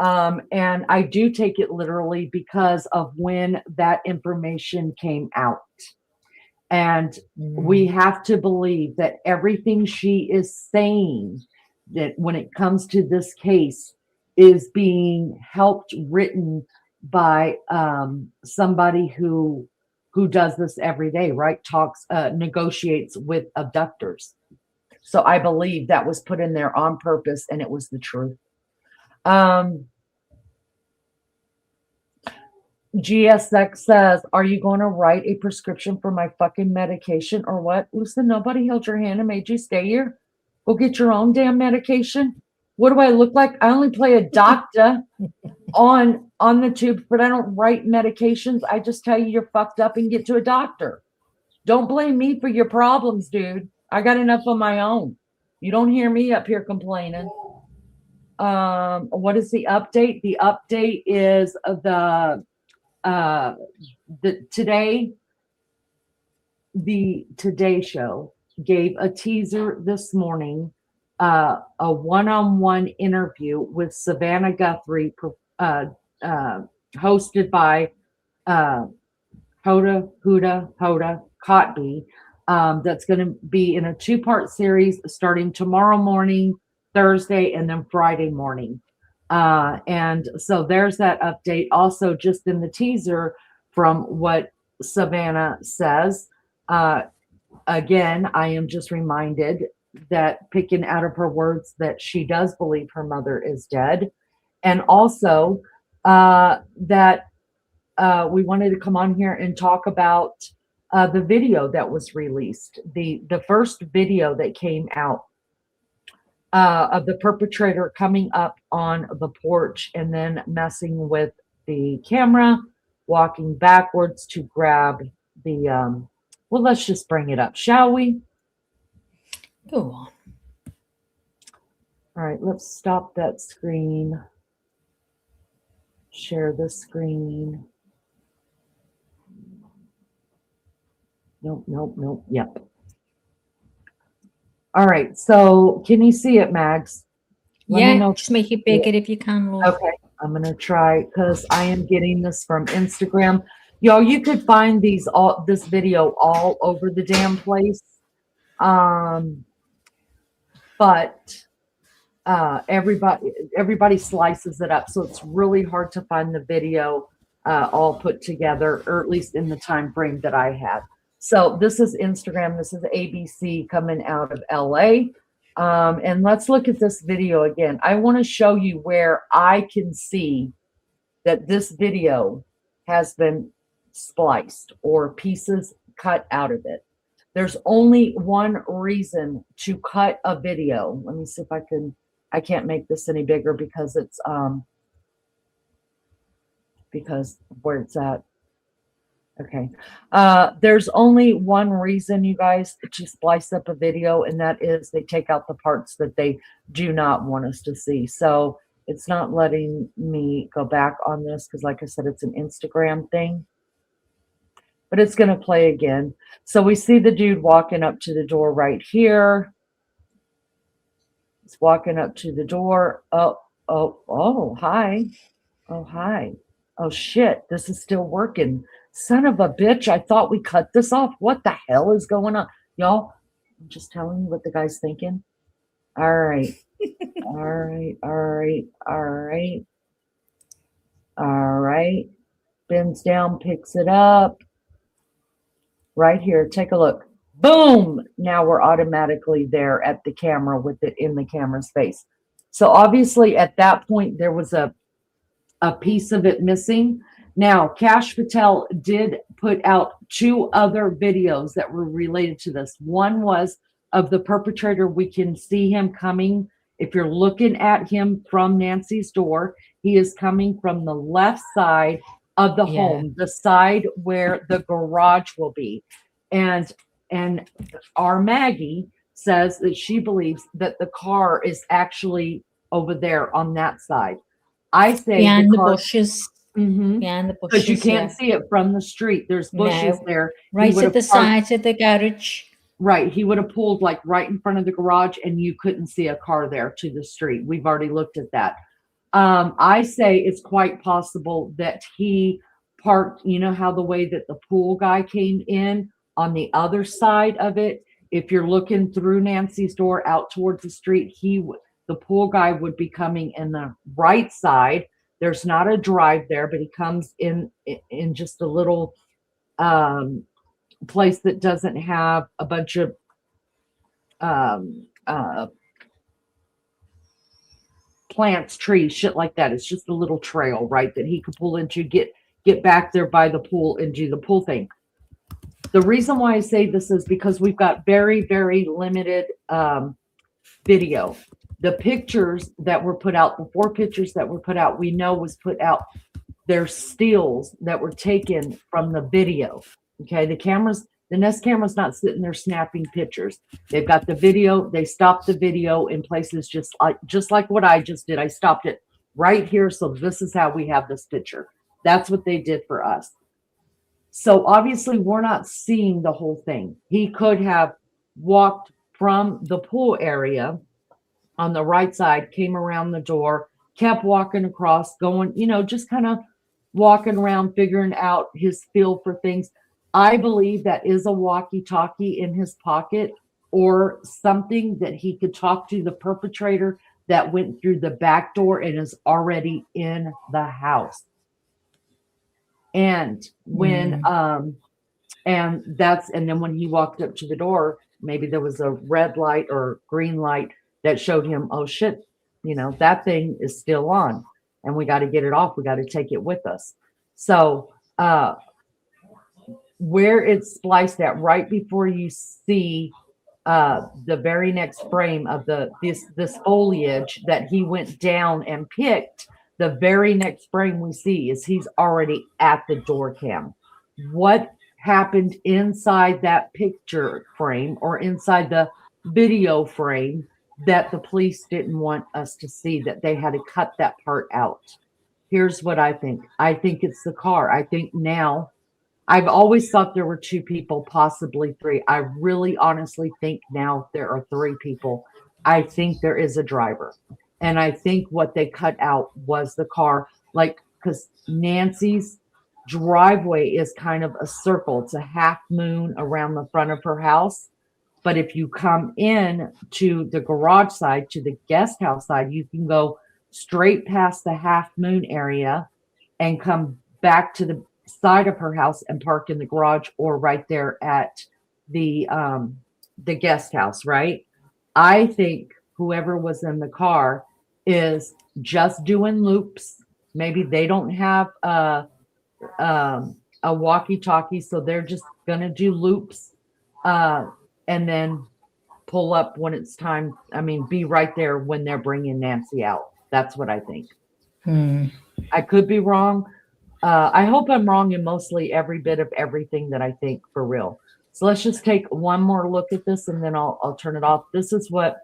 And I do take it literally because of when that information came out. And we have to believe that everything she is saying, that when it comes to this case, is being helped written by somebody who does this every day, right? Negotiates with abductors. So I believe that was put in there on purpose, and it was the truth. GSX says, are you going to write a prescription for my fucking medication or what? Listen, nobody held your hand and made you stay here. Go get your own damn medication. What do I look like? I only play a doctor on the tube, but I don't write medications. I just tell you you're fucked up and get to a doctor. Don't blame me for your problems, dude. I got enough of my own. You don't hear me up here complaining. What is the update? The update is the Today Show gave a teaser this morning, a one-on-one interview with Savannah Guthrie, hosted by Hoda Kotb. That's going to be in a two-part series starting tomorrow morning, Thursday, and then Friday morning. And so there's that update. Also, just in the teaser from what Savannah says, again, I am just reminded that, picking out of her words, that she does believe her mother is dead. And also that we wanted to come on here and talk about the video that was released. The first video that came out of the perpetrator coming up on the porch and then messing with the camera, walking backwards to grab the, well, let's just bring it up, shall we? Go on. All right, let's stop that screen. Share the screen. Nope. Yep. All right, so can you see it, Mags? Yeah, just make it bigger if you can, love. Okay, I'm gonna try, because I am getting this from Instagram. Y'all, you could find this video all over the damn place. But everybody slices it up, so it's really hard to find the video all put together, or at least in the time frame that I had. So this is Instagram. This is ABC coming out of LA. And let's look at this video again. I want to show you where I can see that this video has been spliced or pieces cut out of it. There's only one reason to cut a video. Let me see if I can't make this any bigger because it's because where it's at. Okay. There's only one reason, you guys, to splice up a video, and that is they take out the parts that they do not want us to see. So it's not letting me go back on this because, like I said, it's an Instagram thing. But it's going to play again. So we see the dude walking up to the door right here. He's walking up to the door. Oh, hi. Oh, hi. Oh, shit. This is still working. Son of a bitch. I thought we cut this off. What the hell is going on? Y'all, I'm just telling you what the guy's thinking. All right. All right. Bends down, picks it up. Right here. Take a look. Boom. Now we're automatically there at the camera with it in the camera's face. So obviously at that point, there was a piece of it missing. Now, Kash Patel did put out 2 other videos that were related to this. One was of the perpetrator. We can see him coming. If you're looking at him from Nancy's door, he is coming from the left side of the home, the side where the garage will be. And our Maggie says that she believes that the car is actually over there on that side. I say behind the bushes. behind the Because you bushes. can't Yeah. see it from the street. There's bushes No. there. He Right would at the have parked- side of the garage. Right. He would have pulled like right in front of the garage and you couldn't see a car there to the street. We've already looked at that. I say it's quite possible that he parked, you know how the way that the pool guy came in on the other side of it, if you're looking through Nancy's door out towards the street, the pool guy would be coming in the right side. There's not a drive there, but he comes in just a little place that doesn't have a bunch of plants, trees, shit like that. It's just a little trail, right, that he could pull into, get back there by the pool and do the pool thing. The reason why I say this is because we've got very, very limited video. The pictures that were put out, the 4 pictures that were put out, we know was put out. They're stills that were taken from the video. Okay, the Nest camera's not sitting there snapping pictures. They've got the video. They stopped the video in places just like what I just did. I stopped it right here. So this is how we have this picture. That's what they did for us. So obviously we're not seeing the whole thing. He could have walked from the pool area on the right side, came around the door, kept walking across, going, just kind of walking around, figuring out his feel for things. I believe that is a walkie-talkie in his pocket or something that he could talk to the perpetrator that went through the back door and is already in the house. And when and then when he walked up to the door, maybe there was a red light or green light that showed him, oh shit, that thing is still on and we got to get it off. We got to take it with us. So where it's spliced at right before you see the very next frame of this foliage that he went down and picked, the very next frame we see is he's already at the door cam. What happened inside that picture frame or inside the video frame that the police didn't want us to see, that they had to cut that part out? Here's what I think. I think it's the car. I think now, I've always thought there were 2 people, possibly 3. I really honestly think now there are 3 people. I think there is a driver. And I think what they cut out was the car, because Nancy's driveway is kind of a circle. It's a half moon around the front of her house. But if you come in to the garage side, to the guest house side, you can go straight past the half moon area and come back to the side of her house and park in the garage or right there at the guest house, right? I think whoever was in the car is just doing loops. Maybe they don't have a walkie-talkie, so they're just gonna do loops and then pull up when it's time. Be right there when they're bringing Nancy out. That's what I think. I could be wrong. I hope I'm wrong in mostly every bit of everything that I think, for real. So let's just take one more look at this and then I'll turn it off. This is what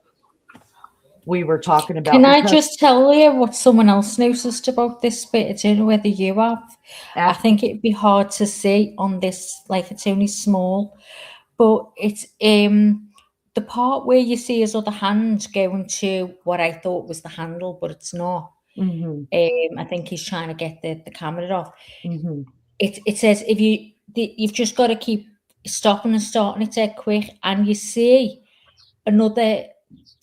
we were talking about. Can I just tell you what someone else noticed about this bit? I don't know whether you have. I think it'd be hard to see on this, it's only small, but it's the part where you see his other hand going to what I thought was the handle, but it's not. I think he's trying to get the camera off. It says if you've just got to keep stopping and starting it dead quick, and you see another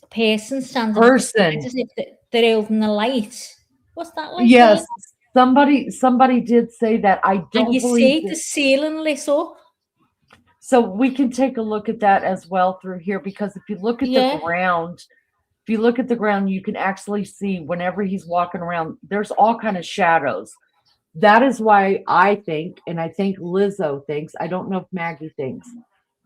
person standing as if they're holding the light. What's that like? Yes, somebody did say that. I don't and you believe see the ceiling lit up. So we can take a look at that as well through here, because if you look at the ground, you can actually see whenever he's walking around, there's all kind of shadows. That is why I think, and I think Lizzo thinks, I don't know if Maggie thinks,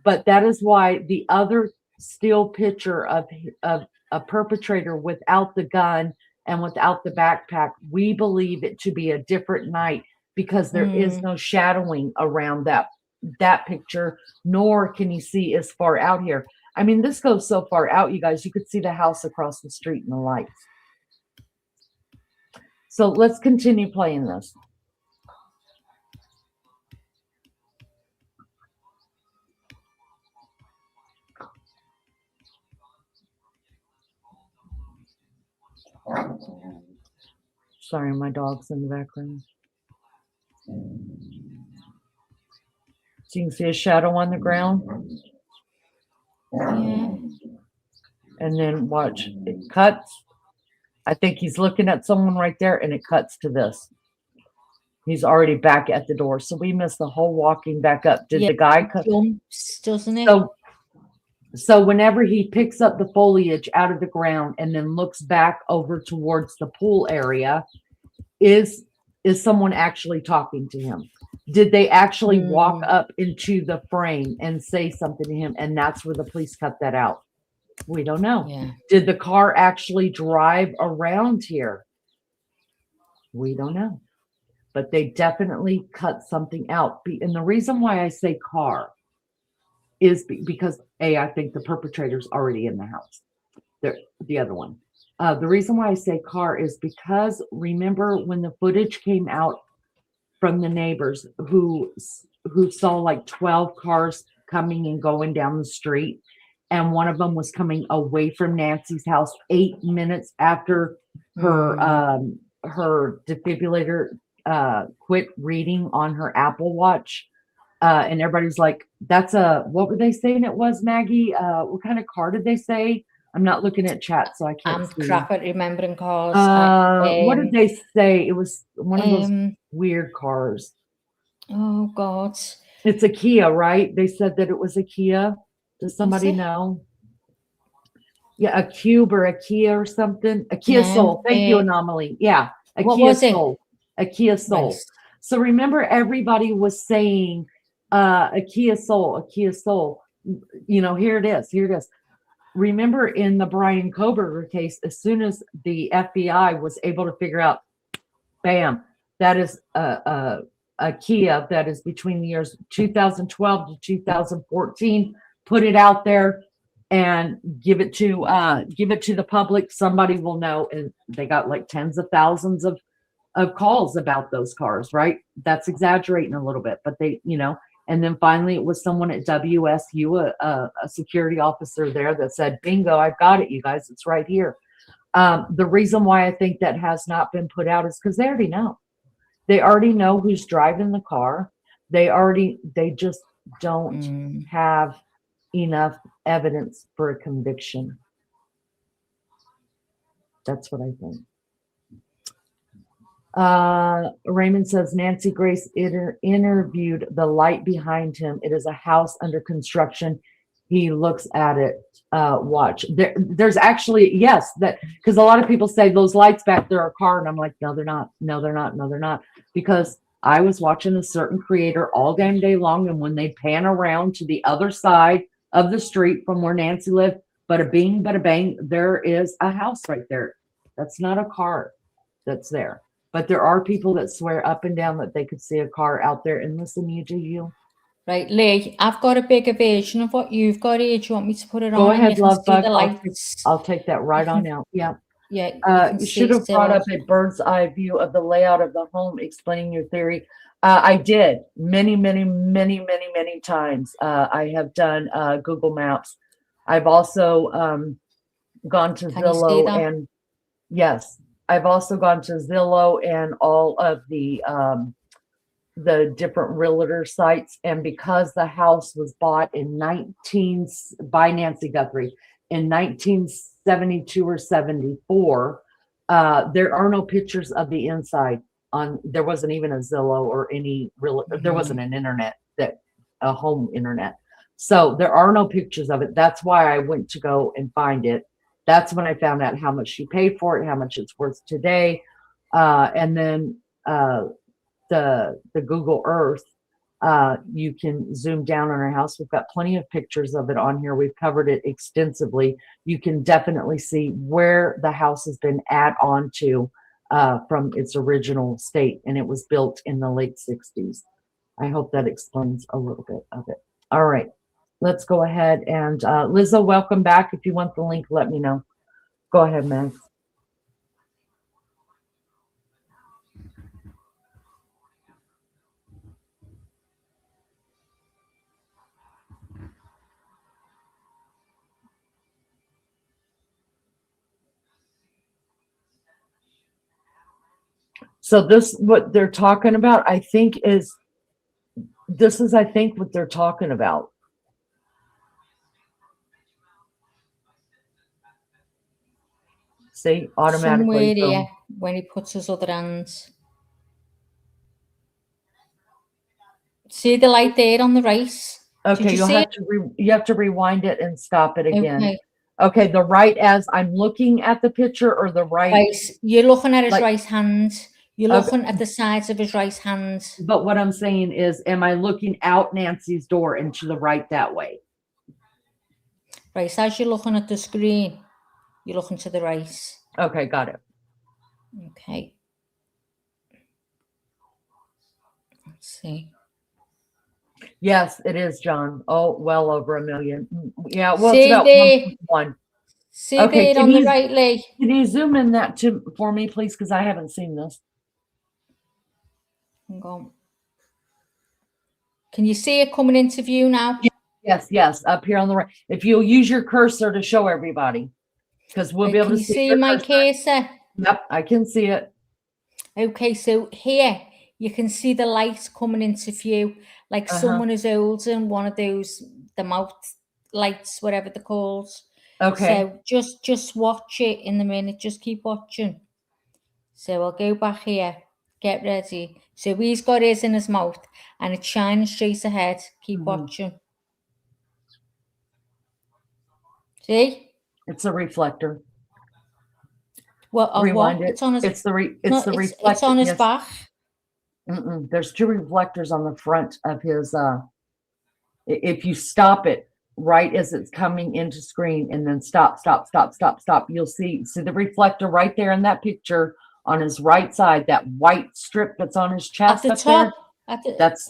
but that is why the other still picture of a perpetrator without the gun and without the backpack, we believe it to be a different night, because there is no shadowing around that picture, nor can you see as far out here. This goes so far out, you guys, you could see the house across the street and the lights. So let's continue playing this. Sorry, my dog's in the background. So you can see a shadow on the ground. Yeah. And then watch, it cuts. I think he's looking at someone right there, and it cuts to this. He's already back at the door. So we missed the whole walking back up. Did the guy cut? Jumps, doesn't it? So whenever he picks up the foliage out of the ground and then looks back over towards the pool area, is someone actually talking to him? Did they actually walk up into the frame and say something to him? And that's where the police cut that out. We don't know. Yeah. Did the car actually drive around here? We don't know. But they definitely cut something out. And the reason why I say car is because I think the perpetrator's already in the house. The other one. The reason why I say car is because remember when the footage came out from the neighbors who saw like 12 cars coming and going down the street, and one of them was coming away from Nancy's house 8 minutes after her defibrillator quit reading on her Apple Watch. And everybody's like, that's what were they saying it was, Maggie? What kind of car did they say? I'm not looking at chat, so I can't see. Crap at remembering cars. What did they say? It was one of those weird cars. Oh, God. It's a Kia, right? They said that it was a Kia. Does somebody know? Yeah, a Cube or a Kia or something. A Kia Soul. Thank you, Anomaly. Yeah, a Kia Soul. A Kia Soul. Nice. So remember, everybody was saying a Kia Soul, a Kia Soul. You know, here it is. Here it is. Remember in the Brian Koberger case, as soon as the FBI was able to figure out, bam, that is a Kia that is between the years 2012 to 2014. Put it out there and give it to the public. Somebody will know. And they got like tens of thousands of calls about those cars, right? That's exaggerating a little bit, but they, you know. And then finally, it was someone at WSU, a security officer there, that said, bingo, I've got it, you guys. It's right here. The reason why I think that has not been put out is because they already know. They already know who's driving the car. They just don't have enough evidence for a conviction. That's what I think. Raymond says Nancy Grace interviewed the light behind him. It is a house under construction. He looks at it. Watch. There's actually, yes, that because a lot of people say those lights back there are a car, and I'm like, no, they're not. No, they're not. No, they're not. Because I was watching a certain creator all damn day long, and when they pan around to the other side of the street from where Nancy lived, bada bing, bada bang, there is a house right there. That's not a car that's there. But there are people that swear up and down that they could see a car out there. And listen, you do you. Right, Lee, I've got a bigger version of what you've got here. Do you want me to put it on? Go ahead, love bug. I'll take that right on out. Yeah. Yeah. You should have brought up a bird's eye view of the layout of the home, explaining your theory. I did many times. I have done Google Maps. I've also gone to Zillow, and yes. I've also gone to Zillow and all of the different realtor sites. And because the house was bought by Nancy Guthrie in 1972 or 74, there are no pictures of the inside. There wasn't even a Zillow or any there wasn't an internet, a home internet. So there are no pictures of it. That's why I went to go and find it. That's when I found out how much she paid for it, how much it's worth today. And then the Google Earth, you can zoom down on our house. We've got plenty of pictures of it on here. We've covered it extensively. You can definitely see where the house has been added on to from its original state. And it was built in the late 60s. I hope that explains a little bit of it. All right. Let's go ahead and Lizzo, welcome back. If you want the link, let me know. Go ahead, Max. So this, what they're talking about, I think is, I think what they're talking about. See, automatically. Somewhere here, when he puts his other hands. See the light there on the right? Okay, you have to rewind it and stop it again. Okay. Okay, the right as I'm looking at the picture, or the right? Right, you're looking at his like- right hand. You're looking at the sides of his right hand. But what I'm saying is, am I looking out Nancy's door and to the right that way? Right, so as you're looking at the screen, you're looking to the right. Okay, got it. Okay. Let's see. Yes, it is, John. Oh, well over 1 million. Yeah, well, See it's about there. 1.1. See there on the right, Lee? Can you zoom in that for me, please? Because I haven't seen this. Hang on. Can you see it coming into view now? Yes, up here on the right. If you'll use your cursor to show everybody, because we'll be able to see. Can you see my cursor? Yep, I can see it. Okay, so here you can see the light coming into view, like someone is holding one of those, the mouth lights, whatever they're called. Okay. So just watch it in the minute. Just keep watching. So I'll go back here. Get ready. So he's got his in his mouth and it's shining straight ahead. Keep watching. See? It's a reflector. Well, Rewind what? it. It's on his. It's the reflector. It's on his yes. back. There's 2 reflectors on the front of his. If you stop it right as it's coming into screen, and then stop, you'll see the reflector right there in that picture on his right side. That white strip that's on his chest At the top. That's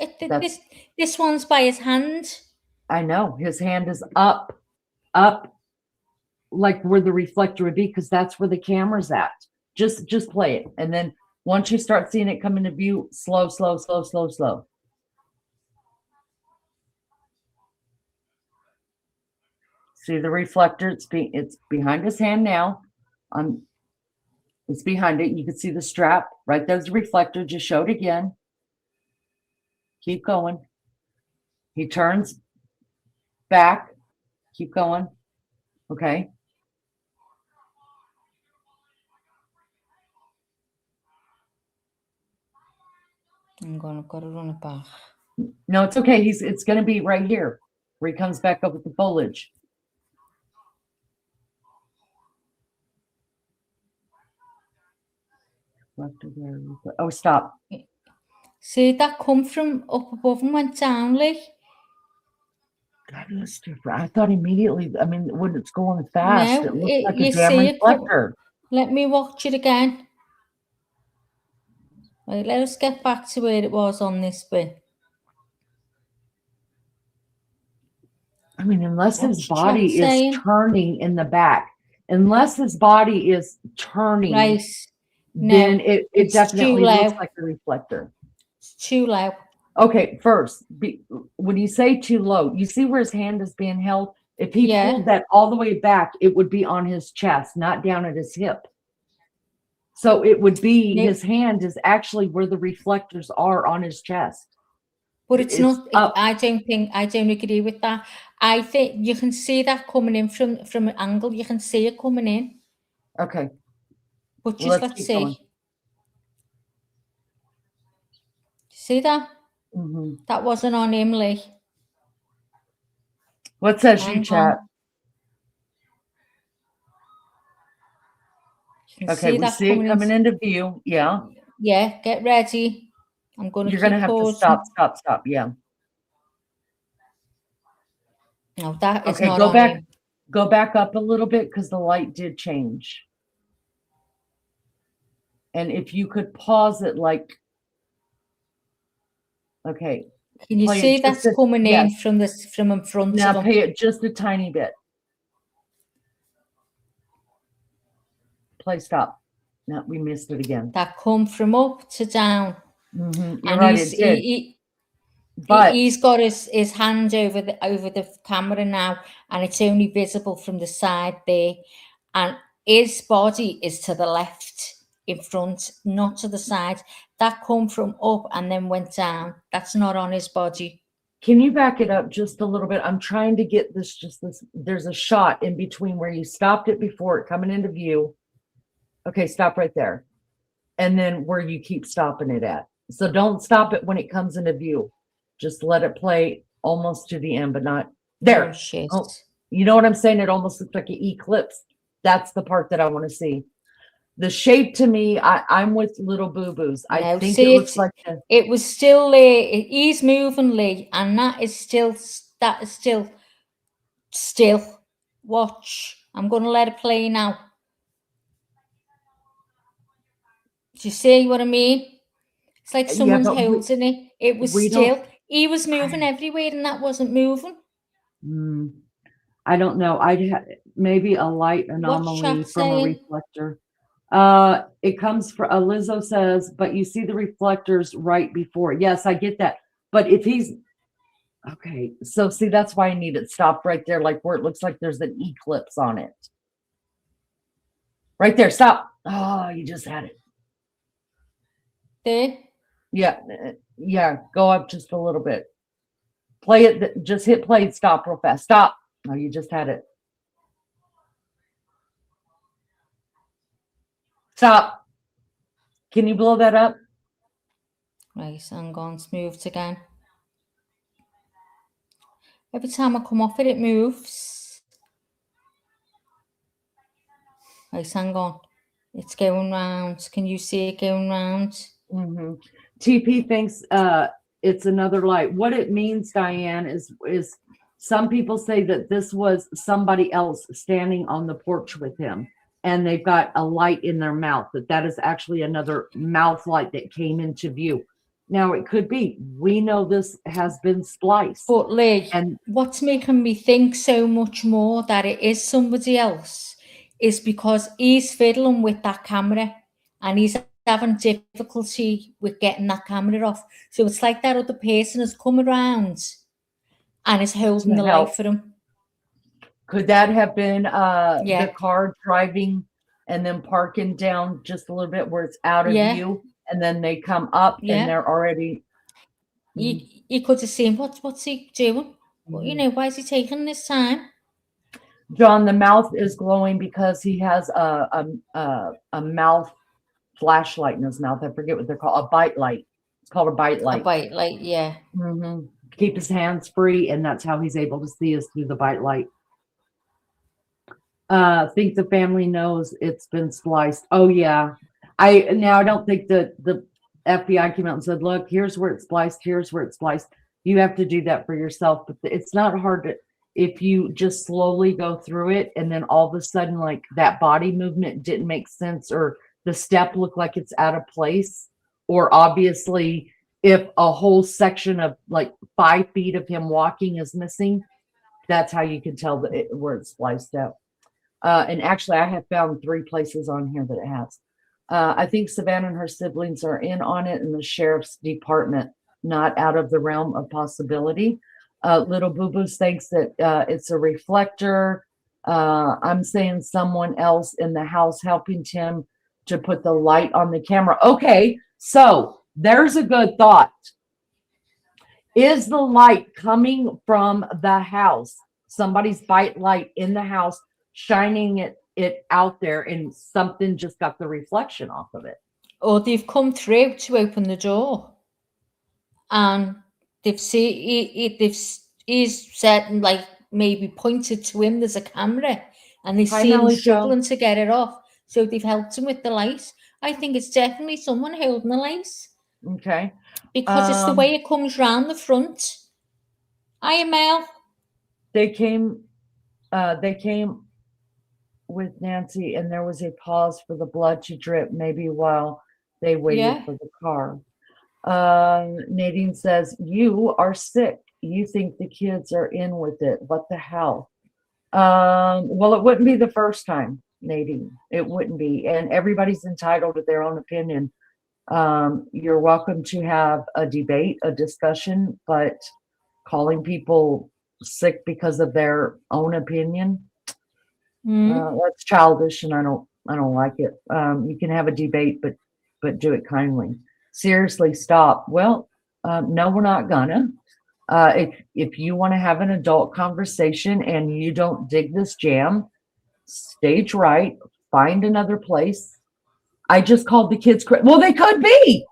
this one's by his hand. I know his hand is up, like where the reflector would be, because that's where the camera's at. Just play it, and then once you start seeing it come into view, slow. See the reflector? It's behind his hand now. It's behind it. You can see the strap right there's the reflector. Just show it again. Keep going. He turns back. Keep going. Okay. I've got to run it back. No, it's okay. It's going to be right here where he comes back up with the foliage. Oh, stop. See that come from up above and went down, Lee? That is different. I thought immediately, I mean, when it's going fast, No, it looks like you a damn see it reflector. Let me watch it again. Right, let us get back to where it was on this bit. I mean, unless his What's body John saying? is turning in the back, unless his body is turning, Right. then No, it it's definitely too low. looks like a reflector. It's too low. Okay, first, when you say too low, you see where his hand is being held? If he pulled that all the way back, it would be on his chest, not down at his hip. So it would be, his hand is actually where the reflectors are on his chest. But it's not, up. I don't agree with that. I think you can see that coming in from an angle. You can see it coming in. Okay. But just let's see. Going. See that? That wasn't on him, Lee. What says you, chat? Okay, we see it coming into view. Yeah. Yeah, get ready. I'm going to. You're going to have to stop. Yeah. No, that is okay, not go on back. him. Go back up a little bit because the light did change. And if you could pause it, like, okay. Can you see that's coming in from in front? Now pay it just a tiny bit. Play stop. No, we missed it again. That come from up to down. You're right, it did. But he's got his hand over the camera now, and it's only visible from the side there. And his body is to the left, in front, not to the side. That come from up and then went down. That's not on his body. Can you back it up just a little bit? I'm trying to get this, there's a shot in between where you stopped it before it coming into view. Okay, stop right there. And then where you keep stopping it at. So don't stop it when it comes into view. Just let it play almost to the end, but not there. Oh, shit. Oh, you know what I'm saying? It almost looks like an eclipse. That's the part that I want to see. The shape to me, I'm with little boo-boos. I think it looks like it was still there. He's moving, Lee, and that is still Watch. I'm going to let it play now. Do you see what I mean? It's like someone's holding it. It was still. He was moving everywhere, and that wasn't moving. I don't know. Maybe a light anomaly from a reflector. It comes from Lizzo says, but you see the reflectors right before. Yes, I get that. But if he's okay, so see, that's why I need it stopped right there, like where it looks like there's an eclipse on it. Right there, stop. Oh, you just had it. There? Yeah, go up just a little bit. Play it, just hit play and stop real fast. Stop. No, you just had it. Stop. Can you blow that up? Right, hang on, it's moved again. Every time I come off it, it moves. Right, hang on. It's going round. Can you see it going round? TP thinks it's another light. What it means, Diane, is some people say that this was somebody else standing on the porch with him, and they've got a light in their mouth, that is actually another mouth light that came into view. Now, it could be. We know this has been spliced. But, Lee, and what's making me think so much more that it is somebody else is because he's fiddling with that camera and he's having difficulty with getting that camera off. So it's like that other person has come around and is holding the light for him. Could that have been the car driving and then parking down just a little bit where it's out of view, and then they come up and they're already... You could have seen, what's he doing? Well, you know, why is he taking this time? John, the mouth is glowing because he has a mouth flashlight in his mouth. I forget what they're called. A bite light. It's called a bite light. A bite light, yeah. Keep his hands free, and that's how he's able to see us through the bite light. Think the family knows it's been spliced. Oh yeah. I don't think that the FBI came out and said, look, here's where it's spliced, here's where it's spliced. You have to do that for yourself, but it's not hard to, if you just slowly go through it, and then all of a sudden, like, that body movement didn't make sense, or the step looked like it's out of place, or obviously if a whole section of like 5 feet of him walking is missing, that's how you can tell that where it's spliced out. And actually, I have found 3 places on here that it has. I think Savannah and her siblings are in on it, and the sheriff's department, not out of the realm of possibility. Little Boo Boos thinks that it's a reflector. I'm saying someone else in the house helping Tim to put the light on the camera. Okay, so there's a good thought. Is the light coming from the house? Somebody's bite light in the house, shining it out there, and something just got the reflection off of it. Or they've come through to open the door, and they've seen he's said, like, maybe pointed to him, there's a camera, and they've seen him struggling to get it off, so they've helped him with the light. I think it's definitely someone holding the light. Okay. Because it's the way it comes round the front. Hiya, Mel. They came with Nancy, and there was a pause for the blood to drip, maybe while they waited for the car. Nadine says, you are sick. You think the kids are in with it. What the hell? Well, it wouldn't be the first time, Nadine. It wouldn't be. And everybody's entitled to their own opinion. You're welcome to have a debate, a discussion, but calling people sick because of their own opinion, that's childish, and I don't like it. You can have a debate, but do it kindly. Seriously, stop. Well, no, we're not gonna. If you want to have an adult conversation and you don't dig this jam, stage right, find another place. I just called the kids. Well, they could be.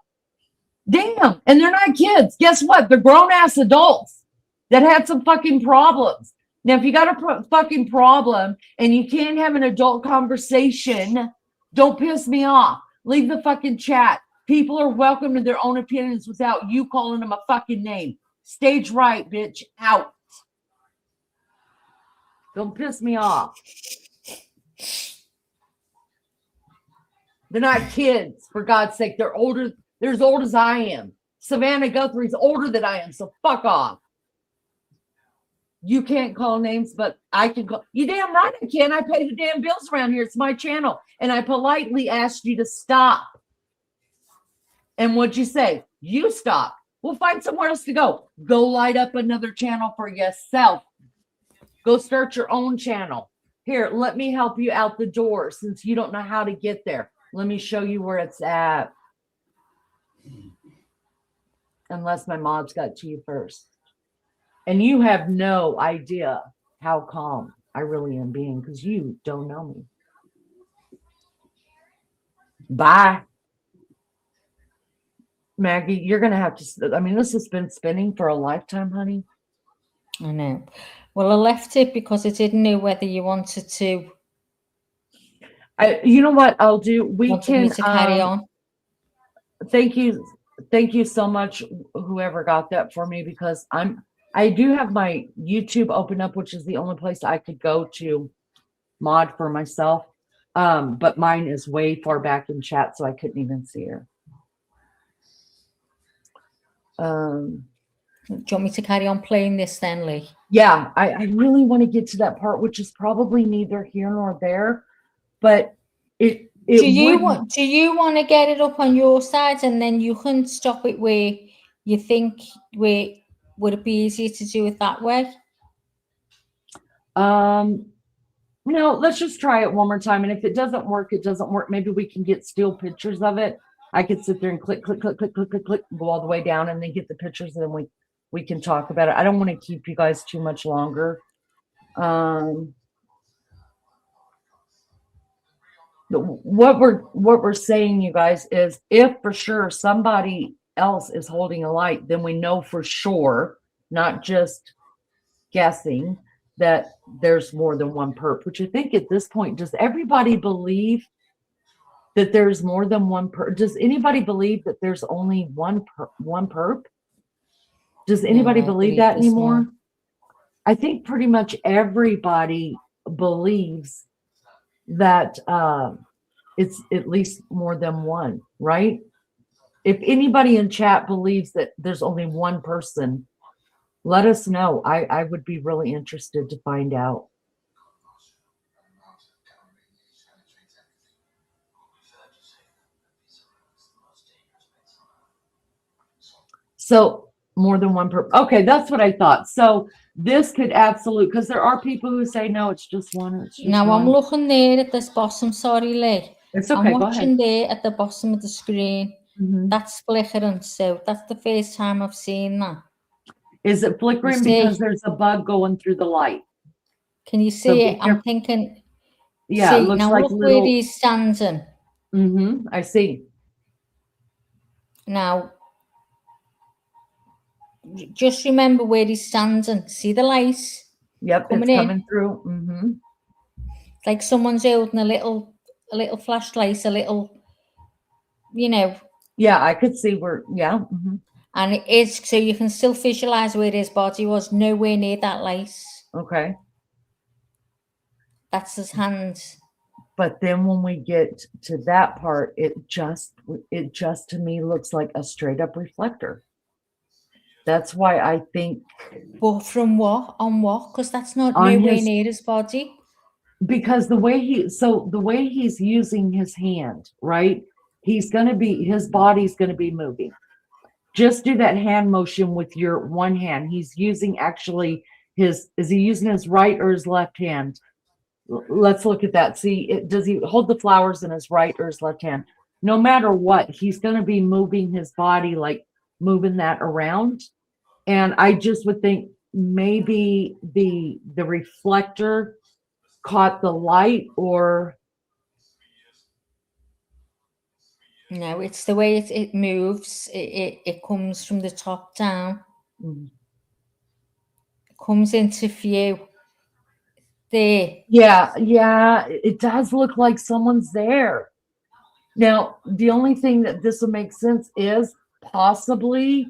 Damn. And they're not kids. Guess what? They're grown ass adults that had some fucking problems. Now, if you got a fucking problem and you can't have an adult conversation, don't piss me off. Leave the fucking chat. People are welcome to their own opinions without you calling them a fucking name. Stage right, bitch. Out. Don't piss me off. They're not kids, for God's sake. They're older. They're as old as I am. Savannah Guthrie's older than I am, so fuck off. You can't call names, but I can call. You damn right I can. I pay the damn bills around here. It's my channel. And I politely asked you to stop. And what'd you say? You stop. We'll find somewhere else to go. Go light up another channel for yourself. Go start your own channel. Here, let me help you out the door since you don't know how to get there. Let me show you where it's at. Unless my mods got to you first. And you have no idea how calm I really am being because you don't know me. Bye. Maggie, you're going to have to, I mean, this has been spinning for a lifetime, honey. I know. Well, I left it because I didn't know whether you wanted to. You know what I'll do? We can me to carry on. Thank you so much, whoever got that for me, because I do have my YouTube open up, which is the only place I could go to mod for myself. But mine is way far back in chat, so I couldn't even see her. Do you want me to carry on playing this then, Lee? Yeah, I really want to get to that part, which is probably neither here nor there, but do you want to get it up on your side and then you can stop it where you think would it be easier to do it that way? No, let's just try it one more time, and if it doesn't work, it doesn't work. Maybe we can get still pictures of it. I could sit there and click, click, click, click, click, click, click, go all the way down, and then get the pictures, and then we can talk about it. I don't want to keep you guys too much longer. What we're saying, you guys, is if for sure somebody else is holding a light, then we know for sure, not just guessing, that there's more than one perp. Which I think at this point, does everybody believe that there's more than one perp? Does anybody believe that there's only one perp? Does anybody believe that anymore? I think pretty much everybody believes that it's at least more than one, right? If anybody in chat believes that there's only one person, let us know. I would be really interested to find out. So more than one perp. Okay, that's what I thought. So this could absolutely, because there are people who say no, it's just one. It's just now one. I'm looking there at this bottom. Sorry, Lee. It's okay. I'm Go watching ahead. there at the bottom of the screen. That's flickering. So that's the first time I've seen that. Is it flickering because there's a bug going through the light? Can you see it? I'm thinking. Yeah, it looks now like look little... where he's standing. I see. Now, just remember where he's standing. See the light? Yep, it's coming through. It's like someone's holding a little flashlight, a little, you know. Yeah, I could see where. Yeah. And it is, so you can still visualize where his body was, nowhere near that light. Okay. That's his hands. But then when we get to that part, it just to me looks like a straight up reflector. That's why I think. But from what? On what? Because that's not nowhere near his body. Because the way he's using his hand, right? His body's gonna be moving. Just do that hand motion with your one hand. He's using actually is he using his right or his left hand? let's look at that. See, does he hold the flowers in his right or his left hand? No matter what, he's going to be moving his body, like moving that around. And I just would think maybe the reflector caught the light, or no, it's the way it moves. It comes from the top down. It comes into view. There. Yeah, it does look like someone's there. Now, the only thing that this will make sense is possibly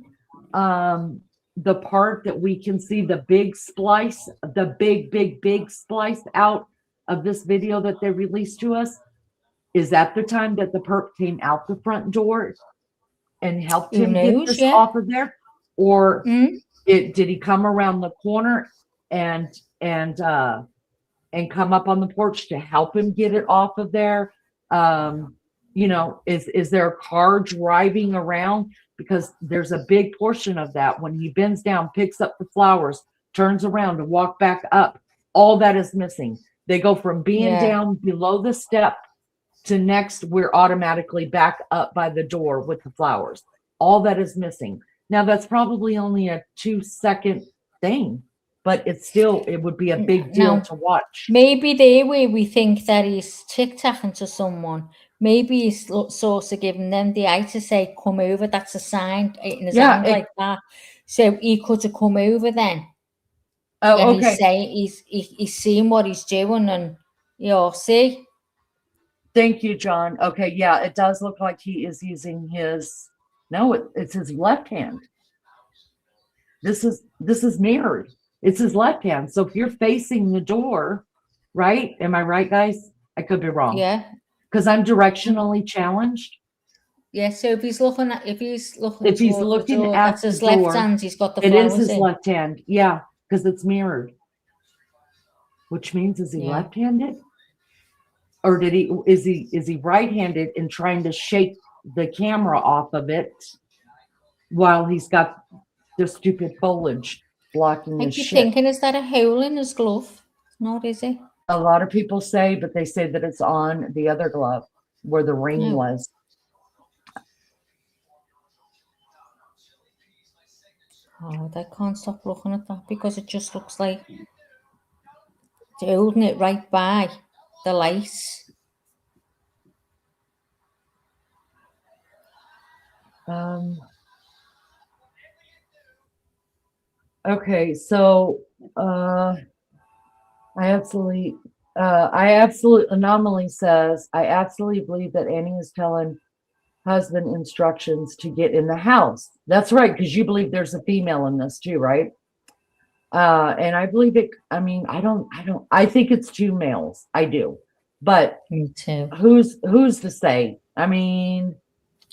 the part that we can see the big splice, the big splice out of this video that they released to us. Is that the time that the perp came out the front door and helped him get this off of there? Or did he come around the corner and come up on the porch to help him get it off of there? You know, is there a car driving around? Because there's a big portion of that when he bends down, picks up the flowers, turns around to walk back up. All that is missing. They go from being down below the step to next, we're automatically back up by the door with the flowers. All that is missing. Now, that's probably only a 2-second thing, but it's still, it would be a big deal to watch. Maybe there where we think that he's tic-tacking to someone, maybe he's sort of giving them the eye to say, come over, that's a sign in his hand like that. So he could have come over then. Oh, and okay. He's seeing what he's doing, and you'll see. Thank you, John. Okay, yeah, it does look like he is using his, no, it's his left hand. This is mirrored. It's his left hand. So if you're facing the door, right? Am I right, guys? I could be wrong. Yeah. Because I'm directionally challenged. Yeah, so if he's looking at if he's looking door, at that's his the left door, hand, he's got the it flowers is his in. left hand. Yeah, because it's mirrored. Which means, is he Yeah. left-handed? Or is he right-handed and trying to shake the camera off of it while he's got the stupid foliage blocking I his keep shit? thinking, is that a hole in his glove? Not, is it? A lot of people say, but they say that it's on the other glove where the ring was. Oh, I can't stop looking at that because it just looks like they're holding it right by the lights. Okay, so Anomaly says, I absolutely believe that Annie is telling husband instructions to get in the house. That's right, because you believe there's a female in this too, right? And I believe it. I mean, I think it's 2 males. I do, but me too. Who's to say? I mean,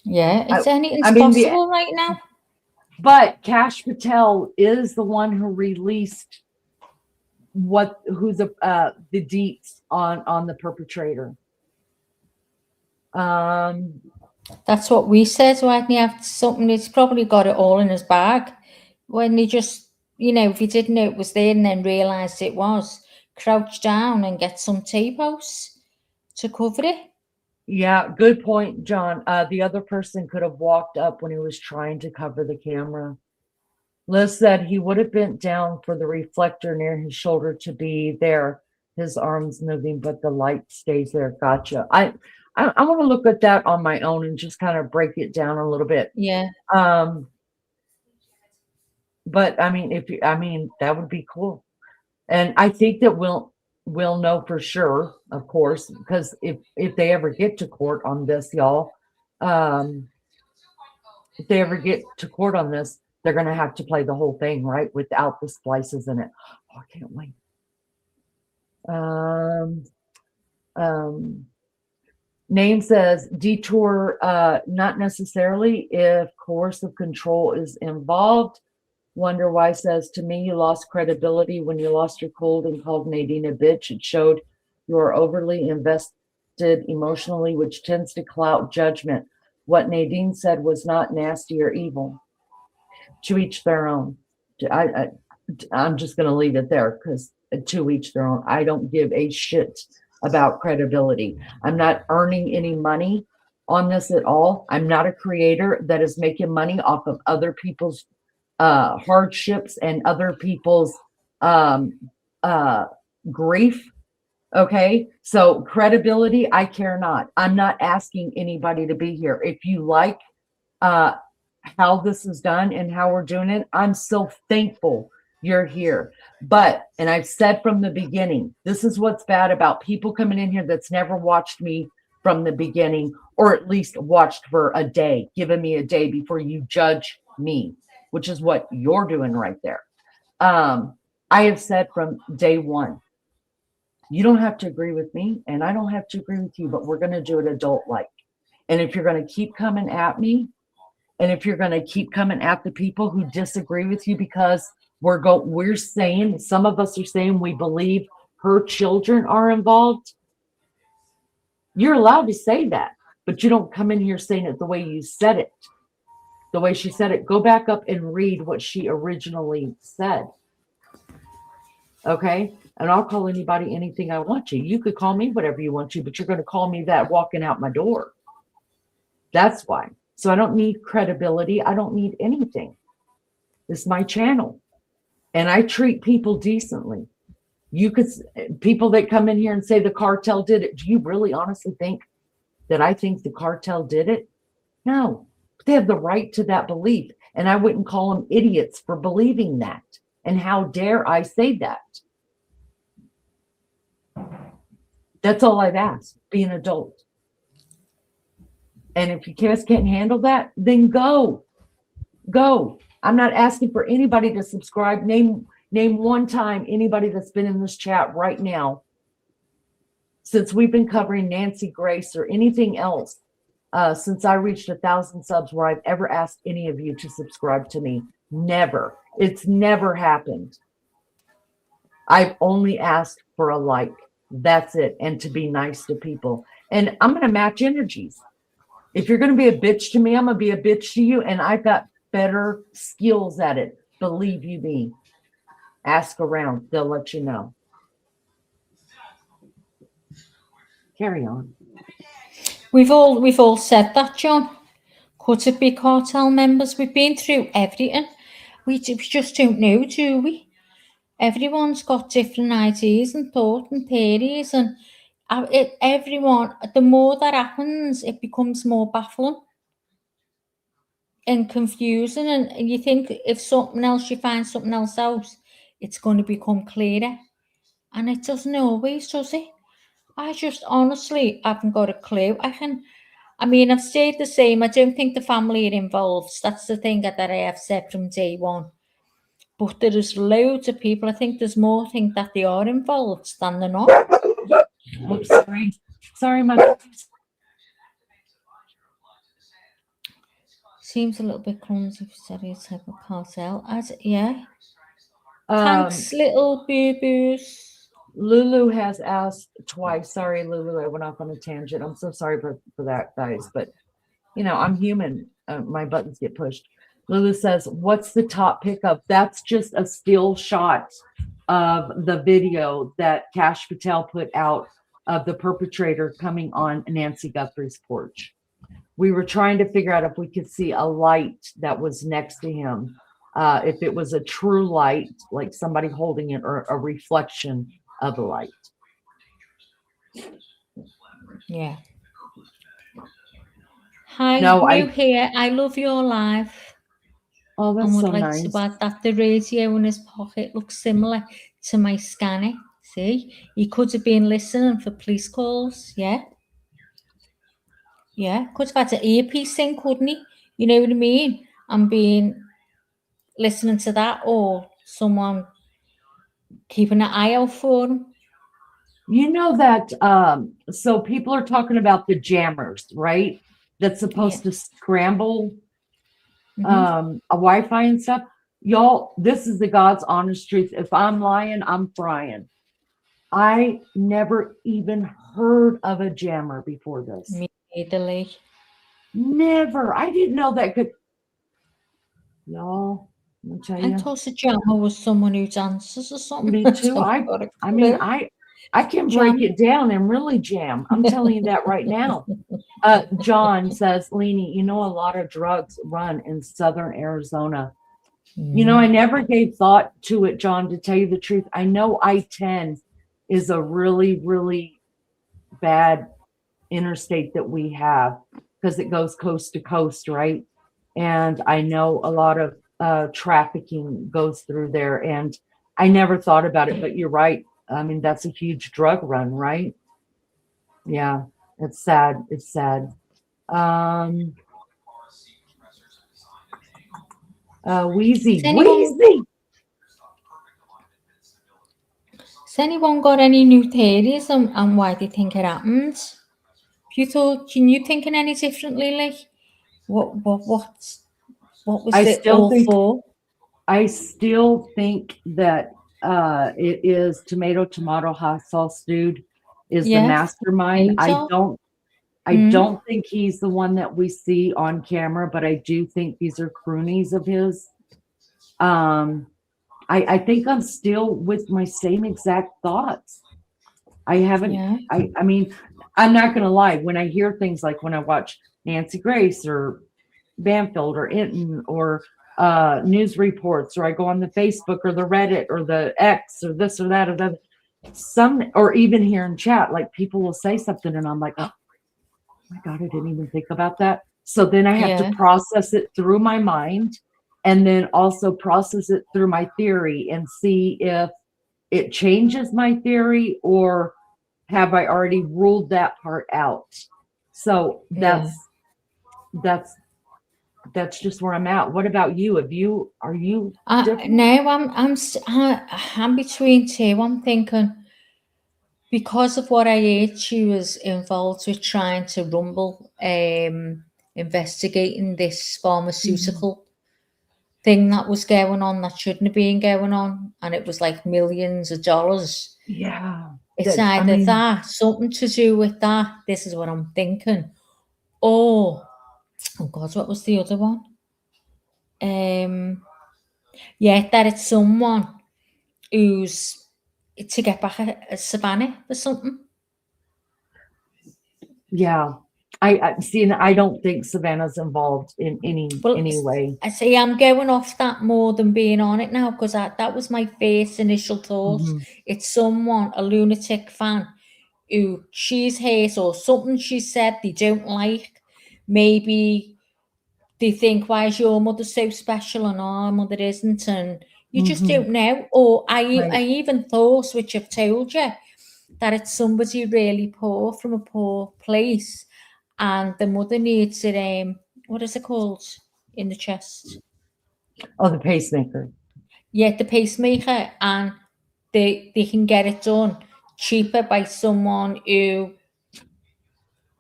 yeah, it's anything's possible right now. But Kash Patel is the one who released who's the deets on the perpetrator. That's what we said. Why didn't he have something? He's probably got it all in his bag. When he just, if he didn't know it was there and then realised it was, crouch down and get some tape-outs to cover it. Yeah, good point, John. The other person could have walked up when he was trying to cover the camera. Liz said he would have bent down for the reflector near his shoulder to be there. His arms moving, but the light stays there. Gotcha. I want to look at that on my own and just kind of break it down a little bit. Yeah. But I mean, that would be cool. And I think that we'll know for sure, of course, because if they ever get to court on this, y'all, if they ever get to court on this, they're going to have to play the whole thing, right? Without the splices in it. Oh, I can't wait. Name says detour, not necessarily if coercive control is involved. Wonder Why says, to me, you lost credibility when you lost your cool and called Nadine a bitch. It showed you are overly invested emotionally, which tends to cloud judgment. What Nadine said was not nasty or evil. To each their own. I'm just going to leave it there because to each their own. I don't give a shit about credibility. I'm not earning any money on this at all. I'm not a creator that is making money off of other people's hardships and other people's grief. Okay, so credibility, I care not. I'm not asking anybody to be here. If you like how this is done and how we're doing it, I'm so thankful you're here. But, and I've said from the beginning, this is what's bad about people coming in here that's never watched me from the beginning, or at least watched for a day, giving me a day before you judge me, which is what you're doing right there. I have said from day one, you don't have to agree with me and I don't have to agree with you, but we're going to do it adult-like. And if you're going to keep coming at me, and if you're going to keep coming at the people who disagree with you, because we're saying, some of us are saying we believe her children are involved, you're allowed to say that, but you don't come in here saying it the way you said it, the way she said it. Go back up and read what she originally said. Okay? And I'll call anybody anything I want to. You could call me whatever you want to, but you're going to call me that walking out my door. That's why. So I don't need credibility. I don't need anything. This is my channel. And I treat people decently. You could, people that come in here and say the cartel did it. Do you really honestly think that I think the cartel did it? No. They have the right to that belief. And I wouldn't call them idiots for believing that. And how dare I say that? That's all I've asked. Be an adult. And if you guys can't handle that, then go. Go. I'm not asking for anybody to subscribe. Name one time anybody that's been in this chat right now since we've been covering Nancy Grace or anything else since I reached 1,000 subs where I've ever asked any of you to subscribe to me. Never. It's never happened. I've only asked for a like. That's it. And to be nice to people. And I'm going to match energies. If you're going to be a bitch to me, I'm going to be a bitch to you. And I've got better skills at it. Believe you me. Ask around. They'll let you know. Carry on. We've all said that, John. Could it be cartel members? We've been through everything. We just don't know, do we? Everyone's got different ideas and thoughts and theories, and everyone, the more that happens, it becomes more baffling and confusing. And you think if something else, you find something else out, it's going to become clearer. And it doesn't always, does it? I just honestly haven't got a clue. I've stayed the same. I don't think the family are involved. That's the thing that I have said from day one. But there is loads of people. I think there's more think that they are involved than they're not. Oops, sorry. Sorry, my. Seems a little bit clumsy for stereotype of cartel. Yeah. Thanks, little boo-boos. Lulu has asked twice. Sorry, Lulu, I went off on a tangent. I'm so sorry for that, guys. But, I'm human. My buttons get pushed. Lulu says, what's the top pickup? That's just a still shot of the video that Cash Patel put out of the perpetrator coming on Nancy Guthrie's porch. We were trying to figure out if we could see a light that was next to him. If it was a true light, like somebody holding it, or a reflection of a light. Yeah. Hi, new here. I love your life. Oh, that's and would so like nice. to add that the radio in his pocket looks similar to my scanner. See, he could have been listening for police calls. Yeah. Yeah, could have had an earpiece in, couldn't he? You know what I mean? And being listening to that, or someone keeping an eye out for him. You know that, so people are talking about the jammers, right? That's supposed to scramble a Wi-Fi and stuff. Y'all, this is the God's honest truth. If I'm lying, I'm frying. I never even heard of a jammer before this. Me either. Never. I didn't know that could. Y'all, I'll tell I you. thought a jammer was someone who dances or something. Me too. I mean, I can break it down and really jam. I'm telling you that right now. John says, Leanie, you know, a lot of drugs run in southern Arizona. You know, I never gave thought to it, John, to tell you the truth. I know I-10 is a really, really bad interstate that we have because it goes coast to coast, right? And I know a lot of trafficking goes through there, and I never thought about it, but you're right. I mean, that's a huge drug run, right? Yeah, it's sad. It's sad. Wheezy. Has anyone got any new theories on why they think it happened? Can you think in any differently? Like, what was it all for? I still think that it is tomato hot sauce dude is the mastermind. I don't think he's the one that we see on camera, but I do think these are croonies of his. I think I'm still with my same exact thoughts. I haven't, I mean, I'm not going to lie. When I hear things like when I watch Nancy Grace or Banfield or Inton or news reports, or I go on the Facebook or the Reddit or the X or this or that or that, or even here in chat, like people will say something and I'm like, oh my God, I didn't even think about that. So then I have to process it through my mind and then also process it through my theory and see if it changes my theory or have I already ruled that part out. So that's just where I'm at. What about you? Are you different? No, I'm between two. I'm thinking because of what I heard, she was involved with trying to rumble, investigating this pharmaceutical thing that was going on that shouldn't have been going on, and it was like millions of dollars. Yeah, it's either that, something to do with that. This is what I'm thinking. Oh God, what was the other one? That it's someone who's to get back at Savannah or something. Yeah, I see, and I don't think Savannah's involved in any way. I say I'm going off that more than being on it now because that was my first initial thought. It's someone, a lunatic fan, who she's hate or something she said they don't like. Maybe they think, why is your mother so special and our mother isn't? And you just don't know. Or I even thought, which I've told you, that it's somebody really poor from a poor place and the mother needs it, what is it called in the chest? Oh, the pacemaker. Yeah, the pacemaker, and they can get it done cheaper by someone who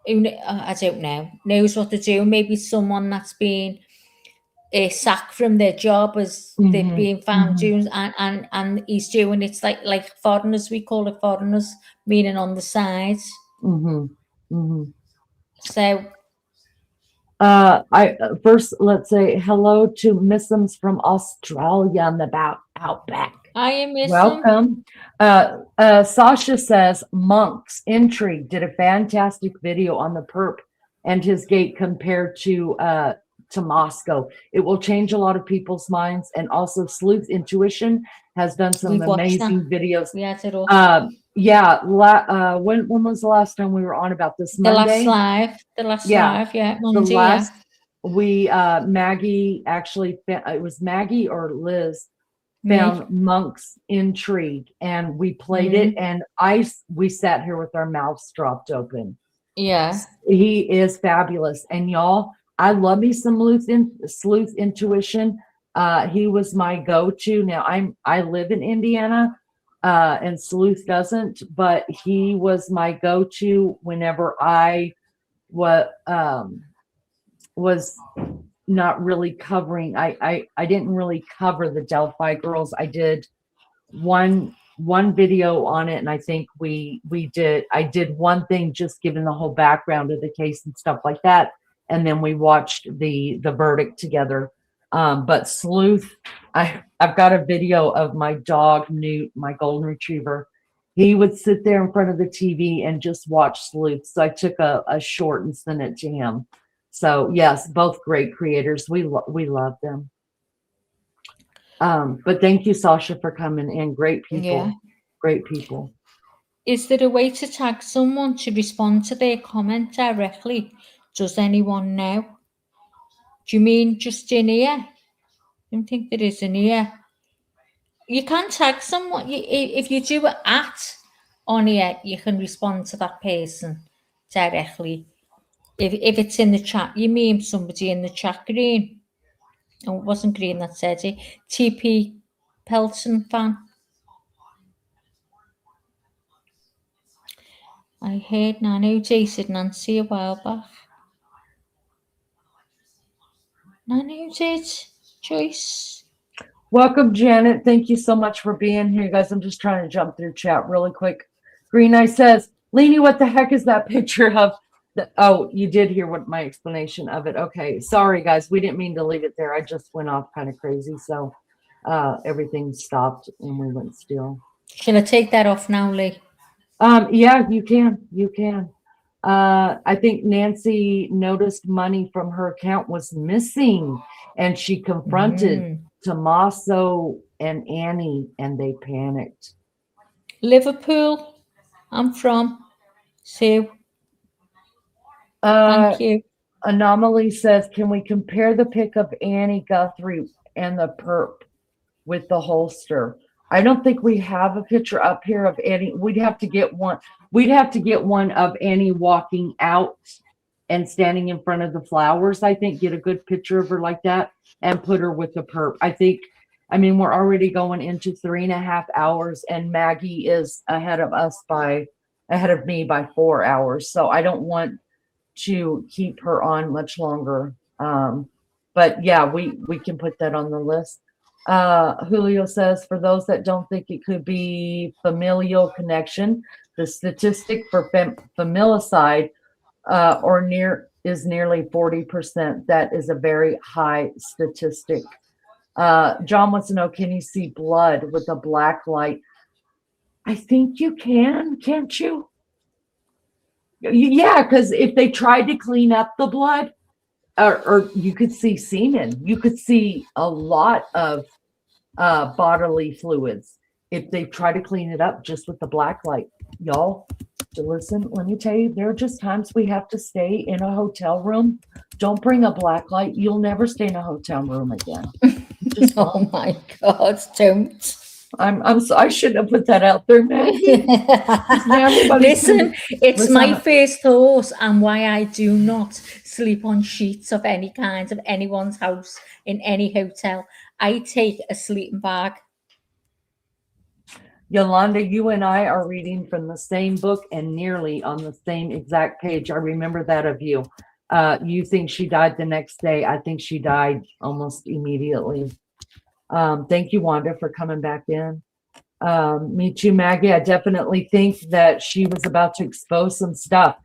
I don't know, knows what to do. Maybe someone that's been sacked from their job as they're being found doing, and he's doing it's like foreigners, we call it foreigners, meaning on the side. So I first let's say hello to Missums from Australia and the outback. I am welcome. Sasha says Monks Intrigue did a fantastic video on the perp and his gate compared to Moscow. It will change a lot of people's minds, and also Sleuth Intuition has done some amazing videos. Yeah, when was the last time we were on about this? Monday? The last live, Monday, we Maggie actually, it was Maggie or Liz found Monk's Intrigue, and we played it, and we sat here with our mouths dropped open. Yeah, he is fabulous, and y'all, I love me some Sleuth Intuition. He was my go-to. Now I live in Indiana. And Sleuth doesn't, but he was my go-to whenever I was not really covering. I didn't really cover the Delphi girls. I did one video on it, and I think I did one thing just giving the whole background of the case and stuff like that, and then we watched the verdict together. But Sleuth, I've got a video of my dog Newt, my golden retriever. He would sit there in front of the TV and just watch sleuths. So I took a short and sent it to him. So yes, both great creators. We love them. But thank you, Sasha, for coming in. Great people. Yeah. Great people. Is there a way to tag someone to respond to their comment directly? Does anyone know? Do you mean just in here? I don't think there is in here. You can tag someone. If you do it on here, you can respond to that person directly. If it's in the chat, you mean somebody in the chat, Green? Oh, it wasn't Green that said it. TP Pelton fan. I heard Nano dated Nancy a while back. Nano did, Joyce. Welcome, Janet. Thank you so much for being here, guys. I'm just trying to jump through chat really quick. Green Eye says, Leanie, what the heck is that picture of? Oh, you did hear what my explanation of it. Okay. Sorry, guys. We didn't mean to leave it there. I just went off kind of crazy. So everything stopped and we went still. Shall I take that off now, Lee? Yeah, you can. You can. I think Nancy noticed money from her account was missing and she confronted Tommaso and Annie and they panicked. Liverpool, I'm from. Sue. Thank you. Anomaly says, can we compare the pic of Annie Guthrie and the perp with the holster? I don't think we have a picture up here of Annie. We'd have to get one. We'd have to get one of Annie walking out and standing in front of the flowers. I think get a good picture of her like that and put her with the perp. I mean, we're already going into 3.5 hours and Maggie is ahead of me by 4 hours. So I don't want to keep her on much longer. But yeah, we can put that on the list. Julio says, for those that don't think it could be familial connection, the statistic for familicide is nearly 40%. That is a very high statistic. John wants to know, can you see blood with a black light? I think you can, can't you? Yeah, because if they tried to clean up the blood, or you could see semen, you could see a lot of bodily fluids if they try to clean it up just with the black light. Y'all, listen, let me tell you, there are just times we have to stay in a hotel room. Don't bring a black light. You'll never stay in a hotel room again. Oh my God, don't. I shouldn't have put that out there, man. Listen, it's my first thought and why I do not sleep on sheets of any kind of anyone's house in any hotel. I take a sleeping bag. Yolanda, you and I are reading from the same book and nearly on the same exact page. I remember that of you. You think she died the next day. I think she died almost immediately. Thank you, Wanda, for coming back in. Me too, Maggie. I definitely think that she was about to expose some stuff.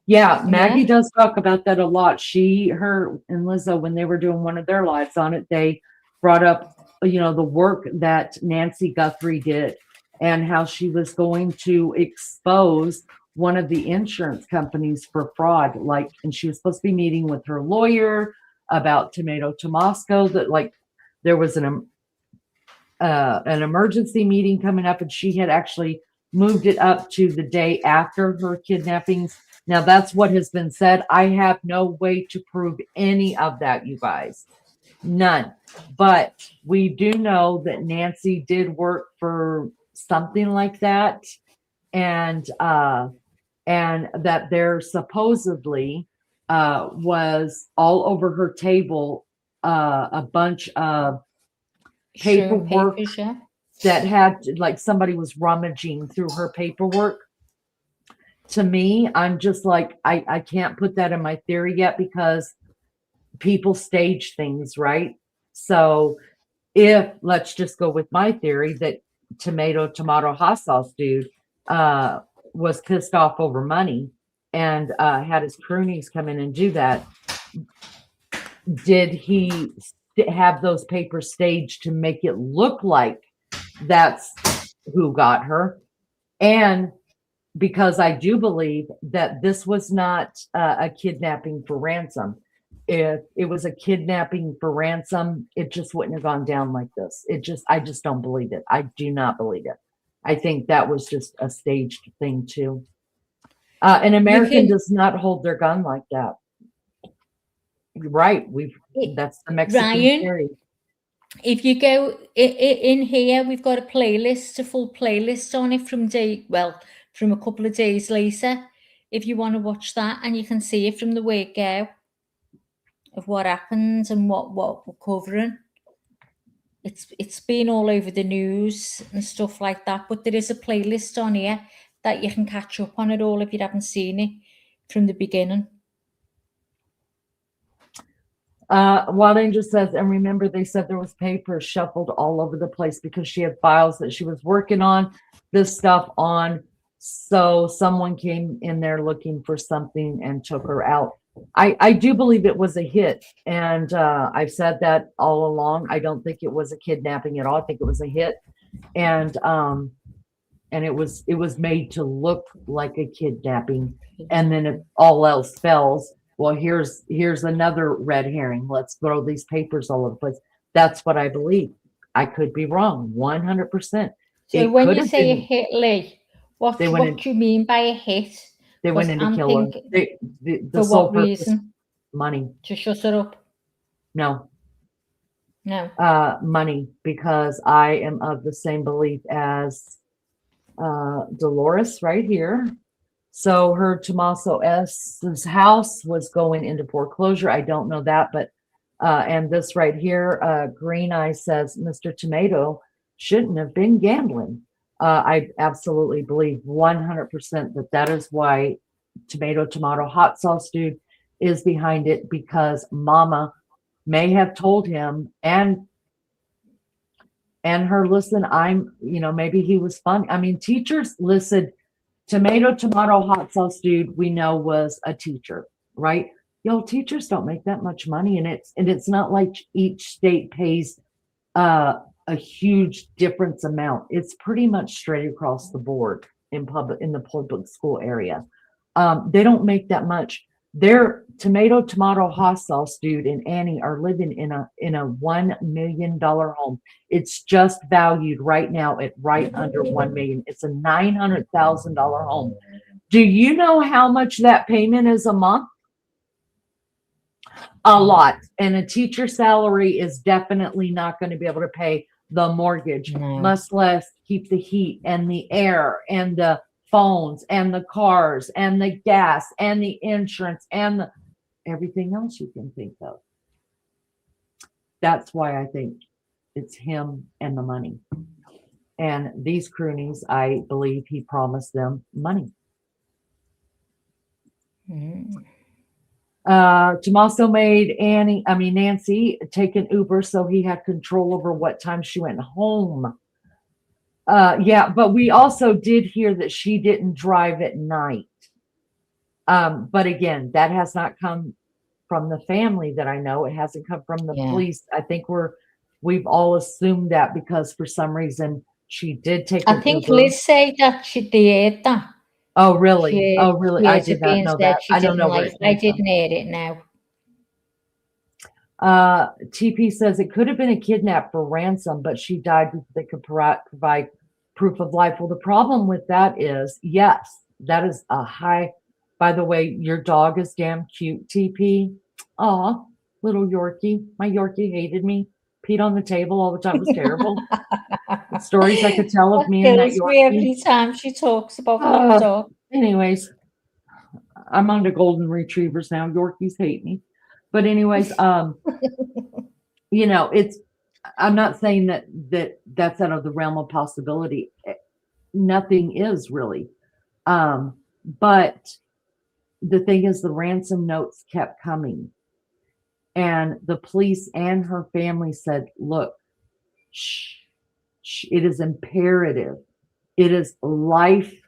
Yeah, Maggie does talk about that a lot. Her and Lizzo, when they were doing one of their lives on it, they brought up, the work that Nancy Guthrie did and how she was going to expose one of the insurance companies for fraud. And she was supposed to be meeting with her lawyer about Tomato Tomasco, that there was an emergency meeting coming up, and she had actually moved it up to the day after her kidnappings. Now that's what has been said. I have no way to prove any of that, you guys. None. But we do know that Nancy did work for something like that, and that there supposedly was all over her table a bunch of paperwork that had somebody was rummaging through her paperwork. To me, I'm just I can't put that in my theory yet because people stage things, right? So let's just go with my theory that tomato hot sauce dude was pissed off over money and had his cronies come in and do that. Did he have those papers staged to make it look like that's who got her. And because I do believe that this was not a kidnapping for ransom. If it was a kidnapping for ransom, it just wouldn't have gone down like this. I just don't believe it. I do not believe it. I think that was just a staged thing too. An American does not hold their gun like that. Right. That's the Mexican theory. If you go in here, we've got a playlist, a full playlist on it from a couple of days later. If you want to watch that, and you can see it from the word go of what happened and what we're covering. It's been all over the news and stuff like that, but there is a playlist on here that you can catch up on it all if you haven't seen it from the beginning. Wild Angel says, and remember they said there was paper shuffled all over the place because she had files that she was working on this stuff on. So someone came in there looking for something and took her out. I do believe it was a hit. And I've said that all along. I don't think it was a kidnapping at all. I think it was a hit. And it was made to look like a kidnapping. And then if all else fails, well, here's another red herring. Let's throw these papers all over the place. That's what I believe. I could be wrong, 100%. So when you say a hit, Lee, what do you mean by a hit? They went in to kill her. The sole purpose, reason? Money. To shut her up? No. No. Money, because I am of the same belief as Dolores right here. So her Tommaso S.'s house was going into foreclosure. I don't know that, but and this right here, Green Eye says Mr. Tomato shouldn't have been gambling. I absolutely believe 100% that is why Tomato Hot Sauce Dude is behind it, because Mama may have told him and her, listen, maybe he was fun. I mean, teachers, listen, Tomato Hot Sauce Dude, we know was a teacher, right? Teachers don't make that much money, and it's not like each state pays a huge difference amount. It's pretty much straight across the board in the public school area. They don't make that much. Their Tomato Hot Sauce Dude and Annie are living in a $1 million home. It's just valued right now at right under $1 million. It's a $900,000 home. Do you know how much that payment is a month? A lot. And a teacher's salary is definitely not going to be able to pay the mortgage, much less keep the heat and the air and the phones and the cars and the gas and the insurance and everything else you can think of. That's why I think it's him and the money. And these croonies, I believe he promised them money. Tommaso made Nancy take an Uber so he had control over what time she went home. Yeah, but we also did hear that she didn't drive at night. But again, that has not come from the family that I know. It hasn't come from the police. I think we've all assumed that because for some reason she did take an Uber. Liz said that she did that. Oh, really? Really? I did not know that. I don't know where I didn't hear it now. TP says it could have been a kidnap for ransom, but she died before they could provide proof of life. Well, the problem with that is, yes, that is a high. By the way, your dog is damn cute, TP. Aw, little Yorkie. My Yorkie hated me. Peed on the table all the time. It was terrible. The stories I could tell of me and that Yorkie. Every time she talks about the dog. Anyways, I'm on to golden retrievers now. Yorkies hate me. But anyways, I'm not saying that's out of the realm of possibility. Nothing is really. But the thing is, the ransom notes kept coming. And the police and her family said, look, it is imperative. It is life-saving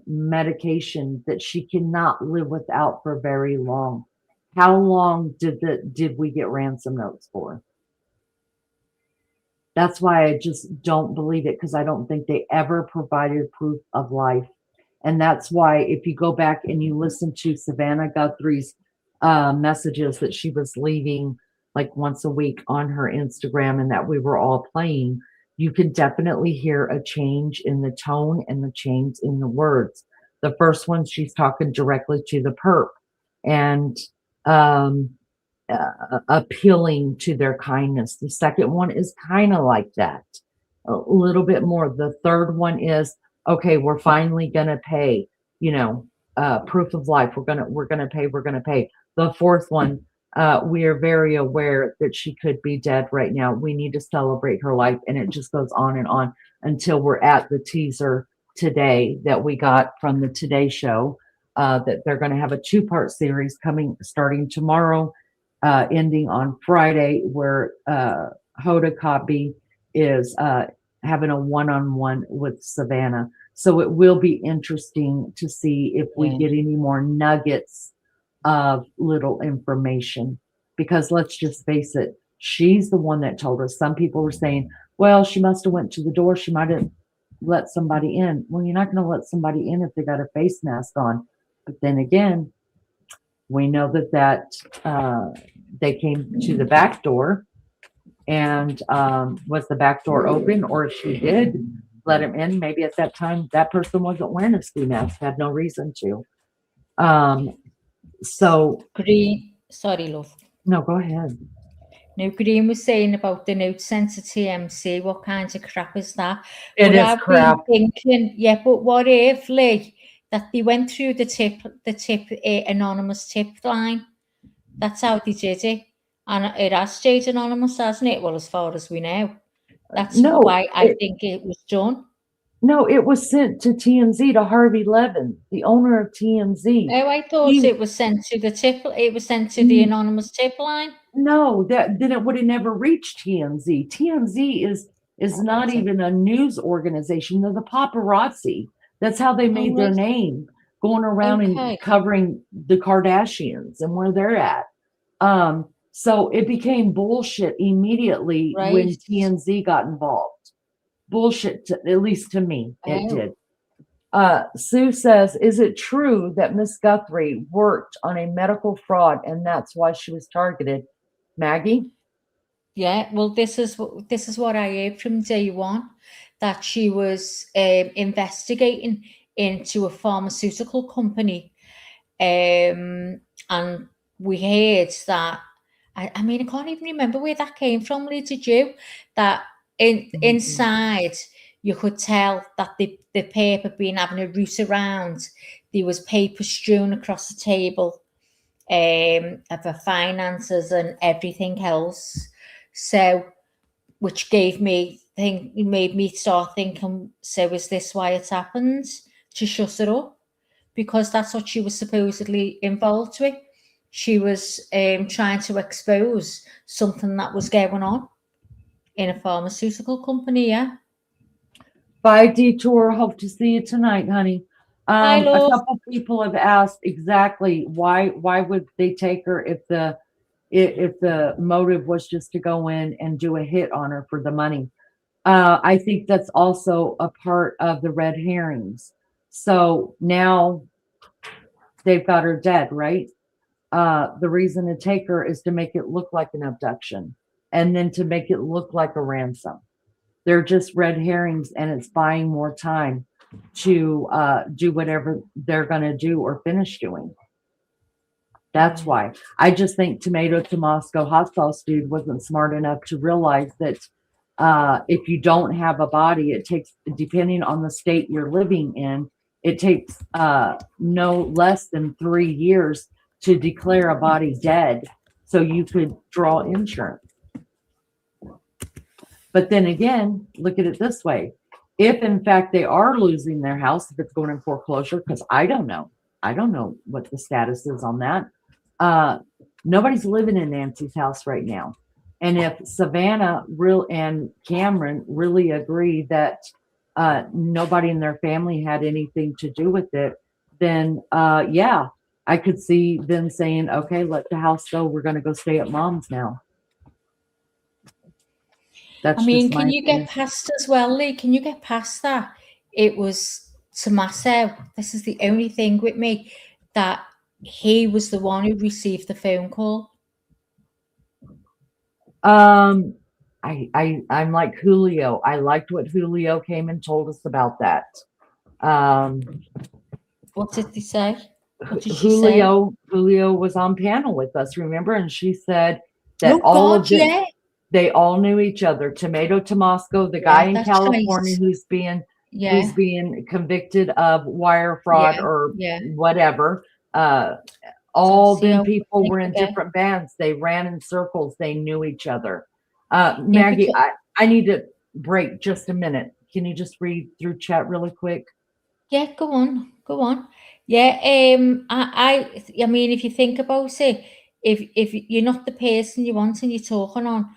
medication that she cannot live without for very long. How long did we get ransom notes for? That's why I just don't believe it, because I don't think they ever provided proof of life. And that's why if you go back and you listen to Savannah Guthrie's messages that she was leaving like once a week on her Instagram and that we were all playing, you can definitely hear a change in the tone and the change in the words. The first one, she's talking directly to the perp and appealing to their kindness. The second one is kind of like that, a little bit more. The third one is, okay, we're finally gonna pay, proof of life. We're gonna pay. The fourth one, we are very aware that she could be dead right now. We need to celebrate her life. And it just goes on and on until we're at the teaser today that we got from the Today Show, that they're going to have a 2-part series starting tomorrow, ending on Friday, where Hoda Kotb is having a one-on-one with Savannah. So it will be interesting to see if we get any more nuggets of little information, because let's just face it, she's the one that told us. Some people were saying, well, she must have went to the door. She might have let somebody in. Well, you're not going to let somebody in if they got a face mask on. But then again, we know that they came to the back door, and was the back door open, or if she did let him in, maybe at that time that person wasn't wearing a ski mask, had no reason to. So Green, sorry, love. No, go ahead. Now, Green was saying about the note sent to TMC. What kinds of crap is that? It is I've crap. been thinking, yeah, but what if, Lee, that they went through the anonymous tip line? That's how they did it. And it has stayed anonymous, hasn't it? Well, as far as we know. That's why I think it was done. No, it was sent to TMZ, to Harvey Levin, the owner of TMZ. Oh, I thought it was sent to the tip. It was sent to the anonymous tip line. No, then it would have never reached TMZ. TMZ is not even a news organization. They're the paparazzi. That's how they made their name, going around and covering the Kardashians and where they're at. So it became bullshit immediately when TMZ got involved. Bullshit, at least to me, it did. Sue says, is it true that Miss Guthrie worked on a medical fraud and that's why she was targeted? Maggie? Yeah, well, this is what I heard from day one, that she was investigating into a pharmaceutical company. And we heard that, I mean, I can't even remember where that came from, Lee, did you? That inside, you could tell that the perp had been having a route around. There was paper strewn across the table of her finances and everything else. So, which made me start thinking, so is this why it happened? To shut it up? Because that's what she was supposedly involved with. She was trying to expose something that was going on in a pharmaceutical company, yeah. Bye, Detour. Hope to see you tonight, honey. Bye, A love. couple people have asked exactly why would they take her if the motive was just to go in and do a hit on her for the money. I think that's also a part of the red herrings. So now they've got her dead, right? The reason to take her is to make it look like an abduction and then to make it look like a ransom. They're just red herrings, and it's buying more time to do whatever they're going to do or finish doing. That's why. I just think Tomato Tomasco hot sauce dude wasn't smart enough to realize that if you don't have a body, it takes, depending on the state you're living in, it takes no less than 3 years to declare a body dead so you could draw insurance. But then again, look at it this way. If in fact they are losing their house, if it's going in foreclosure, because I don't know what the status is on that. Nobody's living in Nancy's house right now. And if Savannah and Cameron really agree that nobody in their family had anything to do with it, then yeah, I could see them saying, okay, let the house go. We're going to go stay at mom's now. That's I mean, just my can you opinion. get past as well, Lee? Can you get past that? It was Tommaso. This is the only thing with me, that he was the one who received the phone call. I'm like Julio. I liked what Julio came and told us about that. What did they say? What did she say? Julio was on panel with us, remember? And she said that Oh all God, of them, yeah. they all knew each other. Tomato Tomasco, the guy in that's California nice. who's being Yeah. convicted of wire fraud Yeah, or yeah. whatever. All them Socio, people were in yeah. different bands. They ran in circles. They knew each other. Yeah, Maggie, because- I need to break just a minute. Can you just read through chat really quick? Yeah, go on. Yeah, I mean, if you think about it, if you're not the person you want and you're talking on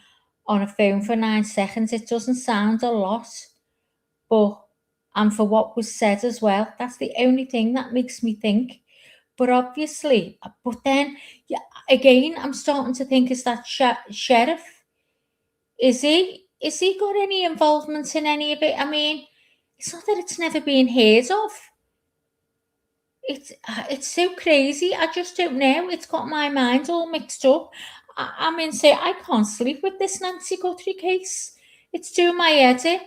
a phone for 9 seconds, it doesn't sound a lot. But and for what was said as well, that's the only thing that makes me think. But obviously, but then yeah, again, I'm starting to think, is that sheriff? Is he got any involvement in any of it? I mean, it's not that it's never been heard of. It's so crazy. I just don't know. It's got my mind all mixed up. I mean, say I can't sleep with this Nancy Guthrie case. It's doing my head in,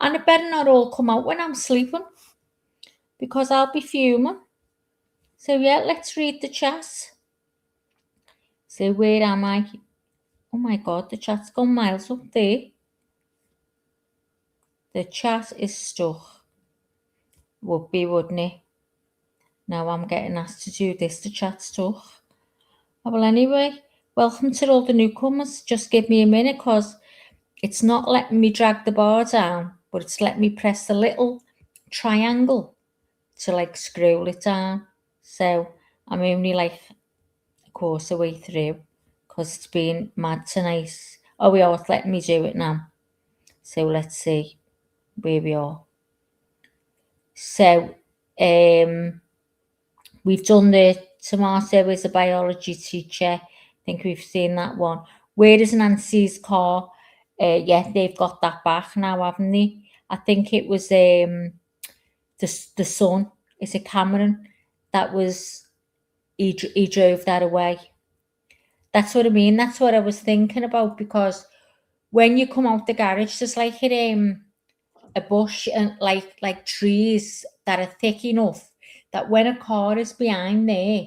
and it better not all come out when I'm sleeping, because I'll be fuming. So yeah, let's read the chat. So where am I? Oh my God, the chat's gone miles up there. The chat is stuck. Would be, wouldn't it? Now I'm getting asked to do this. The chat's stuck. Oh, well, anyway, welcome to all the newcomers. Just give me a minute, because it's not letting me drag the bar down, but it's letting me press the little triangle to like scroll it down. So I'm only like a quarter way through, because it's been mad tonight. Oh, we are letting me do it now. So let's see where we are. So we've done the Tomato is a biology teacher. I think we've seen that one. Where is Nancy's car? Yeah, they've got that back now, haven't they? I think it was the son. Is it Cameron? That was he drove that away. That's what I mean. That's what I was thinking about, because when you come out the garage, there's like a bush and like trees that are thick enough that when a car is behind there,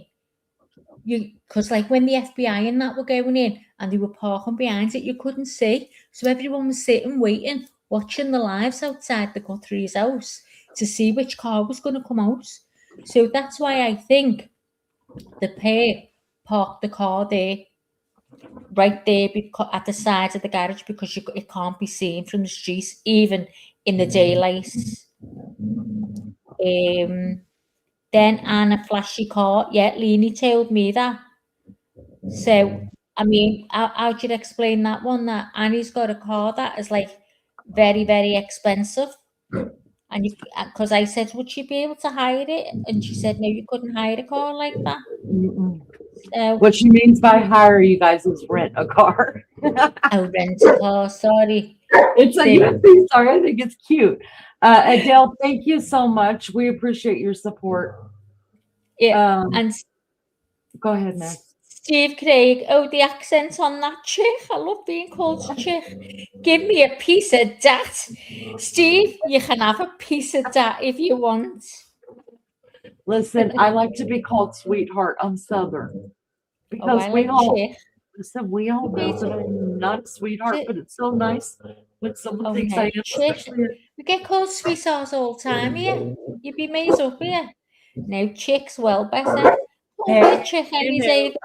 because like when the FBI and that were going in and they were parking behind it, you couldn't see. So everyone was sitting, waiting, watching the lives outside the Guthrie's house to see which car was going to come out. So that's why I think the pair parked the car there, right there at the side of the garage, because it can't be seen from the streets, even in the daylight. Then Anna flashy car. Yeah, Leanie told me that. So, I mean, how do you explain that one? That Annie's got a car that is like very, very expensive. And because I said, would she be able to hire it? And she said, no, you couldn't hire a car like that. So, What she means by hire, you guys, is rent a car. I'll rent a car, sorry. It's sorry, I think it's cute. Adele, thank you so much. We appreciate your support. Yeah, and go ahead, Meg. Steve Craig, oh, the accent on that chick. I love being called a chick. Give me a piece of that. Steve, you can have a piece of that if you want. Listen, I like to be called sweetheart. I'm Southern. Because we all know that I'm not a sweetheart, but it's so nice when someone thinks I am. Especially we get called sweethearts all the time here. You'd be made up here. No, chicks well better. Chick any day.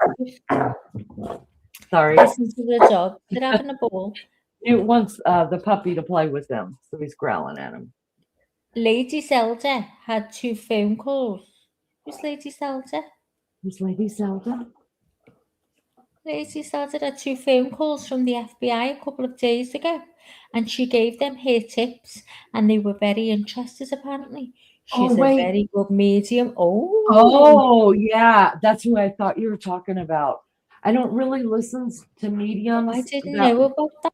Sorry. Listen to the dog. They're having a ball. It wants the puppy to play with them, so he's growling at him. Lady Zelda had 2 phone calls. Who's Lady Zelda? Who's Lady Zelda? Lady Zelda had 2 phone calls from the FBI a couple of days ago, and she gave them her tips, and they were very interested apparently. She's Oh, a wait. very good medium. Oh, Oh, yeah. That's who I thought you were talking about. I don't really listen to mediums. I didn't that- know about that.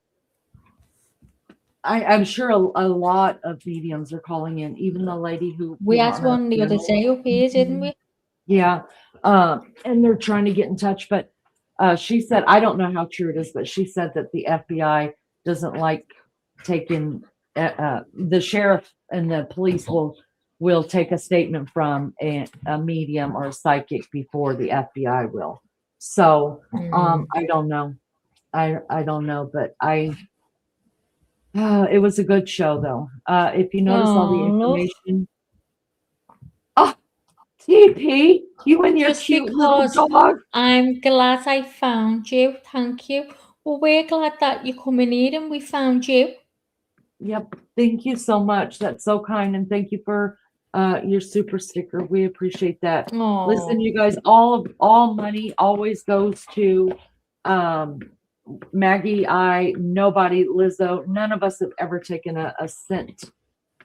I'm sure a lot of mediums are calling in, even the lady who We came had on her one the other panel. day up here, didn't we? Yeah. And they're trying to get in touch, but she said, I don't know how true it is, but she said that the FBI doesn't like taking the sheriff and the police will take a statement from a medium or a psychic before the FBI will. So I don't know. I don't know, but it was a good show though. If you notice all the Oh, look. information. Oh, TP, you and your Just cute little because dog. I'm glad I found you. Thank you. Well, we're glad that you come in here and we found you. Yep. Thank you so much. That's so kind. And thank you for your super sticker. We appreciate that. Listen, Oh, you guys, all money always goes to Maggie, nobody, Lizzo, none of us have ever taken a cent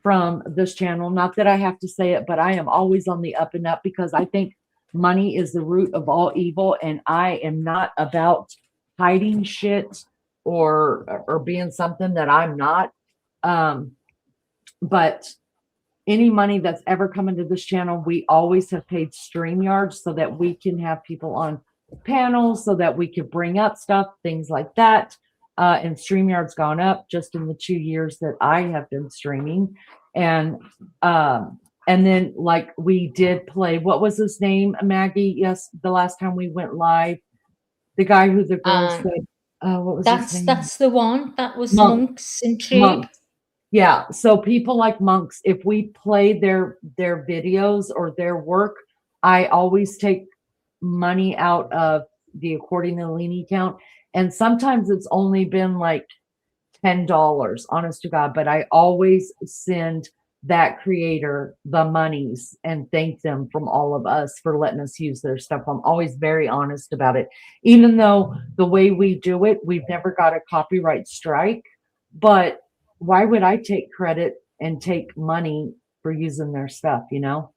from this channel. Not that I have to say it, but I am always on the up and up because I think money is the root of all evil. And I am not about hiding shit or being something that I'm not. But any money that's ever come into this channel, we always have paid StreamYard so that we can have people on panels, so that we could bring up stuff, things like that. And StreamYard's gone up just in the 2 years that I have been streaming. And then like we did play, what was his name, Maggie? Yes, the last time we went live, the guy who the girl said, what was his name? that's the one. That was Monk. Monk's Intrigue. Monk. Yeah. So people like Monks, if we play their videos or their work, I always take money out of the According to Lean account. And sometimes it's only been like $10, honest to God, but I always send that creator the monies and thank them from all of us for letting us use their stuff. I'm always very honest about it. Even though the way we do it, we've never got a copyright strike, but why would I take credit and take money for using their stuff, you know?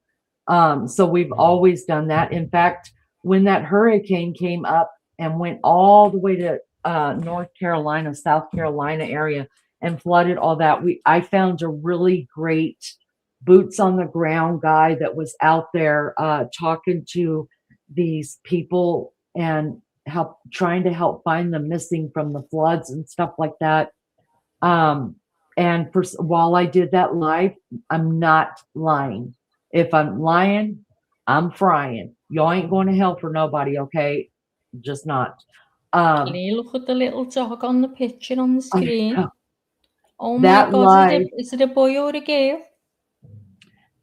So we've always done that. In fact, when that hurricane came up and went all the way to North Carolina, South Carolina area and flooded all that, I found a really great boots on the ground guy that was out there talking to these people and trying to help find them missing from the floods and stuff like that. And while I did that live, I'm not lying. If I'm lying, I'm frying. Y'all ain't going to hell for nobody, okay? Just not. Can you look at the little dog on the picture on the screen? Oh my That God, live, is it a boy or a girl?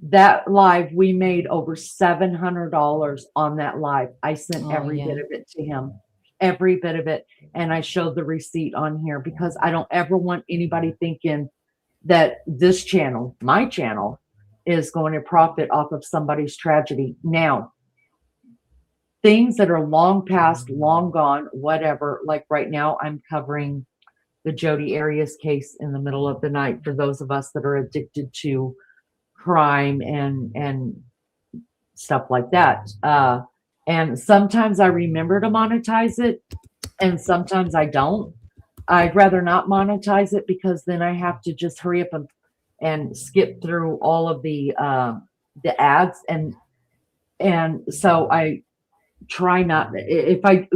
that live, we made over $700 on that live. I sent every yeah. bit of it to him, every bit of it. And I showed the receipt on here because I don't ever want anybody thinking that this channel, my channel, is going to profit off of somebody's tragedy. Now, things that are long past, long gone, whatever, like right now, I'm covering the Jodi Arias case in the middle of the night for those of us that are addicted to crime and stuff like that. And sometimes I remember to monetize it and sometimes I don't. I'd rather not monetize it because then I have to just hurry up and skip through all of the ads. And so I try not,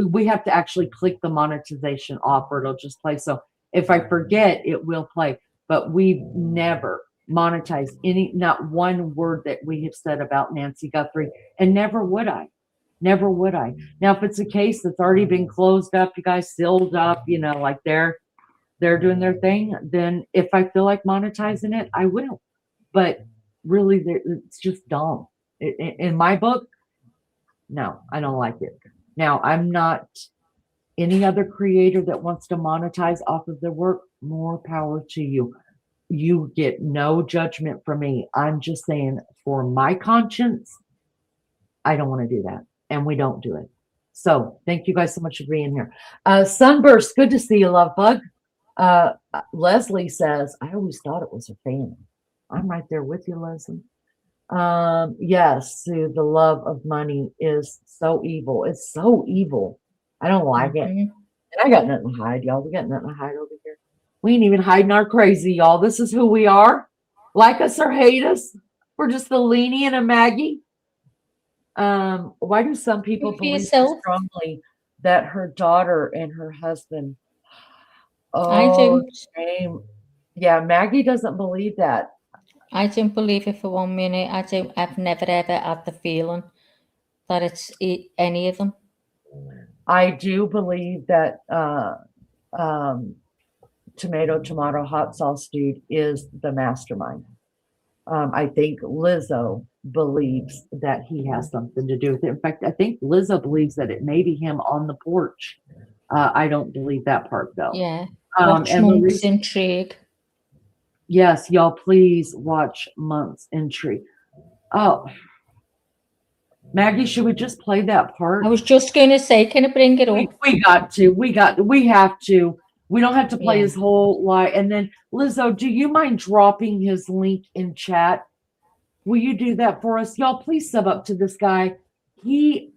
we have to actually click the monetization off or it'll just play. So if I forget, it will play, but we've never monetized not one word that we have said about Nancy Guthrie, and never would I. Never would I. Now, if it's a case that's already been closed up, you guys sealed up, you know, like they're doing their thing, then if I feel like monetizing it, I will. But really, it's just dumb. In my book, no, I don't like it. Now, I'm not any other creator that wants to monetize off of their work. More power to you. You get no judgment from me. I'm just saying, for my conscience, I don't want to do that. And we don't do it. So thank you guys so much for being here. Sunburst, good to see you, love bug. Leslie says, I always thought it was a family. I'm right there with you, Leslie. Yes, Sue, the love of money is so evil. It's so evil. I don't like it. Mhm. And I got nothing to hide, y'all. We got nothing to hide over here. We ain't even hiding our crazy, y'all. This is who we are. Like us or hate us. We're just the Leanie and a Maggie. Why do some people Good for believe so yourself. strongly that her daughter and her husband? I Oh, don't. shame. Yeah, Maggie doesn't believe that. I don't believe it for 1 minute. I've never ever had the feeling that it's any of them. I do believe that tomato hot sauce dude is the mastermind. I think Lizzo believes that he has something to do with it. In fact, I think Lizzo believes that it may be him on the porch. I don't believe that part though. Yeah. Watch And the Month's Intrigue. yes, y'all, please watch Month's Intrigue. Oh, Maggie, should we just play that part? I was just going to say, can I bring it up? We have to. We don't have to play his whole lie. And then Lizzo, do you mind dropping his link in chat? Will you do that for us? Y'all, please sub up to this guy. We've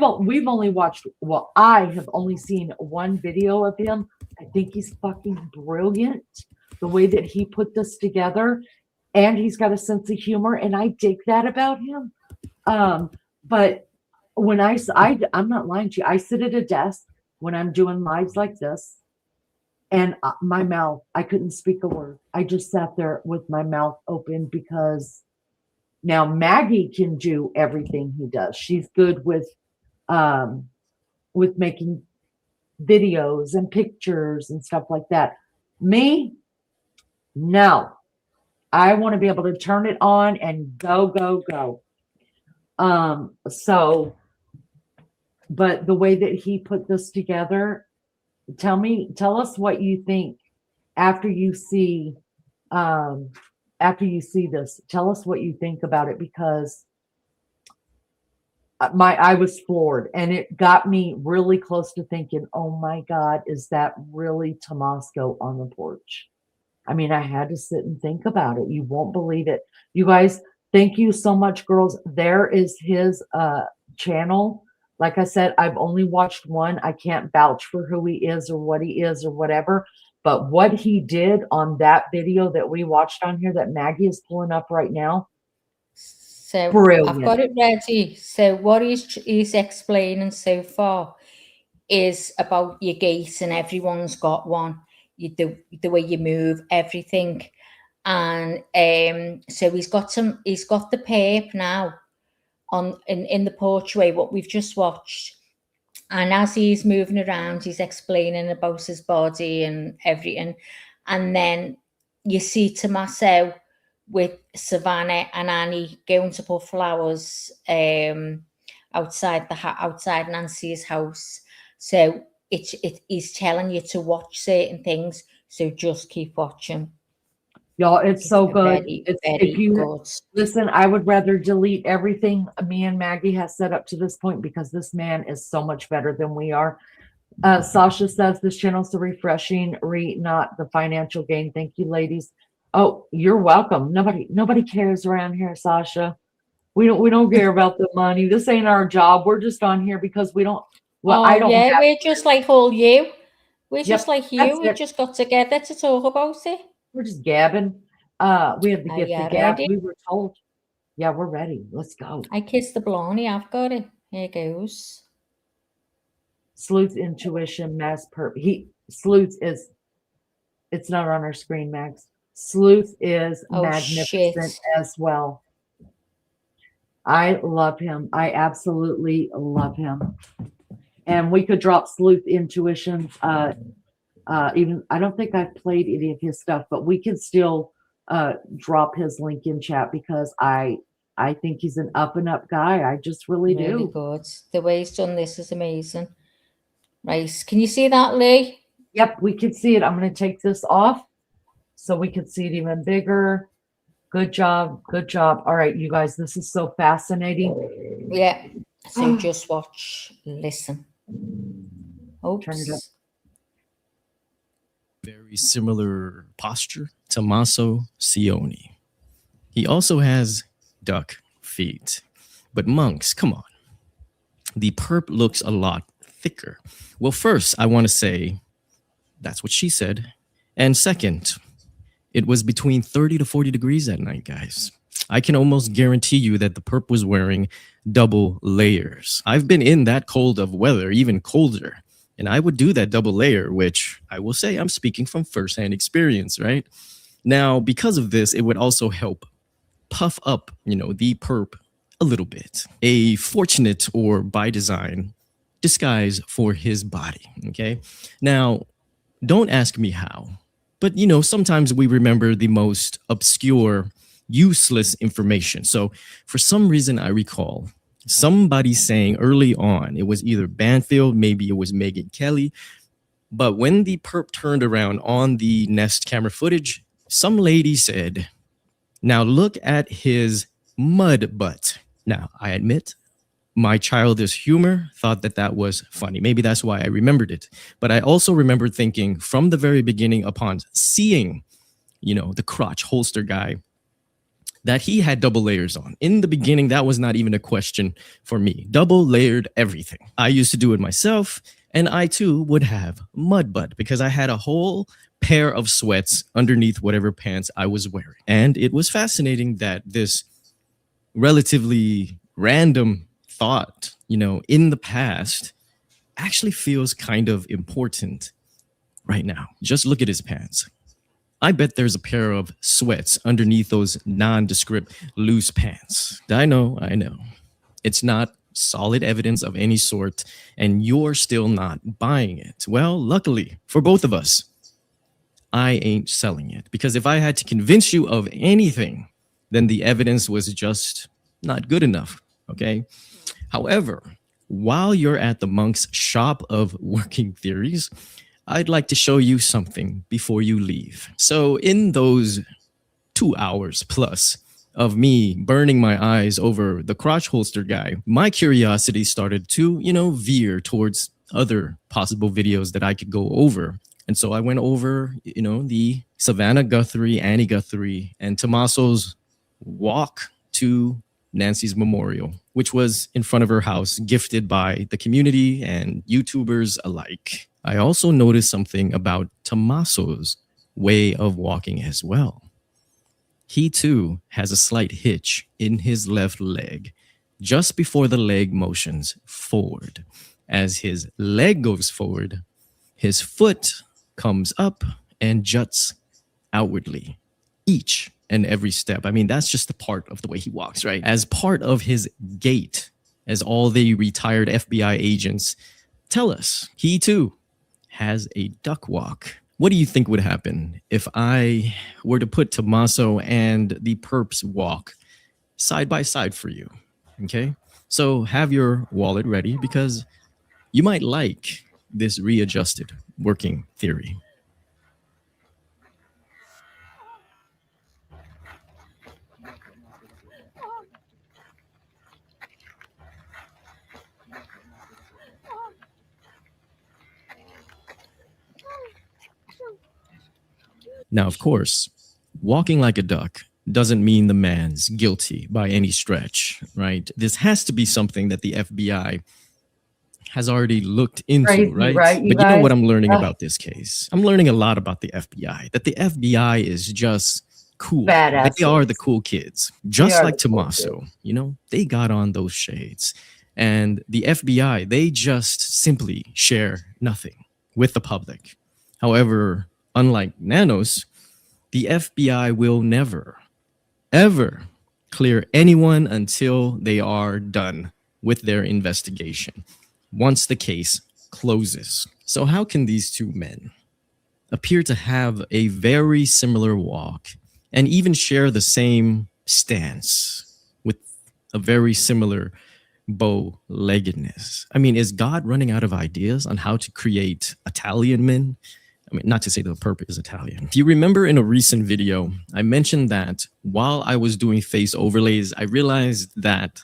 only watched, well, I have only seen one video of him. I think he's fucking brilliant. The way that he put this together, and he's got a sense of humor, and I dig that about him. But when I'm not lying to you, I sit at a desk when I'm doing lives like this, and my mouth, I couldn't speak a word. I just sat there with my mouth open because now Maggie can do everything he does. She's good with making videos and pictures and stuff like that. Me, no. I want to be able to turn it on and go, go, go. But the way that he put this together, tell us what you think after you see this. Tell us what you think about it, because I was floored, and it got me really close to thinking, oh my God, is that really Tomasco on the porch? I mean, I had to sit and think about it. You won't believe it. You guys, thank you so much, girls. There is his channel. Like I said, I've only watched one. I can't vouch for who he is or what he is or whatever. But what he did on that video that we watched on here that Maggie is pulling up right now. So brilliant. I've got it ready. So what he's explaining so far is about your gait, and everyone's got one. The way you move, everything. And so he's got the perp now on in the porchway, what we've just watched. And as he's moving around, he's explaining about his body and everything. And then you see Tommaso with Savannah and Annie going to put flowers outside Nancy's house. So he's telling you to watch certain things. So just keep watching. Y'all, it's so good. Very good. Listen, I would rather delete everything me and Maggie has set up to this point, because this man is so much better than we are. Sasha says this channel's so refreshing, not the financial gain. Thank you, ladies. Oh, you're welcome. Nobody cares around here, Sasha. We don't care about the money. This ain't our job. We're just on here because we don't. Well, I don't. Yeah, we're just like all you. We're just like you. that's We it. just got together to talk about it. We're just gabbing. We have the Are gift you of gab. ready? We were told. Yeah, we're ready. Let's go. I kissed the blondie. I've got it. Here goes. Sleuth intuition, mass perp. Sleuth is. It's not on our screen, Max. Sleuth is magnificent as well. I love him. I absolutely love him. And we could drop Sleuth intuition. Even I don't think I've played any of his stuff, but we can still drop his link in chat, because I think he's an up and up guy. I just really do. Good. The way he's done this is amazing. Right. Can you see that, Lee? Yep, we can see it. I'm going to take this off so we can see it even bigger. Good job. Good job. All right, you guys, this is so fascinating. Yeah. So just watch, listen. Oops. Turn it up. Very similar posture, Tommaso Cioni. He also has duck feet. But monks, come on. The perp looks a lot thicker. Well, first, I want to say that's what she said. And second, it was between 30 to 40 degrees at night, guys. I can almost guarantee you that the perp was wearing double layers. I've been in that cold of weather, even colder, and I would do that double layer, which I will say I'm speaking from firsthand experience, right? Now, because of this, it would also help puff up, the perp a little bit. A fortunate or by design disguise for his body, okay? Now, don't ask me how, but sometimes we remember the most obscure, useless information. So for some reason, I recall somebody saying early on, it was either Banfield, maybe it was Megan Kelly, but when the perp turned around on the Nest camera footage, some lady said, "Now look at his mud butt." Now, I admit, my childish humor thought that was funny. Maybe that's why I remembered it. But I also remember thinking from the very beginning upon seeing, the crotch holster guy, that he had double layers on. In the beginning, that was not even a question for me. Double layered everything. I used to do it myself, and I too would have mud butt because I had a whole pair of sweats underneath whatever pants I was wearing. And it was fascinating that this relatively random thought, in the past actually feels kind of important right now. Just look at his pants. I bet there's a pair of sweats underneath those nondescript loose pants. I know. It's not solid evidence of any sort, and you're still not buying it. Well, luckily for both of us, I ain't selling it, because if I had to convince you of anything, then the evidence was just not good enough, okay? However, while you're at the Monk's shop of working theories, I'd like to show you something before you leave. So in those 2 hours plus of me burning my eyes over the crotch holster guy, my curiosity started to, veer towards other possible videos that I could go over. And so I went over, the Savannah Guthrie, Annie Guthrie, and Tommaso's walk to Nancy's memorial, which was in front of her house, gifted by the community and YouTubers alike. I also noticed something about Tommaso's way of walking as well. He too has a slight hitch in his left leg, just before the leg motions forward. As his leg goes forward, his foot comes up and juts outwardly each and every step. I mean, that's just a part of the way he walks, right? As part of his gait, as all the retired FBI agents tell us, he too has a duck walk. What do you think would happen if I were to put Tommaso and the perp's walk side by side for you? Okay, so have your wallet ready, because you might like this readjusted working theory. Now, of course, walking like a duck doesn't mean the man's guilty by any stretch, right? This has to be something that the FBI has already looked into, Crazy, right? right, you But you know guys? what I'm learning about this case? I'm learning a lot about the FBI, that the FBI is just cool. Badasses. They are the cool kids, just are like the cool Tommaso, they got on those shades. And the FBI, they just simply share nothing with the public. However, unlike Nanos, the FBI will never, ever clear anyone until they are done with their investigation, once the case closes. So how can these two men appear to have a very similar walk and even share the same stance with a very similar bow-leggedness? I mean, is God running out of ideas on how to create Italian men? I mean, not to say the perp is Italian. If you remember in a recent video, I mentioned that while I was doing face overlays, I realized that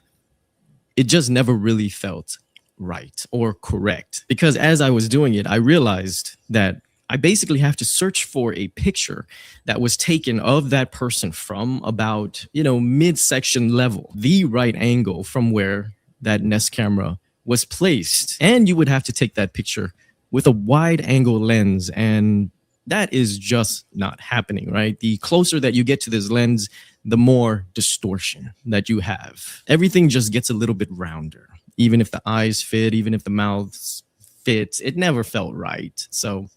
it just never really felt right or correct. Because as I was doing it, I realized that I basically have to search for a picture that was taken of that person from about, midsection level, the right angle from where that Nest camera was placed. And you would have to take that picture with a wide angle lens. And that is just not happening, right? The closer that you get to this lens, the more distortion that you have. Everything just gets a little bit rounder. Even if the eyes fit, even if the mouth fits, it never felt right. So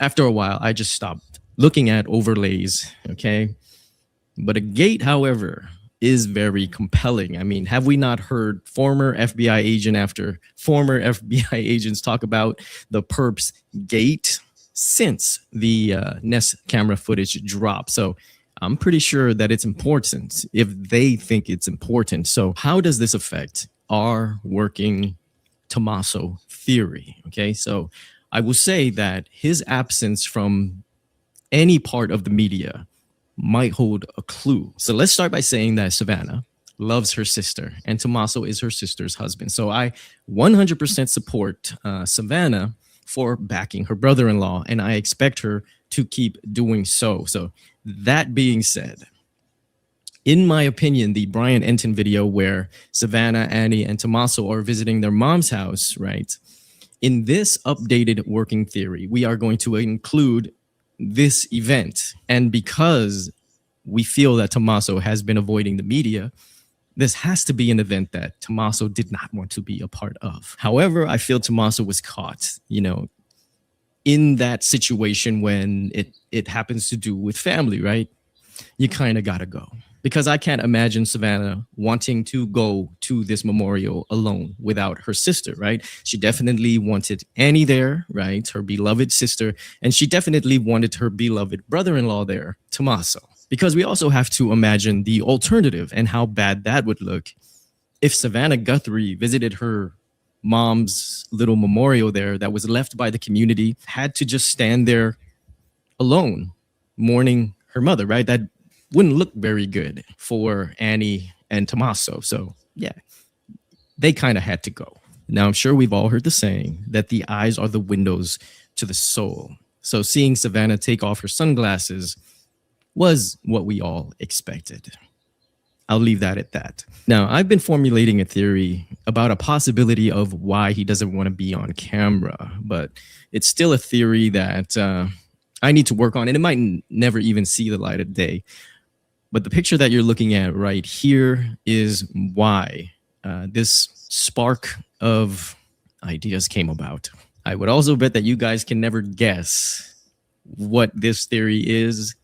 after a while, I just stopped looking at overlays, okay? But a gate, however, is very compelling. I mean, have we not heard former FBI agent after former FBI agents talk about the perp's gate since the Nest camera footage dropped? So I'm pretty sure that it's important if they think it's important. So how does this affect our working Tommaso theory? Okay, so I will say that his absence from any part of the media might hold a clue. So let's start by saying that Savannah loves her sister and Tommaso is her sister's husband. So I 100% support Savannah for backing her brother-in-law, and I expect her to keep doing so. So that being said, in my opinion, the Brian Enton video where Savannah, Annie, and Tommaso are visiting their mom's house, right? In this updated working theory, we are going to include this event. And because we feel that Tommaso has been avoiding the media, this has to be an event that Tommaso did not want to be a part of. However, I feel Tommaso was caught, in that situation when it happens to do with family, right? You kind of got to go. Because I can't imagine Savannah wanting to go to this memorial alone without her sister, right? She definitely wanted Annie there, right? Her beloved sister. And she definitely wanted her beloved brother-in-law there, Tommaso. Because we also have to imagine the alternative and how bad that would look if Savannah Guthrie visited her mom's little memorial there that was left by the community, had to just stand there alone, mourning her mother, right? That wouldn't look very good for Annie and Tommaso. So yeah, they kind of had to go. Now, I'm sure we've all heard the saying that the eyes are the windows to the soul. So seeing Savannah take off her sunglasses was what we all expected. I'll leave that at that. Now, I've been formulating a theory about a possibility of why he doesn't want to be on camera, but it's still a theory that I need to work on, and it might never even see the light of day. But the picture that you're looking at right here is why this spark of ideas came about. I would also bet that you guys can never guess what this theory is.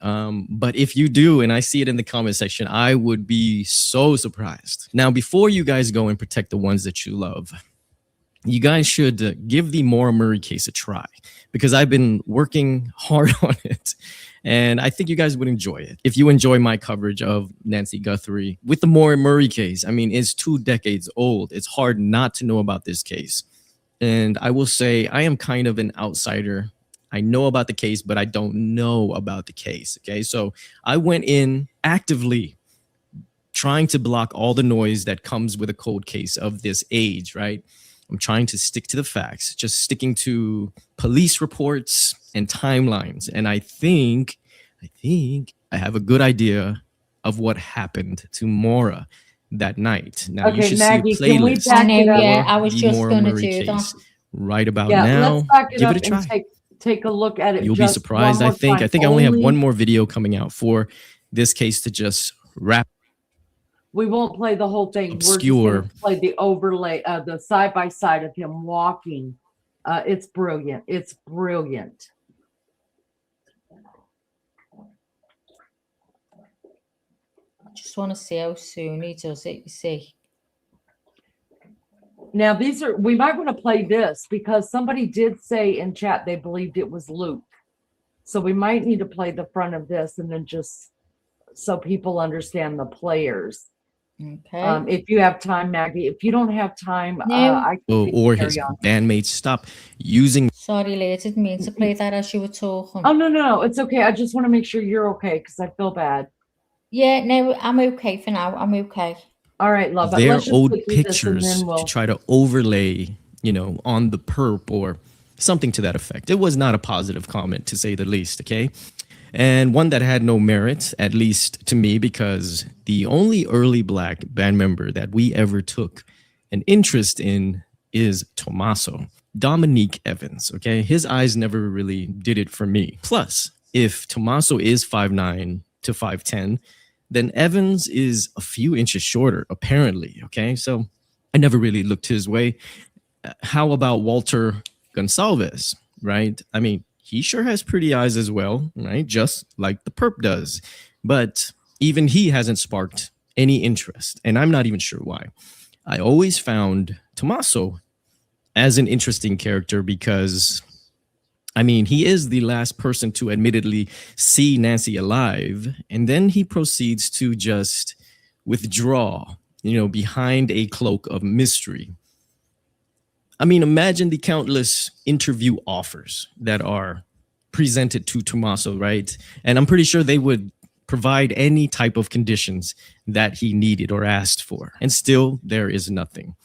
But if you do, and I see it in the comment section, I would be so surprised. Now, before you guys go and protect the ones that you love, you guys should give the Maura Murray case a try, because I've been working hard on it. And I think you guys would enjoy it. If you enjoy my coverage of Nancy Guthrie with the Maura Murray case, I mean, it's 2 decades old. It's hard not to know about this case. And I will say I am kind of an outsider. I know about the case, but I don't know about the case. Okay, so I went in actively trying to block all the noise that comes with a cold case of this age, right? I'm trying to stick to the facts, just sticking to police reports and timelines. And I think I have a good idea of what happened to Maura that night. Now, you should Maggie, see a can we playlist. back it up? Yeah, I was the just Maura going to Murray do that. case right about Yeah, now. let's back it Give up it a try. and take a look at it. You'll be just surprised. one I more think time. I only have one more video coming out for this case to just wrap. We won't play the whole thing. Obscure. We're just going to play the overlay, the side by side of him walking. It's brilliant. It's brilliant. I just want to see how soon he does it, you see. Now, we might want to play this because somebody did say in chat they believed it was Luke. So we might need to play the front of this and then just so people understand the players. Okay. If you have time, Maggie. If you don't have time, No. I can Or carry his on. bandmates stop using. Sorry, Lee, I didn't mean to play that as you were talking. Oh, no. It's okay. I just want to make sure you're okay because I feel bad. Yeah, no, I'm okay for now. I'm okay. All right, love. Their Let's just old quickly do this and pictures then we'll- to try to overlay, on the perp or Something to that effect. It was not a positive comment, to say the least, okay? And one that had no merit, at least to me, because the only early Black band member that we ever took an interest in is Tommaso. Dominique Evans, okay? His eyes never really did it for me. Plus, if Tommaso is 5'9" to 5'10", then Evans is a few inches shorter, apparently, okay? So I never really looked his way. How about Walter Gonsalves, right? I mean, he sure has pretty eyes as well, right? Just like the perp does. But even he hasn't sparked any interest, and I'm not even sure why. I always found Tommaso as an interesting character because, I mean, he is the last person to admittedly see Nancy alive, and then he proceeds to just withdraw, behind a cloak of mystery. I mean, imagine the countless interview offers that are presented to Tommaso, right? And I'm pretty sure they would provide any type of conditions that he needed or asked for. And still, there is nothing.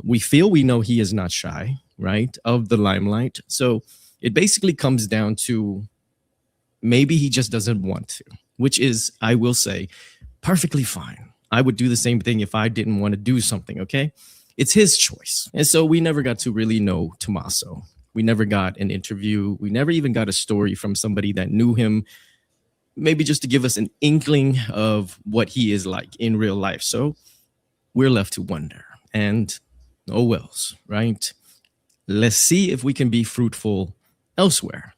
We know he is not shy, right, of the limelight. So it basically comes down to maybe he just doesn't want to, which is, I will say, perfectly fine. I would do the same thing if I didn't want to do something, okay? It's his choice. And so we never got to really know Tommaso. We never got an interview. We never even got a story from somebody that knew him, maybe just to give us an inkling of what he is like in real life. So we're left to wonder. And oh wells, right? Let's see if we can be fruitful elsewhere.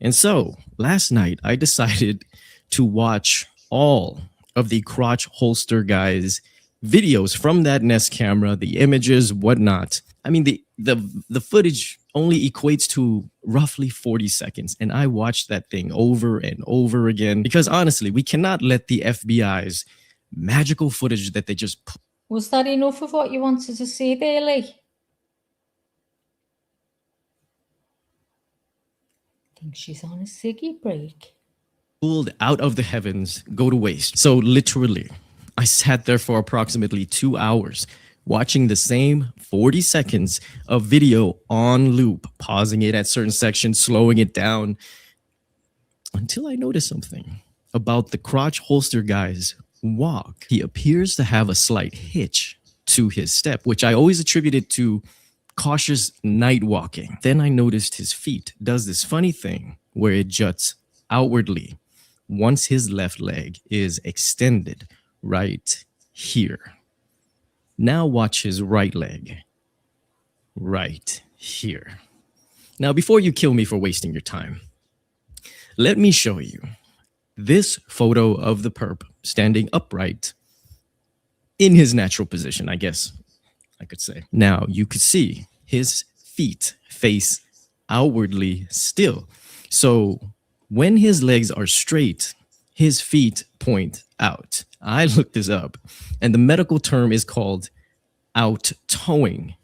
And so last night, I decided to watch all of the crotch holster guys' videos from that Nest camera, the images, whatnot. I mean, the footage only equates to roughly 40 seconds. And I watched that thing over and over again because honestly, we cannot let the FBI's magical footage that they just put. Was that enough of what you wanted to see there, Lee? I think she's on a ciggy break. Pulled out of the heavens go to waste. So literally, I sat there for approximately 2 hours watching the same 40 seconds of video on loop, pausing it at certain sections, slowing it down, until I noticed something about the crotch holster guy's walk. He appears to have a slight hitch to his step, which I always attributed to cautious night walking. Then I noticed his feet does this funny thing where it juts outwardly once his left leg is extended right here. Now watch his right leg right here. Now, before you kill me for wasting your time, let me show you this photo of the perp standing upright in his natural position, I guess I could say. Now, you could see his feet face outwardly still. So when his legs are straight, his feet point out. I looked this up, and the medical term is called out-toeing.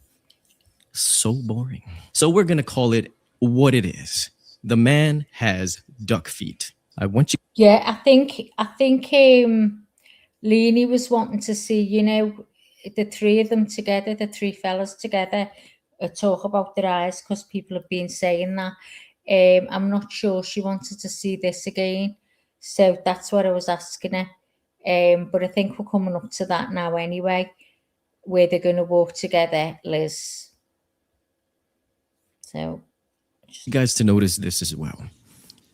So boring. So we're going to call it what it is. The man has duck feet. I want you. Yeah, I think Leanie was wanting to see, the three of them together, the three fellas together, talk about their eyes because people have been saying that. I'm not sure she wanted to see this again. So that's what I was asking her. But I think we're coming up to that now anyway, where they're going to walk together, Liz. So. You guys to notice this as well.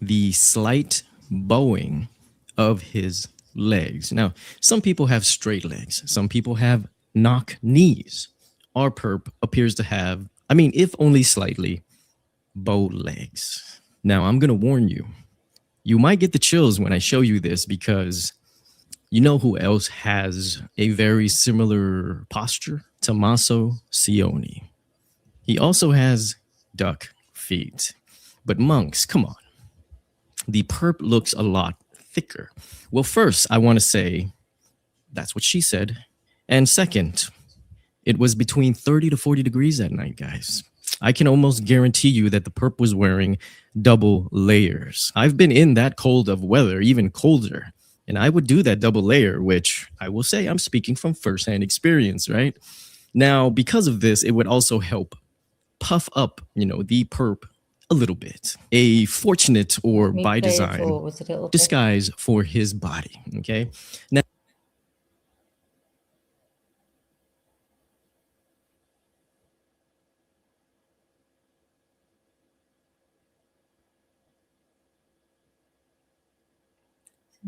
The slight bowing of his legs. Now, some people have straight legs. Some people have knock knees. Our perp appears to have, if only slightly, bow legs. Now, I'm going to warn you. You might get the chills when I show you this because you know who else has a very similar posture? Tommaso Cioni. He also has duck feet. But monks, come on. The perp looks a lot thicker. Well, first, I want to say that's what she said. And second, it was between 30 to 40 degrees that night, guys. I can almost guarantee you that the perp was wearing double layers. I've been in that cold of weather, even colder, and I would do that double layer, which I will say I'm speaking from firsthand experience, right? Now, because of this, it would also help puff up, the perp a little bit. A fortunate or Me by play it design forward a little bit. disguise for his body. Okay. Now,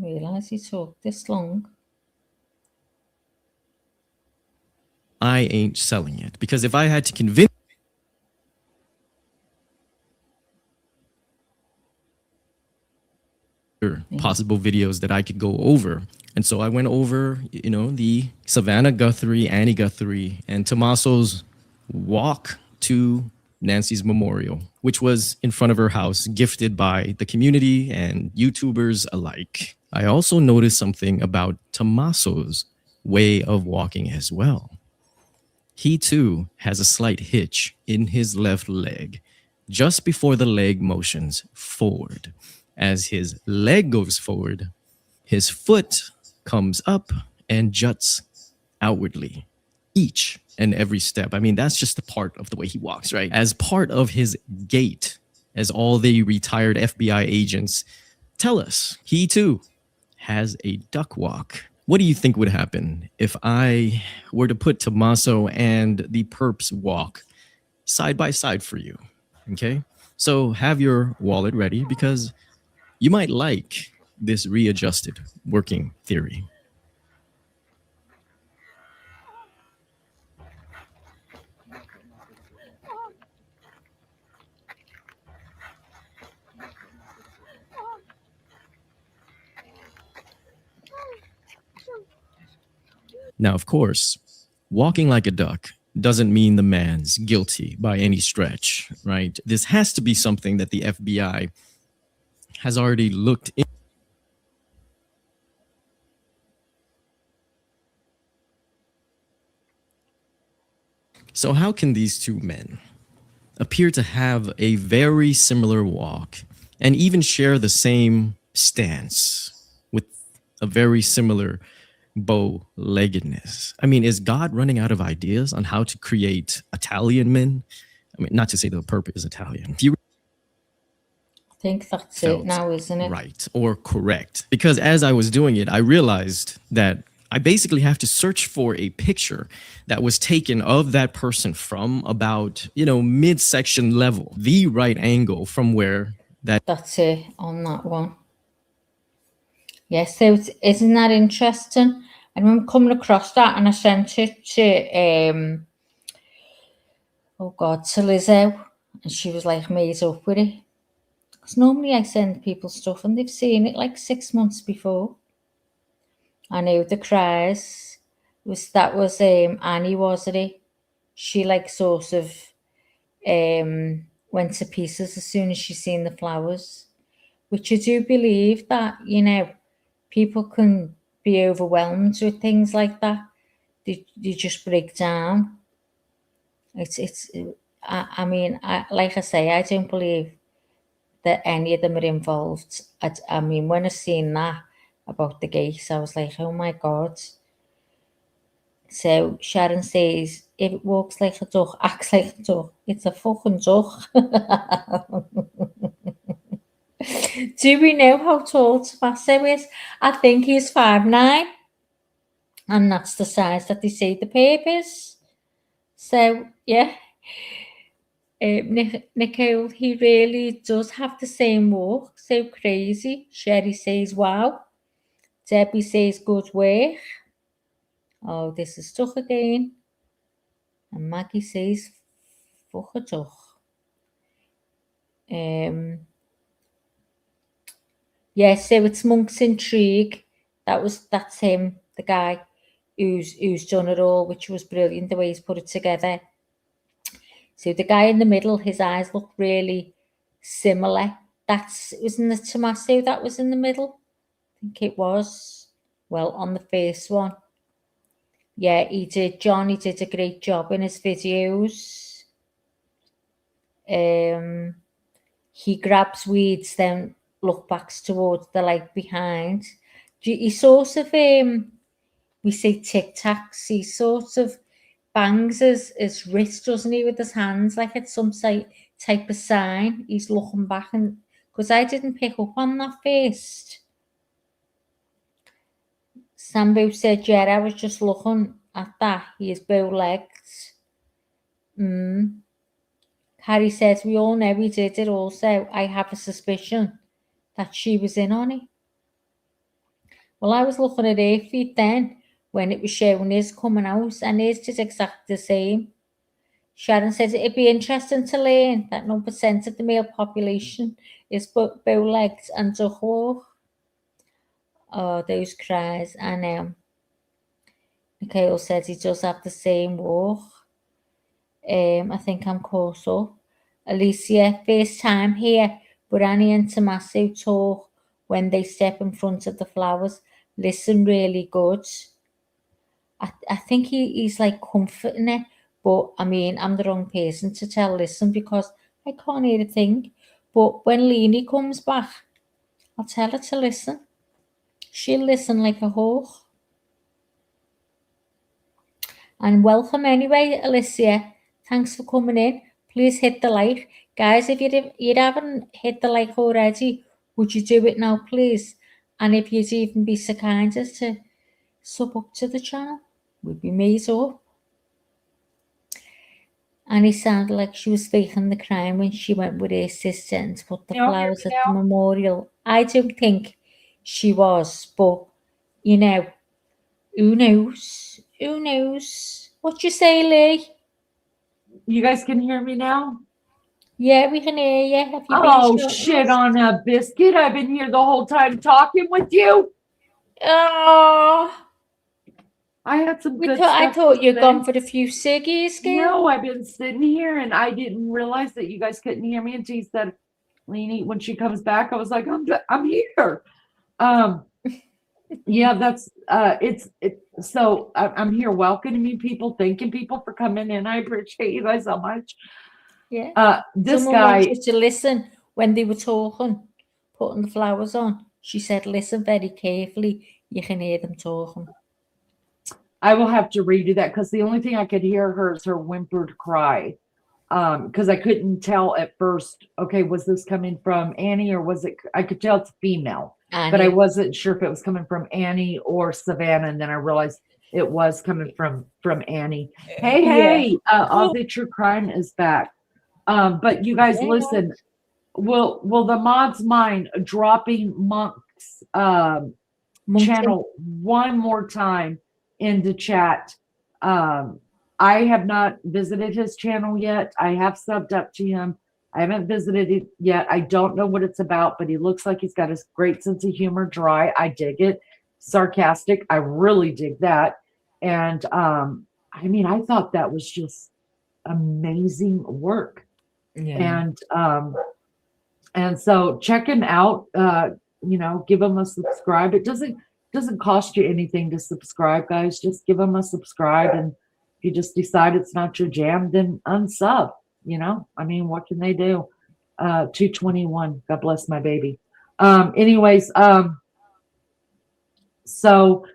Realise he talked this long. I ain't selling it, because if I had to convince possible videos that I could go over. And so I went over, the Savannah Guthrie, Annie Guthrie, and Tommaso's walk to Nancy's memorial, which was in front of her house, gifted by the community and YouTubers alike. I also noticed something about Tommaso's way of walking as well. He too has a slight hitch in his left leg, just before the leg motions forward. As his leg goes forward, his foot comes up and juts outwardly each and every step. I mean, that's just a part of the way he walks, right? As part of his gait, as all the retired FBI agents tell us, he too has a duck walk. What do you think would happen if I were to put Tommaso and the perp's walk side by side for you? Okay, so have your wallet ready, because you might like this readjusted working theory. Now, of course, walking like a duck doesn't mean the man's guilty by any stretch, right? This has to be something that the FBI has already looked into. So how can these two men appear to have a very similar walk and even share the same stance with a very similar bow-leggedness? I mean, is God running out of ideas on how to create Italian men? I mean, not to say the perp is Italian. If you I think that's it now, isn't it? right or correct, because as I was doing it, I realized that I basically have to search for a picture that was taken of that person from about, midsection level, the right angle from where that's it on that one. Yes, so isn't that interesting? I remember coming across that and I sent it to to Lizzo, and she was like made up with it. Because normally I send people stuff and they've seen it like 6 months before. I know the cries was Annie, wasn't it? She like sort of went to pieces as soon as she seen the flowers, which I do believe that, people can be overwhelmed with things like that. They just break down. I mean, like I say, I don't believe that any of them are involved. I mean, when I seen that about the gate, I was like, oh my God. So Sharon says, if it walks like a duck, acts like a duck, it's a fucking duck. Do we know how tall Tommaso is? I think he's 5'9", and that's the size that they say the perp is. So, yeah. Nicole, he really does have the same walk. So crazy. Sherry says, wow. Debbie says, good work. Oh, this is stuck again. And Maggie says, fuck a duck. Yeah, so it's Monk's Intrigue. That's him, the guy who's done it all, which was brilliant the way he's put it together. So the guy in the middle, his eyes look really similar. Wasn't it Tommaso that was in the middle? I think it was. Well, on the first one. Yeah, he did a great job in his videos. He grabs weeds, then look backs towards the light behind. He sort of, we say tic-tacs, he sort of bangs his wrist, doesn't he, with his hands, like it's some type of sign. He's looking back, and because I didn't pick up on that first. Sambu said, yeah, I was just looking at that. He has bow legs. Harry says, we all know he did it also. I have a suspicion that she was in on it. Well, I was looking at her feet then when it was showing his coming out, and his is exactly the same. Sharon says it'd be interesting to learn that no percent of the male population is bow legs and duck. Oh, those cries. And Mikhail says he does have the same walk. I think I'm caught up. Alicia, first time here, but Annie and Tommaso talk when they step in front of the flowers. Listen really good. I think he's like comforting it, but I mean, I'm the wrong person to tell listen because I can't hear a thing. But when Leanie comes back, I'll tell her to listen. She'll listen like a hawk. And welcome anyway, Alicia. Thanks for coming in. Please hit the like. Guys, if you haven't hit the like already, would you do it now, please? And if you'd even be so kind as to sub up to the channel, we'd be made up. And it sounded like she was faking the crime when she went with her sister and put the flowers at the memorial. I don't think she was, but you know, who knows? Who knows? What you say, Lee? You guys can hear me now? Yeah, we can hear you. Have you Oh, been shit on a biscuit. I've been here the whole time talking with you. Oh, I had some good I stuff thought to you'd say. gone for the few ciggies, girl. No, I've been sitting here and I didn't realize that you guys couldn't hear me until you said, Leanie, when she comes back, I was like, I'm here. Yeah, that's so I'm here welcoming people, thanking people for coming in. I appreciate you guys so much. Yeah. This Someone guy wanted to listen when they were talking, putting the flowers on. She said, listen very carefully. You can hear them talking. I will have to redo that because the only thing I could hear her is her whimpered cry. Because I couldn't tell at first, okay, was this coming from Annie or was it, I could tell it's female, but I wasn't sure if it was coming from Annie or Savannah. And then I realized it was coming from Annie. Hey, All the True Crime is back. But you guys listen, will the mods mind dropping Monk's channel one more time into chat? I have not visited his channel yet. I have subbed up to him. I haven't visited it yet. I don't know what it's about, but he looks like he's got a great sense of humor, dry. I dig it. Sarcastic. I really dig that. And I mean, I thought that was just amazing work. Yeah. And so check him out. You know, give him a subscribe. It doesn't cost you anything to subscribe, guys. Just give him a subscribe, and if you just decide it's not your jam, then unsub. You know, I mean, what can they do? 221. God bless my baby. Anyways, so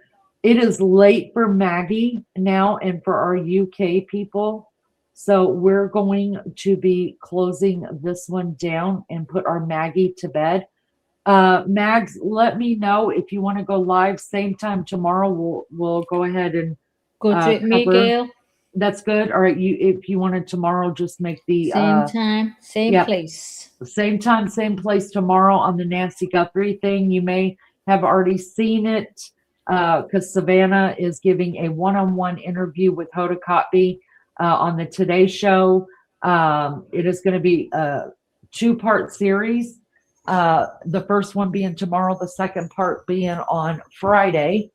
it is late for Maggie now and for our UK people. So we're going to be closing this one down and put our Maggie to bed. Mags, let me know if you want to go live same time tomorrow. We'll go ahead and Good with me, Gail. That's good. All right, if you wanted tomorrow, just make the same time, same place. Same time, same place tomorrow on the Nancy Guthrie thing. You may have already seen it because Savannah is giving a one-on-one interview with Hoda Kotb on the Today Show. It is going to be a two-part series. The first one being tomorrow, the second part being on Friday.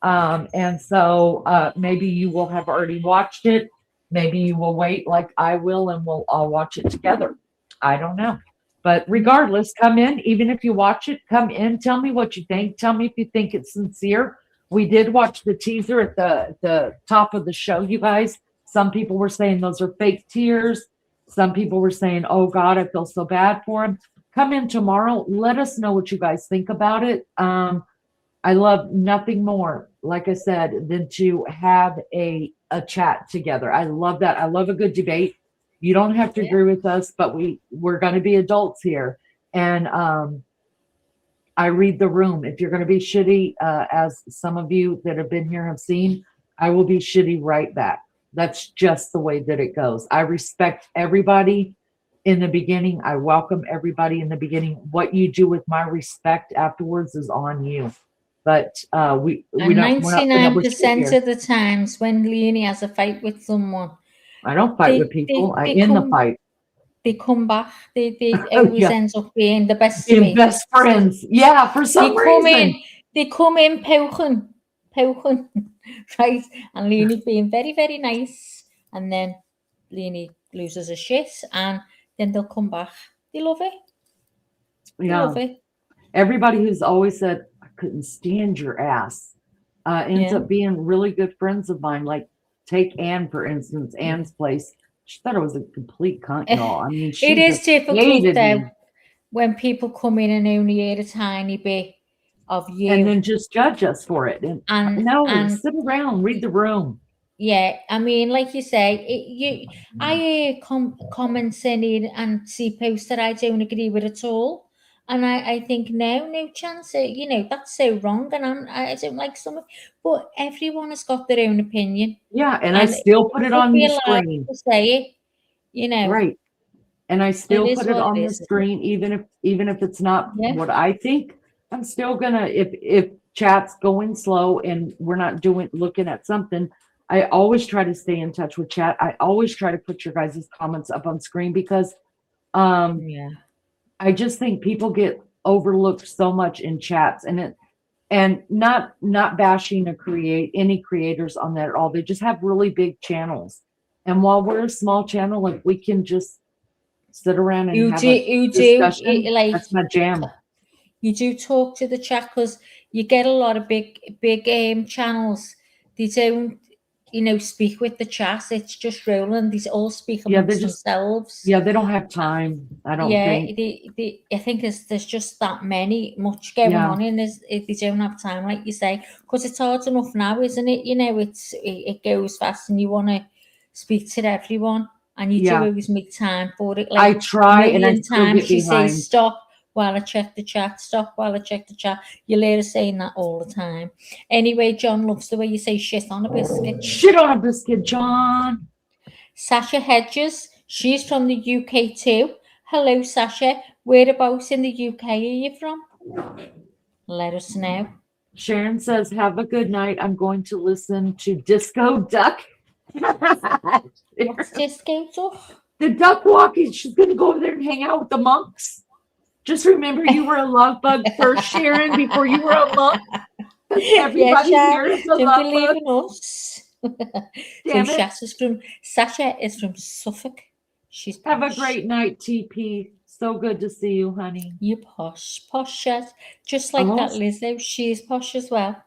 And so maybe you will have already watched it. Maybe you will wait like I will and we'll all watch it together. I don't know. But regardless, come in. Even if you watch it, come in. Tell me what you think. Tell me if you think it's sincere. We did watch the teaser at the top of the show, you guys. Some people were saying those are fake tears. Some people were saying, oh God, I feel so bad for him. Come in tomorrow. Let us know what you guys think about it. I love nothing more, like I said, than to have a a chat together. I love that. I love a good debate. You don't have to agree with us, but we're going to be adults here. And I read the room. If you're going to be shitty, as some of you that have been here have seen, I will be shitty right back. That's just the way that it goes. I respect everybody in the beginning. I welcome everybody in the beginning. What you do with my respect afterwards is on you. But we don't. 99% of the times when Leonie has a fight with someone, I don't fight with people. I end the fight. They come back. They always end up being the best Being mates. best friends. Yeah, for some reason. They come in pouchen, right? And Leonie being very, very nice. And then Leonie loses a shit and then they'll come back. They love it. They love it. Everybody who's always said, I couldn't stand your ass, ends up being really good friends of mine. Like, take Anne, for instance, Anne's place. She thought it was a complete cunt, y'all. I mean, it is difficult though when people come in and only hear a tiny bit of you and then just judge us for it. And sit around, read the room. Yeah, I mean, like you say, I hear comments in it and see posts that I don't agree with at all. And I think no chance. That's so wrong, and I don't like some. But everyone has got their own opinion. Yeah, and I still put it on the screen to say it, right. And I still put it on the screen, even if it's not what I think. I'm still gonna if chat's going slow and we're not looking at something. I always try to stay in touch with chat. I always try to put your guys' comments up on screen because I just think people get overlooked so much in chats and not bashing any creators on that at all. They just have really big channels. And while we're a small channel, like we can just sit around and have a discussion. That's my jam. You do talk to the chat because you get a lot of big channels. They don't speak with the chat. It's just rolling. These all speak amongst themselves. Yeah, they don't have time. I don't think. I think there's just that much going on, and they don't have time, like you say, because it's hard enough now, isn't it? It goes fast, and you want to speak to everyone, and you do always make time for it. Like I try, and I still times get behind. She says stop while I check the chat. Stop while I check the chat. You hear her saying that all the time. Anyway, John loves the way you say shit on a biscuit. Shit on a biscuit, John. Sasha Hedges, she's from the UK too. Hello, Sasha. Whereabouts in the UK are you from? Let us know. Sharon says, have a good night. I'm going to listen to Disco Duck. What's Disco Duck? The duck walking. She's going to go over there and hang out with the monks. Just remember, you were a love bug first, Sharon, before you were a monk. Everybody here is a love believe bug. in us. Sasha is from Suffolk. She's have a great night, TP. So good to see you, honey. You posh, Shat. Just like that Lizzo, she is posh as well.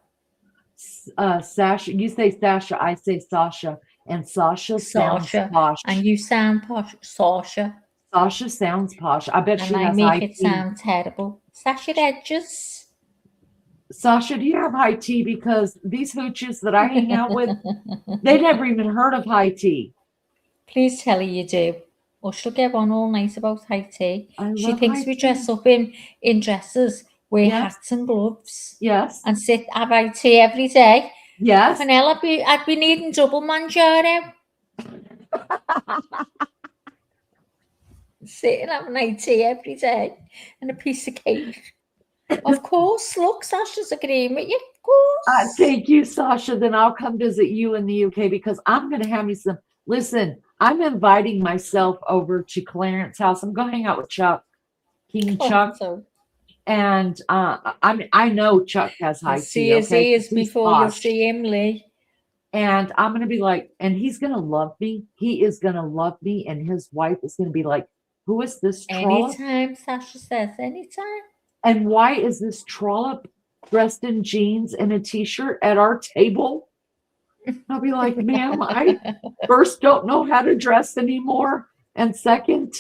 Sasha, you say Sasha, I say Sasha, and Sasha sounds posh. And you sound posh, Sasha. Sasha sounds posh. I bet she has high tea. I make it sound terrible. Sasha Hedges. Sasha, do you have high tea? Because these hooches that I hang out with, they never even heard of high tea. Please tell her you do. Or she'll get on all night about high tea. She thinks we dress up in dresses, wear hats and gloves. Yes. And have high tea every day. Yes. Vanilla, I'd be needing double mangiare. Sitting having high tea every day and a piece of cake. Of course, look, Sasha's agreeing with you. Of course. Thank you, Sasha. Then I'll come visit you in the UK because I'm going to have me some. Listen, I'm inviting myself over to Clarence's house. I'm going to hang out with Chuck, King Chuck. And I know Chuck has high tea. See us before you see him, Lee. And I'm going to be like, and he's going to love me. He is going to love me. And his wife is going to be like, who is this trollop? Anytime, Sasha says, anytime. And why is this trollop dressed in jeans and a t-shirt at our table? I'll be like, ma'am, I first don't know how to dress anymore. And second,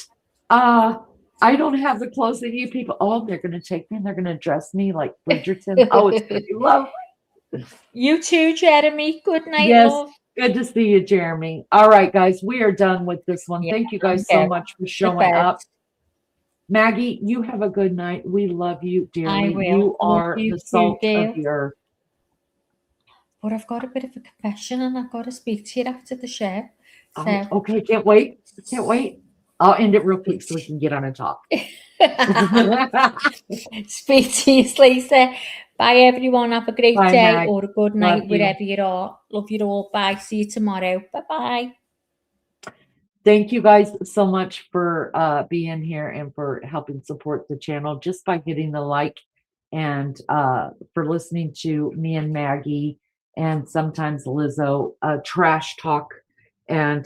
I don't have the clothes that you people, they're going to take me and they're going to dress me like Bridgerton. It's going to be lovely. You too, Jeremy. Good night, yes. love. Good to see you, Jeremy. All right, guys, we are done with this one. Yeah, Thank you guys so okay. much for To showing bed. up. Maggie, you have a good night. We love you I dearly. will. You Love are you the too, salt Gail. of the earth. But I've got a bit of a confession and I've got to speak to you after the show. So, Oh, okay, can't wait. Can't wait. I'll end it real quick so we can get on and talk. speak to you later. Bye, everyone. Have a great Bye, day Mag. or a good night, Love you. wherever you are. Love you all. Bye. See you tomorrow. Bye-bye. Thank you guys so much for being here and for helping support the channel just by hitting the like and for listening to me and Maggie and sometimes Lizzo trash talk and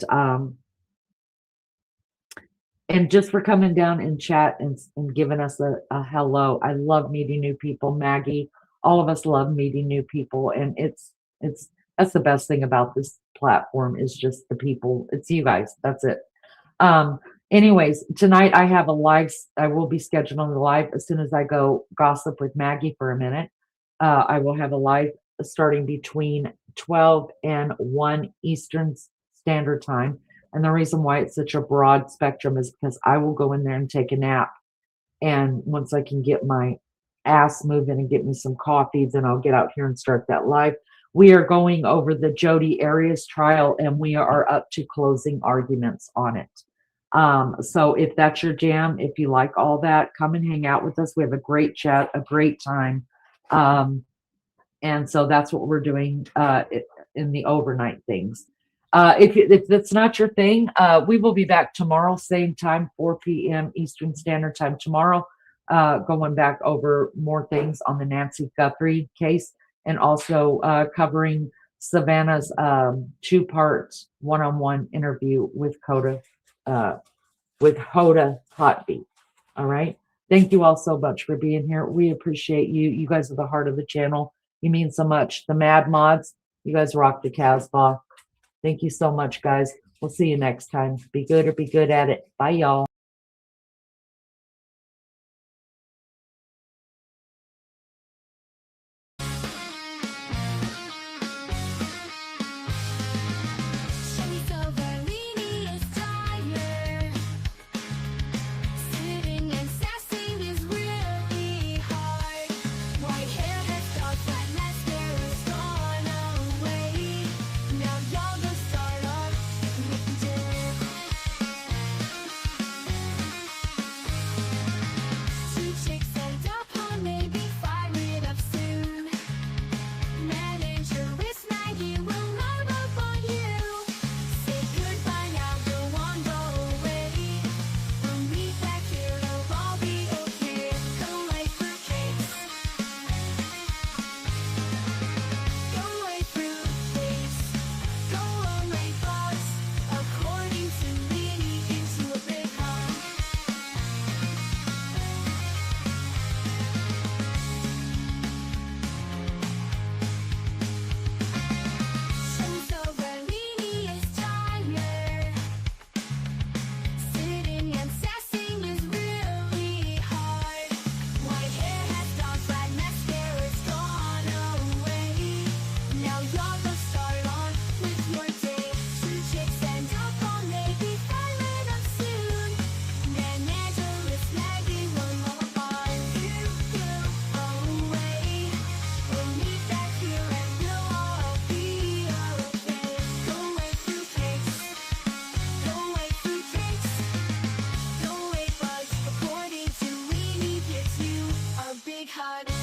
just for coming down and chat and giving us a hello. I love meeting new people. Maggie, all of us love meeting new people, and that's the best thing about this platform is just the people. It's you guys. That's it. Anyways, tonight I have a live. I will be scheduling the live as soon as I go gossip with Maggie for a minute. I will have a live starting between 12 and 1 Eastern Standard Time. And the reason why it's such a broad spectrum is because I will go in there and take a nap. And once I can get my ass moving and get me some coffee, then I'll get out here and start that live. We are going over the Jodi Arias trial and we are up to closing arguments on it. So if that's your jam, if you like all that, come and hang out with us. We have a great chat, a great time. And so that's what we're doing in the overnight things. If that's not your thing, we will be back tomorrow, same time, 4 p.m. Eastern Standard Time tomorrow, going back over more things on the Nancy Guthrie case and also covering Savannah's 2-part one-on-one interview with Hoda Hotbeat. All right. Thank you all so much for being here. We appreciate you. You guys are the heart of the channel. You mean so much. The Mad Mods, you guys rock the Casbah. Thank you so much, guys. We'll see you next time. Be good or be good at it. Bye, y'all. Big heart.